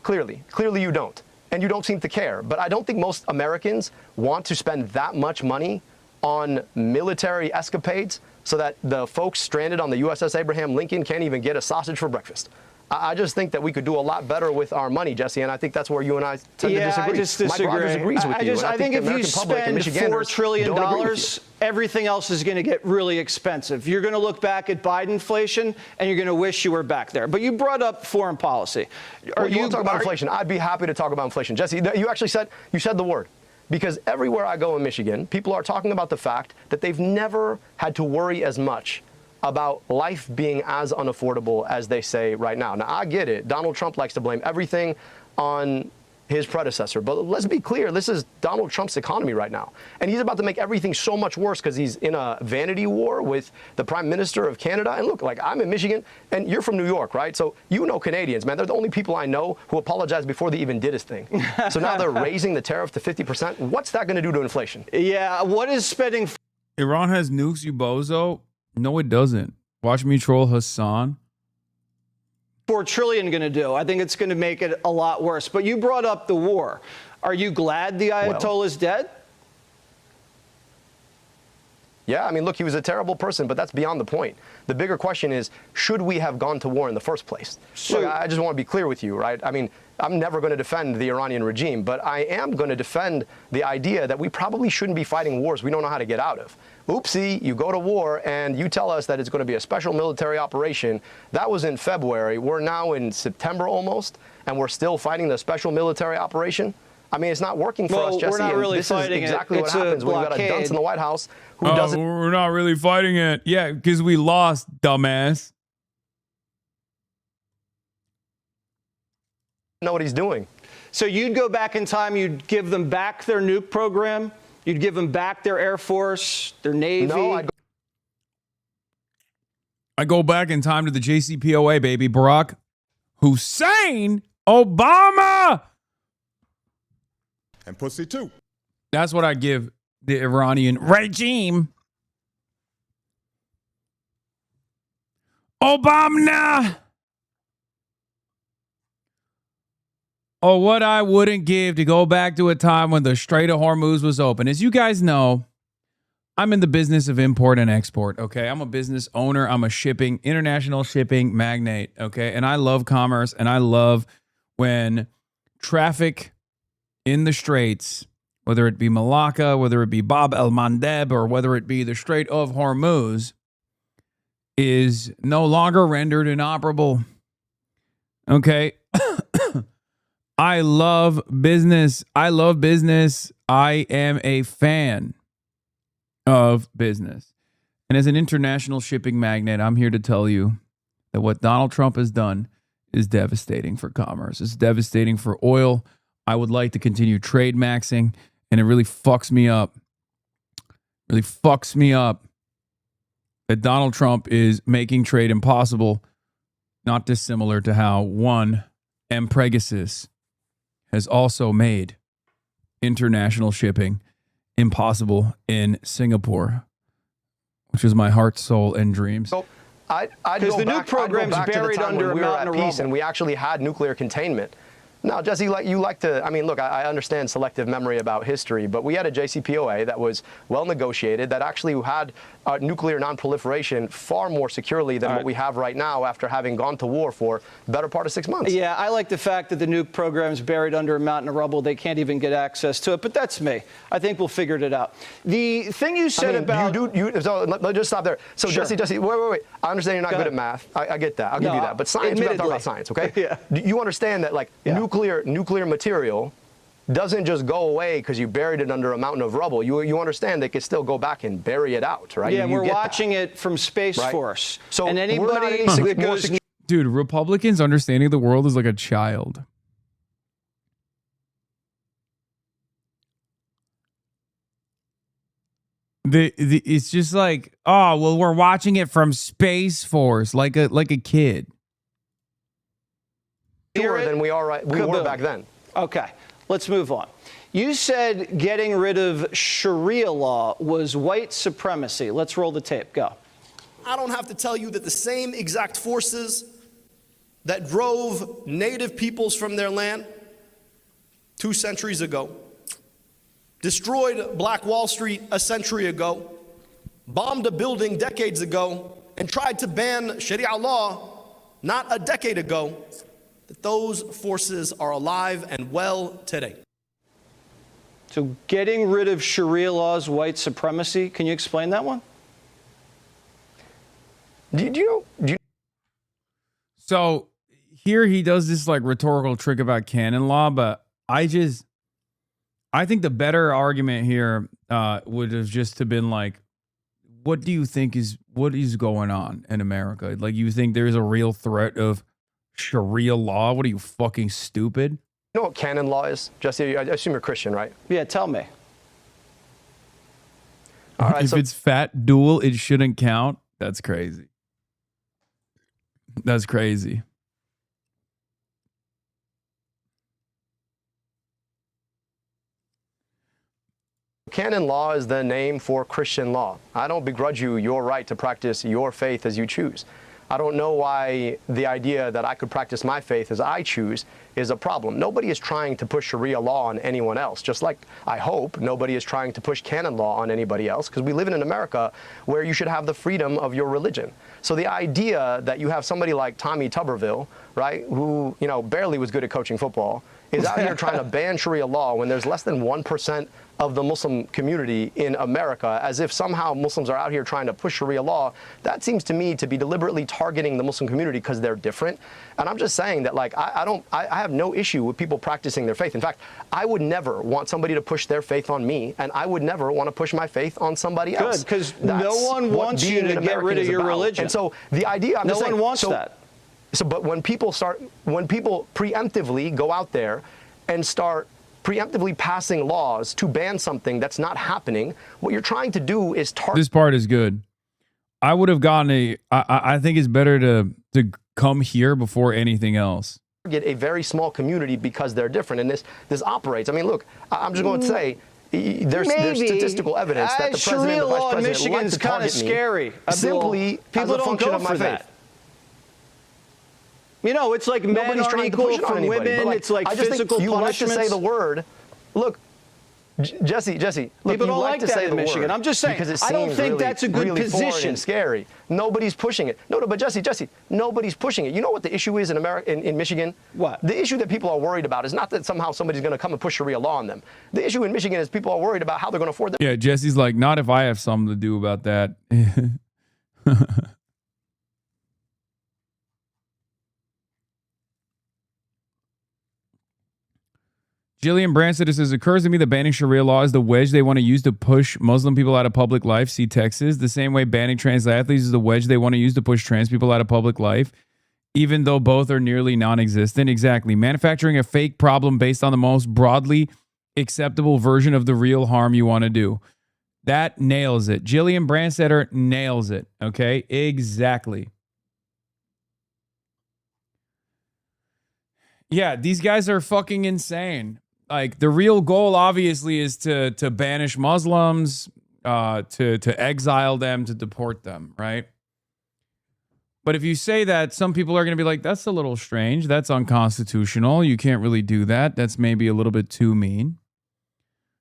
you don't. And you don't seem to care. But I don't think most Americans want to spend that much money on military escapades so that the folks stranded on the USS Abraham Lincoln can't even get a sausage for breakfast. I just think that we could do a lot better with our money, Jesse, and I think that's where you and I tend to disagree. I just disagree. Mike Rogers agrees with you. I think if you spend $4 trillion, everything else is going to get really expensive. You're going to look back at Bidenflation, and you're going to wish you were back there. But you brought up foreign policy. You want to talk about inflation? I'd be happy to talk about inflation. Jesse, you actually said the word. Because everywhere I go in Michigan, people are talking about the fact that they've never had to worry as much about life being as unaffordable as they say right now. Now, I get it. Donald Trump likes to blame everything on his predecessor. But let's be clear, this is Donald Trump's economy right now. And he's about to make everything so much worse because he's in a vanity war with the Prime Minister of Canada. And look, like, I'm in Michigan, and you're from New York, right? So you know Canadians, man. They're the only people I know who apologized before they even did his thing. So now they're raising the tariff to 50%. What's that going to do to inflation? Yeah, what is spending? Iran has nukes, you bozo. No, it doesn't. Watch me troll Hasan. $4 trillion going to do? I think it's going to make it a lot worse. But you brought up the war. Are you glad the Ayatollah is dead? Yeah, I mean, look, he was a terrible person, but that's beyond the point. The bigger question is, should we have gone to war in the first place? So, look, I just want to be clear with you, right? I mean, I'm never going to defend the Iranian regime, but I am going to defend the idea that we probably shouldn't be fighting wars we don't know how to get out of. oopsie, you go to war and you tell us that it's going to be a special military operation. That was in February. We're now in September almost, and we're still fighting the special military operation. I mean, it's not working for us, Jesse. We're not really this is fighting exactly it. what It's happens a when you've got a dunce in the White House who doesn't We're not really fighting it. Yeah, because we lost, dumbass. know what he's doing. So you'd go back in time, you'd give them back their nuke program, you'd give them back their Air Force, their Navy. No, I go back in time to the JCPOA, baby. Barack Hussein Obama. And pussy too. That's what I give the Iranian regime. Obama. Oh, what I wouldn't give to go back to a time when the Strait of Hormuz was open. As you guys know, I'm in the business of import and export, okay? I'm a business owner. I'm a international shipping magnate, okay? And I love commerce, and I love when traffic in the straits, whether it be Malacca, whether it be Bab el-Mandeb, or whether it be the Strait of Hormuz, is no longer rendered inoperable, okay? I love business. I love business. I am a fan of business. And as an international shipping magnate, I'm here to tell you that what Donald Trump has done is devastating for commerce. It's devastating for oil. I would like to continue trade maxing, and it really fucks me up. Really fucks me up that Donald Trump is making trade impossible, not dissimilar to how one Pegasus has also made international shipping impossible in Singapore, which is my heart, soul, and dreams. So I'd go the back, nuke program's I'd go back buried to the time under when a we were mountain at of peace rubble. and we actually had nuclear containment. Now, Jesse, you like to, I mean, look, I understand selective memory about history, but we had a JCPOA that was well negotiated, that actually had nuclear non-proliferation far more securely than what we have right now after having gone to war for the better part of 6 months. Yeah, I like the fact that the nuke program's buried under a mountain of rubble. They can't even get access to it, but that's me. I think we'll figure it out. The thing you said about... So let's just stop there. So, Sure. Jesse, wait. I understand you're not good at math. I get that. I'll give you that. But science, we got to talk about science, okay? Yeah. You understand that, like, nuclear material doesn't just go away because you buried it under a mountain of rubble. You understand they could still go back and bury it out, right? Yeah, You we're get watching it from Space Right. Force. So and we're not anybody any that more goes... Dude, Republicans' understanding of the world is like a child. It's just like, oh, well, we're watching it from Space Force, like a kid. Sure than we were back then. Okay, let's move on. You said getting rid of Sharia law was white supremacy. Let's roll the tape. Go. I don't have to tell you that the same exact forces that drove native peoples from their land 2 centuries ago, destroyed Black Wall Street a century ago, bombed a building decades ago, and tried to ban Sharia law not a decade ago, that those forces are alive and well today. So getting rid of Sharia law is white supremacy. Can you explain that one? So here he does this like rhetorical trick about canon law, but I think the better argument here would have just have been like, what do you think what is going on in America? Like, you think there's a real threat of Sharia law? What are you, fucking stupid? You know what canon law is? Jesse, I assume you're Christian, right? Yeah, tell me. All right, if it's fat dual, it shouldn't count. That's crazy. That's crazy. Canon law is the name for Christian law. I don't begrudge you your right to practice your faith as you choose. I don't know why the idea that I could practice my faith as I choose is a problem. Nobody is trying to push Sharia law on anyone else, just like I hope nobody is trying to push canon law on anybody else, because we live in an America where you should have the freedom of your religion. So the idea that you have somebody like Tommy Tuberville, right, who, barely was good at coaching football, is out here trying to ban Sharia law when there's less than 1% of the Muslim community in America, as if somehow Muslims are out here trying to push Sharia law, that seems to me to be deliberately targeting the Muslim community because they're different. And I'm just saying that, like, I have no issue with people practicing their faith. In fact, I would never want somebody to push their faith on me, and I would never want to push my faith on somebody else. Good, because no one wants you to get rid of your religion. And so the idea, I'm no just saying, one wants that. So, but when people preemptively go out there and start preemptively passing laws to ban something that's not happening, what you're trying to do is target. This part is good. I would have gotten I think it's better to come here before anything else. Target a very small community because they're different, and this operates. I mean, look, I'm just going to say. There's statistical evidence that the president Sharia and the vice law in president Michigan like is to kind of target me scary. simply People as a don't function go of my for faith. that. You know, it's like men Nobody's aren't trying to equal push it on from anybody, women. but, like, It's like I just physical think you like to punishments. say the word. Look, Jesse, look, people you don't like to that say in the Michigan. word I'm just saying, because it I don't seems think really, that's a good really foreign position. and scary. Nobody's pushing it. No, but Jesse, nobody's pushing it. You know what the issue is in America, in Michigan? What? The issue that people are worried about is not that somehow somebody's going to come and push Sharia law on them. The issue in Michigan is people are worried about how they're going to afford their. Yeah, Jesse's like, not if I have something to do about that. Jillian Branstad says, it occurs to me that banning Sharia law is the wedge they want to use to push Muslim people out of public life. See Texas. The same way banning trans athletes is the wedge they want to use to push trans people out of public life, even though both are nearly non-existent. Exactly. Manufacturing a fake problem based on the most broadly acceptable version of the real harm you want to do. That nails it. Jillian Branstad nails it. Okay? Exactly. Yeah, these guys are fucking insane. Like, the real goal, obviously, is to banish Muslims, to exile them, to deport them, right? But if you say that, some people are going to be like, that's a little strange. That's unconstitutional. You can't really do that. That's maybe a little bit too mean.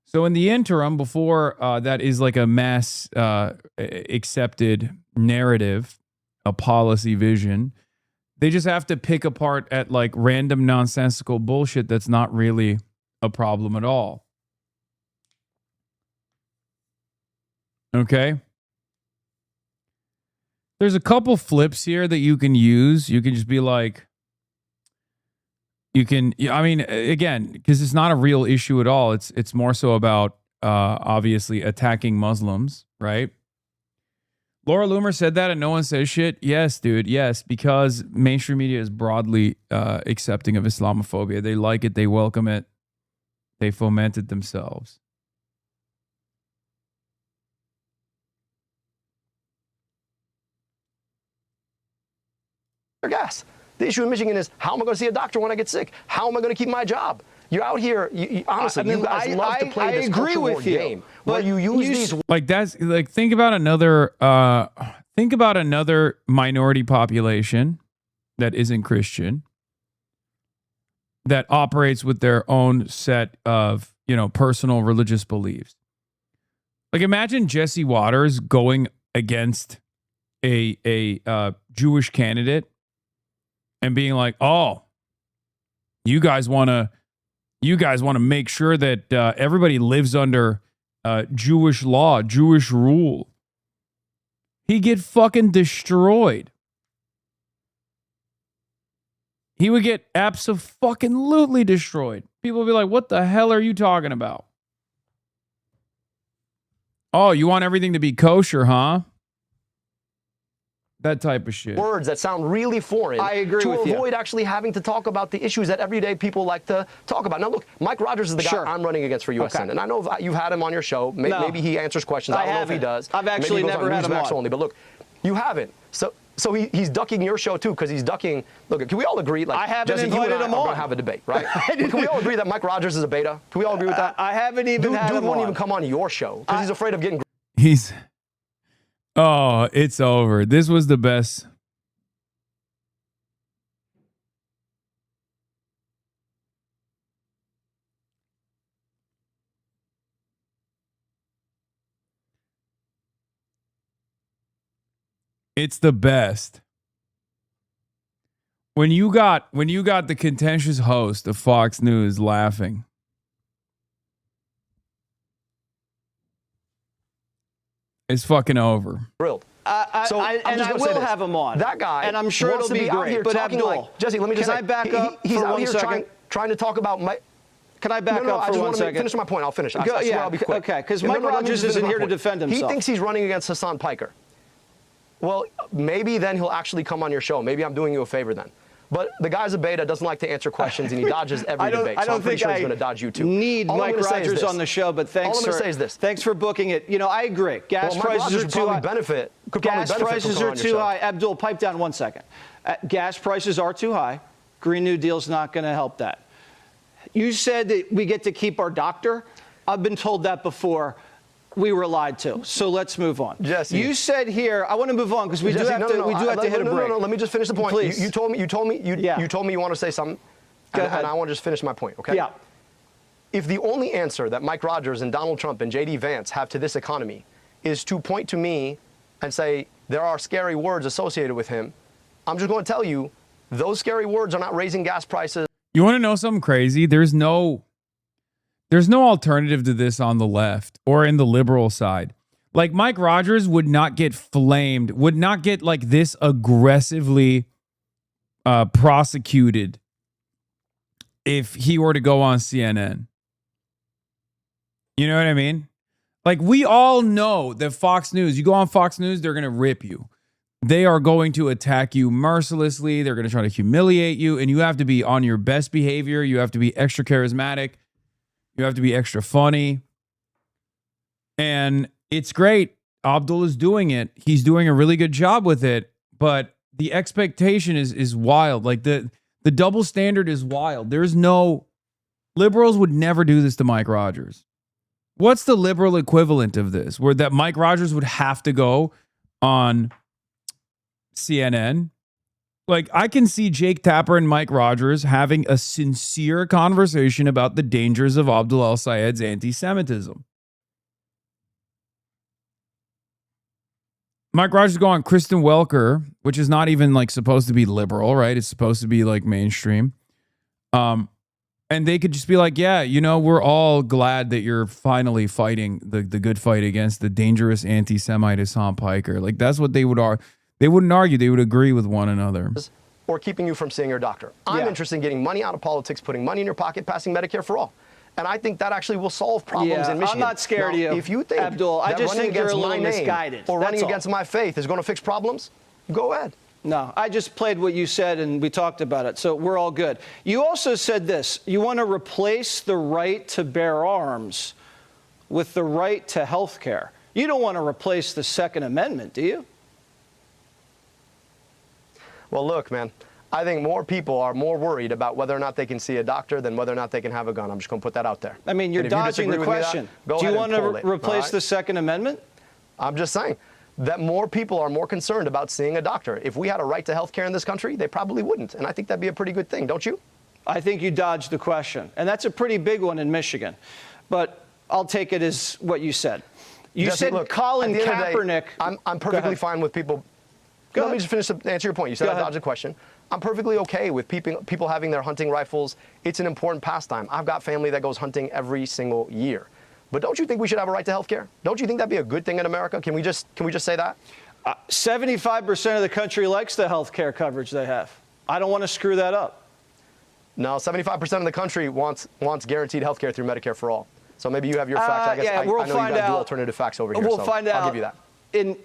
So in the interim, before that is like a mass accepted narrative, a policy vision, they just have to pick apart at like random nonsensical bullshit that's not really a problem at all. Okay? There's a couple flips here that you can use. You can just be like, I mean, again, because it's not a real issue at all. It's more so about obviously attacking Muslims, right? Laura Loomer said that and no one says shit. Yes, dude. Yes, because mainstream media is broadly accepting of Islamophobia. They like it. They welcome it. They foment it themselves. Gas. The issue in Michigan is, how am I going to see a doctor when I get sick? How am I going to keep my job? You're out here, honestly, you guys love to play this culture war game where you use these. Like, that's like, think about another minority population that isn't Christian that operates with their own set of, personal religious beliefs. Like, imagine Jesse Waters going against a Jewish candidate and being like, "Oh, you guys want to make sure that everybody lives under Jewish law, Jewish rule." He'd get fucking destroyed. He would get abso-fucking-lutely destroyed. People would be like, what the hell are you talking about? Oh, you want everything to be kosher, huh? That type of shit. Words that sound really foreign. I agree with you. To avoid actually having to talk about the issues that everyday people like to talk about. Now, look, Mike Rogers is the guy I'm running against for USN. Okay. And I know you've had him on your show. Maybe he answers questions. I don't know if he does. I've actually never had him on. Only. But look, you haven't. So he's ducking your show, too, because he's ducking. Look, can we all agree? Like, I haven't Jesse, invited him on. We're going to have a debate, right? Can we all agree that Mike Rogers is a beta? Can we all agree with that? I haven't even had him on. Dude won't even come on your show because he's afraid of getting. Oh, it's over. This was the best. It's the best. When you got the contentious host of Fox News laughing, it's fucking over. Thrilled. I will have him on. That guy, and I'm sure it'll be great. But talking Abdul, like, Jesse, let me just can say, I back up he's for out 1 here second? trying to talk about my. Can I back up for 1 second? Finish my point. I'll finish. I Go, swear I'll be quick. Okay, because Mike Rogers isn't here to defend himself. He thinks he's running against Hasan Piker. Well, maybe then he'll actually come on your show. Maybe I'm doing you a favor then. But the guy's a beta, doesn't like to answer questions, and he dodges every debate. So I'm pretty sure he's going to dodge you too. Need Mike Rogers on the show, but thanks. All I'm going to say is this. Thanks for booking it. You know, I agree. Gas prices are too high. Gas prices are too high. Abdul, pipe down 1 second. Gas prices are too high. Green New Deal's not going to help that. You said that we get to keep our doctor. I've been told that before. We were lied to. So let's move on. Jesse, you said here, I want to move on because we do have to hit a break. No, let me just finish the point. Please. You told me you want to say something. Go ahead. And I want to just finish my point, okay? Yeah. If the only answer that Mike Rogers and Donald Trump and J.D. Vance have to this economy is to point to me and say there are scary words associated with him, I'm just going to tell you those scary words are not raising gas prices. You want to know something crazy? There's no alternative to this on the left or in the liberal side. Like Mike Rogers would not get flamed, would not get like this aggressively prosecuted if he were to go on CNN. You know what I mean? Like we all know that Fox News, you go on Fox News, they're going to rip you. They are going to attack you mercilessly. They're going to try to humiliate you, and you have to be on your best behavior. You have to be extra charismatic. You have to be extra funny. And it's great. Abdul is doing it. He's doing a really good job with it. But the expectation is wild. Like the double standard is wild. There's no... Liberals would never do this to Mike Rogers. What's the liberal equivalent of this? Where that Mike Rogers would have to go on CNN? Like, I can see Jake Tapper and Mike Rogers having a sincere conversation about the dangers of Abdul El-Sayed's anti-Semitism. Mike Rogers go on Kristen Welker, which is not even like supposed to be liberal, right? It's supposed to be like mainstream. And they could just be like, yeah, you know, we're all glad that you're finally fighting the good fight against the dangerous anti-Semite Hasan Piker. Like, that's what they would argue. They wouldn't argue. They would agree with one another. Or keeping you from seeing your doctor. I'm interested in getting money out of politics, putting money in your pocket, passing Medicare for all. And I think that actually will solve problems in Michigan. I'm not scared of you, If you think Abdul, I just think you're a little misguided. Or running against my faith is going to fix problems, go ahead. No, I just played what you said and we talked about it, so we're all good. You also said this, you want to replace the right to bear arms with the right to health care. You don't want to replace the Second Amendment, do you? Well, look, man, I think more people are more worried about whether or not they can see a doctor than whether or not they can have a gun. I'm just going to put that out there. I mean, you're dodging the question. Do you want to replace the Second Amendment? I'm just saying that more people are more concerned about seeing a doctor. If we had a right to health care in this country, they probably wouldn't. And I think that'd be a pretty good thing, don't you? I think you dodged the question. And that's a pretty big one in Michigan. But I'll take it as what you said. You Jesse, said look, Colin at the end of the Kaepernick. Day, I'm perfectly fine with people. Let me just finish to answer your point. You said I dodged the question. I'm perfectly okay with people having their hunting rifles. It's an important pastime. I've got family that goes hunting every single year. But don't you think we should have a right to health care? Don't you think that'd be a good thing in America? Can we just say that? 75% of the country likes the health care coverage they have. I don't want to screw that up. No, 75% of the country wants guaranteed health care through Medicare for all. So maybe you have your facts. I guess I know you guys do alternative facts over here. We'll find out. I'll give you that.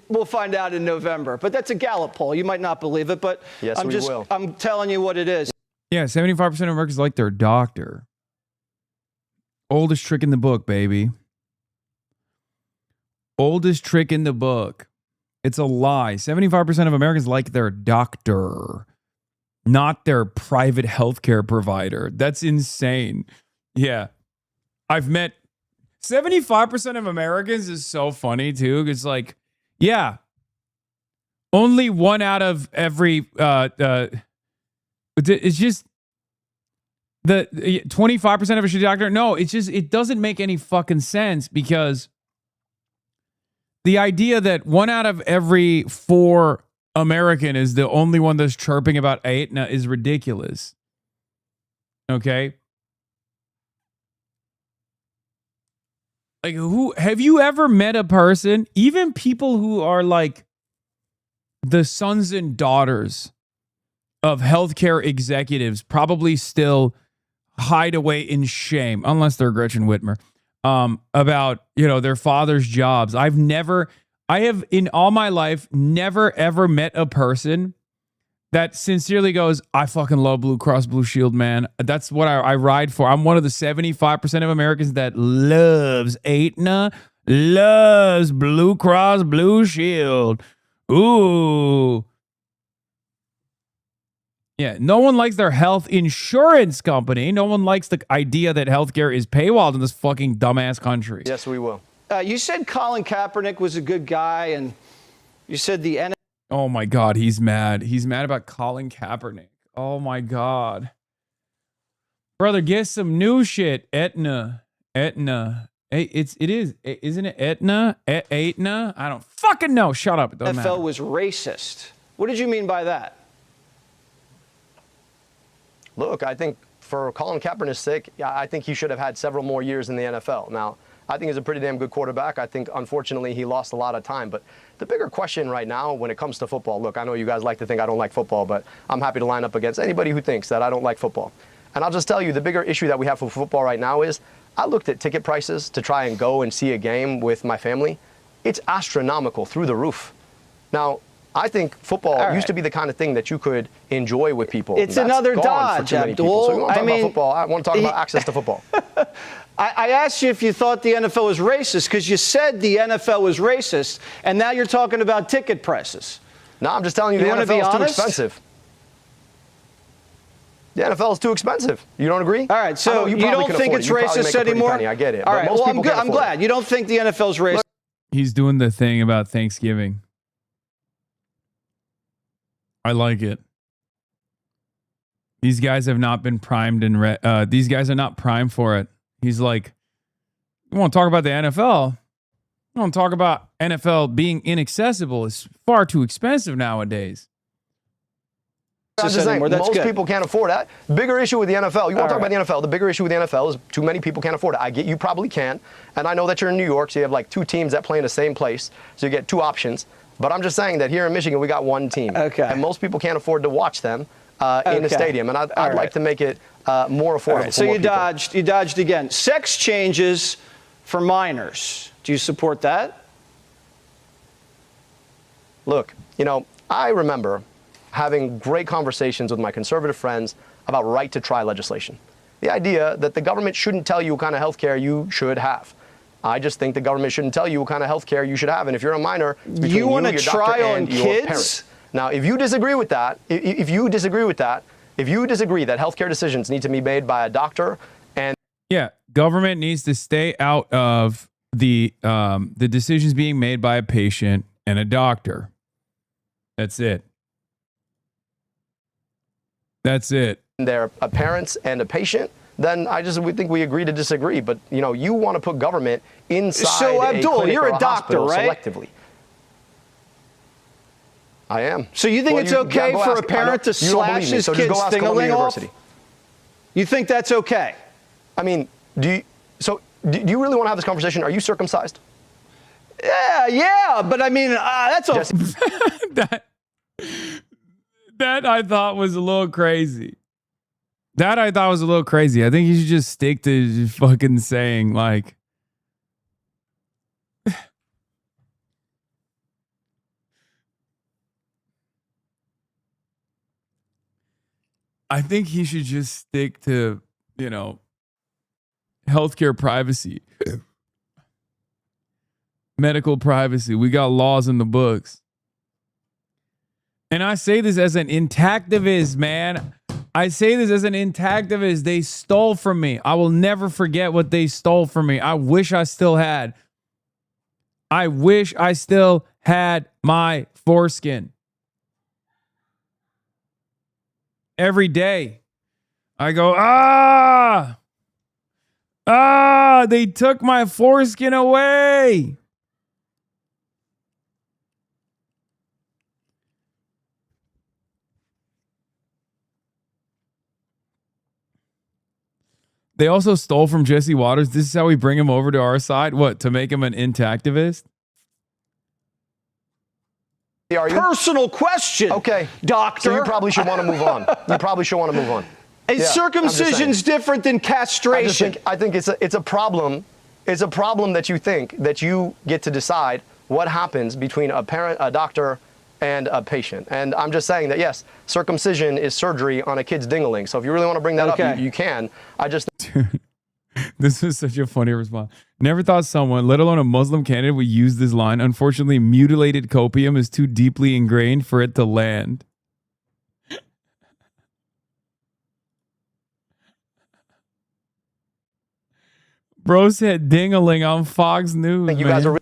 We'll find out in November. But that's a Gallup poll. You might not believe it, but yes, we will. I'm telling you what it is. Yeah, 75% of Americans like their doctor. Oldest trick in the book, baby. Oldest trick in the book. It's a lie. 75% of Americans like their doctor, not their private healthcare provider. That's insane. Yeah. I've met 75% of Americans is so funny too. It's like, yeah, only one out of every, it's just the 25% of a shitty doctor. No, it's just, it doesn't make any fucking sense because the idea that one out of every four American is the only one that's chirping about Aetna is ridiculous. Okay? Like, who have you ever met a person, even people who are like the sons and daughters of healthcare executives, probably still hide away in shame, unless they're Gretchen Whitmer, about, their father's jobs. I have in all my life never ever met a person that sincerely goes, I fucking love Blue Cross Blue Shield, man. That's what I ride for. I'm one of the 75% of Americans that loves Aetna, loves Blue Cross Blue Shield. Ooh. Yeah, no one likes their health insurance company. No one likes the idea that healthcare is paywalled in this fucking dumbass country. Yes, we will. You said Colin Kaepernick was a good guy, and you said the NFL. Oh my God, he's mad. He's mad about Colin Kaepernick. Oh my God. Brother, get some new shit. Aetna. Hey, it is. Isn't it Aetna? Aetna? I don't fucking know. Shut up. It doesn't matter. NFL was racist. What did you mean by that? Look, I think for Colin Kaepernick's sake, I think he should have had several more years in the NFL. Now, I think he's a pretty damn good quarterback. I think, unfortunately, he lost a lot of time. But the bigger question right now when it comes to football, look, I know you guys like to think I don't like football, but I'm happy to line up against anybody who thinks that I don't like football. And I'll just tell you, the bigger issue that we have for football right now is I looked at ticket prices to try and go and see a game with my family. It's astronomical through the roof. Now, I think football used to be the kind of thing that you could enjoy with people. It's That's another gone dodge, for too many people. So we want to talk about football. I want to talk about access to football. I asked you if you thought the NFL was racist because you said the NFL was racist, and now you're talking about ticket prices. No, I'm just telling you the NFL is too expensive. The NFL is too expensive. You don't agree? All right, so you don't think it's racist anymore? I get it. All right, well, I'm glad. You don't think the NFL is racist? He's doing the thing about Thanksgiving. I like it. These guys have not been primed and these guys are not primed for it. He's like, you want to talk about the NFL? You want to talk about NFL being inaccessible? It's far too expensive nowadays. I'm just saying, most people can't afford that. Bigger issue with the NFL. You want to talk about the NFL? The bigger issue with the NFL is too many people can't afford it. I get you probably can, and I know that you're in New York, so you have like two teams that play in the same place, so you get two options. But I'm just saying that here in Michigan, we got one team, and most people can't afford to watch them in a stadium, and I'd like to make it more affordable. Right, so you dodged again. Sex changes for minors. Do you support that? Look, I remember having great conversations with my conservative friends about right-to-try legislation. The idea that the government shouldn't tell you what kind of health care you should have. I just think the government shouldn't tell you what kind of health care you should have. And if you're a minor, between you want to try on kids? Now, if you disagree with that, if you disagree that healthcare decisions need to be made by a doctor, and government needs to stay out of the decisions being made by a patient and a doctor. That's it. That's it. They're a parent and a patient, then we think we agree to disagree. But you want to put government inside. So Abdul, you're a doctor, right? Selectively. I am. So you think it's okay for a parent to slash his kid's thingling off? You think that's okay? I mean, do you really want to have this conversation? Are you circumcised? Yeah, but I mean, that's a that I thought was a little crazy. I think you should just stick to fucking saying like, I think he should just stick to, healthcare privacy, medical privacy. We got laws in the books. And I say this as an intactivist, man. I say this as an intactivist. They stole from me. I will never forget what they stole from me. I wish I still had. I wish I still had my foreskin. Every day, I go, they took my foreskin away. They also stole from Jesse Waters. This is how we bring him over to our side. What, to make him an intactivist? Personal question. Okay, doctor. So you probably should want to move on. You probably should want to move on. Is circumcision's different than castration? I think it's a problem. It's a problem that you think that you get to decide what happens between a parent, a doctor, and a patient. And I'm just saying that, yes, circumcision is surgery on a kid's ding-a-ling. So if you really want to bring that up, you can. I just... Dude, this is such a funny response. Never thought someone, let alone a Muslim candidate, would use this line. Unfortunately, mutilated copium is too deeply ingrained for it to land. Bro said ding-a-ling on Fox News, you guys are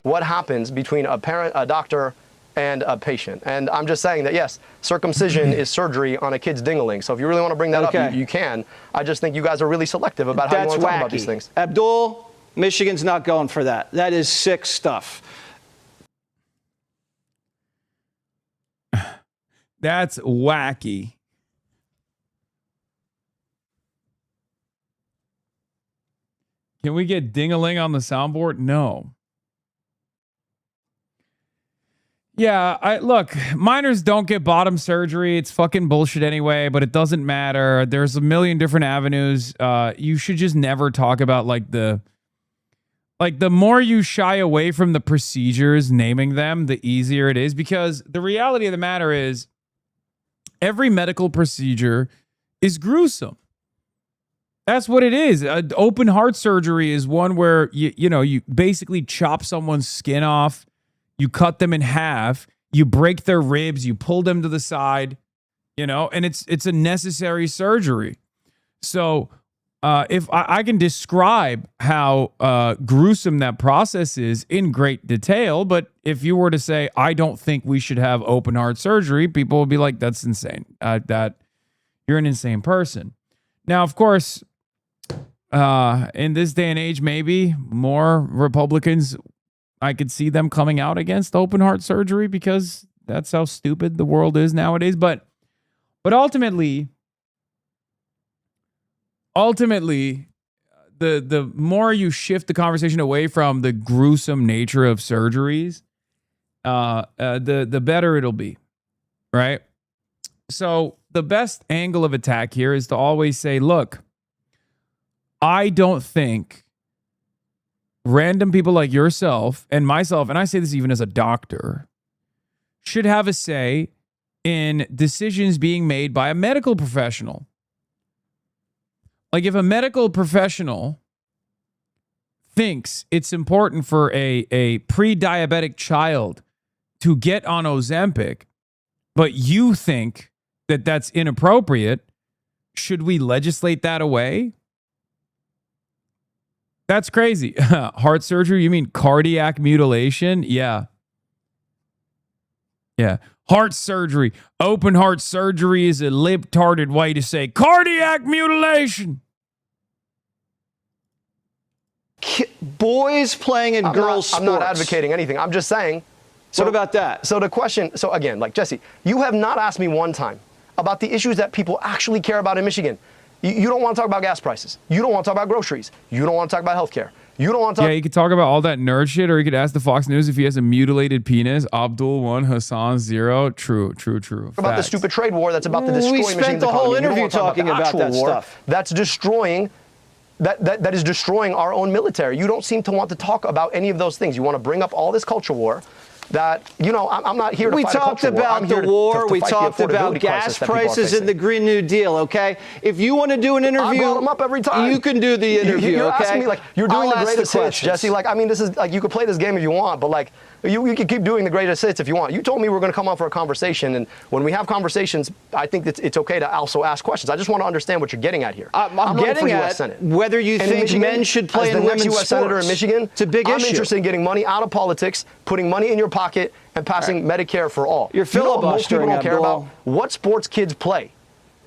what happens between a parent, a doctor, and a patient. And I'm just saying that, yes, circumcision is surgery on a kid's ding-a-ling. So if you really want to bring that up, you can. I just think you guys are really selective about how you want to talk about these things. Abdul, Michigan's not going for that. That is sick stuff. That's wacky. Can we get ding-a-ling on the soundboard? No. Yeah, look, minors don't get bottom surgery. It's fucking bullshit anyway, but it doesn't matter. There's a million different avenues. You should just never talk about the more you shy away from the procedures, naming them, the easier it is, because the reality of the matter is every medical procedure is gruesome. That's what it is. Open heart surgery is one where you basically chop someone's skin off. You cut them in half, you break their ribs, you pull them to the side, and it's a necessary surgery. So if I can describe how gruesome that process is in great detail, but if you were to say, I don't think we should have open heart surgery, people would be like, that's insane. That you're an insane person. Now, of course, in this day and age, maybe more Republicans, I could see them coming out against open heart surgery because that's how stupid the world is nowadays. But ultimately, the more you shift the conversation away from the gruesome nature of surgeries, the better it'll be, right? So the best angle of attack here is to always say, look, I don't think random people like yourself and myself, and I say this even as a doctor, should have a say in decisions being made by a medical professional. Like if a medical professional thinks it's important for a pre-diabetic child to get on Ozempic, but you think that that's inappropriate, should we legislate that away? That's crazy. Heart surgery? You mean cardiac mutilation? Yeah. Yeah. Heart surgery. Open heart surgery is a libtarded way to say cardiac mutilation. Boys playing in girls' sports. I'm not advocating anything. I'm just saying. What about that? So the question, so again, like Jesse, you have not asked me one time about the issues that people actually care about in Michigan. You don't want to talk about gas prices. You don't want to talk about groceries. You don't want to talk about healthcare. You don't want to talk. Yeah, you could talk about all that nerd shit, or you could ask the Fox News if he has a mutilated penis. Abdul 1, Hasan 0. True. About the stupid trade war that's about to destroy Michigan's economy. We spent the whole interview talking about that stuff. That's destroying. That is destroying our own military. You don't seem to want to talk about any of those things. You want to bring up all this culture war. That, I'm not here to fight a culture war. We talked about the war. We talked about gas prices and the Green New Deal, okay? If you want to do an interview, I brought them up every time. You can do the interview, you're okay? Asking me, you're doing the greatest hits, Jesse. This is, you could play this game if you want, but, you can keep doing the greatest hits if you want. You told me we're going to come on for a conversation, and when we have conversations, I think it's okay to also ask questions. I just want to understand what you're getting at here. I'm getting at whether you think men should play in women's sports. As the next U.S. Senator in Michigan, it's a big issue. I'm interested in getting money out of politics, putting money in your pocket, and passing Medicare for all. You're filibustering, most people don't care about what sports kids play.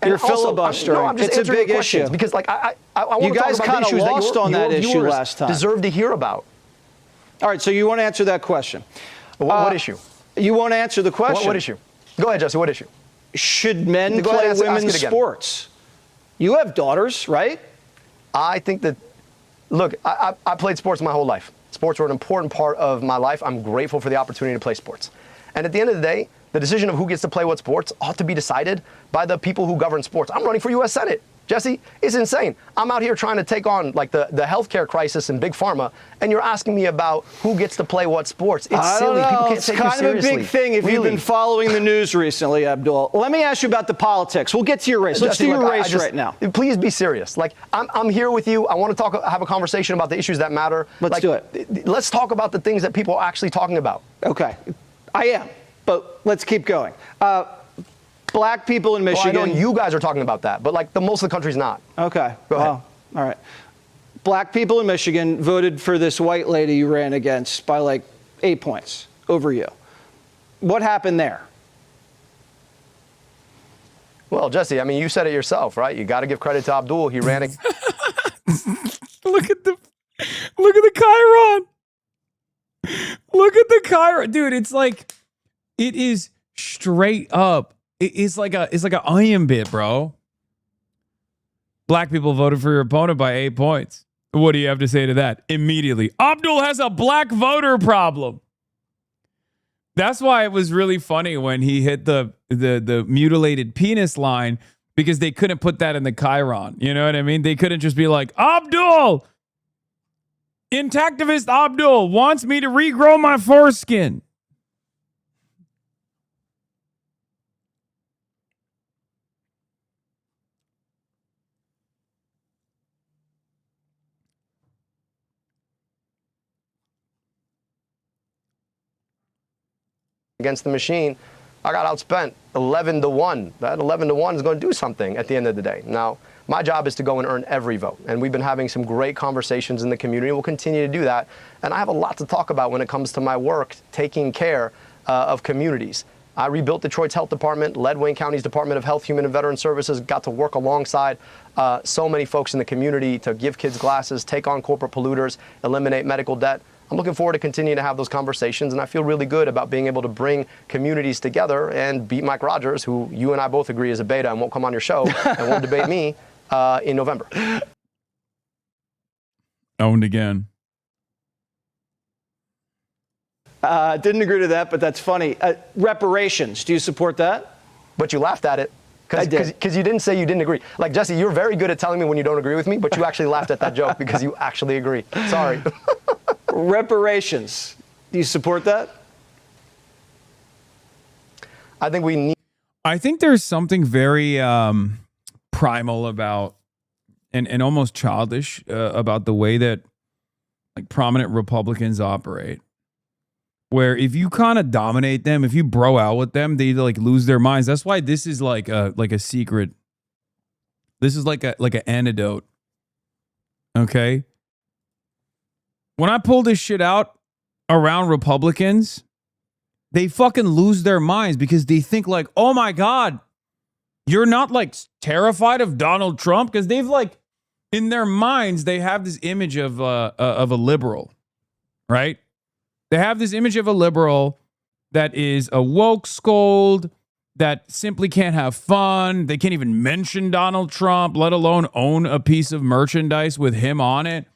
You're filibustering. It's a big issue. Because, I want to talk about issues that your viewers last time. deserve to hear about. All right, so you want to answer that question. What issue? You want to answer the question. What issue? Go ahead, Jesse. What issue? Should men play women's sports? You have daughters, right? I think that, look, I played sports my whole life. Sports were an important part of my life. I'm grateful for the opportunity to play sports. And at the end of the day, the decision of who gets to play what sports ought to be decided by the people who govern sports. I'm running for U.S. Senate. Jesse, it's insane. I'm out here trying to take on like the healthcare crisis in big pharma, and you're asking me about who gets to play what sports. It's silly. People can't take you seriously. It's kind of a big thing if you've been following the news recently, Abdul. Let me ask you about the politics. We'll get to your race. Let's do your race right now. Please be serious. Like, I'm here with you. I want to have a conversation about the issues that matter. Let's do it. Let's talk about the things that people are actually talking about. Okay. I am, but let's keep going. Black people in Michigan. Well, I know you guys are talking about that, but like most of the country's not. Okay. Go ahead. All right. Black people in Michigan voted for this white lady you ran against by like 8 points over you. What happened there? Well, Jesse, I mean, you said it yourself, right? You got to give credit to Abdul. He ran. Look at the Chiron. Look at the Chiron, dude. It's like, it is straight up. It's like an onion bit, bro. Black people voted for your opponent by 8 points. What do you have to say to that? Immediately, Abdul has a black voter problem. That's why it was really funny when he hit the mutilated penis line, because they couldn't put that in the Chiron. You know what I mean? They couldn't just be like, Abdul, intactivist Abdul wants me to regrow my foreskin. Against the machine, I got outspent 11-1. That 11-1 is going to do something at the end of the day. Now, my job is to go and earn every vote. And we've been having some great conversations in the community. We'll continue to do that. And I have a lot to talk about when it comes to my work taking care of communities. I rebuilt Detroit's health department, led Wayne County's Department of Health, Human and Veteran Services, got to work alongside so many folks in the community to give kids glasses, take on corporate polluters, eliminate medical debt. I'm looking forward to continuing to have those conversations, and I feel really good about being able to bring communities together and beat Mike Rogers, who you and I both agree is a beta and won't come on your show and won't debate me in November. Owned again. Didn't agree to that, but that's funny. Reparations, do you support that? But you laughed at it. Because you didn't say you didn't agree. Like, Jesse, you're very good at telling me when you don't agree with me, but you actually laughed at that joke because you actually agree. Sorry. Reparations. Do you support that? I think we need. I think there's something very primal about, and almost childish about the way that like prominent Republicans operate. Where if you kind of dominate them, if you bro out with them, they like lose their minds. That's why this is like a secret. This is like an antidote. Okay. When I pull this shit out around Republicans, they fucking lose their minds because they think like, oh my God, you're not like terrified of Donald Trump, because they've like in their minds they have this image of a liberal, right? They have this image of a liberal that is a woke scold, that simply can't have fun. They can't even mention Donald Trump, let alone own a piece of merchandise with him on it.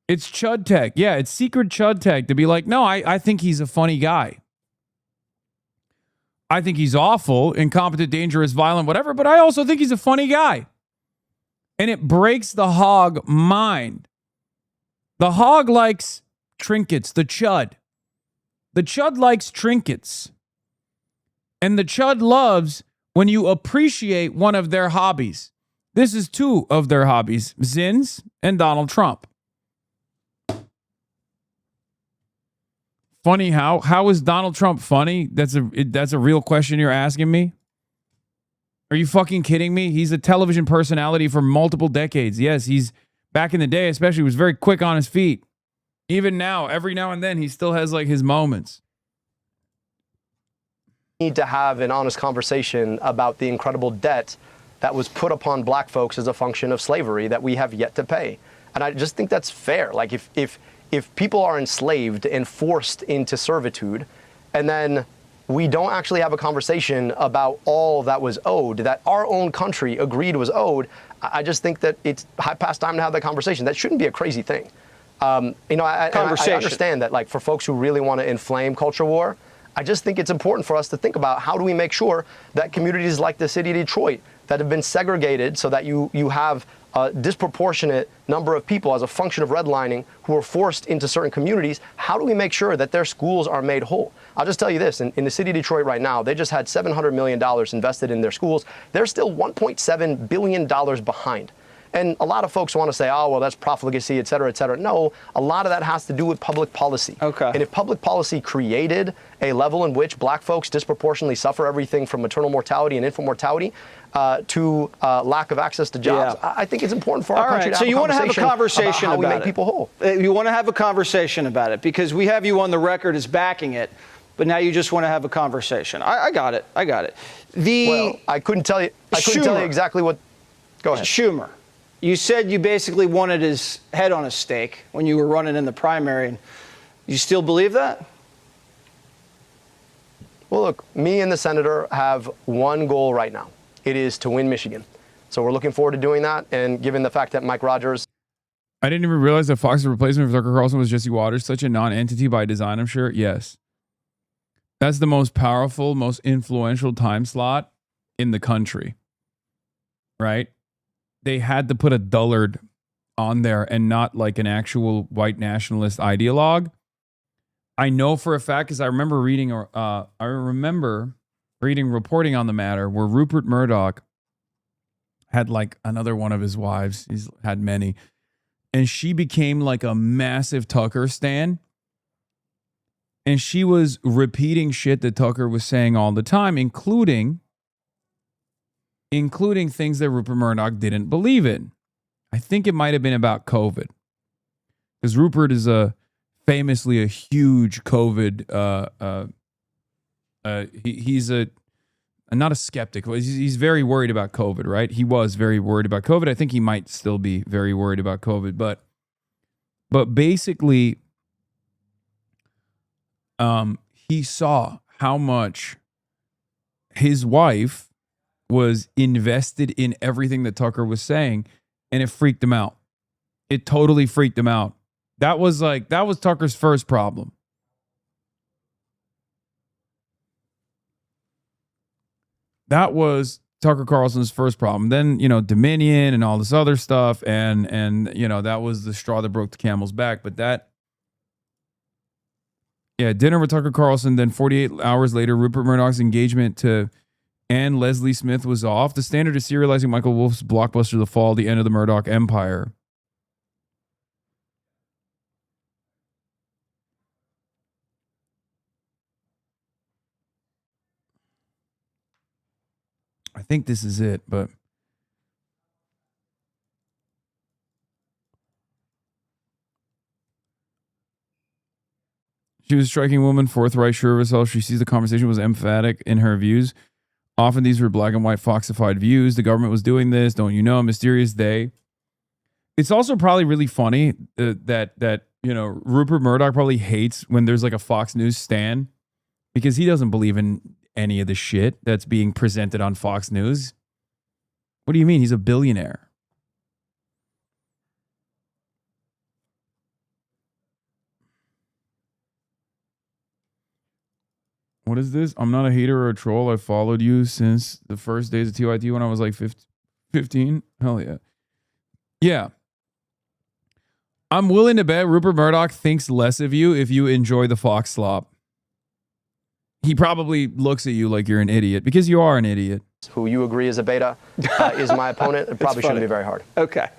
It's chud tech. Yeah, it's secret chud tech to be like, no, I think he's a funny guy. I think he's awful, incompetent, dangerous, violent, whatever, but I also think he's a funny guy. And it breaks the hog mind. The hog likes trinkets, the chud. The chud likes trinkets. And the chud loves when you appreciate one of their hobbies. This is two of their hobbies, Zins and Donald Trump. Funny how is Donald Trump funny? That's a real question you're asking me? Are you fucking kidding me? He's a television personality for multiple decades. Yes, he's back in the day, especially, was very quick on his feet. Even now, every now and then, he still has like his moments. Need to have an honest conversation about the incredible debt that was put upon black folks as a function of slavery that we have yet to pay. And I just think that's fair. Like if people are enslaved and forced into servitude, and then we don't actually have a conversation about all that was owed, that our own country agreed was owed, I just think that it's past time to have that conversation. That shouldn't be a crazy thing. You know, I understand that, like, for folks who really want to inflame culture war, I just think it's important for us to think about how do we make sure that communities like the city of Detroit that have been segregated so that you have a disproportionate number of people as a function of redlining who are forced into certain communities, how do we make sure that their schools are made whole? I'll just tell you this, in the city of Detroit right now, they just had $700 million invested in their schools. They're still $1.7 billion behind. And a lot of folks want to say, oh, well, that's profligacy, et cetera, et cetera. No, a lot of that has to do with public policy. Okay. And if public policy created a level in which black folks disproportionately suffer everything from maternal mortality and infant mortality to lack of access to jobs, I think it's important for our country to have a conversation about how we make people whole. You want to have a conversation about it because we have you on the record as backing it, but now you just want to have a conversation. I got it. I got it. Well, I couldn't tell you. I couldn't tell you exactly what. Go ahead. Schumer. You said you basically wanted his head on a stake when you were running in the primary. And you still believe that? Well, look, me and the senator have one goal right now. It is to win Michigan. So we're looking forward to doing that. And given the fact that Mike Rogers... I didn't even realize that Fox's replacement for Tucker Carlson was Jesse Waters. Such a non-entity by design, I'm sure. Yes. That's the most powerful, most influential time slot in the country. Right? They had to put a dullard on there and not like an actual white nationalist ideologue. I know for a fact because I remember reading reporting on the matter where Rupert Murdoch had like another one of his wives. He's had many. And she became like a massive Tucker stan. And she was repeating shit that Tucker was saying all the time, including things that Rupert Murdoch didn't believe in. I think it might have been about COVID. Because Rupert is famously a huge COVID, he's not a skeptic, he's very worried about COVID, right? He was very worried about COVID. I think he might still be very worried about COVID, but basically, he saw how much his wife was invested in everything that Tucker was saying, and it freaked him out. It totally freaked him out. That was Tucker's first problem. That was Tucker Carlson's first problem. Then, Dominion and all this other stuff, and that was the straw that broke the camel's back. But dinner with Tucker Carlson, then 48 hours later, Rupert Murdoch's engagement to Ann Leslie Smith was off. The Standard is serializing Michael Wolff's blockbuster The Fall, the end of the Murdoch empire. I think this is it, but she was a striking woman, forthright, sure of herself. She sees the conversation was emphatic in her views. Often these were black and white foxified views. The government was doing this, don't you know? Mysterious they. It's also probably really funny that Rupert Murdoch probably hates when there's like a Fox News stan because he doesn't believe in any of the shit that's being presented on Fox News. What do you mean? He's a billionaire. What is this? I'm not a hater or a troll. I've followed you since the first days of TYT when I was like 15. Hell yeah. Yeah. I'm willing to bet Rupert Murdoch thinks less of you if you enjoy the Fox slop. He probably looks at you like you're an idiot because you are an idiot. Who you agree is a beta is my opponent. It probably shouldn't be very hard. Okay.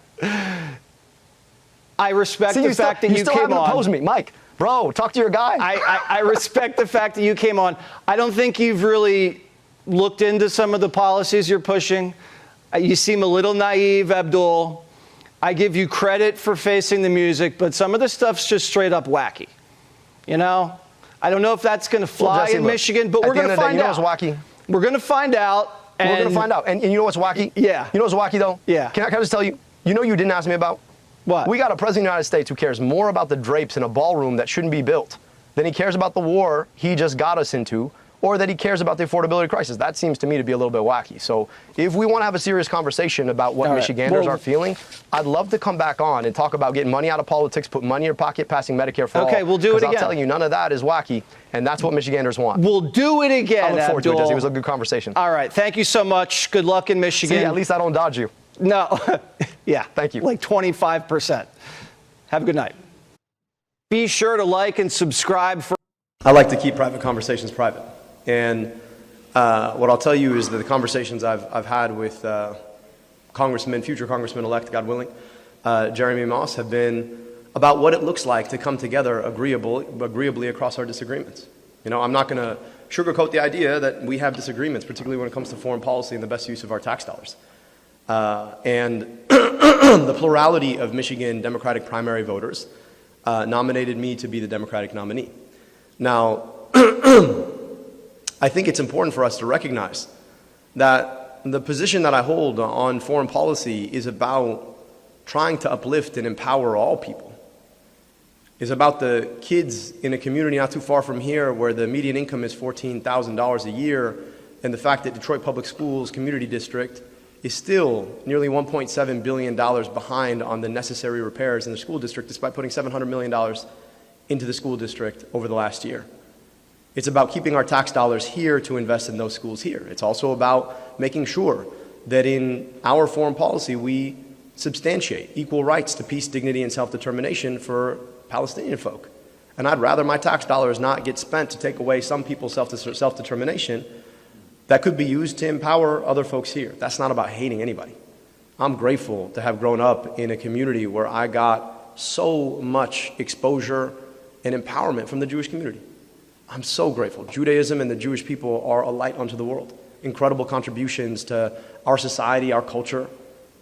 I respect the fact that you still came haven't on. opposed me, Mike. Bro, talk to your guy. I respect the fact that you came on. I don't think you've really looked into some of the policies you're pushing. You seem a little naive, Abdul. I give you credit for facing the music, but some of the stuff's just straight up wacky. I don't know if that's going to fly in Michigan, but we're going to find out. You know what's wacky? We're going to find out. We're going to find out. And you know what's wacky? Yeah. You know what's wacky, though? Yeah. Can I just tell you? You didn't ask me about? What? We got a president of the United States who cares more about the drapes in a ballroom that shouldn't be built than he cares about the war he just got us into or that he cares about the affordability crisis. That seems to me to be a little bit wacky. So if we want to have a serious conversation about what Michiganders are feeling, I'd love to come back on and talk about getting money out of politics, put money in your pocket, passing Medicare for all. Okay, we'll do it again. I'm telling you, none of that is wacky, and that's what Michiganders want. We'll do it again, I look forward to it, Abdul. Jesse. It was a good conversation. All right, thank you so much. Good luck in Michigan. See, at least I don't dodge you. No. Yeah. Thank you. Like 25%. Have a good night. Be sure to like and subscribe for. I like to keep private conversations private. And what I'll tell you is that the conversations I've had with future Congressman-elect, God willing, Jeremy Moss, have been about what it looks like to come together agreeably across our disagreements. You know, I'm not going to sugarcoat the idea that we have disagreements, particularly when it comes to foreign policy and the best use of our tax dollars. And the plurality of Michigan Democratic primary voters nominated me to be the Democratic nominee. Now, I think it's important for us to recognize that the position that I hold on foreign policy is about trying to uplift and empower all people. It's about the kids in a community not too far from here where the median income is $14,000 a year, and the fact that Detroit Public Schools Community District is still nearly $1.7 billion behind on the necessary repairs in the school district, despite putting $700 million into the school district over the last year. It's about keeping our tax dollars here to invest in those schools here. It's also about making sure that in our foreign policy we substantiate equal rights to peace, dignity, and self-determination for Palestinian folk. And I'd rather my tax dollars not get spent to take away some people's self-determination that could be used to empower other folks here. That's not about hating anybody. I'm grateful to have grown up in a community where I got so much exposure and empowerment from the Jewish community. I'm so grateful. Judaism and the Jewish people are a light unto the world. Incredible contributions to our society, our culture,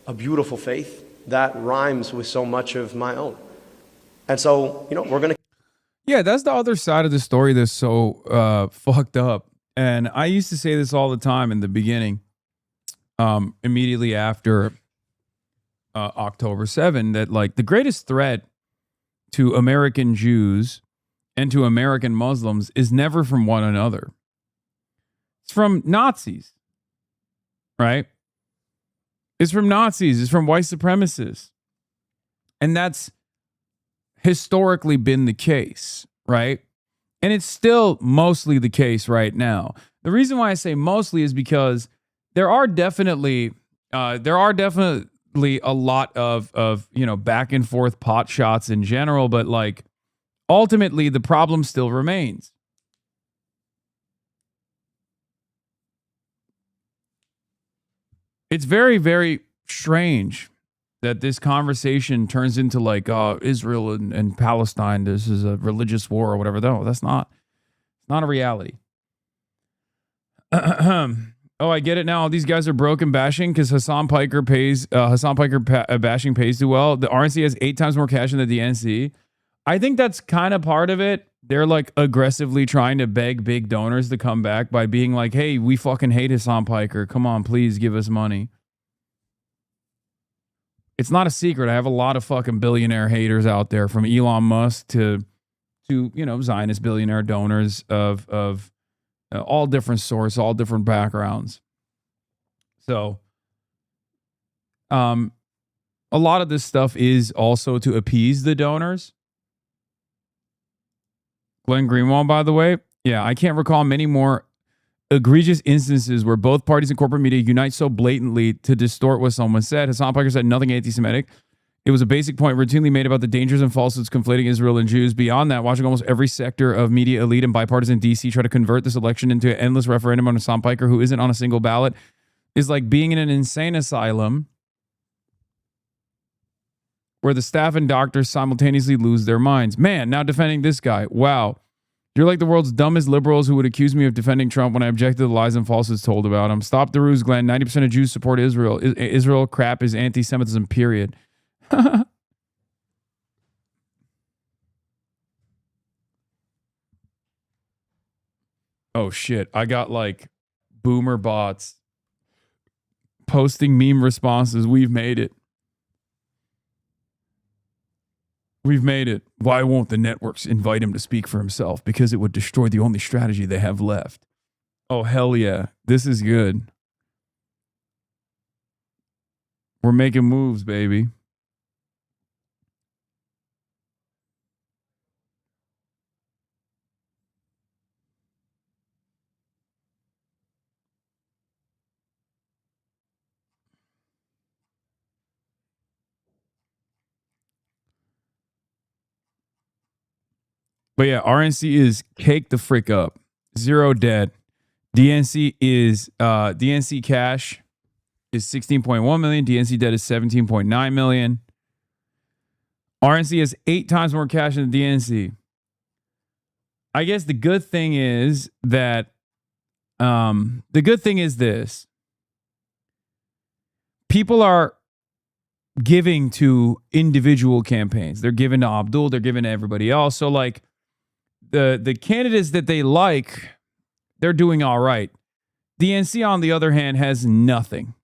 a beautiful faith that rhymes with so much of my own. And so, you know, we're going to. Yeah, that's the other side of the story that's so fucked up. And I used to say this all the time in the beginning, immediately after October 7, that like the greatest threat to American Jews and to American Muslims is never from one another. It's from Nazis, right? It's from Nazis. It's from white supremacists. And that's historically been the case, right? And it's still mostly the case right now. The reason why I say mostly is because there are definitely a lot of you know, back and forth pot shots in general, but like ultimately the problem still remains. It's very, very strange that this conversation turns into like Israel and Palestine, this is a religious war or whatever. No, that's not. It's not a reality. Oh, I get it now. These guys are broken bashing because Hasan Piker bashing pays too well. The RNC has 8 times more cash than the DNC. I think that's kind of part of it. They're like aggressively trying to beg big donors to come back by being like, hey, we fucking hate Hasan Piker. Come on, please give us money. It's not a secret. I have a lot of fucking billionaire haters out there, from Elon Musk to you know, Zionist billionaire donors of all different sorts, all different backgrounds. So, a lot of this stuff is also to appease the donors. Glenn Greenwald, by the way, yeah, I can't recall many more egregious instances where both parties in corporate media unite so blatantly to distort what someone said. Hasan Piker said nothing anti-Semitic. It was a basic point routinely made about the dangers and falsehoods conflating Israel and Jews. Beyond that, watching almost every sector of media elite and bipartisan DC try to convert this election into an endless referendum on Hasan Piker, who isn't on a single ballot, is like being in an insane asylum where the staff and doctors simultaneously lose their minds. Man, now defending this guy. Wow. You're like the world's dumbest liberals who would accuse me of defending Trump when I object to the lies and falsehoods told about him. Stop the ruse, Glenn. 90% of Jews support Israel. Israel crap is anti-Semitism, period. Oh, shit. I got like boomer bots posting meme responses. We've made it. We've made it. Why won't the networks invite him to speak for himself? Because it would destroy the only strategy they have left. Oh, hell yeah. This is good. We're making moves, baby. But yeah, RNC is cake the frick up. 0 debt. DNC is DNC cash is 16.1 million. DNC debt is 17.9 million. RNC has 8 times more cash than the DNC. I guess the good thing is that this. People are giving to individual campaigns. They're giving to Abdul, they're giving to everybody else. So like the candidates that they like, they're doing all right. DNC, on the other hand, has nothing.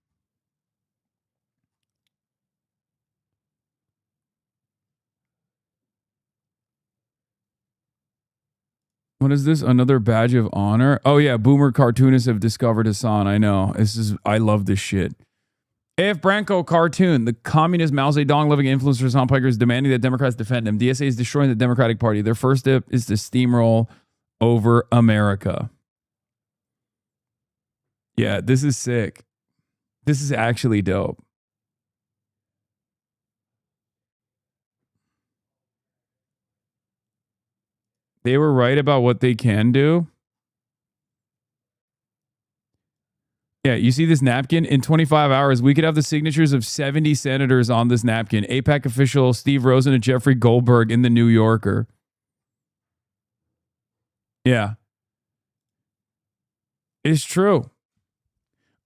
What is this? Another badge of honor? Oh yeah, boomer cartoonists have discovered Hasan. I know. I love this shit. AF Branco cartoon. The communist Mao Zedong living influencer Hasan Piker is demanding that Democrats defend him. DSA is destroying the Democratic Party. Their first step is to steamroll over America. Yeah, this is sick. This is actually dope. They were right about what they can do. Yeah, you see this napkin? In 25 hours, we could have the signatures of 70 senators on this napkin. AIPAC official Steve Rosen and Jeffrey Goldberg in the New Yorker. Yeah. It's true.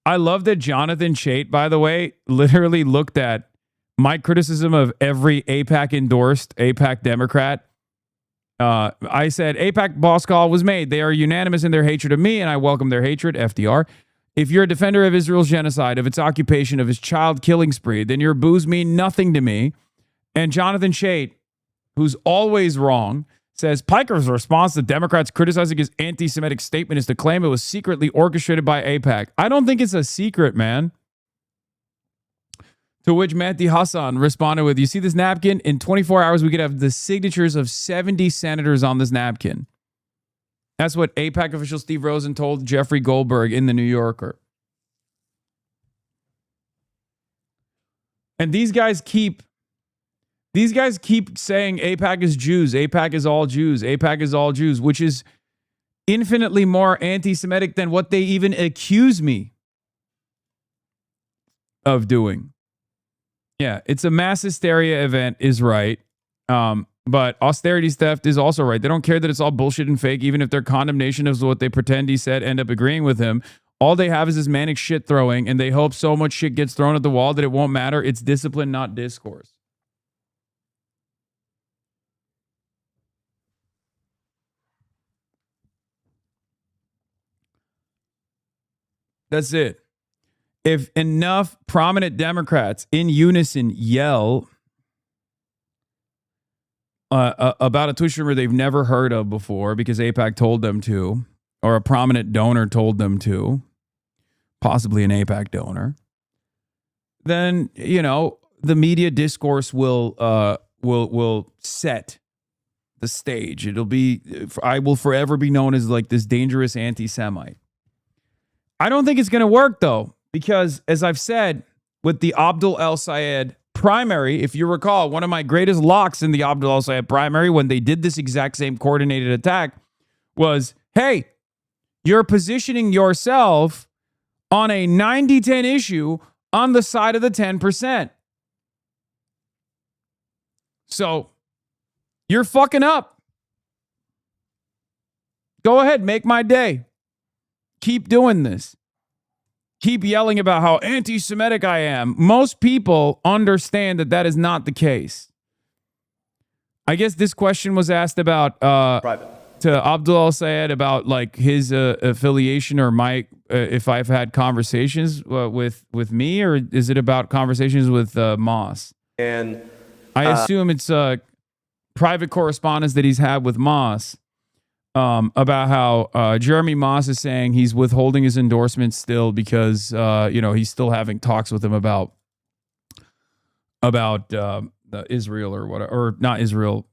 I love that Jonathan Chait, by the way, literally looked at my criticism of every AIPAC endorsed AIPAC Democrat. I said, AIPAC boss call was made. They are unanimous in their hatred of me, and I welcome their hatred, FDR. If you're a defender of Israel's genocide, of its occupation, of its child killing spree, then your boos mean nothing to me. And Jonathan Chait, who's always wrong, says Piker's response to Democrats criticizing his anti-Semitic statement is to claim it was secretly orchestrated by AIPAC. I don't think it's a secret, man. To which Mehdi Hasan responded with, you see this napkin? In 24 hours, we could have the signatures of 70 senators on this napkin. That's what AIPAC official Steve Rosen told Jeffrey Goldberg in the New Yorker. And these guys keep saying AIPAC is Jews, AIPAC is all Jews, AIPAC is all Jews, which is infinitely more anti-Semitic than what they even accuse me of doing. Yeah, it's a mass hysteria event is right. But austerity theft is also right. They don't care that it's all bullshit and fake, even if their condemnation of what they pretend he said end up agreeing with him. All they have is this manic shit throwing, and they hope so much shit gets thrown at the wall that it won't matter. It's discipline, not discourse. That's it. If enough prominent Democrats in unison yell about a Twitch streamer they've never heard of before because AIPAC told them to, or a prominent donor told them to, possibly an AIPAC donor, then, you know, the media discourse will set the stage. It'll be, I will forever be known as like this dangerous anti-Semite. I don't think it's going to work though, because as I've said with the Abdul El Sayed primary, if you recall, one of my greatest locks in the Abdul El Sayed primary when they did this exact same coordinated attack was, hey, you're positioning yourself on a 90-10 issue on the side of the 10%. So you're fucking up. Go ahead, make my day. Keep doing this. Keep yelling about how anti-Semitic I am. Most people understand that that is not the case. I guess this question was asked about to Abdul El Sayed about like his affiliation or my if I've had conversations with me, or is it about conversations with Moss? And I assume it's private correspondence that he's had with Moss. about how Jeremy Moss is saying he's withholding his endorsement still because he's still having talks with him about Israel or whatever, or not Israel.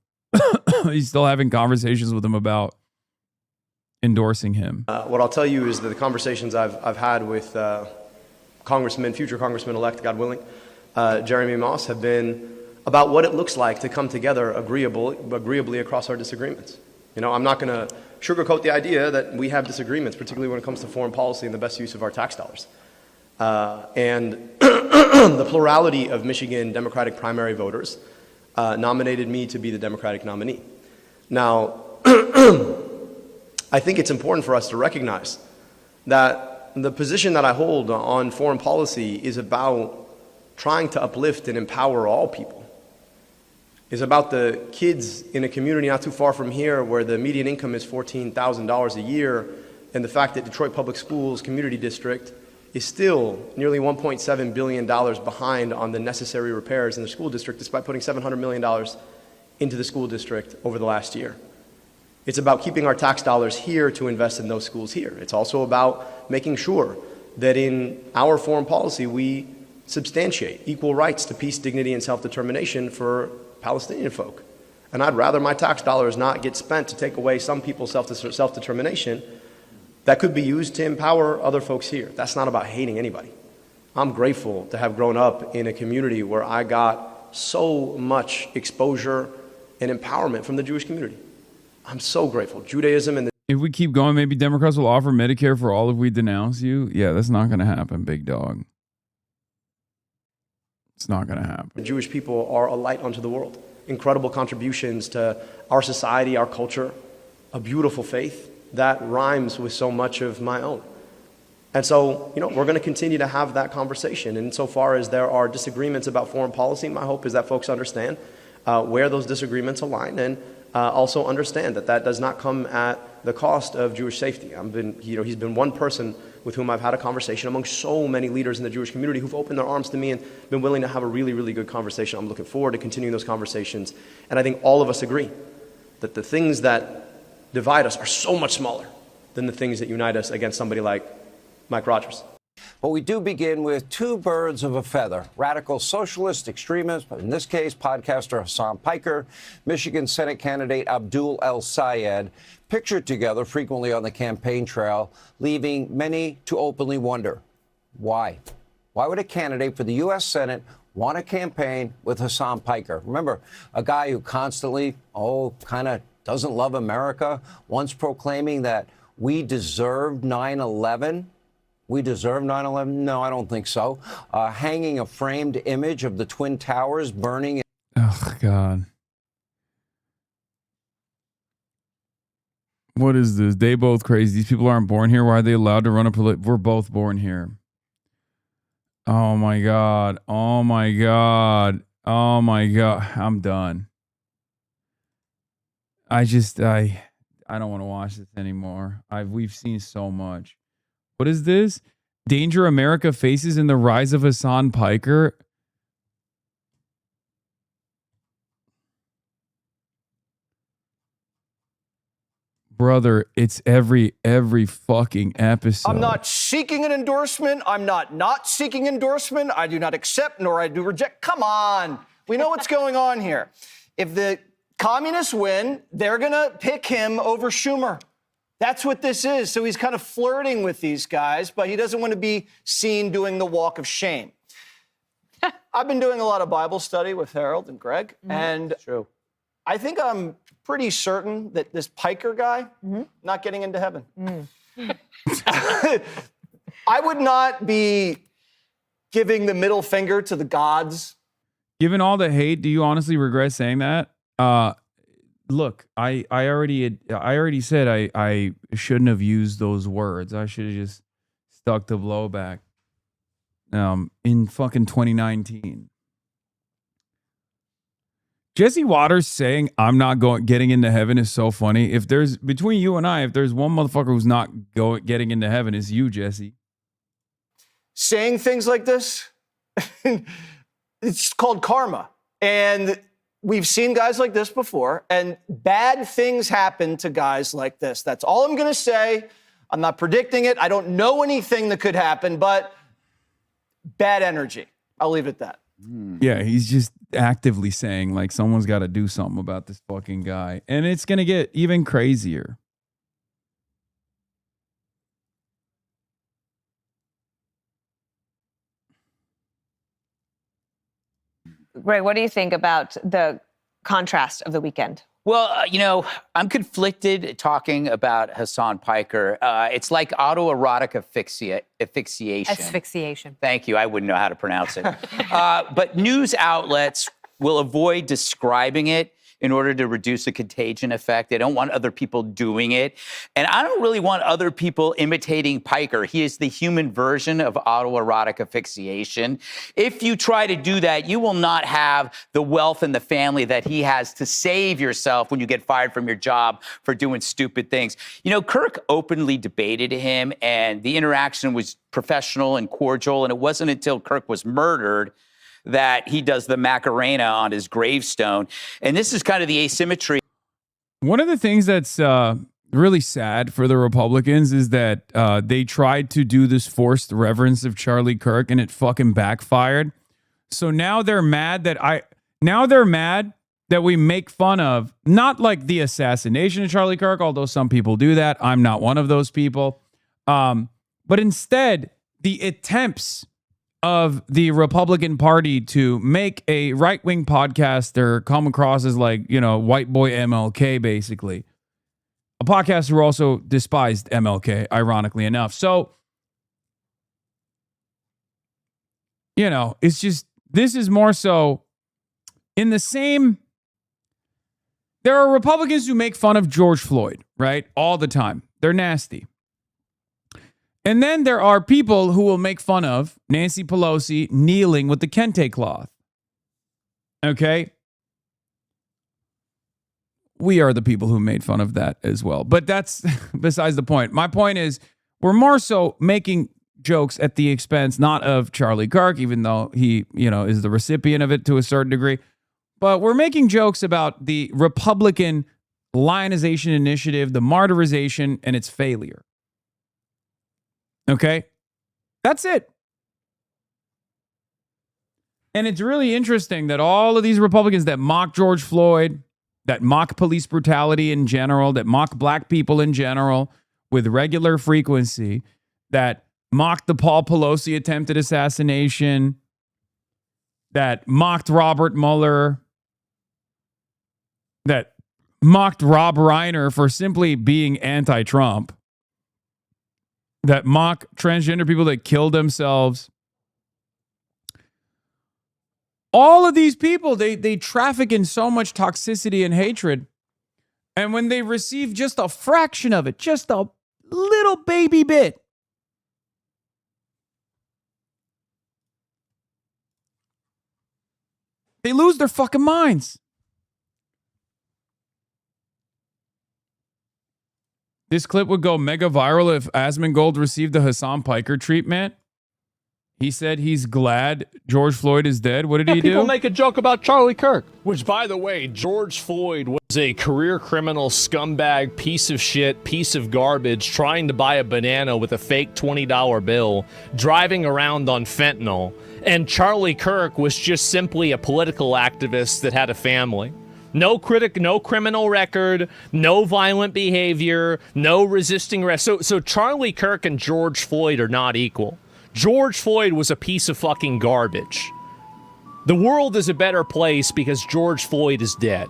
He's still having conversations with him about endorsing him. What I'll tell you is that the conversations I've had with future Congressman-elect, God willing, Jeremy Moss, have been about what it looks like to come together agreeably across our disagreements. I'm not going to sugarcoat the idea that we have disagreements, particularly when it comes to foreign policy and the best use of our tax dollars. And the plurality of Michigan Democratic primary voters nominated me to be the Democratic nominee. Now, I think it's important for us to recognize that the position that I hold on foreign policy is about trying to uplift and empower all people. It's about the kids in a community not too far from here where the median income is $14,000 a year, and the fact that Detroit Public Schools Community District is still nearly $1.7 billion behind on the necessary repairs in the school district, despite putting $700 million into the school district over the last year. It's about keeping our tax dollars here to invest in those schools here. It's also about making sure that in our foreign policy we substantiate equal rights to peace, dignity, and self-determination for Palestinian folk. And I'd rather my tax dollars not get spent to take away some people's self-determination that could be used to empower other folks here. That's not about hating anybody. I'm grateful to have grown up in a community where I got so much exposure and empowerment from the Jewish community. I'm so grateful. Judaism and if we keep going, maybe Democrats will offer Medicare for all if we denounce you. Yeah, that's not going to happen, big dog. It's not going to happen. the Jewish people are a light unto the world. Incredible contributions to our society, our culture, a beautiful faith that rhymes with so much of my own. And so, we're going to continue to have that conversation. And insofar as there are disagreements about foreign policy, my hope is that folks understand where those disagreements align, and also understand that that does not come at the cost of Jewish safety. He's been one person with whom I've had a conversation among so many leaders in the Jewish community who've opened their arms to me and been willing to have a really, really good conversation. I'm looking forward to continuing those conversations. And I think all of us agree that the things that divide us are so much smaller than the things that unite us against somebody like Mike Rogers. But we do begin with two birds of a feather. Radical socialist extremist, in this case, podcaster Hasan Piker, Michigan Senate candidate Abdul El-Sayed, pictured together frequently on the campaign trail, leaving many to openly wonder, why? Why would a candidate for the U.S. Senate want to campaign with Hasan Piker? Remember, a guy who constantly, kind of doesn't love America, once proclaiming that we deserved 9/11. We deserve 9/11? No, I don't think so. Hanging a framed image of the Twin Towers burning. Oh, God. What is this? They both crazy. These people aren't born here. Why are they allowed to run a We're both born here. Oh, my God. Oh, my God. Oh, my God. I'm done. I don't want to watch this anymore. We've seen so much. What is this? Danger America faces in the rise of Hasan Piker. Brother, it's every fucking episode. I'm not seeking an endorsement. I'm not seeking endorsement. I do not accept nor I do reject. Come on. We know what's going on here. If the communists win, they're going to pick him over Schumer. That's what this is. So he's kind of flirting with these guys, but he doesn't want to be seen doing the walk of shame. I've been doing a lot of Bible study with Harold and Greg, and I think I'm pretty certain that this Piker guy not getting into heaven. I would not be giving the middle finger to the gods. Given all the hate, do you honestly regret saying that? Look, I already said I shouldn't have used those words. I should have just stuck to blowback. In fucking 2019. Jesse Waters saying I'm not getting into heaven is so funny. If there's between you and I, if there's one motherfucker who's not getting into heaven, it's you, Jesse. Saying things like this, it's called karma. And we've seen guys like this before, and bad things happen to guys like this. That's all I'm going to say. I'm not predicting it. I don't know anything that could happen, but bad energy. I'll leave it at that. Yeah, he's just actively saying, like, someone's got to do something about this fucking guy. And it's going to get even crazier. Greg, what do you think about the contrast of the weekend? Well, you know, I'm conflicted talking about Hasan Piker. It's like autoerotic asphyxiation. Asphyxiation. Thank you. I wouldn't know how to pronounce it. But news outlets will avoid describing it in order to reduce the contagion effect. They don't want other people doing it. And I don't really want other people imitating Piker. He is the human version of autoerotic asphyxiation. If you try to do that, you will not have the wealth and the family that he has to save yourself when you get fired from your job for doing stupid things. You know, Kirk openly debated him, and the interaction was professional and cordial, and it wasn't until Kirk was murdered that he does the Macarena on his gravestone. And this is kind of the asymmetry. One of the things that's really sad for the Republicans is that they tried to do this forced reverence of Charlie Kirk and it fucking backfired. So now they're mad that we make fun of, not like the assassination of Charlie Kirk, although some people do that. I'm not one of those people. But instead, the attempts of the Republican Party to make a right-wing podcaster come across as like, you know, white boy MLK, basically. A podcaster who also despised MLK, ironically enough. So, you know, it's just, this is more so in the same, there are Republicans who make fun of George Floyd, right? All the time. They're nasty. And then there are people who will make fun of Nancy Pelosi kneeling with the kente cloth. Okay? We are the people who made fun of that as well. But that's besides the point. My point is, we're more so making jokes at the expense, not of Charlie Kirk, even though he, you know, is the recipient of it to a certain degree, but we're making jokes about the Republican lionization initiative, the martyrization, and its failure. Okay? That's it. And it's really interesting that all of these Republicans that mock George Floyd, that mock police brutality in general, that mock black people in general with regular frequency, that mocked the Paul Pelosi attempted assassination, that mocked Robert Mueller, that mocked Rob Reiner for simply being anti-Trump, that mock transgender people that killed themselves. All of these people, they traffic in so much toxicity and hatred. And when they receive just a fraction of it, just a little baby bit, they lose their fucking minds. This clip would go mega viral if Asmongold received the Hasan Piker treatment. He said he's glad George Floyd is dead. What did he do? People make a joke about Charlie Kirk. Which, by the way, George Floyd was a career criminal, scumbag, piece of shit, piece of garbage, trying to buy a banana with a fake $20 bill, driving around on fentanyl. And Charlie Kirk was just simply a political activist that had a family. No criminal record, no violent behavior, no resisting arrest. So Charlie Kirk and George Floyd are not equal. George Floyd was a piece of fucking garbage. The world is a better place because George Floyd is dead.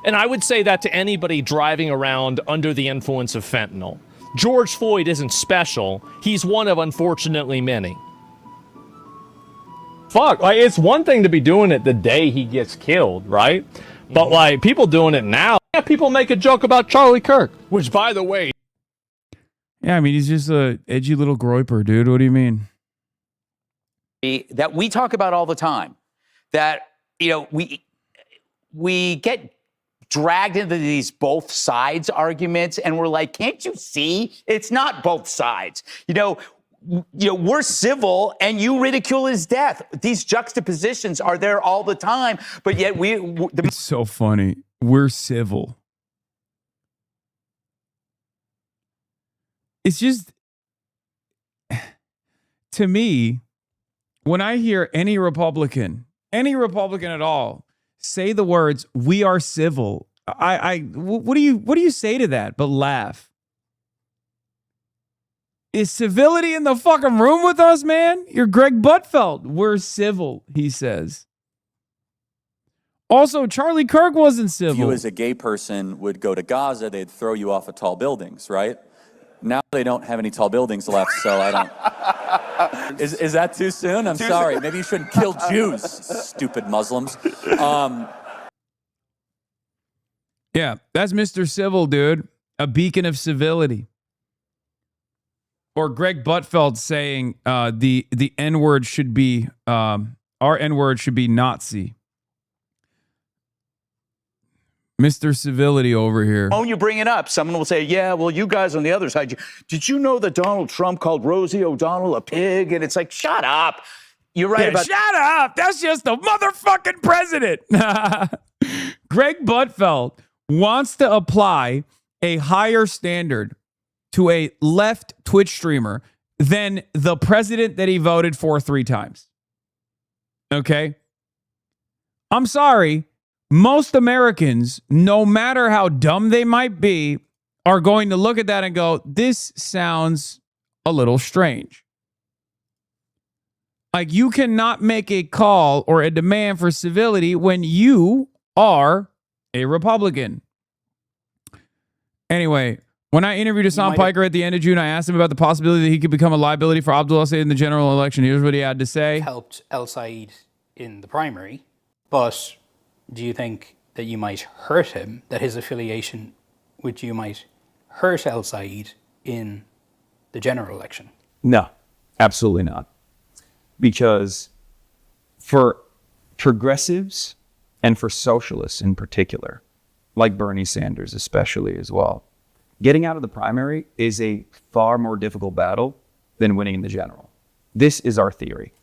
And I would say that to anybody driving around under the influence of fentanyl. George Floyd isn't special. He's one of, unfortunately, many. Fuck, like, it's one thing to be doing it the day he gets killed, right? But, like, people doing it now, yeah, people make a joke about Charlie Kirk, which, by the way... Yeah, I mean, he's just a edgy little groiper, dude. What do you mean? That we talk about all the time. That, you know, we get dragged into these both sides arguments, and we're like, can't you see? It's not both sides. You know, we're civil and you ridicule his death. These juxtapositions are there all the time, but yet it's so funny. We're civil. It's just, to me, when I hear any Republican at all, say the words, "We are civil," what do you say to that but laugh? Is civility in the fucking room with us, man? You're Greg Buttfeld. We're civil, he says. Also, Charlie Kirk wasn't civil. If you as a gay person would go to Gaza, they'd throw you off of tall buildings, right? Now they don't have any tall buildings left, so I don't. Is that too soon? I'm sorry. Maybe you shouldn't kill Jews, stupid Muslims. Yeah, that's Mr. Civil, dude. A beacon of civility. Or Greg Buttfeld saying the N-word should be, our N-word should be Nazi. Mr. Civility over here. Oh, you bring it up. Someone will say, yeah, well, you guys on the other side, did you know that Donald Trump called Rosie O'Donnell a pig? And it's like, shut up. You're right about shut up. That's just the motherfucking president. Greg Buttfeld wants to apply a higher standard to a left Twitch streamer than the president that he voted for 3 times. Okay? I'm sorry. Most Americans, no matter how dumb they might be, are going to look at that and go, this sounds a little strange. Like, you cannot make a call or a demand for civility when you are a Republican. Anyway, when I interviewed Hasan Piker at the end of June, I asked him about the possibility that he could become a liability for Abdul al-Sayed in the general election. Here's what he had to say. Helped al-Sayed in the primary, but do you think that you might hurt him, that his affiliation with you might hurt al-Sayed in the general election? No, absolutely not. Because for progressives and for socialists in particular, like Bernie Sanders especially as well, getting out of the primary is a far more difficult battle than winning in the general. This is our theory.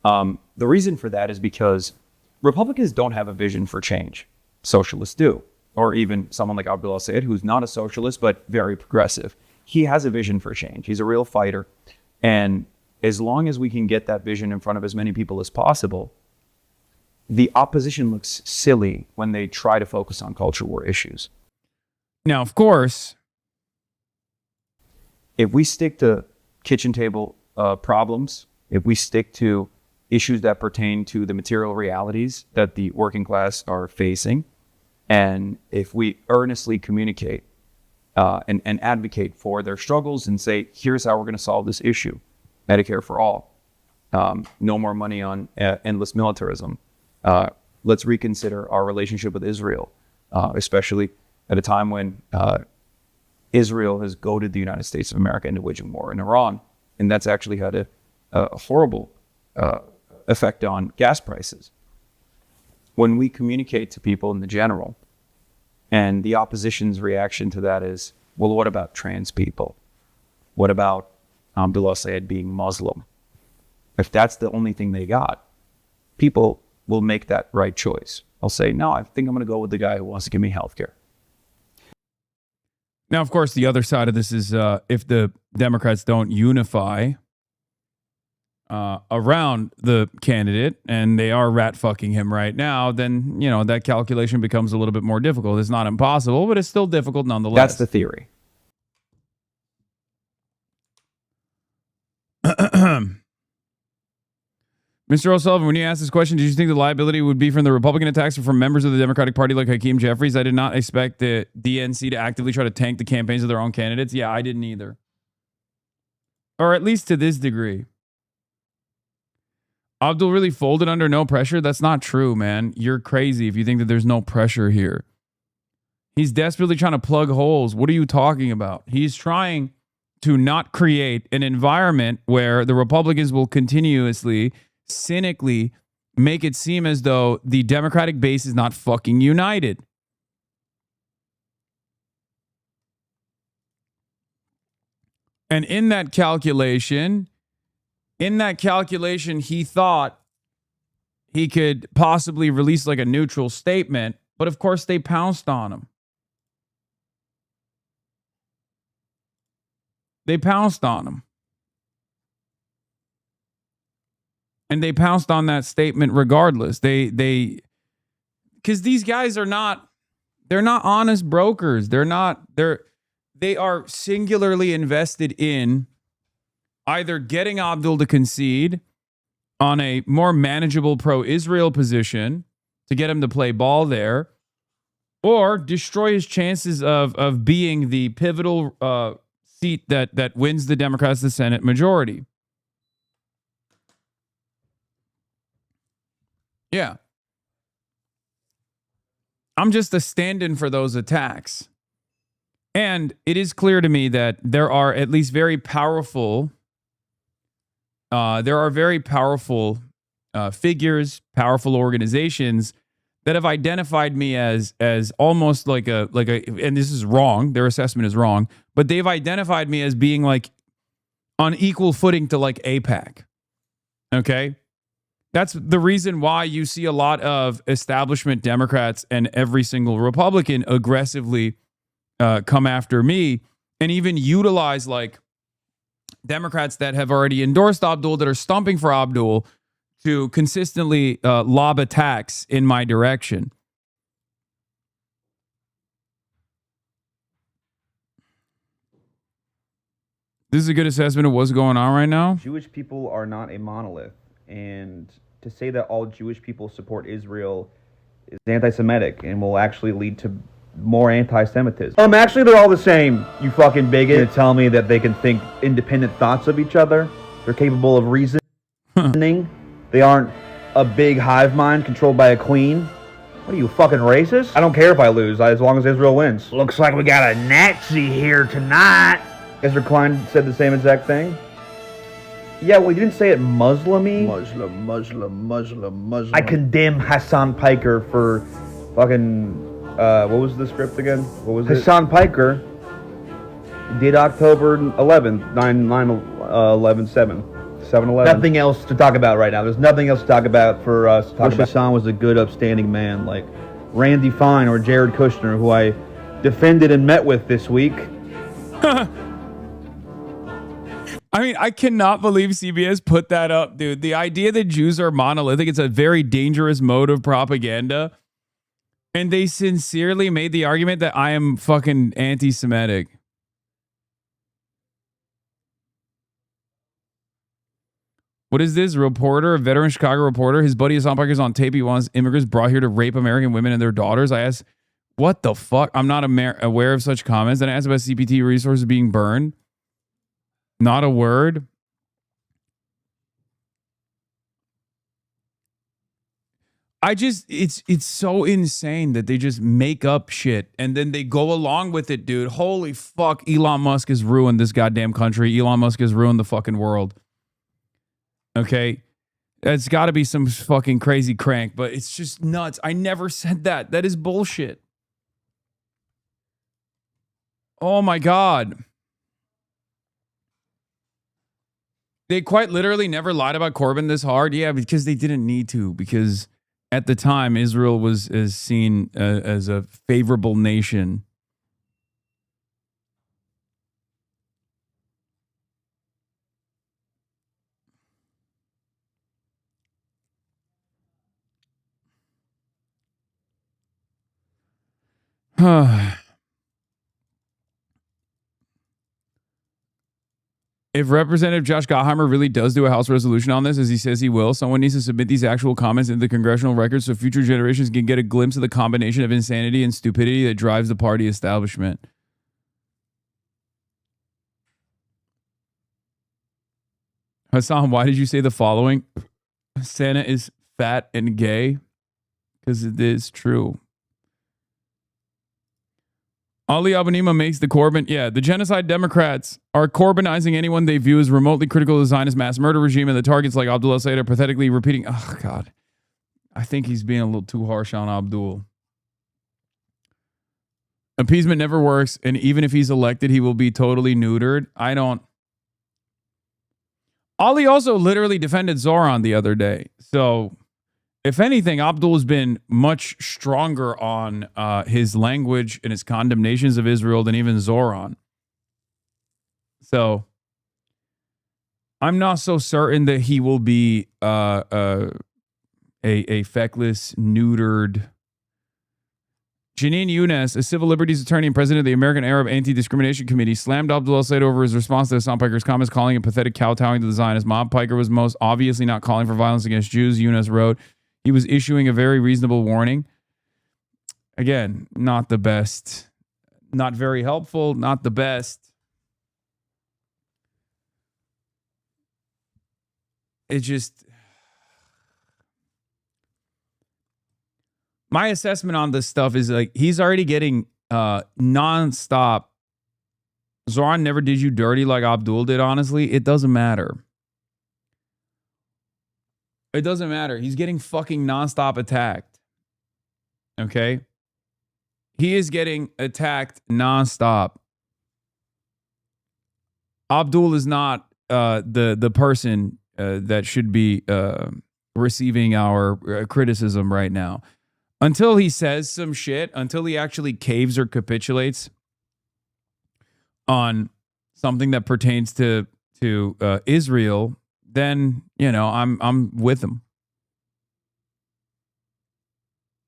The reason for that is because Republicans don't have a vision for change. Socialists do. Or even someone like Abdul al-Sayed, who's not a socialist, but very progressive. He has a vision for change. He's a real fighter. And as long as we can get that vision in front of as many people as possible, the opposition looks silly when they try to focus on culture war issues. Now, of course, if we stick to kitchen table problems, if we stick to issues that pertain to the material realities that the working class are facing, and if we earnestly communicate and advocate for their struggles and say, here's how we're going to solve this issue, Medicare for all, no more money on endless militarism, let's reconsider our relationship with Israel, especially at a time when Israel has goaded the United States of America into waging war in Iran, and that's actually had a horrible effect on gas prices. When we communicate to people in the general, and the opposition's reaction to that is, well, what about trans people? What about Abdul al-Sayed being Muslim? If that's the only thing they got, people will make that right choice. I'll say, no, I think I'm going to go with the guy who wants to give me health care. Now, of course, the other side of this is if the Democrats don't unify around the candidate, and they are rat fucking him right now, then, you know, that calculation becomes a little bit more difficult. It's not impossible, but it's still difficult nonetheless. That's the theory. Mr. O'Sullivan, when you asked this question, did you think the liability would be from the Republican attacks or from members of the Democratic Party like Hakeem Jeffries? I did not expect the DNC to actively try to tank the campaigns of their own candidates. Yeah, I didn't either. Or at least to this degree. Abdul really folded under no pressure? That's not true, man. You're crazy if you think that there's no pressure here. He's desperately trying to plug holes. What are you talking about? He's trying to not create an environment where the Republicans will continuously, cynically make it seem as though the Democratic base is not fucking united. And in that calculation, he thought he could possibly release like a neutral statement, but of course they pounced on him. They pounced on him. And they pounced on that statement regardless. Because these guys they're not honest brokers. They are singularly invested in either getting Abdul to concede on a more manageable pro-Israel position to get him to play ball there, or destroy his chances of being the pivotal seat that wins the Democrats the Senate majority. Yeah. I'm just a stand-in for those attacks. And it is clear to me that there are at least very powerful figures, powerful organizations that have identified me as almost like a, and this is wrong, their assessment is wrong, but they've identified me as being like on equal footing to like AIPAC. Okay? That's the reason why you see a lot of establishment Democrats and every single Republican aggressively come after me and even utilize like Democrats that have already endorsed Abdul, that are stumping for Abdul, to consistently lob attacks in my direction. This is a good assessment of what's going on right now. Jewish people are not a monolith, and to say that all Jewish people support Israel is anti-Semitic and will actually lead to more anti-Semitism. Actually, they're all the same, you fucking bigot. You're telling me that they can think independent thoughts of each other? They're capable of reasoning? They aren't a big hive mind controlled by a queen? What are you, fucking racist? I don't care if I lose, as long as Israel wins. Looks like we got a Nazi here tonight. Ezra Klein said the same exact thing. Yeah, well, you didn't say it Muslim-y. Muslim. I condemn Hasan Piker for fucking, what was the script again? What was it? Hasan Piker did October 11th, 7/11. Nothing else to talk about right now. There's nothing else to talk about for us to talk about. Hasan was a good, upstanding man like Randy Fine or Jared Kushner, who I defended and met with this week. I mean, I cannot believe CBS put that up, dude. The idea that Jews are monolithic, it's a very dangerous mode of propaganda. And they sincerely made the argument that I am fucking anti-Semitic. What is this? Reporter, a veteran Chicago reporter. His buddy Hasan Piker is on tape. He wants immigrants brought here to rape American women and their daughters. I asked, what the fuck? I'm not aware of such comments. And I asked about CPT resources being burned. Not a word. It's so insane that they just make up shit and then they go along with it, dude. Holy fuck, Elon Musk has ruined this goddamn country. Elon Musk has ruined the fucking world. Okay? It's got to be some fucking crazy crank, but it's just nuts. I never said that. That is bullshit. Oh my God. They quite literally never lied about Corbyn this hard. Yeah, because they didn't need to. Because at the time, Israel was seen as a favorable nation. If Representative Josh Gottheimer really does do a House resolution on this, as he says he will, someone needs to submit these actual comments into the congressional record so future generations can get a glimpse of the combination of insanity and stupidity that drives the party establishment. Hasan, why did you say the following? Santa is fat and gay? Because it is true. Ali Abunimah makes the Corbyn. Yeah, the genocide Democrats are Corbynizing anyone they view as remotely critical of the Zionist mass murder regime, and the targets like Abdul al-Sayed are pathetically repeating. Oh, God. I think he's being a little too harsh on Abdul. Appeasement never works, and even if he's elected, he will be totally neutered. I don't Ali also literally defended Zoran the other day. So, if anything, Abdul has been much stronger on his language and his condemnations of Israel than even Zoran. So, I'm not so certain that he will be a feckless, neutered. Janine Younes, a civil liberties attorney and president of the American Arab Anti-Discrimination Committee, slammed Abdul El-Sayed over his response to Hasan Piker's comments, calling it pathetic kowtowing to the Zionists mob. Piker was most obviously not calling for violence against Jews. Younes wrote, he was issuing a very reasonable warning. Again, not the best. Not very helpful. Not the best. It just... My assessment on this stuff is like he's already getting nonstop. Zoran never did you dirty like Abdul did, honestly. It doesn't matter. It doesn't matter. He's getting fucking nonstop attacked. Okay? He is getting attacked nonstop. Abdul is not the person that should be receiving our criticism right now. Until he says some shit, until he actually caves or capitulates on something that pertains to Israel, then, you know, I'm with him.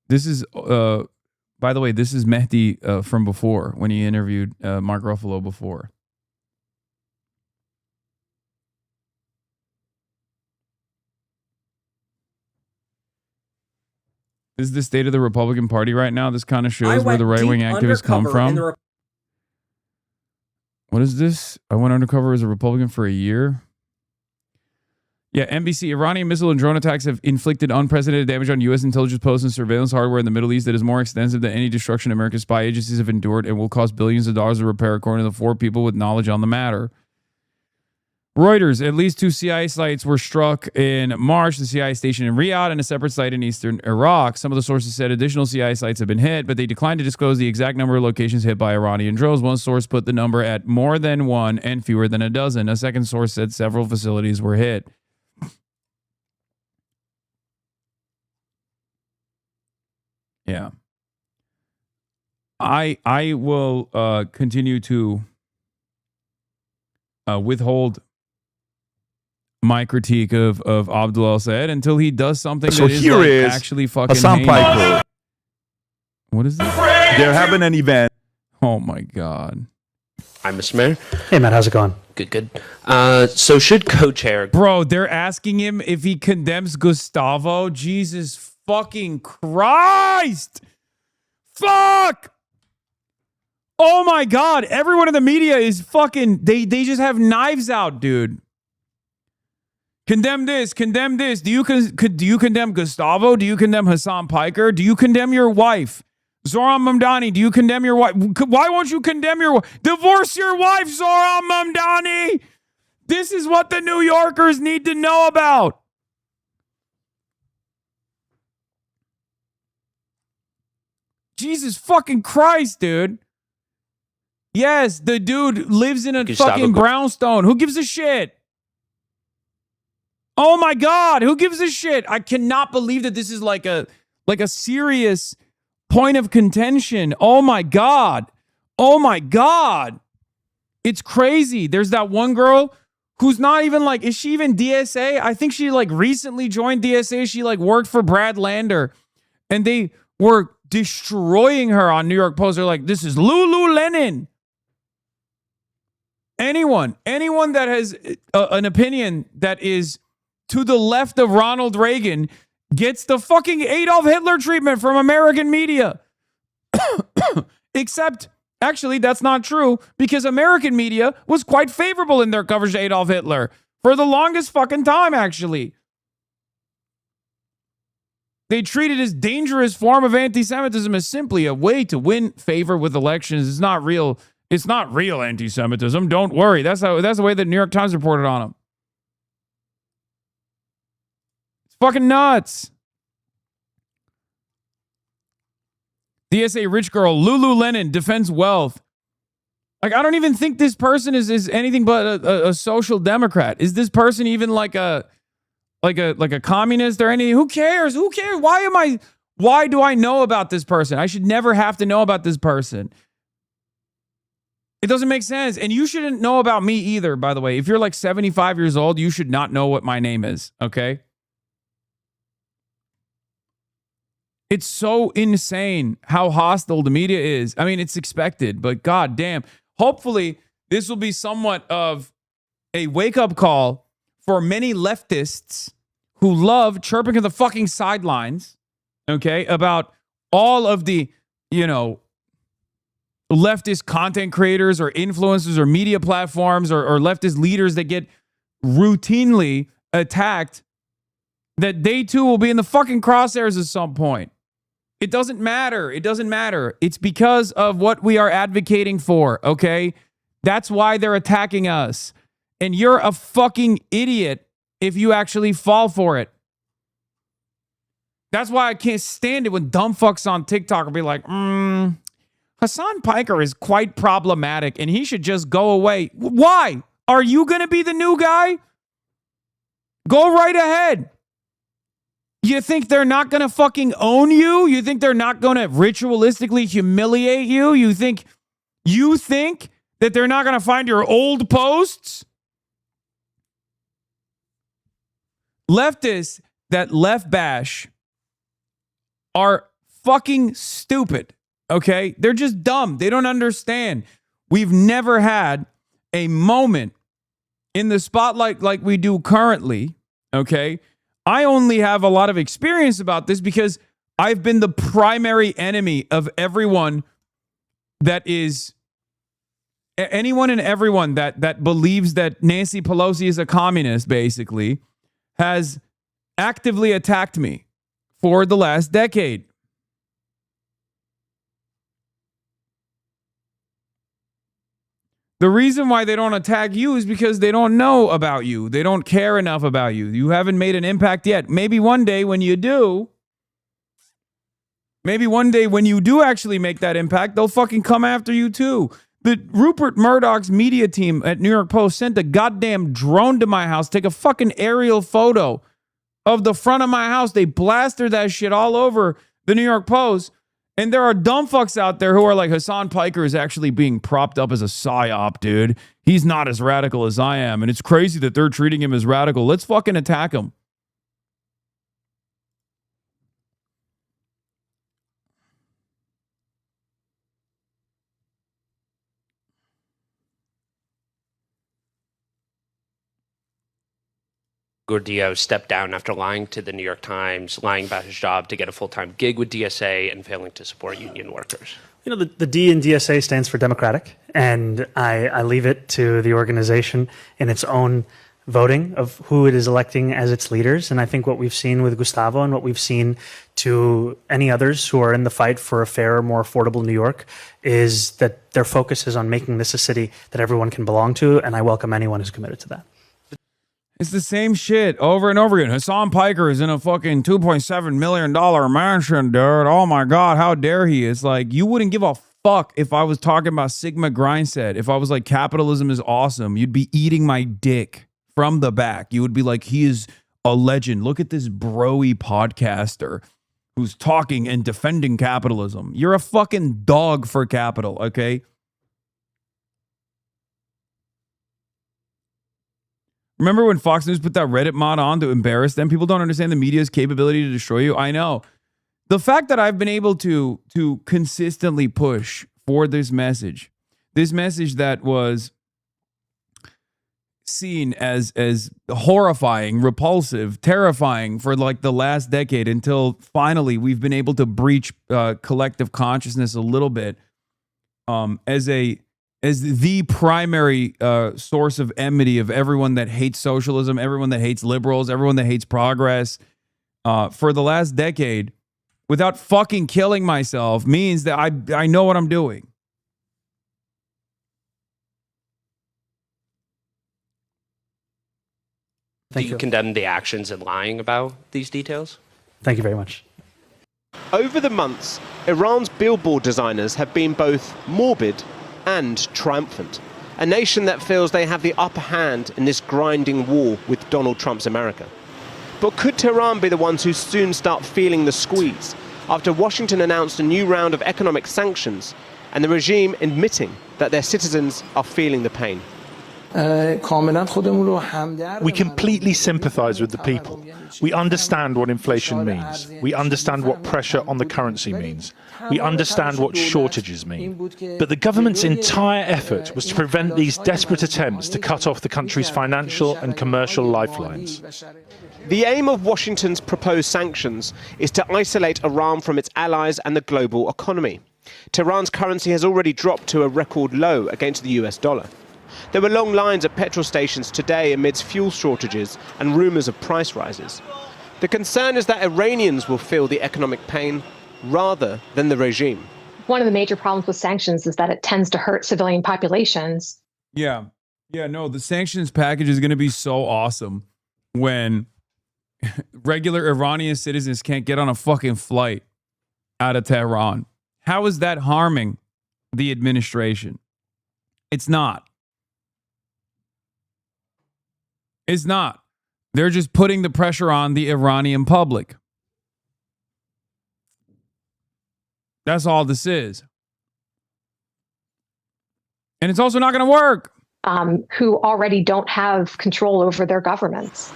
This is, by the way, this is Mehdi from before, when he interviewed Mark Ruffalo before. This is the state of the Republican Party right now. This kind of shows where the right-wing activists come from. What is this? I went undercover as a Republican for a year. Yeah, NBC. Iranian missile and drone attacks have inflicted unprecedented damage on U.S. intelligence posts and surveillance hardware in the Middle East that is more extensive than any destruction America's spy agencies have endured and will cost billions of dollars to repair, according to the 4 people with knowledge on the matter. Reuters, at least 2 CIA sites were struck in March, the CIA station in Riyadh and a separate site in eastern Iraq. Some of the sources said additional CIA sites have been hit, but they declined to disclose the exact number of locations hit by Iranian drones. One source put the number at more than 1 and fewer than a dozen. A second source said several facilities were hit. Yeah. I will continue to withhold my critique of Abdul El-Sayed until he does something that is, like, actually fucking Hasan Piker. What is this? They're having an event. Oh my God. Hi, Mr. Mayor. Hey, Matt, how's it going? Good. So should co-chair... Bro, they're asking him if he condemns Gustavo. Jesus fucking Christ. Fuck. Oh my God. Everyone in the media is fucking... They just have knives out, dude. Condemn this, condemn this. Do you condemn Gustavo? Do you condemn Hasan Piker? Do you condemn your wife? Zoran Mamdani, do you condemn your wife? Why won't you condemn your wife? Divorce your wife, Zoran Mamdani! This is what the New Yorkers need to know about. Jesus fucking Christ, dude. Yes, the dude lives in a fucking brownstone. Who gives a shit? Oh my God, who gives a shit? I cannot believe that this is like a serious point of contention. Oh my God. Oh my God. It's crazy. There's that one girl who's not even like, is she even DSA? I think she like recently joined DSA. She like worked for Brad Lander and they were destroying her on New York Post. They're like, this is Lululemon. Anyone that has an opinion that is to the left of Ronald Reagan gets the fucking Adolf Hitler treatment from American media. Except, actually, that's not true because American media was quite favorable in their coverage of Adolf Hitler for the longest fucking time, actually. They treat it as dangerous form of anti-Semitism as simply a way to win favor with elections. It's not real. It's not real anti-Semitism. Don't worry. That's the way the New York Times reported on him. Fucking nuts. DSA rich girl Lululemon defends wealth Like, I don't even think this person is anything but a social democrat. Is this person even like a communist or anything? Who cares? Who cares? Why do I know about this person? I should never have to know about this person. It doesn't make sense. And you shouldn't know about me either, by the way. If you're like 75 years old, you should not know what my name is, okay? It's so insane how hostile the media is. I mean, it's expected, but goddamn. Hopefully, this will be somewhat of a wake-up call for many leftists who love chirping at the fucking sidelines, okay, about all of the, leftist content creators or influencers or media platforms or leftist leaders that get routinely attacked, that they too will be in the fucking crosshairs at some point. It doesn't matter. It doesn't matter. It's because of what we are advocating for, okay? That's why they're attacking us. And you're a fucking idiot if you actually fall for it. That's why I can't stand it when dumb fucks on TikTok will be like, Hasan Piker is quite problematic and he should just go away. Why? Are you going to be the new guy? Go right ahead. You think they're not going to fucking own you? You think they're not going to ritualistically humiliate you? You think that they're not going to find your old posts? Leftists that left bash are fucking stupid. Okay? They're just dumb. They don't understand. We've never had a moment in the spotlight like we do currently. Okay? I only have a lot of experience about this because I've been the primary enemy of anyone and everyone that believes that Nancy Pelosi is a communist, basically, has actively attacked me for the last decade. The reason why they don't attack you is because they don't know about you. They don't care enough about you. You haven't made an impact yet. Maybe one day when you do, actually make that impact, they'll fucking come after you too. The Rupert Murdoch's media team at New York Post sent a goddamn drone to my house, take a fucking aerial photo of the front of my house. They blasted that shit all over the New York Post. And there are dumb fucks out there who are like, Hasan Piker is actually being propped up as a psyop, dude. He's not as radical as I am. And it's crazy that they're treating him as radical. Let's fucking attack him. Gordillo stepped down after lying to the New York Times, lying about his job to get a full-time gig with DSA and failing to support union workers. The D in DSA stands for Democratic, and I leave it to the organization in its own voting of who it is electing as its leaders. And I think what we've seen with Gustavo and what we've seen to any others who are in the fight for a fairer, more affordable New York is that their focus is on making this a city that everyone can belong to, and I welcome anyone who's committed to that. It's the same shit over and over again. Hasan Piker is in a fucking $2.7 million mansion, dude. Oh my God, how dare he? It's like, you wouldn't give a fuck if I was talking about Sigma Grindset. If I was like, capitalism is awesome, you'd be eating my dick from the back. You would be like, he is a legend. Look at this bro-y podcaster who's talking and defending capitalism. You're a fucking dog for capital, okay? Remember when Fox News put that Reddit mod on to embarrass them? People don't understand the media's capability to destroy you. I know. The fact that I've been able to consistently push for this message that was seen as horrifying, repulsive, terrifying for like the last decade until finally we've been able to breach collective consciousness a little bit as the primary source of enmity of everyone that hates socialism, everyone that hates liberals, everyone that hates progress for the last decade without fucking killing myself means that I know what I'm doing. Do you condemn the actions and lying about these details? Thank you very much. Over the months, Iran's billboard designers have been both morbid and triumphant. A nation that feels they have the upper hand in this grinding war with Donald Trump's America. But could Tehran be the ones who soon start feeling the squeeze after Washington announced a new round of economic sanctions and the regime admitting that their citizens are feeling the pain? We completely sympathize with the people. We understand what inflation means. We understand what pressure on the currency means. We understand what shortages mean. But the government's entire effort was to prevent these desperate attempts to cut off the country's financial and commercial lifelines. The aim of Washington's proposed sanctions is to isolate Iran from its allies and the global economy. Tehran's currency has already dropped to a record low against the US dollar. There were long lines at petrol stations today amidst fuel shortages and rumours of price rises. The concern is that Iranians will feel the economic pain rather than the regime. One of the major problems with sanctions is that it tends to hurt civilian populations. Yeah. Yeah, no, the sanctions package is going to be so awesome when regular Iranian citizens can't get on a fucking flight out of Tehran. How is that harming the administration? It's not. It's not. They're just putting the pressure on the Iranian public. That's all this is. And it's also not going to work. Who already don't have control over their governments.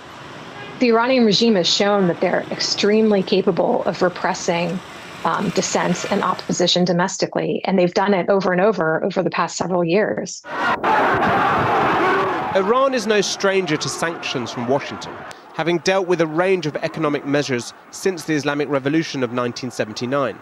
The Iranian regime has shown that they're extremely capable of repressing dissent and opposition domestically, and they've done it over and over the past several years. Iran is no stranger to sanctions from Washington, having dealt with a range of economic measures since the Islamic Revolution of 1979.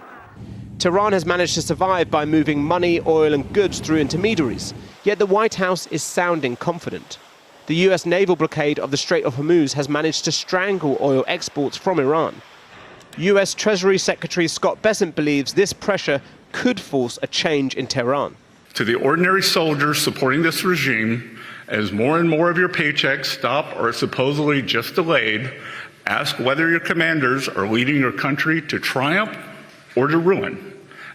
Tehran has managed to survive by moving money, oil and goods through intermediaries, yet the White House is sounding confident. The US naval blockade of the Strait of Hormuz has managed to strangle oil exports from Iran. US Treasury Secretary Scott Bessent believes this pressure could force a change in Tehran. To the ordinary soldiers supporting this regime, as more and more of your paychecks stop or are supposedly just delayed, ask whether your commanders are leading your country to triumph or to ruin.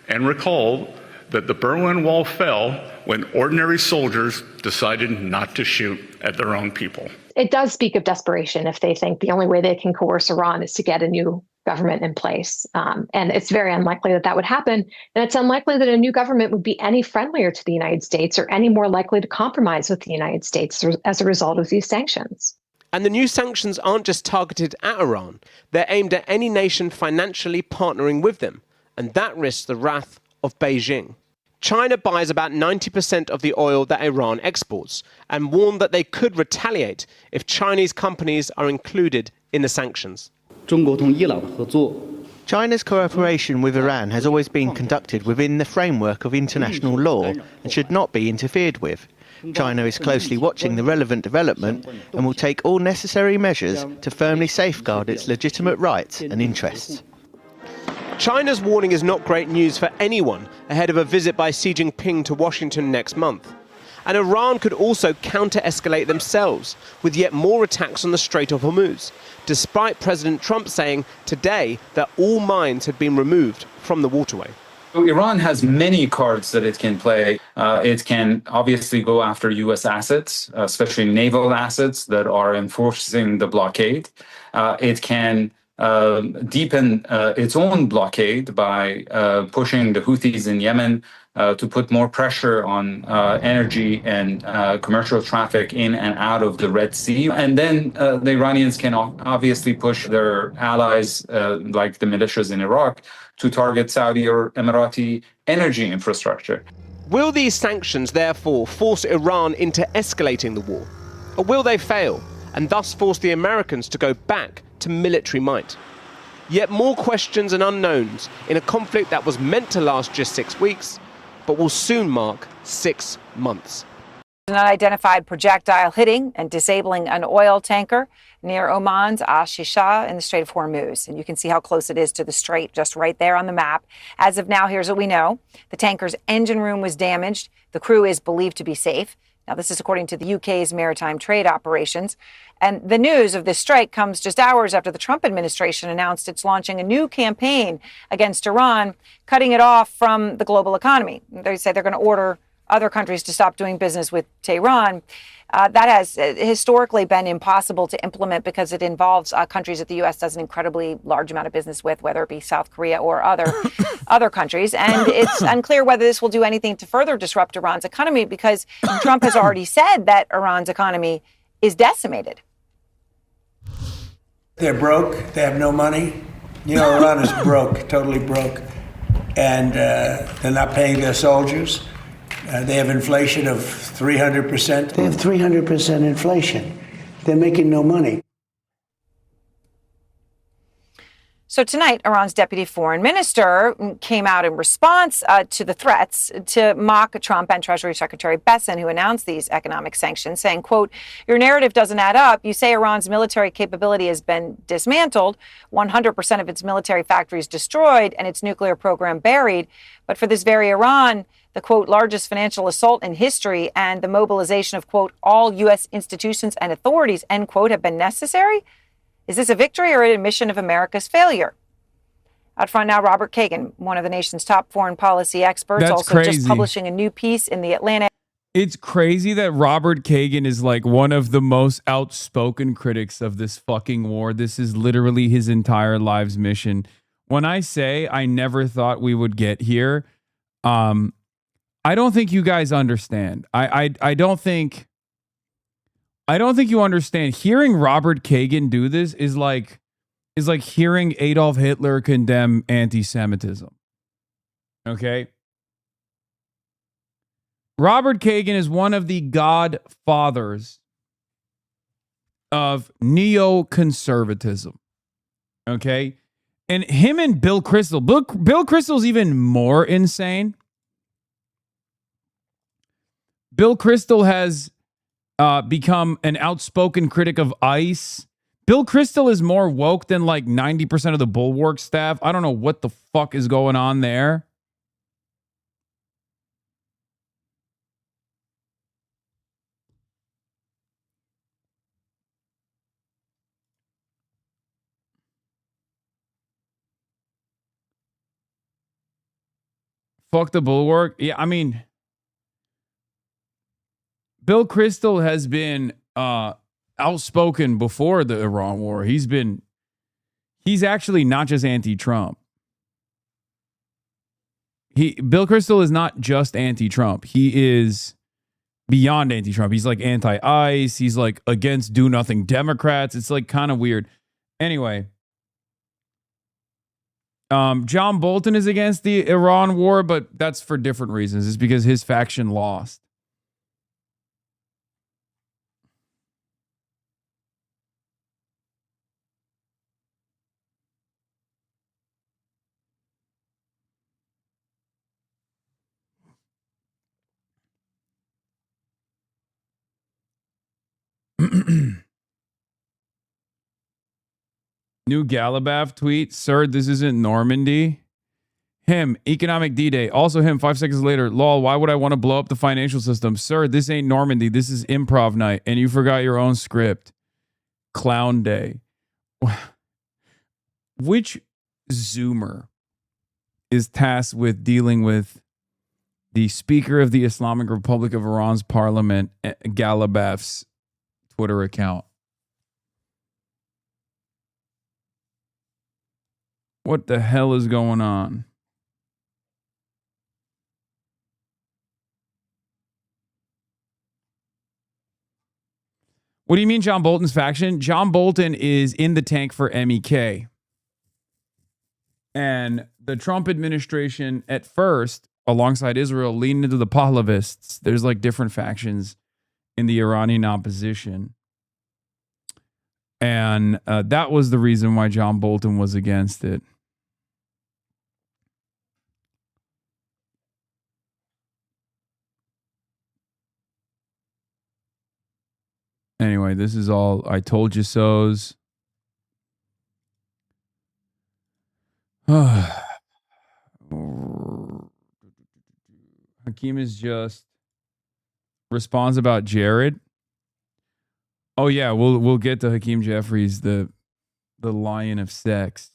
And recall that the Berlin Wall fell when ordinary soldiers decided not to shoot at their own people. It does speak of desperation if they think the only way they can coerce Iran is to get a new government in place. And it's very unlikely that that would happen. And it's unlikely that a new government would be any friendlier to the United States or any more likely to compromise with the United States as a result of these sanctions. And the new sanctions aren't just targeted at Iran. They're aimed at any nation financially partnering with them. And that risks the wrath of Beijing. China buys about 90% of the oil that Iran exports and warned that they could retaliate if Chinese companies are included in the sanctions. China's cooperation with Iran has always been conducted within the framework of international law and should not be interfered with. China is closely watching the relevant development and will take all necessary measures to firmly safeguard its legitimate rights and interests. China's warning is not great news for anyone ahead of a visit by Xi Jinping to Washington next month. And Iran could also counter-escalate themselves with yet more attacks on the Strait of Hormuz, despite President Trump saying today that all mines had been removed from the waterway. So Iran has many cards that it can play. It can obviously go after U.S. assets, especially naval assets that are enforcing the blockade. It can deepen its own blockade by pushing the Houthis in Yemen to put more pressure on energy and commercial traffic in and out of the Red Sea. And then the Iranians can obviously push their allies, like the militias in Iraq, to target Saudi or Emirati energy infrastructure. Will these sanctions therefore force Iran into escalating the war? Or will they fail and thus force the Americans to go back to military might? Yet more questions and unknowns in a conflict that was meant to last just 6 weeks, but will soon mark 6 months. An unidentified projectile hitting and disabling an oil tanker near Oman's Ashisha in the Strait of Hormuz. And you can see how close it is to the strait just right there on the map. As of now, here's what we know. The tanker's engine room was damaged. The crew is believed to be safe. Now, this is according to the UK's maritime trade operations. And the news of this strike comes just hours after the Trump administration announced it's launching a new campaign against Iran, cutting it off from the global economy. They say they're going to order other countries to stop doing business with Tehran. That has historically been impossible to implement because it involves countries that the U.S. does an incredibly large amount of business with, whether it be South Korea or other countries. And it's unclear whether this will do anything to further disrupt Iran's economy because Trump has already said that Iran's economy is decimated. They're broke. They have no money. You know, Iran is broke, totally broke. And they're not paying their soldiers. They have inflation of 300%. They have 300% inflation. They're making no money. So tonight, Iran's deputy foreign minister came out in response to the threats to mock Trump and Treasury Secretary Besson, who announced these economic sanctions, saying, quote, "Your narrative doesn't add up. You say Iran's military capability has been dismantled, 100% of its military factories destroyed, and its nuclear program buried. But for this very Iran, the, quote, largest financial assault in history and the mobilization of, quote, all U.S. institutions and authorities, end quote, have been necessary? Is this a victory or an admission of America's failure?" Out front now, Robert Kagan, one of the nation's top foreign policy experts, That's also crazy. just publishing a new piece in the Atlantic. It's crazy that Robert Kagan is like one of the most outspoken critics of this fucking war. This is literally his entire life's mission. When I say I never thought we would get here, I don't think you guys understand. I don't think you understand. Hearing Robert Kagan do this is like hearing Adolf Hitler condemn anti-Semitism. Okay? Robert Kagan is one of the godfathers of neoconservatism. Okay? And him and Bill Kristol. Bill Kristol's even more insane. Bill Kristol has become an outspoken critic of ICE. Bill Kristol is more woke than like 90% of the Bulwark staff. I don't know what the fuck is going on there. Fuck the Bulwark. Yeah, I mean, Bill Kristol has been outspoken before the Iran war. He's actually not just anti-Trump. Bill Kristol is not just anti-Trump. He is beyond anti-Trump. He's like anti-ICE. He's like against do-nothing Democrats. It's like kind of weird. Anyway, John Bolton is against the Iran war, but that's for different reasons. It's because his faction lost. New Galabaf tweet, "Sir, this isn't Normandy." Him, economic D-Day. Also him, 5 seconds later, lol, why would I want to blow up the financial system? Sir, this ain't Normandy. This is improv night, and you forgot your own script. Clown day. Which Zoomer is tasked with dealing with the Speaker of the Islamic Republic of Iran's parliament, Galabaf's Twitter account? What the hell is going on? What do you mean John Bolton's faction? John Bolton is in the tank for MEK. And the Trump administration at first, alongside Israel, leaned into the Pahlavists. There's like different factions in the Iranian opposition. And that was the reason why John Bolton was against it. Anyway, this is all I told you so's. Hakeem is just responds about Jared. Oh yeah, we'll get to Hakeem Jeffries, the lion of sex.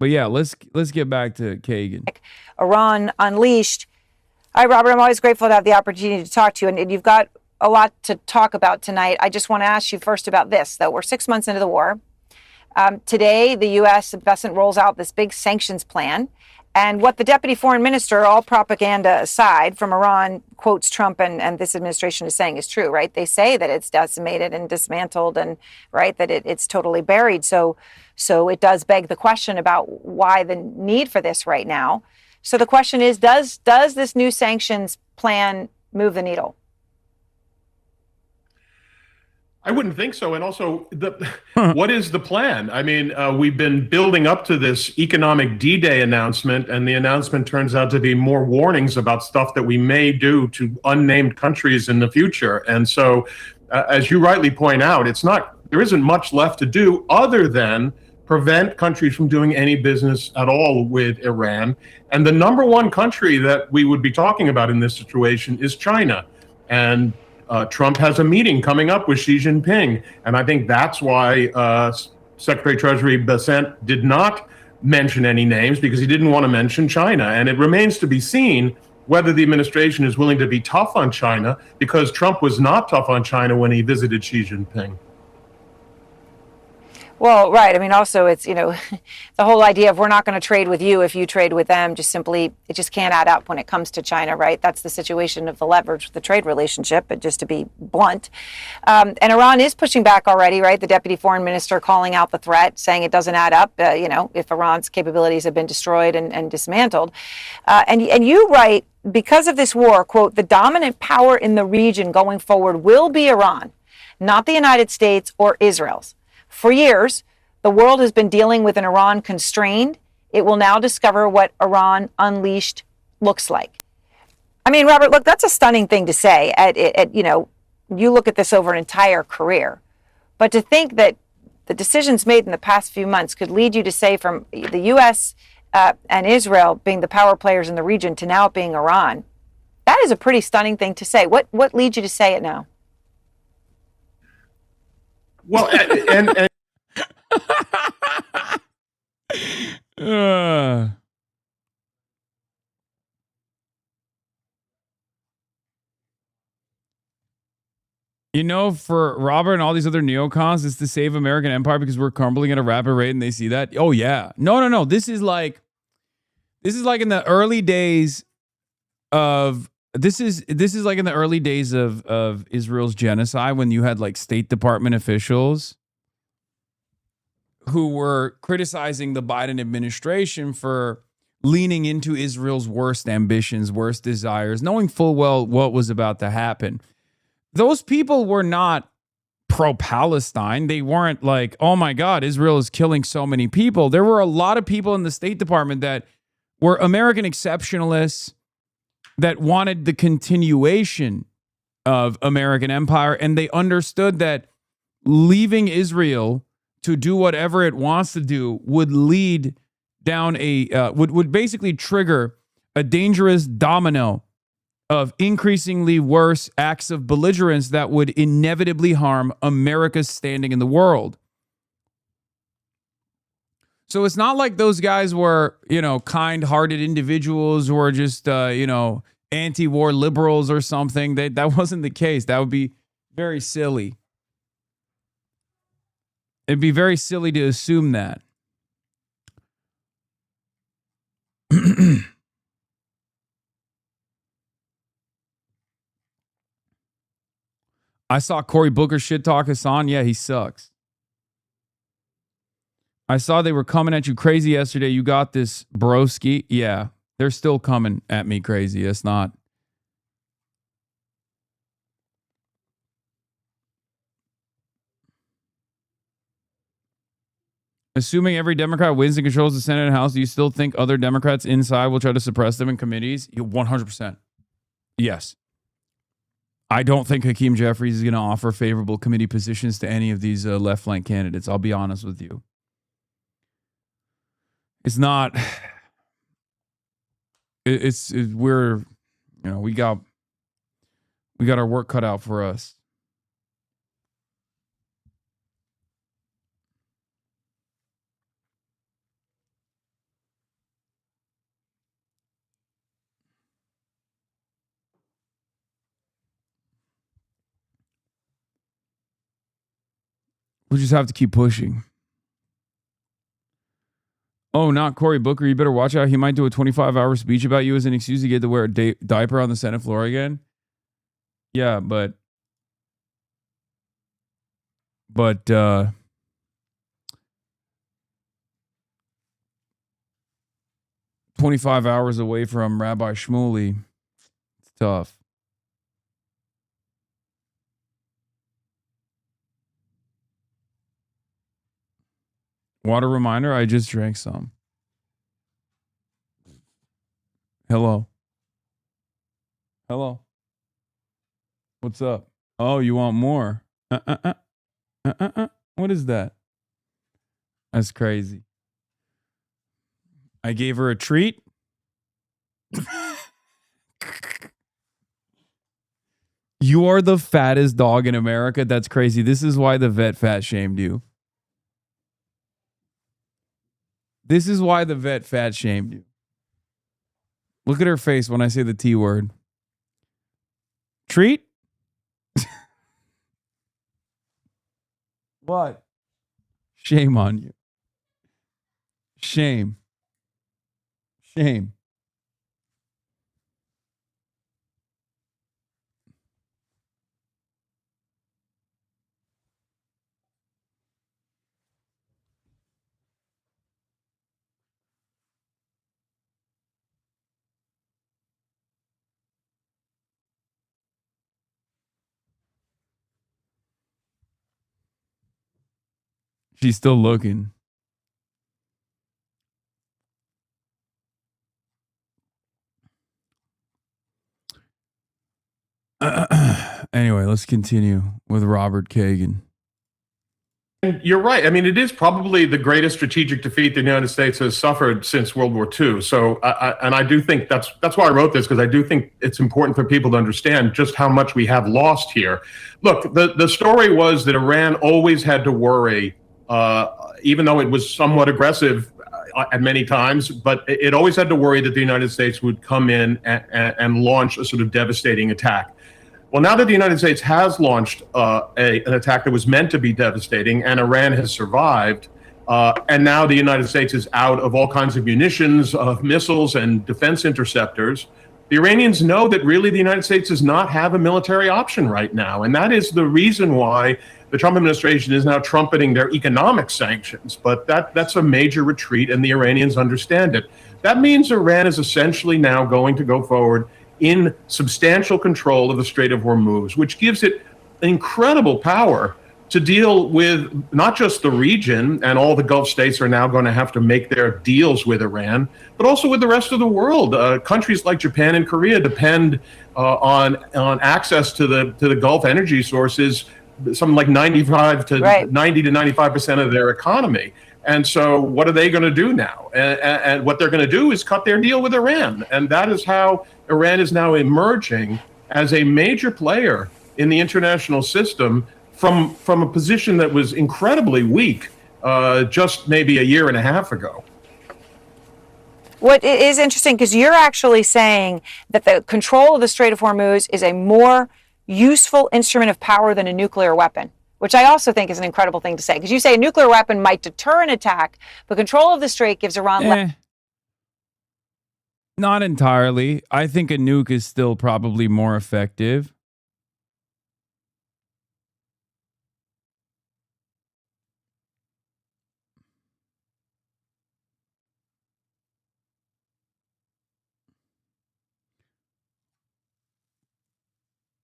But yeah, let's get back to Kagan. Iran unleashed. Hi, Robert. I'm always grateful to have the opportunity to talk to you. And you've got a lot to talk about tonight. I just want to ask you first about this, though. We're 6 months into the war. Today, the U.S. investment rolls out this big sanctions plan. And what the deputy foreign minister, all propaganda aside, from Iran quotes Trump and this administration is saying is true, right? They say that it's decimated and dismantled and, right, that it's totally buried. So it does beg the question about why the need for this right now. So the question is, does this new sanctions plan move the needle? I wouldn't think so. And also, what is the plan? I mean, we've been building up to this economic D-Day announcement, and the announcement turns out to be more warnings about stuff that we may do to unnamed countries in the future. And so, as you rightly point out, there isn't much left to do other than prevent countries from doing any business at all with Iran. And the number one country that we would be talking about in this situation is China. And Trump has a meeting coming up with Xi Jinping. And I think that's why Secretary Treasury Bessent did not mention any names, because he didn't want to mention China. And it remains to be seen whether the administration is willing to be tough on China, because Trump was not tough on China when he visited Xi Jinping. Well, right. I mean, also, it's, the whole idea of we're not going to trade with you if you trade with them, it just can't add up when it comes to China, right? That's the situation of the leverage, the trade relationship, but just to be blunt. And Iran is pushing back already, right? The deputy foreign minister calling out the threat, saying it doesn't add up, if Iran's capabilities have been destroyed and dismantled. And you write, because of this war, quote, the dominant power in the region going forward will be Iran, not the United States or Israel's. For years, the world has been dealing with an Iran constrained. It will now discover what Iran unleashed looks like. I mean, Robert, look, that's a stunning thing to say. You look at this over an entire career. But to think that the decisions made in the past few months could lead you to say from the U.S. And Israel being the power players in the region to now being Iran, that is a pretty stunning thing to say. What leads you to say it now? Well, and for Robert and all these other neocons, it's to save American empire because we're crumbling at a rapid rate, and they see that. Oh yeah, no. This is like in the early days of. This is like in the early days of Israel's genocide, when you had like State Department officials who were criticizing the Biden administration for leaning into Israel's worst ambitions, worst desires, knowing full well what was about to happen. Those people were not pro-Palestine. They weren't like, oh my God, Israel is killing so many people. There were a lot of people in the State Department that were American exceptionalists that wanted the continuation of American empire, and they understood that leaving Israel to do whatever it wants to do would lead down would basically trigger a dangerous domino of increasingly worse acts of belligerence that would inevitably harm America's standing in the world. So it's not like those guys were, kind-hearted individuals who were just, anti-war liberals or something. That wasn't the case. That would be very silly. It'd be very silly to assume that. I saw Cory Booker shit talk Hasan. Yeah, he sucks. I saw they were coming at you crazy yesterday. You got this, broski. Yeah, they're still coming at me crazy. It's not. Assuming every Democrat wins and controls the Senate and House, do you still think other Democrats inside will try to suppress them in committees? 100%. Yes. I don't think Hakeem Jeffries is going to offer favorable committee positions to any of these left flank candidates. I'll be honest with you. It's not. We're, we got our work cut out for us. We'll just have to keep pushing. Oh, not Cory Booker. You better watch out. He might do a 25-hour speech about you as an excuse to get to wear a diaper on the Senate floor again. Yeah, but 25 hours away from Rabbi Shmuley, it's tough. Water reminder, I just drank some. Hello. Hello. What's up? Oh, you want more? What is that? That's crazy. I gave her a treat. You are the fattest dog in America. That's crazy. This is why the vet fat shamed you. This is why the vet fat shamed you. Look at her face when I say the T word. Treat? What? Shame on you. Shame. Shame. She's still looking. Anyway, let's continue with Robert Kagan. And you're right. I mean, it is probably the greatest strategic defeat the United States has suffered since World War II. So, I do think that's why I wrote this, because I do think it's important for people to understand just how much we have lost here. Look, the story was that Iran always had to worry, even though it was somewhat aggressive at many times, but it always had to worry that the United States would come in and launch a sort of devastating attack. Well, now that the United States has launched an attack that was meant to be devastating, and Iran has survived, and now the United States is out of all kinds of munitions, of missiles, and defense interceptors, the Iranians know that really the United States does not have a military option right now. And that is the reason why the Trump administration is now trumpeting their economic sanctions. But that's a major retreat, and the Iranians understand it. That means Iran is essentially now going to go forward in substantial control of the Strait of Hormuz, which gives it incredible power to deal with not just the region, and all the Gulf states are now going to have to make their deals with Iran, but also with the rest of the world. Countries like Japan and Korea depend on access to the Gulf energy sources, something like 90 to 95% of their economy. And so what are they going to do now? And what they're going to do is cut their deal with Iran. And that is how Iran is now emerging as a major player in the international system from a position that was incredibly weak just maybe a year and a half ago. What is interesting, because you're actually saying that the control of the Strait of Hormuz is a more useful instrument of power than a nuclear weapon, which I also think is an incredible thing to say, because you say a nuclear weapon might deter an attack, but control of the strait gives Iran Not entirely. I think a nuke is still probably more effective.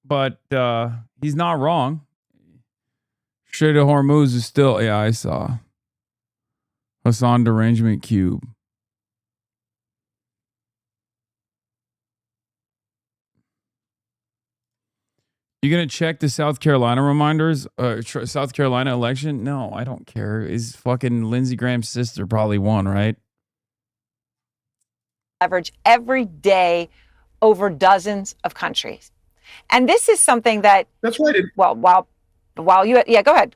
But he's not wrong. Strait of Hormuz is still, yeah, I saw. Hasan derangement cube. You gonna check the South Carolina reminders? South Carolina election? No, I don't care. Is fucking Lindsey Graham's sister probably won, right? leverage every day over dozens of countries. And this is something that that's right. Well, while you, yeah, go ahead.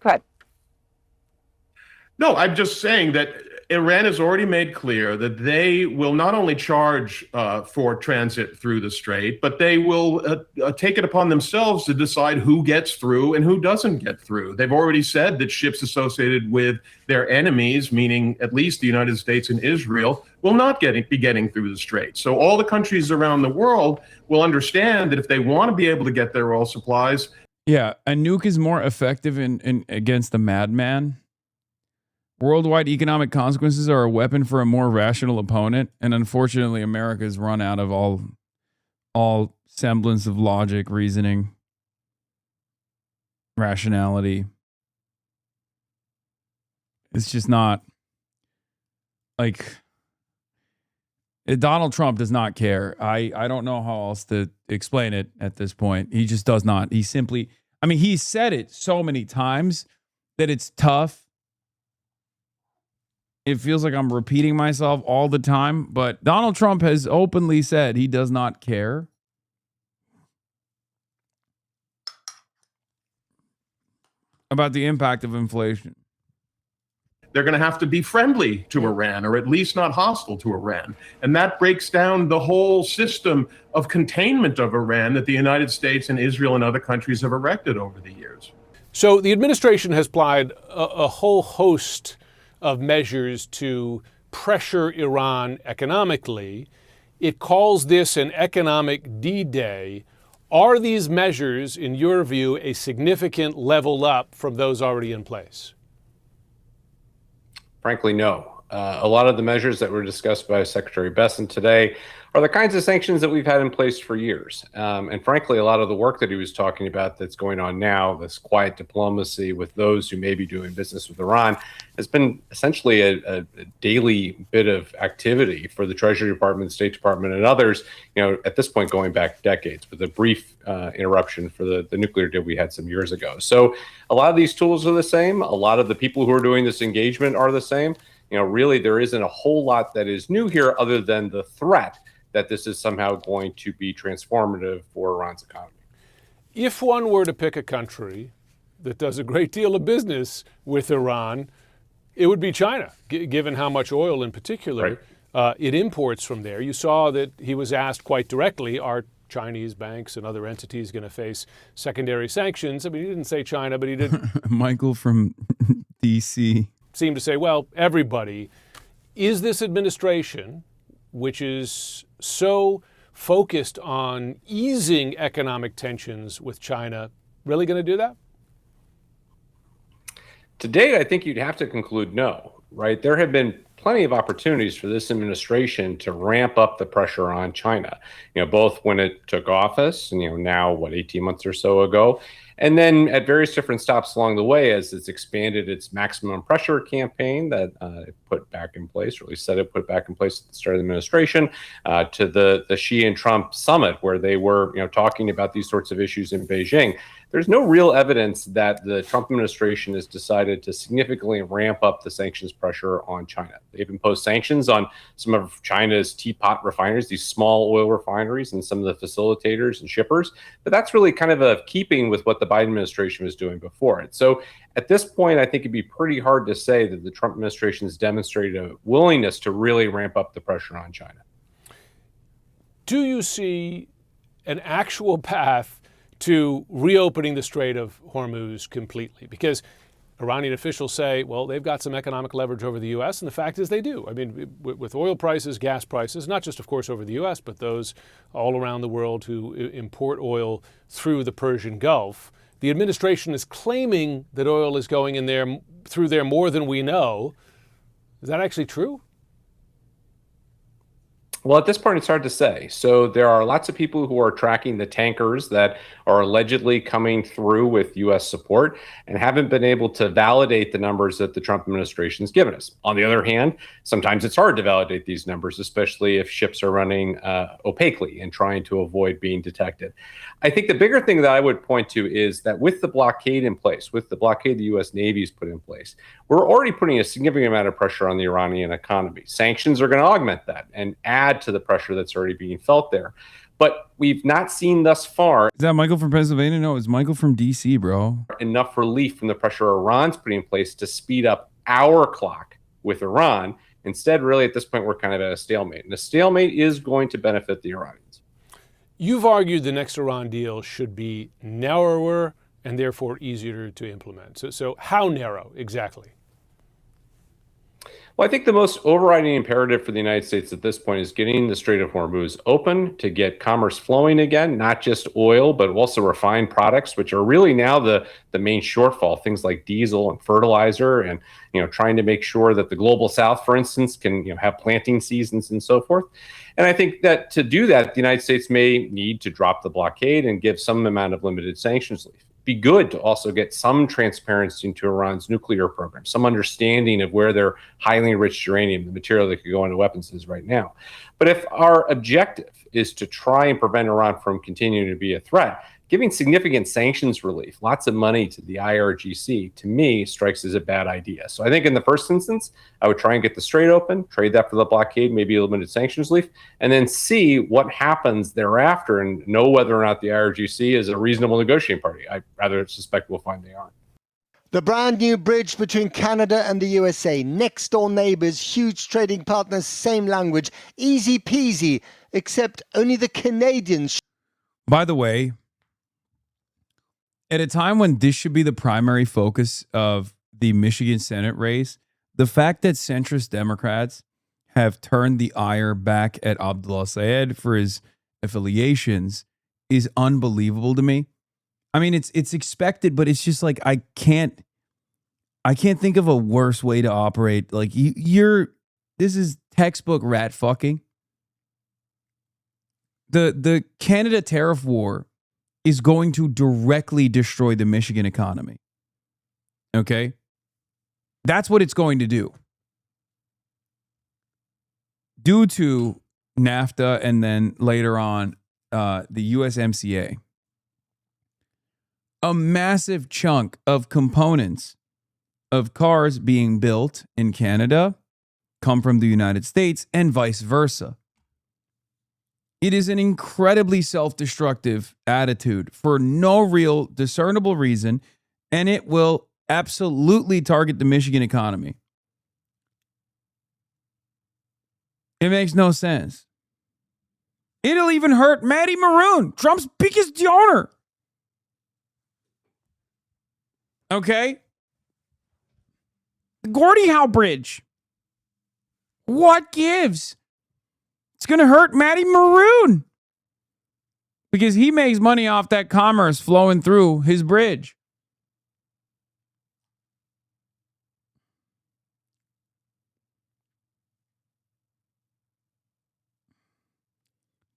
No, I'm just saying that Iran has already made clear that they will not only charge for transit through the strait, but they will take it upon themselves to decide who gets through and who doesn't get through. They've already said that ships associated with their enemies, meaning at least the United States and Israel, will not be getting through the strait. So all the countries around the world will understand that if they want to be able to get their oil supplies. Yeah, a nuke is more effective in against a madman. Worldwide economic consequences are a weapon for a more rational opponent, and unfortunately, America has run out of all semblance of logic, reasoning, rationality. It's just not like Donald Trump does not care. I don't know how else to explain it at this point. He just does not. He simply, I mean, he said it so many times that it's tough. It feels like I'm repeating myself all the time, but Donald Trump has openly said he does not care. About the impact of inflation. They're going to have to be friendly to Iran, or at least not hostile to Iran. And that breaks down the whole system of containment of Iran that the United States and Israel and other countries have erected over the years. So the administration has applied a whole host of measures to pressure Iran economically. It calls this an economic D-Day. Are these measures, in your view, a significant level up from those already in place? Frankly, no. A lot of the measures that were discussed by Secretary Besson today are the kinds of sanctions that we've had in place for years. And frankly, a lot of the work that he was talking about that's going on now, this quiet diplomacy with those who may be doing business with Iran, has been essentially a daily bit of activity for the Treasury Department, the State Department, and others, at this point going back decades, with a brief interruption for the nuclear deal we had some years ago. So a lot of these tools are the same. A lot of the people who are doing this engagement are the same. Really, there isn't a whole lot that is new here other than the threat that this is somehow going to be transformative for Iran's economy. If one were to pick a country that does a great deal of business with Iran, it would be China, given how much oil in particular it imports from there. You saw that he was asked quite directly, are Chinese banks and other entities going to face secondary sanctions? I mean, he didn't say China, but he did. Michael from D.C. seemed to say, well, everybody. Is this administration, which is so focused on easing economic tensions with China, really going to do that? To date, I think you'd have to conclude no, right? There have been plenty of opportunities for this administration to ramp up the pressure on China, both when it took office, and, now, 18 months or so ago, and then at various different stops along the way as it's expanded its maximum pressure campaign that it put back in place, or at least said it put back in place at the start of the administration, to the Xi and Trump summit where they were talking about these sorts of issues in Beijing. There's no real evidence that the Trump administration has decided to significantly ramp up the sanctions pressure on China. They've imposed sanctions on some of China's teapot refineries, these small oil refineries, and some of the facilitators and shippers. But that's really kind of a keeping with what the Biden administration was doing before it. So at this point, I think it'd be pretty hard to say that the Trump administration has demonstrated a willingness to really ramp up the pressure on China. Do you see an actual path to reopening the Strait of Hormuz completely? Because Iranian officials say, well, they've got some economic leverage over the U.S., and the fact is they do. I mean, with oil prices, gas prices, not just, of course, over the U.S., but those all around the world who import oil through the Persian Gulf. The administration is claiming that oil is going in there through there more than we know. Is that actually true? Well, at this point, it's hard to say. So there are lots of people who are tracking the tankers that are allegedly coming through with U.S. support and haven't been able to validate the numbers that the Trump administration has given us. On the other hand, sometimes it's hard to validate these numbers, especially if ships are running opaquely and trying to avoid being detected. I think the bigger thing that I would point to is that with the blockade in place, with the blockade the U.S. Navy has put in place, we're already putting a significant amount of pressure on the Iranian economy. Sanctions are going to augment that and add to the pressure that's already being felt there. But we've not seen thus far. Is that Michael from Pennsylvania? No, it's Michael from D.C., bro. Enough relief from the pressure Iran's putting in place to speed up our clock with Iran. Instead, really, at this point, we're kind of at a stalemate. And a stalemate is going to benefit the Iranians. You've argued the next Iran deal should be narrower and therefore easier to implement. So how narrow exactly? Well, I think the most overriding imperative for the United States at this point is getting the Strait of Hormuz open to get commerce flowing again, not just oil, but also refined products, which are really now the main shortfall, things like diesel and fertilizer, and trying to make sure that the global south, for instance, can have planting seasons and so forth. And I think that to do that, the United States may need to drop the blockade and give some amount of limited sanctions relief. Be good to also get some transparency into Iran's nuclear program, some understanding of where their highly enriched uranium, the material that could go into weapons, is right now. But if our objective is to try and prevent Iran from continuing to be a threat, giving significant sanctions relief, lots of money to the IRGC, to me, strikes as a bad idea. So I think in the first instance, I would try and get the strait open, trade that for the blockade, maybe a limited sanctions relief, and then see what happens thereafter and know whether or not the IRGC is a reasonable negotiating party. I rather suspect we'll find they aren't. The brand new bridge between Canada and the USA, next door neighbors, huge trading partners, same language, easy peasy, except only the Canadians. By the way, at a time when this should be the primary focus of the Michigan Senate race, the fact that centrist Democrats have turned the ire back at Abdullah Sayed for his affiliations is unbelievable to me. I mean, it's expected, but it's just like I can't think of a worse way to operate. Like this is textbook rat fucking. The Canada tariff war is going to directly destroy the Michigan economy. Okay? That's what it's going to do. Due to NAFTA and then later on the USMCA, a massive chunk of components of cars being built in Canada come from the United States and vice versa. It is an incredibly self-destructive attitude for no real discernible reason, and it will absolutely target the Michigan economy. It makes no sense. It'll even hurt Matty Maroon, Trump's biggest donor. Okay? The Gordie Howe Bridge. What gives? It's going to hurt Matty Maroon because he makes money off that commerce flowing through his bridge.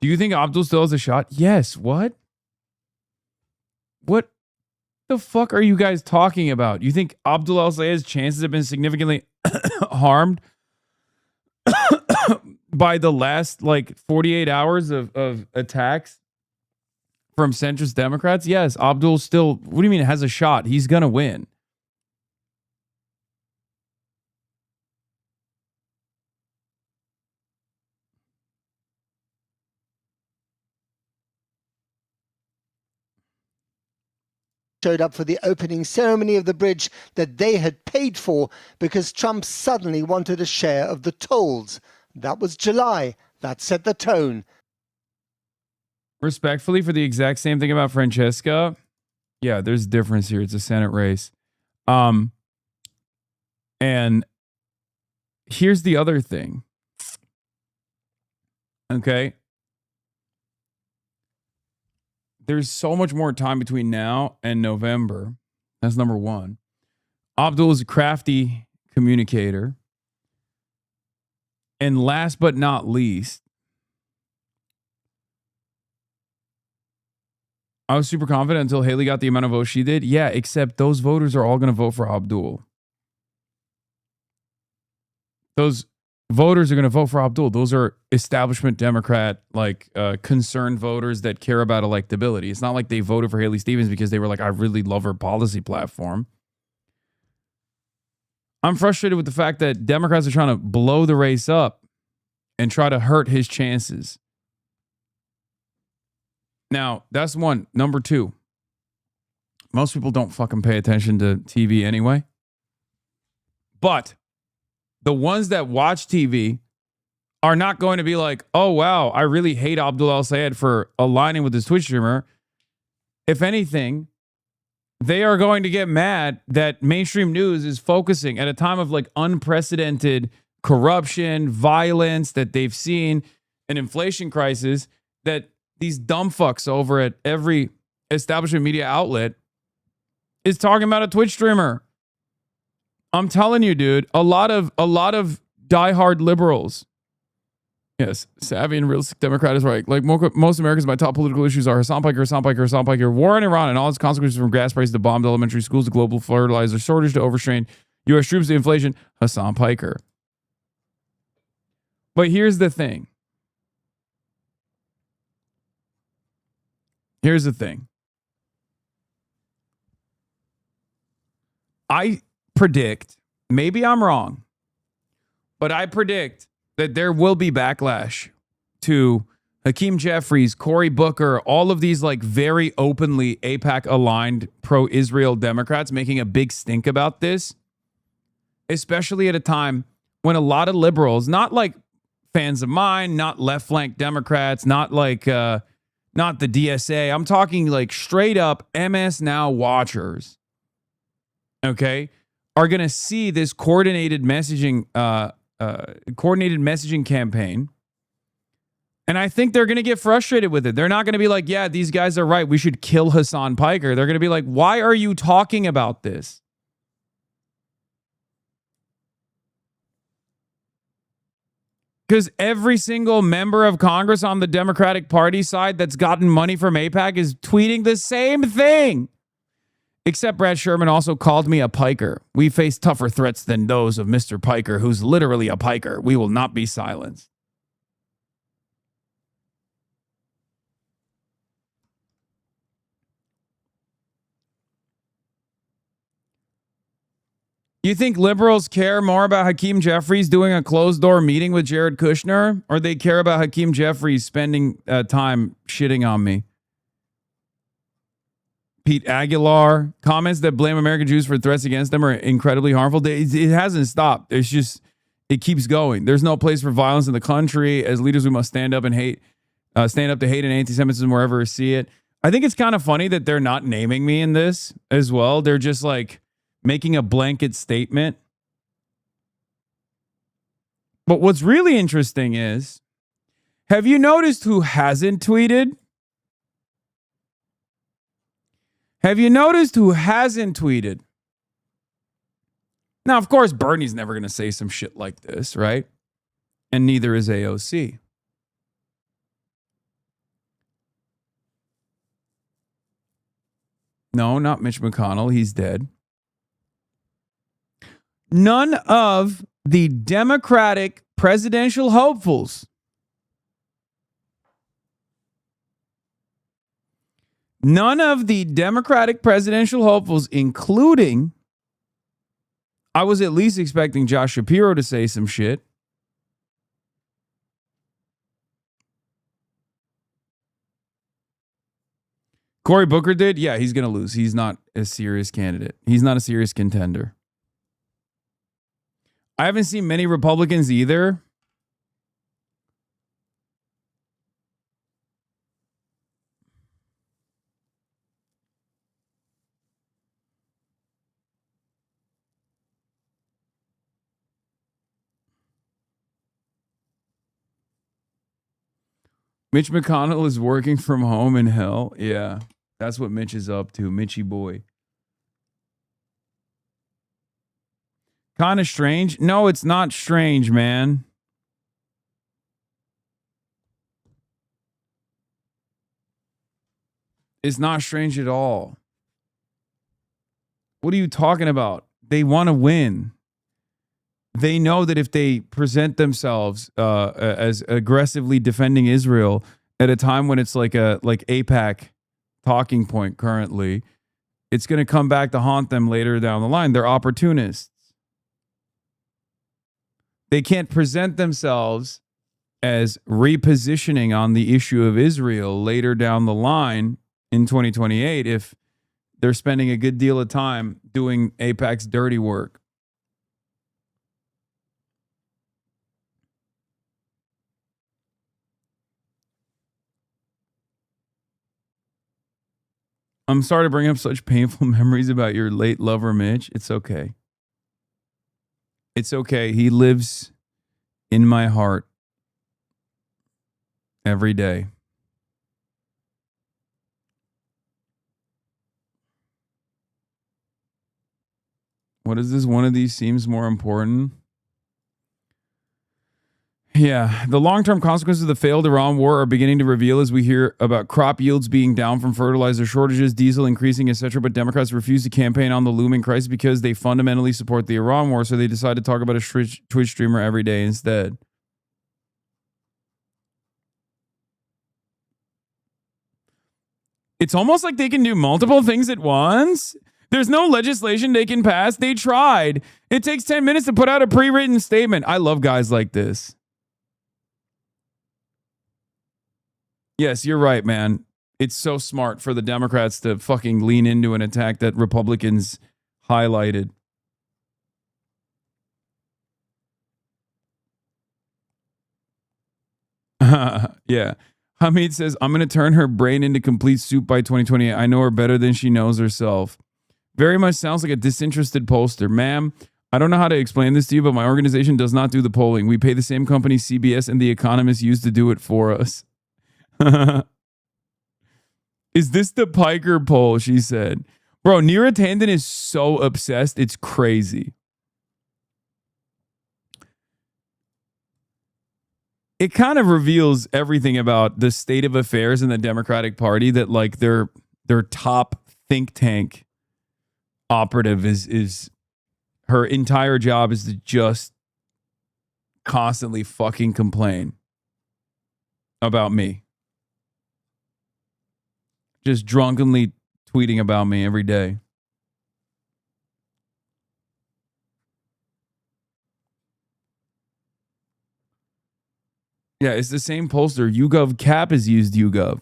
Do you think Abdul still has a shot? Yes. What? What the fuck are you guys talking about? You think Abdul al-Sayed's chances have been significantly harmed by the last 48 hours of attacks from centrist Democrats? Yes, Abdul still, what do you mean has a shot? He's going to win. Showed up for the opening ceremony of the bridge that they had paid for because Trump suddenly wanted a share of the tolls. That was July. That set the tone. Respectfully, for the exact same thing about Francesca, yeah, there's a difference here. It's a Senate race. And here's the other thing. Okay. There's so much more time between now and November. That's number one. Abdul is a crafty communicator. And last but not least, I was super confident until Haley got the amount of votes she did. Yeah, except those voters are all going to vote for Abdul. Those voters are going to vote for Abdul. Those are establishment Democrat, concerned voters that care about electability. It's not like they voted for Haley Stevens because they were like, I really love her policy platform. I'm frustrated with the fact that Democrats are trying to blow the race up and try to hurt his chances. Now, that's one. Number two, most people don't fucking pay attention to TV anyway. But the ones that watch TV are not going to be like, oh, wow, I really hate Abdul El-Sayed for aligning with this Twitch streamer. If anything, they are going to get mad that mainstream news is focusing at a time of like unprecedented corruption, violence that they've seen, an inflation crisis, that these dumb fucks over at every establishment media outlet is talking about a Twitch streamer. I'm telling you, dude, a lot of diehard liberals. Yes, savvy and realistic Democrat is right. Like most Americans, my top political issues are Hasan Piker, war in Iran and all its consequences, from gas prices to bombed elementary schools to global fertilizer shortage to overstrained U.S. troops to inflation. Hasan Piker. But here's the thing. I predict, maybe I'm wrong, but I predict that there will be backlash to Hakeem Jeffries, Cory Booker, all of these like very openly AIPAC aligned pro-Israel Democrats making a big stink about this, especially at a time when a lot of liberals, not like fans of mine, not left flank Democrats, not like not the DSA, I'm talking like straight up MS Now watchers, okay, are going to see this coordinated messaging campaign. And I think they're going to get frustrated with it. They're not going to be like, yeah, these guys are right, we should kill Hasan Piker. They're going to be like, why are you talking about this? Because every single member of Congress on the Democratic Party side that's gotten money from AIPAC is tweeting the same thing. Except Brad Sherman also called me a piker. We face tougher threats than those of Mr. Piker, who's literally a piker. We will not be silenced. You think liberals care more about Hakeem Jeffries doing a closed-door meeting with Jared Kushner, or they care about Hakeem Jeffries spending time shitting on me? Pete Aguilar, comments that blame American Jews for threats against them are incredibly harmful. It hasn't stopped. It's just, it keeps going. There's no place for violence in the country. As leaders, we must stand up to hate and anti-Semitism wherever we see it. I think it's kind of funny that they're not naming me in this as well. They're just like making a blanket statement. But what's really interesting is, have you noticed who hasn't tweeted? Have you noticed who hasn't tweeted? Now, of course, Bernie's never going to say some shit like this, right? And neither is AOC. No, not Mitch McConnell. He's dead. None of the Democratic presidential hopefuls. None of the Democratic presidential hopefuls, including, I was at least expecting Josh Shapiro to say some shit. Cory Booker did? Yeah, he's going to lose. He's not a serious candidate. He's not a serious contender. I haven't seen many Republicans either. Mitch McConnell is working from home in hell. Yeah, that's what Mitch is up to. Mitchy boy. Kind of strange. No, it's not strange, man. It's not strange at all. What are you talking about? They want to win. They know that if they present themselves as aggressively defending Israel at a time when it's like AIPAC talking point currently, it's going to come back to haunt them later down the line. They're opportunists. They can't present themselves as repositioning on the issue of Israel later down the line in 2028 if they're spending a good deal of time doing AIPAC's dirty work. I'm sorry to bring up such painful memories about your late lover, Mitch. It's okay. It's okay. He lives in my heart every day. What is this? One of these seems more important. Yeah, the long-term consequences of the failed Iran war are beginning to reveal as we hear about crop yields being down from fertilizer shortages, diesel increasing, etc. But Democrats refuse to campaign on the looming crisis because they fundamentally support the Iran war, so they decide to talk about a Twitch streamer every day instead. It's almost like they can do multiple things at once. There's no legislation they can pass. They tried. It takes 10 minutes to put out a pre-written statement. I love guys like this. Yes, you're right, man. It's so smart for the Democrats to fucking lean into an attack that Republicans highlighted. Yeah. Hamid says, I'm going to turn her brain into complete soup by 2028. I know her better than she knows herself. Very much sounds like a disinterested pollster. Ma'am, I don't know how to explain this to you, but my organization does not do the polling. We pay the same company CBS and The Economist use to do it for us. Is this the Piker poll? She said. Bro, Neera Tanden is so obsessed. It's crazy. It kind of reveals everything about the state of affairs in the Democratic Party, that like their top think tank operative is her entire job is to just constantly fucking complain about me. Just drunkenly tweeting about me every day. Yeah, it's the same pollster. YouGov Cap has used YouGov.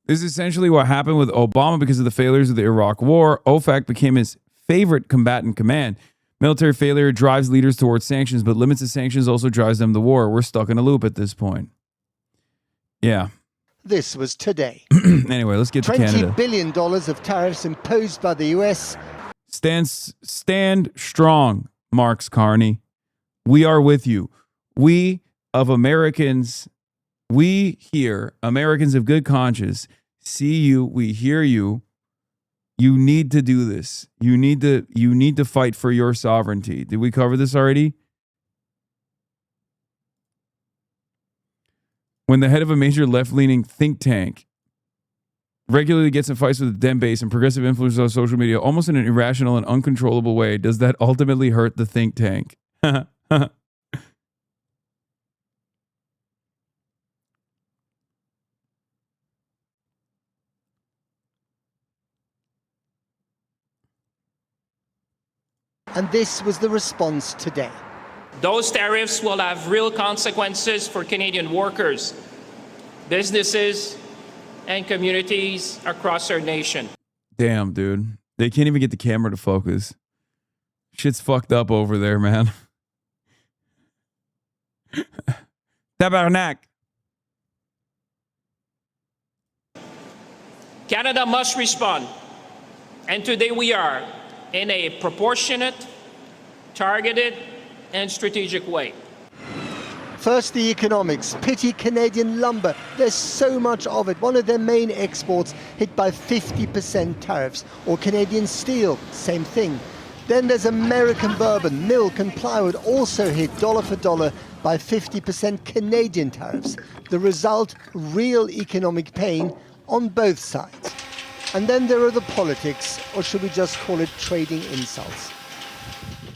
This is essentially what happened with Obama because of the failures of the Iraq War. OFAC became his favorite combatant command. Military failure drives leaders towards sanctions, but limits the sanctions also drives them to war. We're stuck in a loop at this point. Yeah. This was today. Anyway, let's get to Canada. $20 billion of tariffs imposed by the U.S. Stand strong, Marks Carney. We are with you. We of Americans, we here, Americans of good conscience, see you, we hear you. You need to do this. You need to fight for your sovereignty. Did we cover this already? When the head of a major left-leaning think tank regularly gets in fights with the Dem base and progressive influencers on social media, almost in an irrational and uncontrollable way, does that ultimately hurt the think tank? And this was the response today. Those tariffs will have real consequences for Canadian workers, businesses, and communities across our nation. Damn, dude. They can't even get the camera to focus. Shit's fucked up over there, man. Tabarnak. Canada must respond, and today we are, in a proportionate, targeted, and strategic way. First, the economics. Pity Canadian lumber. There's so much of it. One of their main exports hit by 50% tariffs. Or Canadian steel, same thing. Then there's American bourbon, milk and plywood also hit dollar for dollar by 50% Canadian tariffs. The result, real economic pain on both sides. And then there are the politics, or should we just call it trading insults?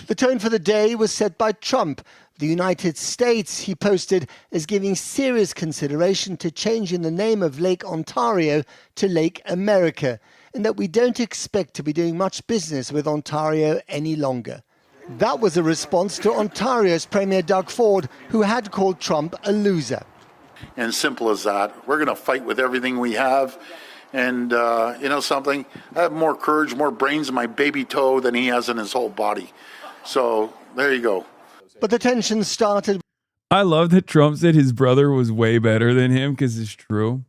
The tone for the day was set by Trump. The United States, he posted, is giving serious consideration to changing the name of Lake Ontario to Lake America, and that we don't expect to be doing much business with Ontario any longer. That was a response to Ontario's Premier Doug Ford, who had called Trump a loser. And simple as that. We're going to fight with everything we have. And you know something? I have more courage, more brains in my baby toe than he has in his whole body. So there you go. But the tension started. I love that Trump said his brother was way better than him, because it's true.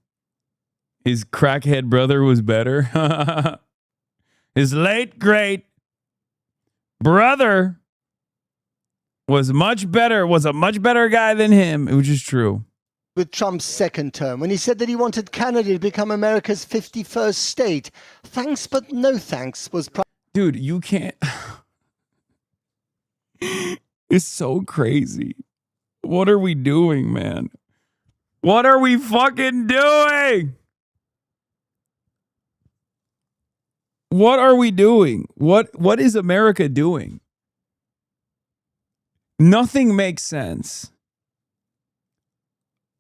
His crackhead brother was better. His late great brother was a much better guy than him, which is true. With Trump's second term, when he said that he wanted Canada to become America's 51st state. Thanks, but no thanks was... Dude, you can't... It's so crazy. What are we doing, man? What are we fucking doing? What are we doing? What is America doing? Nothing makes sense.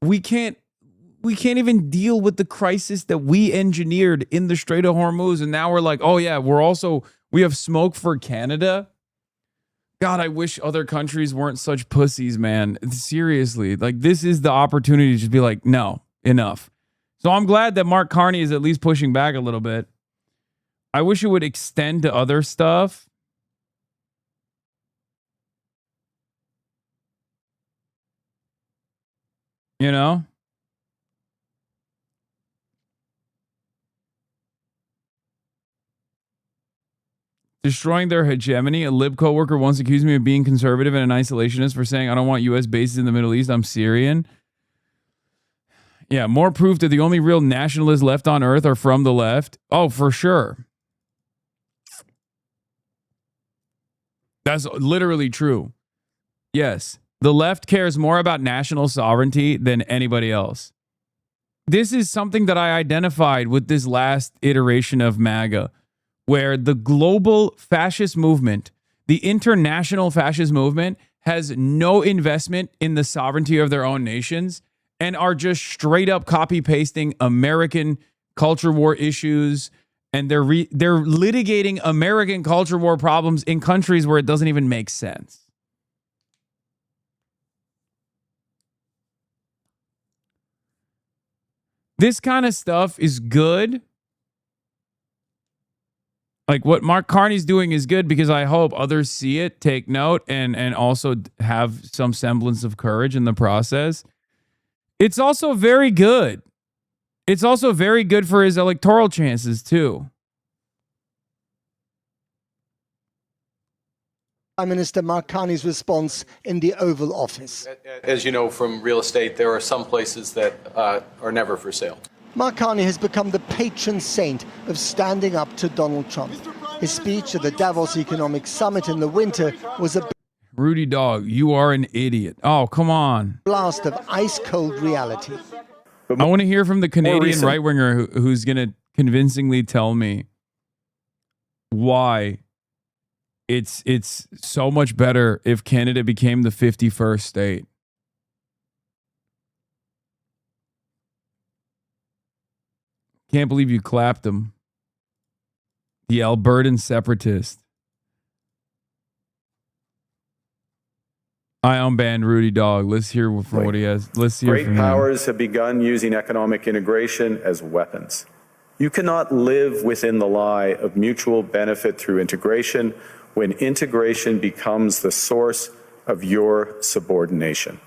We can't even deal with the crisis that we engineered in the Strait of Hormuz, and now we're like, oh yeah, we have smoke for Canada. God, I wish other countries weren't such pussies, man. Seriously, like, this is the opportunity to just be like, no, enough. So I'm glad that Mark Carney is at least pushing back a little bit. I wish it would extend to other stuff. You know? Destroying their hegemony. A lib coworker once accused me of being conservative and an isolationist for saying I don't want U.S. bases in the Middle East. I'm Syrian. Yeah, more proof that the only real nationalists left on earth are from the left. Oh, for sure. That's literally true. Yes. The left cares more about national sovereignty than anybody else. This is something that I identified with this last iteration of MAGA, where the global fascist movement, the international fascist movement, has no investment in the sovereignty of their own nations and are just straight up copy pasting American culture war issues, and they're litigating American culture war problems in countries where it doesn't even make sense. This kind of stuff is good. Like what Mark Carney's doing is good because I hope others see it, take note, and also have some semblance of courage in the process. It's also very good. It's also very good for his electoral chances, too. Prime Minister Mark Carney's response in the Oval Office. As you know from real estate, there are some places that are never for sale. Mark Carney has become the patron saint of standing up to Donald Trump. His speech at the Davos Economic Summit in the winter was a Rudy Dog, you are an idiot. Oh, come on. blast of ice-cold reality. I want to hear from the Canadian right-winger who's going to convincingly tell me why it's so much better if Canada became the 51st state. Can't believe you clapped him. The Albertan separatist. I unbanned Rudy Dog. Let's hear from what he has. Let's hear Great from him. powers have begun using economic integration as weapons. You cannot live within the lie of mutual benefit through integration when integration becomes the source of your subordination.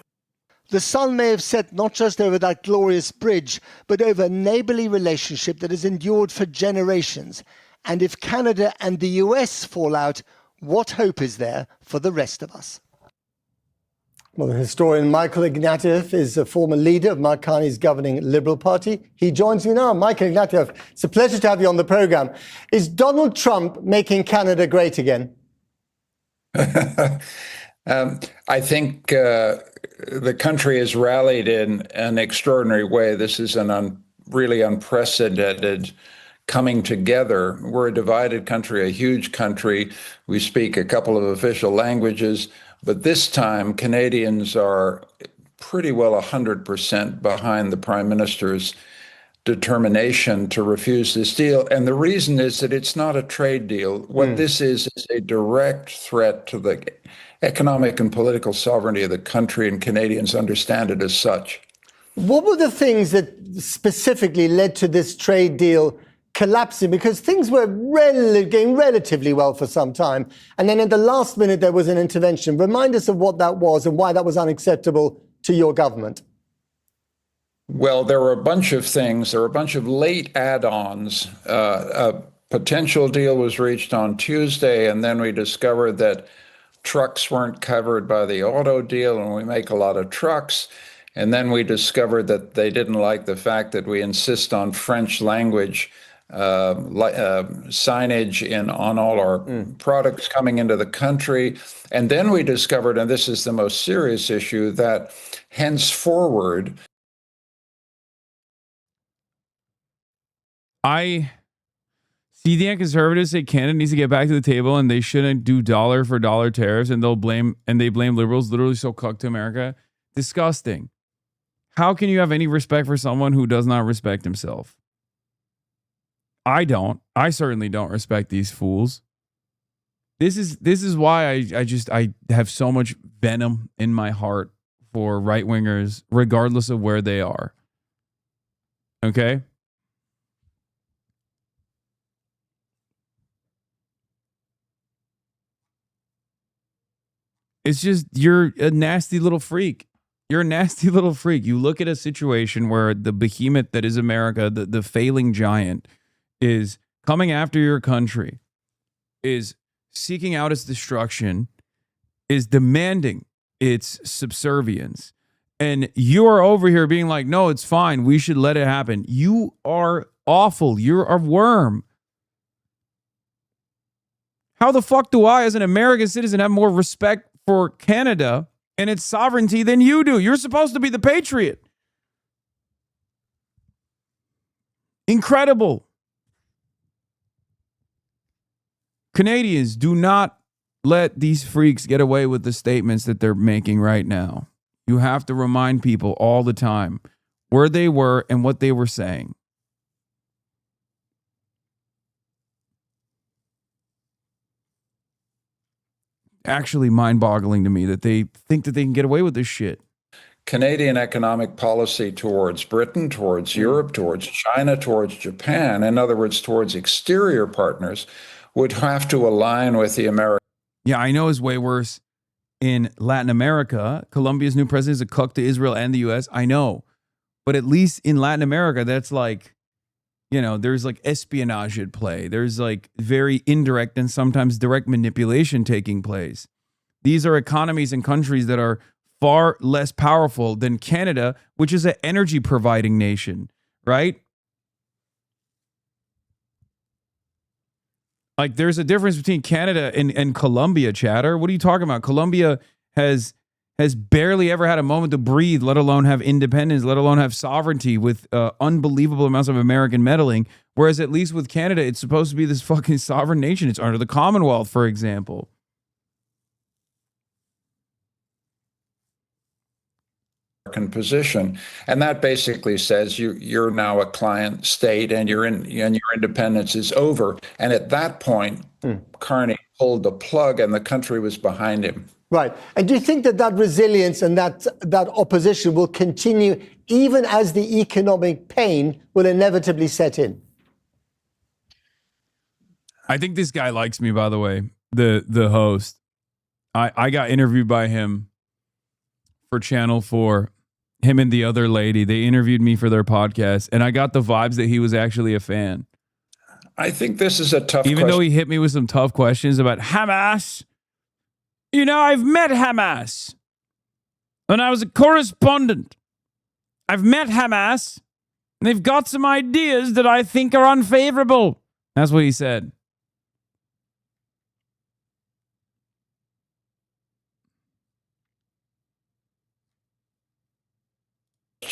The sun may have set not just over that glorious bridge, but over a neighbourly relationship that has endured for generations. And if Canada and the US fall out, what hope is there for the rest of us? Well, the historian Michael Ignatieff is a former leader of Mark Carney's governing Liberal Party. He joins me now. Michael Ignatieff, it's a pleasure to have you on the programme. Is Donald Trump making Canada great again? I think the country has rallied in an extraordinary way. This is an really unprecedented coming together. We're a divided country, a huge country. We speak a couple of official languages, but this time Canadians are pretty well 100% behind the Prime Minister's determination to refuse this deal. And the reason is that it's not a trade deal. What this is a direct threat to the economic and political sovereignty of the country, and Canadians understand it as such. What were the things that specifically led to this trade deal collapsing? Because things were going relatively well for some time. And then at the last minute, there was an intervention. Remind us of what that was and why that was unacceptable to your government. Well, there were a bunch of things. There were a bunch of late add-ons. A potential deal was reached on Tuesday, and then we discovered that trucks weren't covered by the auto deal, and we make a lot of trucks. And then we discovered that they didn't like the fact that we insist on French language signage on all our products coming into the country. And then we discovered, and this is the most serious issue, that henceforward, I see the conservatives say Canada needs to get back to the table and they shouldn't do dollar for dollar tariffs, and they blame liberals, literally so cooked to America. Disgusting. How can you have any respect for someone who does not respect himself? I don't. I certainly don't respect these fools. This is why I have so much venom in my heart for right wingers, regardless of where they are. Okay? It's just, you're a nasty little freak. You're a nasty little freak. You look at a situation where the behemoth that is America, the failing giant, is coming after your country, is seeking out its destruction, is demanding its subservience. And you are over here being like, no, it's fine. We should let it happen. You are awful. You're a worm. How the fuck do I, as an American citizen, have more respect for Canada and its sovereignty than you do? You're supposed to be the patriot. Incredible. Canadians, do not let these freaks get away with the statements that they're making right now. You have to remind people all the time where they were and what they were saying. Actually mind-boggling to me that they think that they can get away with this shit. Canadian economic policy towards Britain, towards Europe, towards China, towards Japan, in other words, towards exterior partners, would have to align with the American. Yeah, I know it's way worse in Latin America. Colombia's new president is a cook to Israel and the U.S. I know. But at least in Latin America, that's like, you know, there's like espionage at play. There's like very indirect and sometimes direct manipulation taking place. These are economies and countries that are far less powerful than Canada, which is an energy providing nation, right? Like, there's a difference between Canada and Colombia, chatter. What are you talking about? Colombia has barely ever had a moment to breathe, let alone have independence, let alone have sovereignty, with unbelievable amounts of American meddling. Whereas at least with Canada, it's supposed to be this fucking sovereign nation. It's under the Commonwealth, for example. Position, and that basically says you're now a client state, and your independence is over. And at that point, Carney pulled the plug, and the country was behind him. Right. And do you think that resilience and that opposition will continue even as the economic pain will inevitably set in? I think this guy likes me, by the way, the host. I got interviewed by him for Channel 4. Him and the other lady, they interviewed me for their podcast, and I got the vibes that he was actually a fan. I think this is a tough Even though he hit me with some tough questions about Hamas. You know, I've met Hamas when I was a correspondent. I've met Hamas, and they've got some ideas that I think are unfavorable. That's what he said.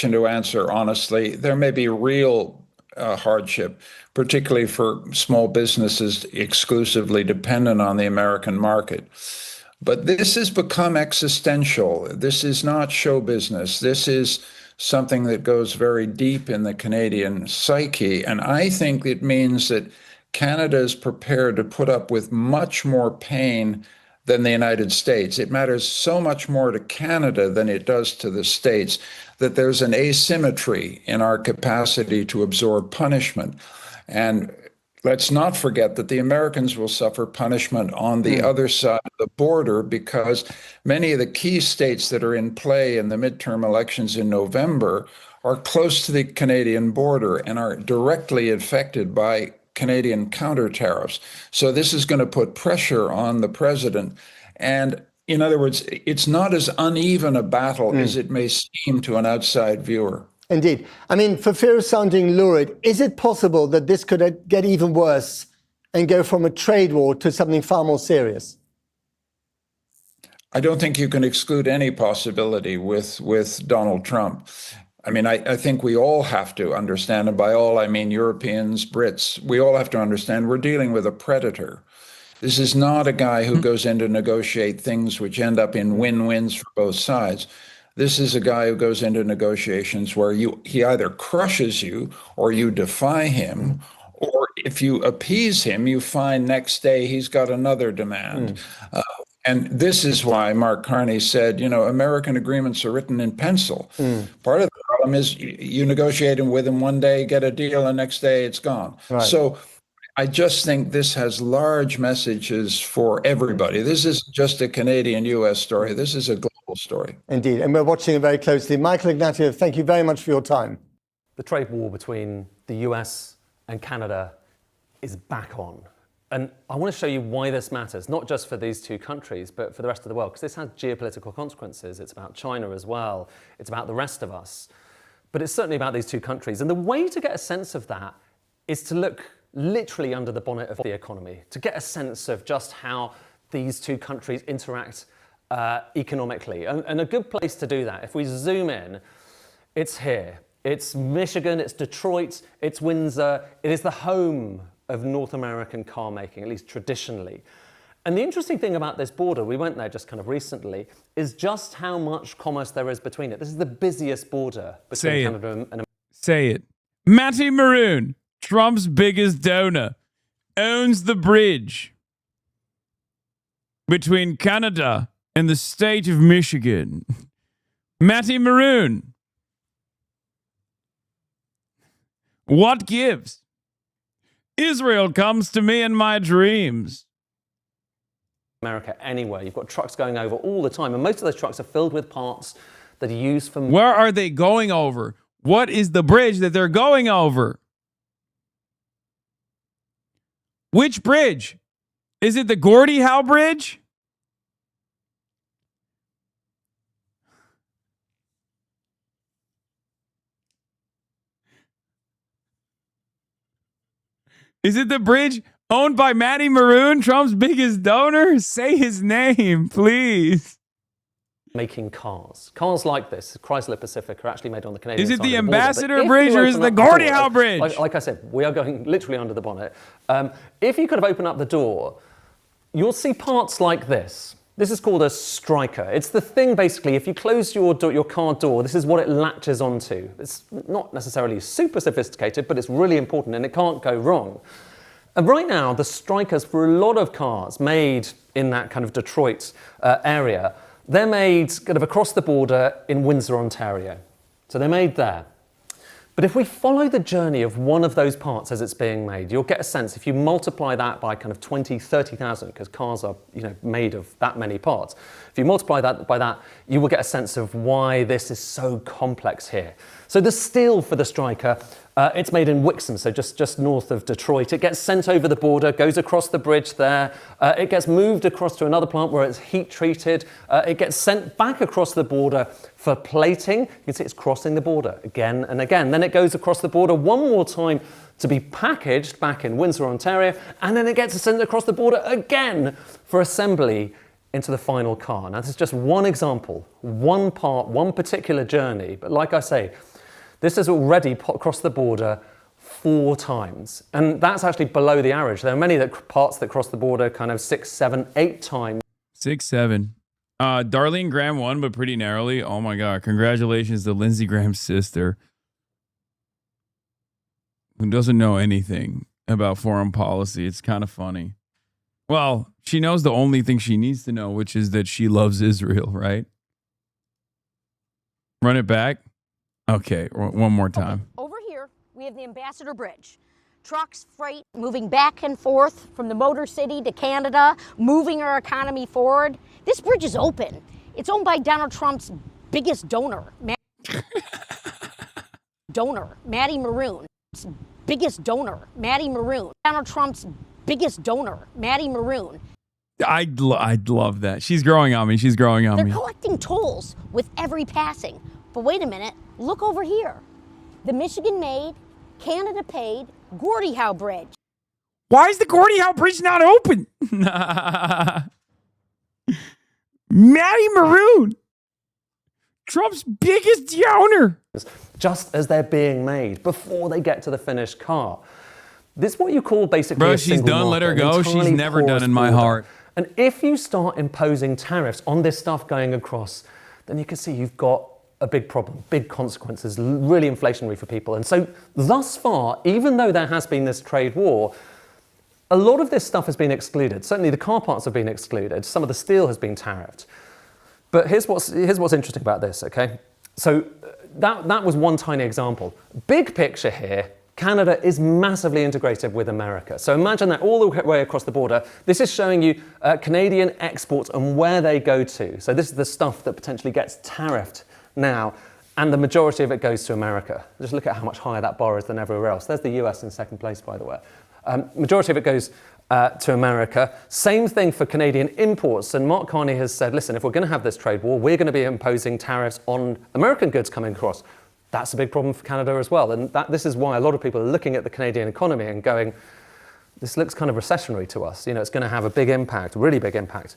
To answer honestly, there may be real hardship, particularly for small businesses exclusively dependent on the American market. But this has become existential. This is not show business. This is something that goes very deep in the Canadian psyche. And I think it means that Canada is prepared to put up with much more pain than the United States. It matters so much more to Canada than it does to the States that there's an asymmetry in our capacity to absorb punishment. And let's not forget that the Americans will suffer punishment on the other side of the border, because many of the key states that are in play in the midterm elections in November are close to the Canadian border and are directly affected by Canadian counter tariffs. So this is going to put pressure on the president. And in other words, it's not as uneven a battle as it may seem to an outside viewer. Indeed. I mean, for fear of sounding lurid, is it possible that this could get even worse and go from a trade war to something far more serious? I don't think you can exclude any possibility with Donald Trump. I mean, I think we all have to understand, and by all I mean Europeans, Brits, we all have to understand we're dealing with a predator. This is not a guy who goes in to negotiate things which end up in win-wins for both sides. This is a guy who goes into negotiations where he either crushes you or you defy him, or if you appease him, you find next day he's got another demand. And this is why Mark Carney said, you know, American agreements are written in pencil. Part of the problem is you negotiate with him one day, get a deal, and next day it's gone. Right. So I just think this has large messages for everybody. This isn't just a Canadian-U.S. story. This is a global story. Indeed, and we're watching it very closely. Michael Ignatieff, thank you very much for your time. The trade war between the US and Canada is back on. And I want to show you why this matters, not just for these two countries, but for the rest of the world, because this has geopolitical consequences. It's about China as well. It's about the rest of us. But it's certainly about these two countries. And the way to get a sense of that is to look literally under the bonnet of the economy, to get a sense of just how these two countries interact economically. And a good place to do that, if we zoom in, it's here. It's Michigan, it's Detroit, it's Windsor. It is the home of North American car making, at least traditionally. And the interesting thing about this border, we went there just kind of recently, is just how much commerce there is between it. This is the busiest border between Canada and America. Say it. Matty Maroon, Trump's biggest donor, owns the bridge between Canada and the state of Michigan. Matty Maroon. What gives? Israel comes to me in my dreams. America anywhere. You've got trucks going over all the time, and most of those trucks are filled with parts that are used for... Where are they going over? What is the bridge that they're going over? Which bridge? Is it the Gordie Howe Bridge? Is it the bridge owned by Matty Maroon, Trump's biggest donor? Say his name, please. Making cars. Cars like this, Chrysler Pacific, are actually made on the Canadian side. Is it the of the Ambassador Bridge or is it the Gordie Howe Bridge? Like I said, we are going literally under the bonnet. If you could have opened up the door, you'll see parts like this. This is called a striker. It's the thing, basically, if you close your car door, this is what it latches onto. It's not necessarily super sophisticated, but it's really important and it can't go wrong. And right now, the strikers for a lot of cars made in that kind of Detroit area, they're made kind of across the border in Windsor, Ontario. So they're made there. But if we follow the journey of one of those parts as it's being made, you'll get a sense, if you multiply that by kind of 20, 30,000, because cars are made of that many parts. If you multiply that by that, you will get a sense of why this is so complex here. So the steel for the striker, it's made in Wixom, so just north of Detroit. It gets sent over the border, goes across the bridge there. It gets moved across to another plant where it's heat treated. It gets sent back across the border for plating. You can see it's crossing the border again and again. Then it goes across the border one more time to be packaged back in Windsor, Ontario. And then it gets sent across the border again for assembly into the final car. Now, this is just one example, one part, one particular journey. But like I say, this has already crossed the border 4 times. And that's actually below the average. There are many parts that cross the border kind of 6, 7, 8 times. 6, 7. Darlene Graham won, but pretty narrowly. Oh my God. Congratulations to Lindsey Graham's sister, who doesn't know anything about foreign policy. It's kind of funny. Well, she knows the only thing she needs to know, which is that she loves Israel, right? Run it back. Okay, one more time. Over here, we have the Ambassador Bridge. Trucks, freight, moving back and forth from the Motor City to Canada, moving our economy forward. This bridge is open. It's owned by Donald Trump's biggest donor, Maddie Maroon. Biggest donor, Maddie Maroon. Donald Trump's biggest donor, Maddie Maroon. I'd love that. She's growing on me. She's growing on They're me. collecting tolls with every passing. But wait a minute, look over here. The Michigan-made, Canada-paid Gordie Howe Bridge. Why is the Gordie Howe Bridge not open? Maddie Maroon, Trump's biggest donor. Just as they're being made before they get to the finished car. This is what you call basically Bro, a she's single done. Let her market, go. an She's entirely never done porous in my border. heart. And if you start imposing tariffs on this stuff going across, then you can see you've got a big problem, big consequences, really inflationary for people. And so thus far, even though there has been this trade war, a lot of this stuff has been excluded. Certainly the car parts have been excluded. Some of the steel has been tariffed. But here's what's interesting about this, okay? So that was one tiny example. Big picture here, Canada is massively integrated with America. So imagine that all the way across the border. This is showing you Canadian exports and where they go to. So this is the stuff that potentially gets tariffed now, and the majority of it goes to America. Just look at how much higher that bar is than everywhere else. There's the US in second place, by the way. Majority of it goes to America. Same thing for Canadian imports. And Mark Carney has said, listen, if we're going to have this trade war, we're going to be imposing tariffs on American goods coming across. That's a big problem for Canada as well. And this is why a lot of people are looking at the Canadian economy and going, this looks kind of recessionary to us. You know, it's going to have a big impact, a really big impact.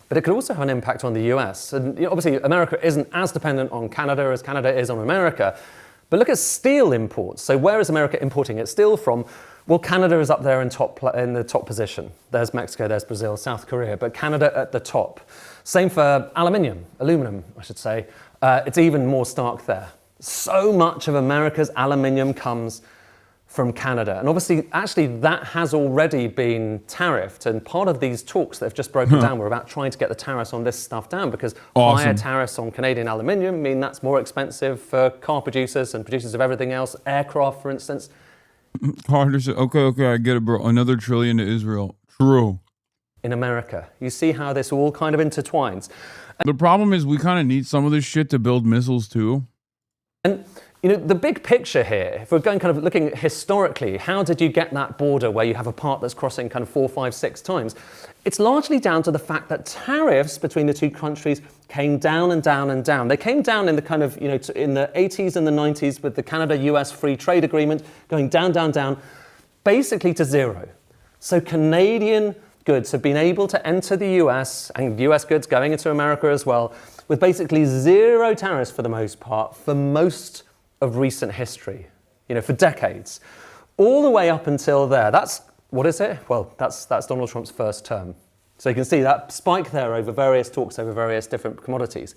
But it could also have an impact on the US. And obviously, America isn't as dependent on Canada as Canada is on America. But look at steel imports. So where is America importing its steel from? Well, Canada is up there in the top position. There's Mexico, there's Brazil, South Korea, but Canada at the top. Same for aluminum, I should say. It's even more stark there. So much of America's aluminium comes from Canada. And obviously, actually, that has already been tariffed. And part of these talks that have just broken down were about trying to get the tariffs on this stuff down, because higher tariffs on Canadian aluminium mean that's more expensive for car producers and producers of everything else, aircraft, for instance. Okay, I get it, bro. Another trillion to Israel. True. In America. You see how this all kind of intertwines. The problem is we kind of need some of this shit to build missiles too. And you know, the big picture here, if we're going kind of looking historically, how did you get that border where you have a part that's crossing kind of 4, 5, 6 times? It's largely down to the fact that tariffs between the two countries came down and down and down. They came down in the kind of, in the 80s and the 90s with the Canada-US Free Trade Agreement, going down, down, down, basically to zero. So Canadian goods have been able to enter the US, and US goods going into America as well, with basically zero tariffs for the most part, for most of recent history, for decades, all the way up until there. That's, what is it? Well, that's Donald Trump's first term. So you can see that spike there over various talks over various different commodities.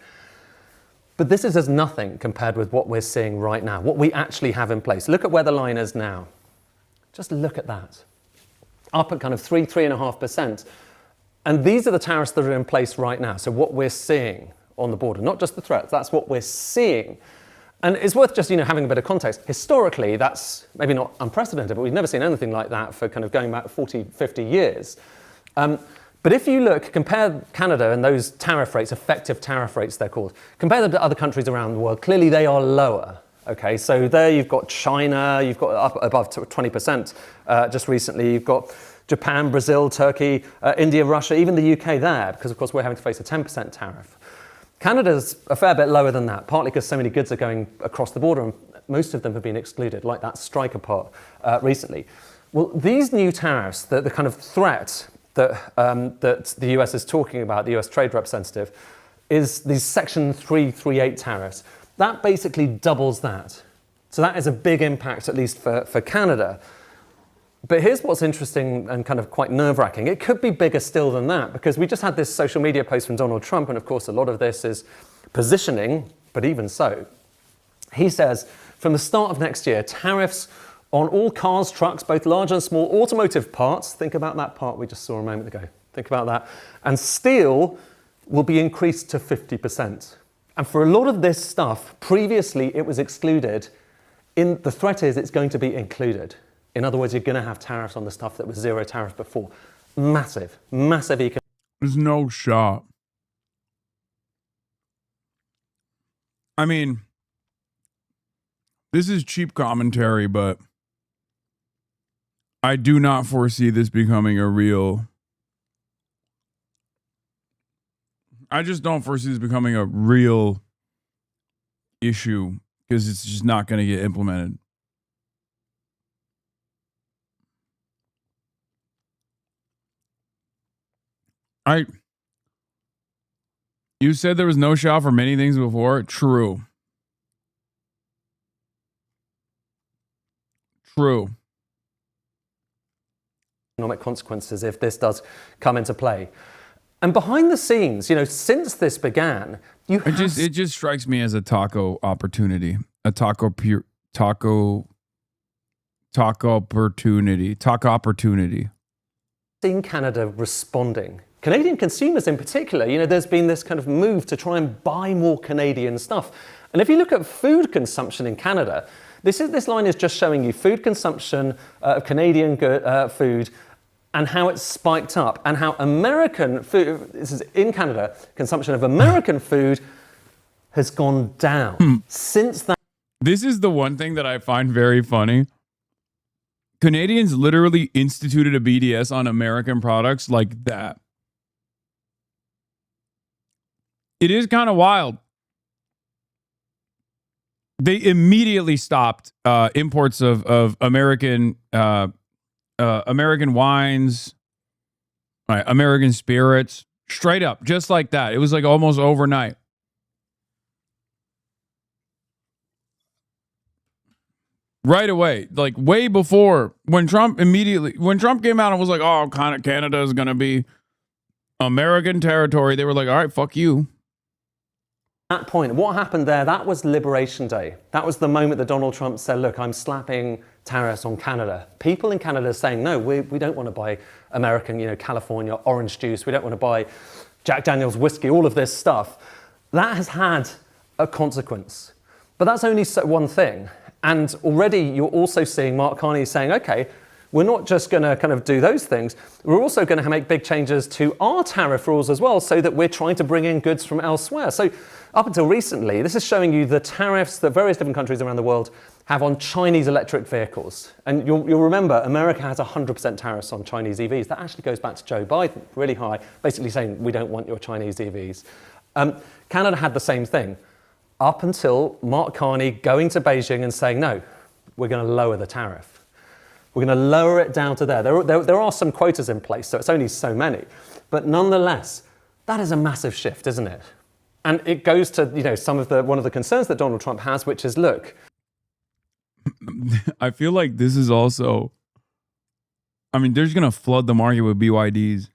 But this is as nothing compared with what we're seeing right now, what we actually have in place. Look at where the line is now. Just look at that. Up at kind of 3.5%. And these are the tariffs that are in place right now. So what we're seeing on the border, not just the threats, that's what we're seeing. And it's worth just having a bit of context. Historically, that's maybe not unprecedented, but we've never seen anything like that for kind of going back 40, 50 years. But if you compare Canada and those tariff rates, effective tariff rates they're called, compare them to other countries around the world, clearly they are lower. Okay, so there you've got China, you've got up above 20% just recently. You've got Japan, Brazil, Turkey, India, Russia, even the UK there, because of course we're having to face a 10% tariff. Canada's a fair bit lower than that, partly because so many goods are going across the border and most of them have been excluded, like that striker part recently. Well, these new tariffs, the kind of threat that the US is talking about, the US Trade Representative, is these Section 338 tariffs. That basically doubles that. So that is a big impact, at least for Canada. But here's what's interesting and kind of quite nerve-wracking. It could be bigger still than that, because we just had this social media post from Donald Trump, and of course a lot of this is positioning, but even so. He says, from the start of next year, tariffs on all cars, trucks, both large and small, automotive parts. Think about that part we just saw a moment ago. Think about that. And steel will be increased to 50%. And for a lot of this stuff, previously it was excluded. The threat is it's going to be included. In other words, you're going to have tariffs on the stuff that was zero tariff before. Massive, massive economic. There's no shot. I mean, this is cheap commentary, but I do not foresee this becoming a real... I just don't foresee this becoming a real issue because it's just not going to get implemented. You said there was no shot for many things before. True. True. Economic consequences if this does come into play. And behind the scenes, since this began, it just strikes me as a taco opportunity, a taco opportunity. Seen Canada responding. Canadian consumers in particular, there's been this kind of move to try and buy more Canadian stuff. And if you look at food consumption in Canada, this line is just showing you food consumption of Canadian food and how it's spiked up, and how American food, this is in Canada, consumption of American food has gone down since that. This is the one thing that I find very funny. Canadians literally instituted a BDS on American products like that. It is kind of wild. They immediately stopped imports of American American wines, American spirits, straight up, just like that. It was like almost overnight. Right away, like way before when Trump came out and was like, oh, Canada is going to be American territory. They were like, all right, fuck you. That point, what happened there, that was Liberation Day. That was the moment that Donald Trump said, look, I'm slapping tariffs on Canada. People in Canada are saying, no, we don't want to buy American, California orange juice. We don't want to buy Jack Daniel's whiskey, all of this stuff. That has had a consequence. But that's only one thing. And already you're also seeing Mark Carney saying, okay, we're not just going to kind of do those things. We're also going to make big changes to our tariff rules as well, so that we're trying to bring in goods from elsewhere. So up until recently, this is showing you the tariffs that various different countries around the world have on Chinese electric vehicles. And you'll remember, America has 100% tariffs on Chinese EVs. That actually goes back to Joe Biden, really high, basically saying, we don't want your Chinese EVs. Canada had the same thing, up until Mark Carney going to Beijing and saying, no, we're going to lower the tariff. We're going to lower it down to there. There are some quotas in place, so it's only so many. But nonetheless, that is a massive shift, isn't it? And it goes to, one of the concerns that Donald Trump has, which is, look. I feel like this is also, they're just going to flood the market with BYDs.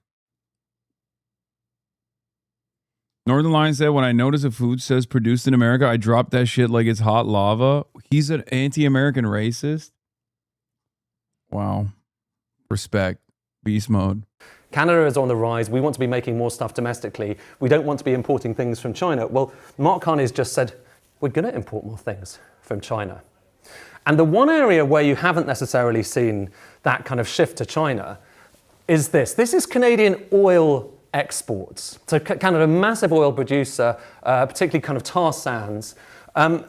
Northern Lion said, when I notice a food says produced in America, I drop that shit like it's hot lava. He's an anti-American racist. Wow. Respect. Beast mode. Canada is on the rise. We want to be making more stuff domestically. We don't want to be importing things from China. Well, Mark Carney's just said, we're going to import more things from China. And the one area where you haven't necessarily seen that kind of shift to China is this. This is Canadian oil exports. So Canada, a massive oil producer, particularly kind of tar sands. And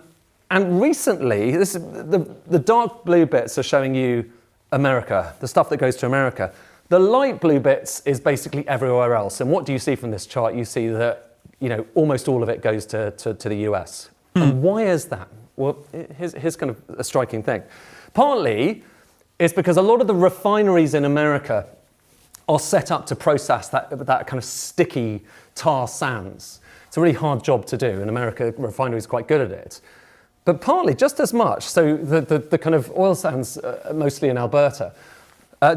recently, this is the dark blue bits are showing you America, the stuff that goes to America. The light blue bits is basically everywhere else. And what do you see from this chart? You see that, almost all of it goes to the US. And why is that? Well, here's kind of a striking thing. Partly, it's because a lot of the refineries in America are set up to process that kind of sticky tar sands. It's a really hard job to do. In America, refineries are quite good at it. But partly, just as much, so the kind of oil sands, mostly in Alberta,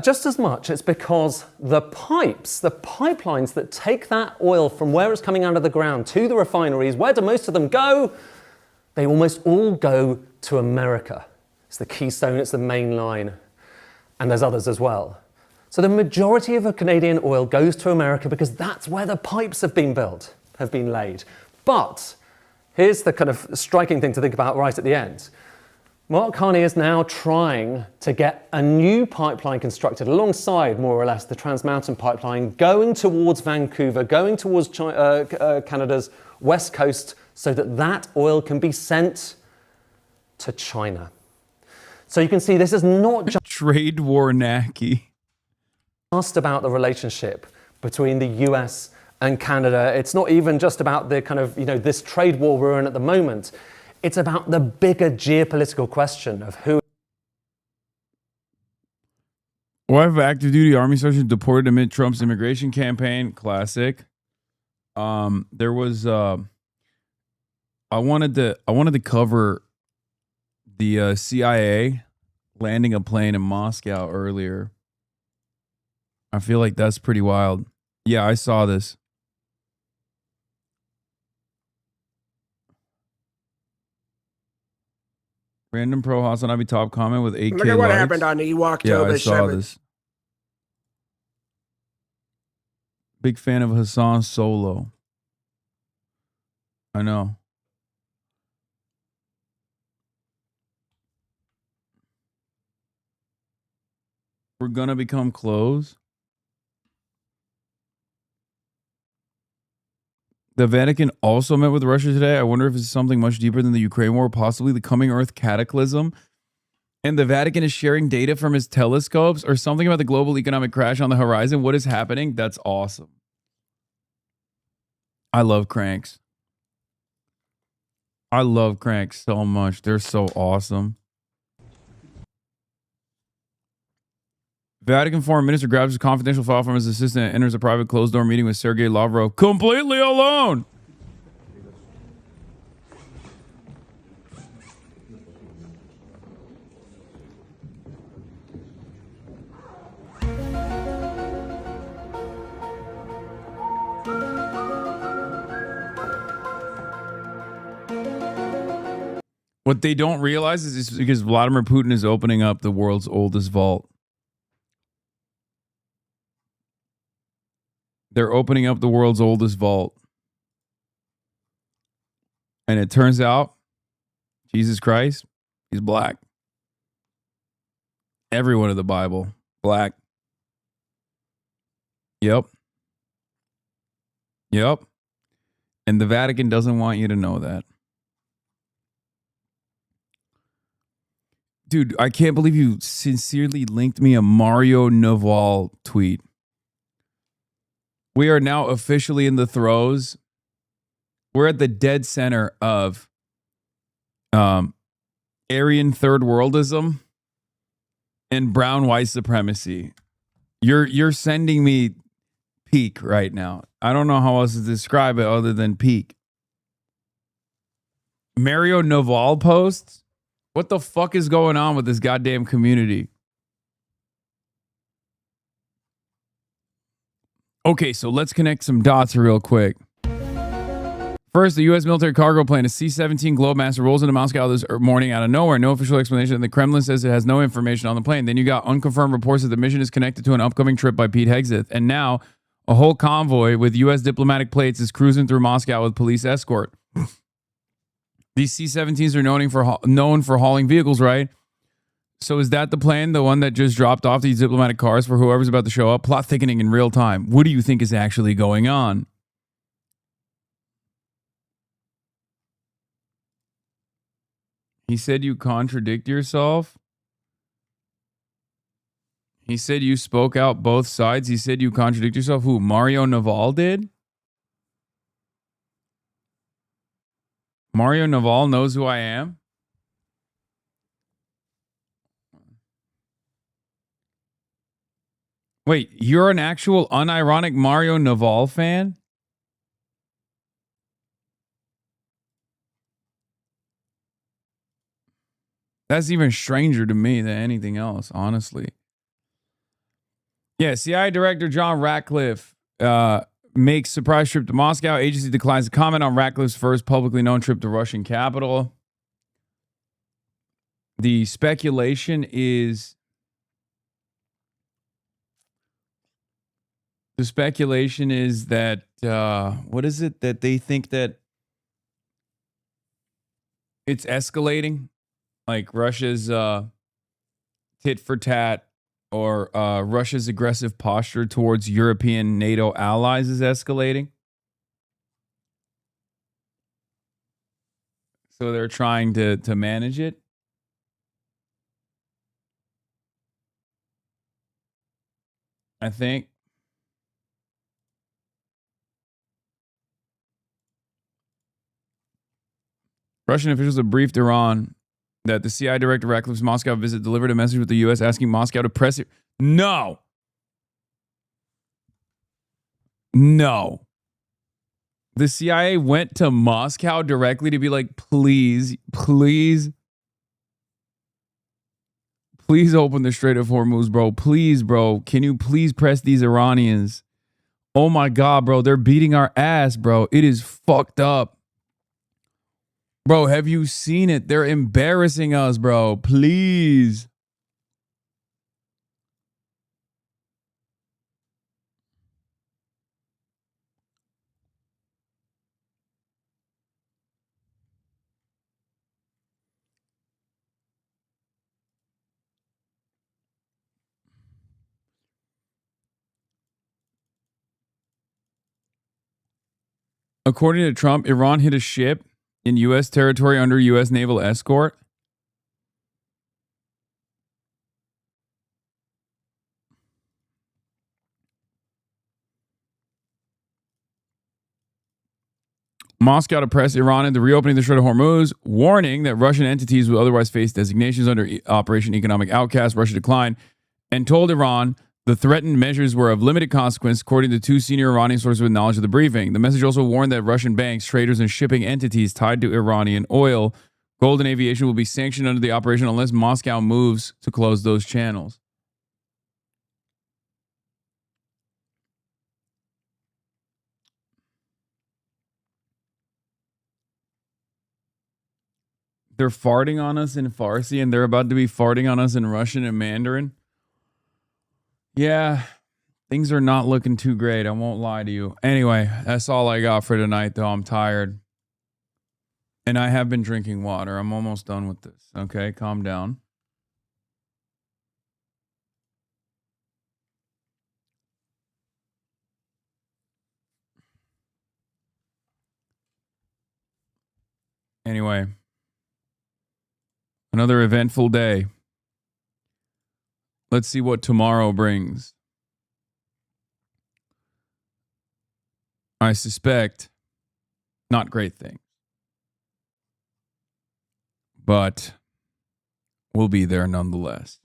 just as much, it's because the pipelines that take that oil from where it's coming out of the ground to the refineries, where do most of them go? They almost all go to America. it's the Keystone, it's the Main Line, and there's others as well. So the majority of Canadian oil goes to America because that's where the pipes have been built, have been laid. But here's the kind of striking thing to think about right at the end. Mark Carney is now trying to get a new pipeline constructed alongside, more or less, the Trans Mountain Pipeline, going towards Vancouver, going towards Canada's west coast, so that that oil can be sent to China. So you can see this is not just trade war nacky. Just about the relationship between the US and Canada. It's not even just about the kind of, this trade war we're in at the moment. It's about the bigger geopolitical question of who. Wife of active duty Army sergeant deported amid Trump's immigration campaign. Classic. There was I wanted to cover the CIA landing a plane in Moscow earlier. I feel like that's pretty wild. Yeah, I saw this. Random pro HasanAbi top comment with 8K Look at what likes. happened on Ewok Yeah, I October saw 7th. this. Big fan of Hasan Solo. I know. We're gonna become close. The Vatican also met with Russia today. I wonder if it's something much deeper than the Ukraine war, possibly the coming Earth cataclysm. And the Vatican is sharing data from his telescopes or something about the global economic crash on the horizon. What is happening? That's awesome. I love cranks. I love cranks so much. They're so awesome. Vatican foreign minister grabs a confidential file from his assistant and enters a private closed-door meeting with Sergei Lavrov completely alone. What they don't realize is because Vladimir Putin is opening up the world's oldest vault. They're opening up the world's oldest vault. And it turns out, Jesus Christ, he's black. Everyone of the Bible, black. Yep. Yep. And the Vatican doesn't want you to know that. Dude, I can't believe you sincerely linked me a Mario Naval tweet. We are now officially in the throes. We're at the dead center of Aryan third worldism and brown white supremacy. You're sending me peak right now. I don't know how else to describe it other than peak. Mario Naval posts? What the fuck is going on with this goddamn community? Okay, so let's connect some dots real quick. First, the U.S. military cargo plane, a C-17 Globemaster, rolls into Moscow this morning out of nowhere. No official explanation. And the Kremlin says it has no information on the plane. Then you got unconfirmed reports that the mission is connected to an upcoming trip by Pete Hegseth. And now, a whole convoy with U.S. diplomatic plates is cruising through Moscow with police escort. These C-17s are known for hauling vehicles, right? So is that the plan? The one that just dropped off these diplomatic cars for whoever's about to show up? Plot thickening in real time. What do you think is actually going on? He said you contradict yourself. He said you spoke out both sides. He said you contradict yourself. Who? Mario Naval did? Mario Naval knows who I am? Wait, you're an actual unironic Mario Naval fan? That's even stranger to me than anything else, honestly. Yeah, CIA Director John Ratcliffe makes surprise trip to Moscow. Agency declines to comment on Ratcliffe's first publicly known trip to Russian capital. the speculation is that what is it that they think that it's escalating, like Russia's tit for tat or Russia's aggressive posture towards European NATO allies is escalating. So they're trying to manage it. I think. Russian officials have briefed Iran that the CIA director Ratcliffe's Moscow visit delivered a message with the U.S. asking Moscow to press it. No. The CIA went to Moscow directly to be like, please open the Strait of Hormuz, bro. Please, bro. Can you please press these Iranians? Oh my God, bro. They're beating our ass, bro. It is fucked up. Bro, have you seen it? They're embarrassing us, bro. Please. According to Trump, Iran hit a ship in U.S. territory under U.S. naval escort. Moscow to press Iran into reopening the Strait of Hormuz, warning that Russian entities will otherwise face designations under Operation Economic Outcast. Russia declined and told Iran the threatened measures were of limited consequence, according to two senior Iranian sources with knowledge of the briefing. The message also warned that Russian banks, traders, and shipping entities tied to Iranian oil, gold, and aviation will be sanctioned under the operation unless Moscow moves to close those channels. They're farting on us in Farsi, and they're about to be farting on us in Russian and Mandarin. Yeah, things are not looking too great. I won't lie to you. Anyway, that's all I got for tonight, though. I'm tired. And I have been drinking water. I'm almost done with this. Okay, calm down. Anyway, another eventful day. Let's see what tomorrow brings. I suspect not great things. But we'll be there nonetheless.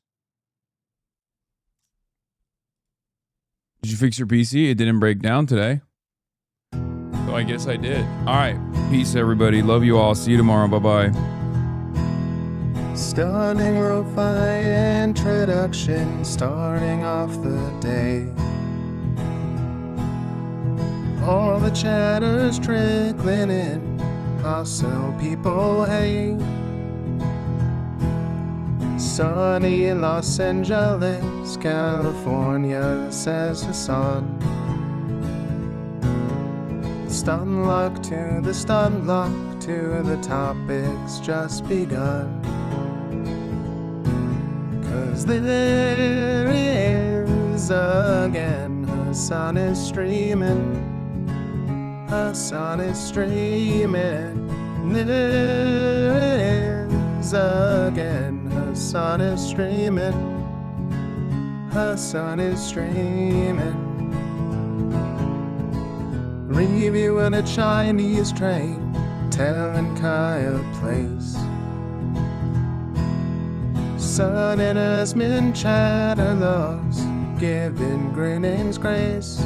Did you fix your PC? It didn't break down today. So I guess I did. All right. Peace, everybody. Love you all. See you tomorrow. Bye-bye. Stunning lo-fi introduction, starting off the day. All the chatter's trickling in, hostile people hate. Sunny in Los Angeles, California, says Hasan. Stun luck to the stun luck to the topics just begun. 'Cause there is again, Hasan is streaming. Hasan is streaming. There is again, Hasan is streaming. Hasan is streaming. Reviewing a Chinese train, telling Kaya place. Sun and Asmin chatter loves, giving Greening's grace.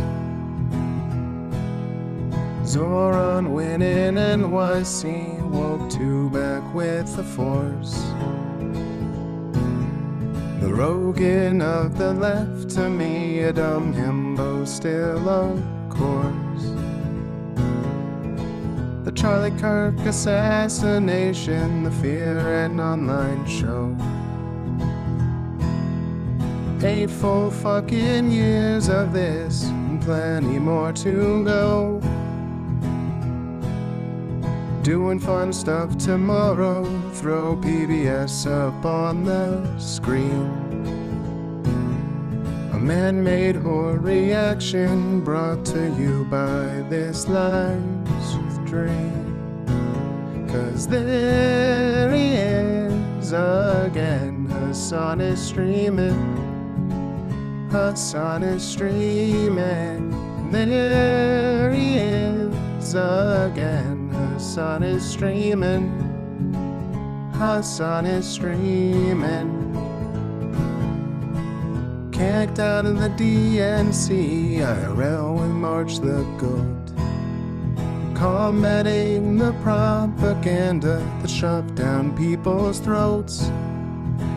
Zoran winning NYC, woke two back with the force. The Rogan of the left, to me a dumb himbo still of course. The Charlie Kirk assassination, the Fear and Online show. 8 full fucking years of this, and plenty more to go. Doing fun stuff tomorrow, throw PBS up on the screen. A man-made horror reaction brought to you by this life's dream. 'Cause there he is again, Hasan is streaming. Hasan is streaming. There he is again, Hasan is streaming. Hasan is streaming. Kicked out of the DNC, IRL we march the goat. Combating the propaganda that shoved down people's throats.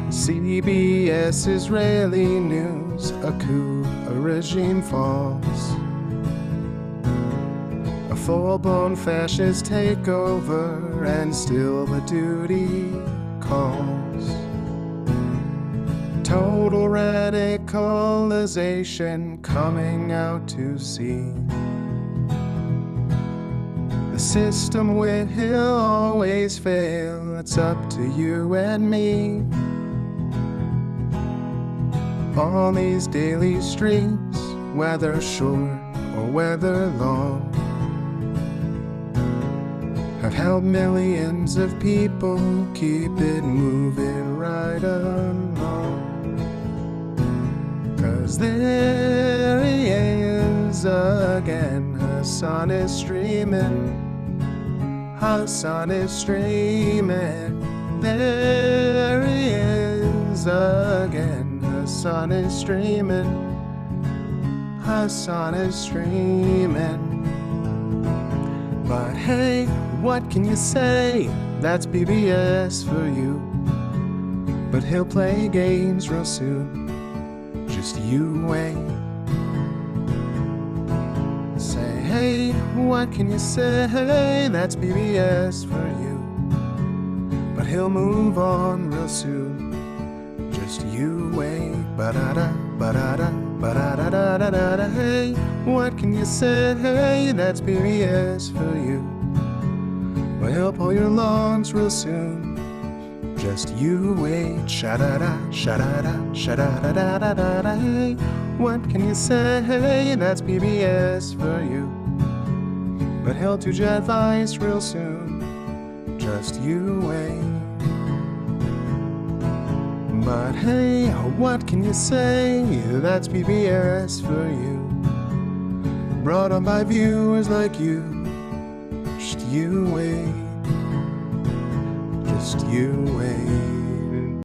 CBS Israeli news, a coup, a regime falls. A full-blown fascist takeover, and still the duty calls. Total radicalization coming out to sea. The system will always fail, it's up to you and me. On these daily streets, whether short or whether long, have helped millions of people keep it moving right along. 'Cause there he is again, Hasan is streaming. Hasan is streaming. There he is again, Hasan is streaming. Hasan is streaming. But hey, what can you say? That's PBS for you. But he'll play games real soon. Just you wait. Say, hey, what can you say? That's PBS for you. But he'll move on real soon. Just you wait. Ba-da-da, ba-da-da, ba-da-da-da-da-da. Hey, what can you say? That's PBS for you. But he'll pull your lawns real soon. Just you wait. Sha-da-da, sha-da-da, sha-da-da-da-da-da. Hey, what can you say? That's PBS for you. But he'll do jet advice real soon. Just you wait. But hey, what can you say? That's PBS for you. Brought on by viewers like you. Just you wait. Just you wait.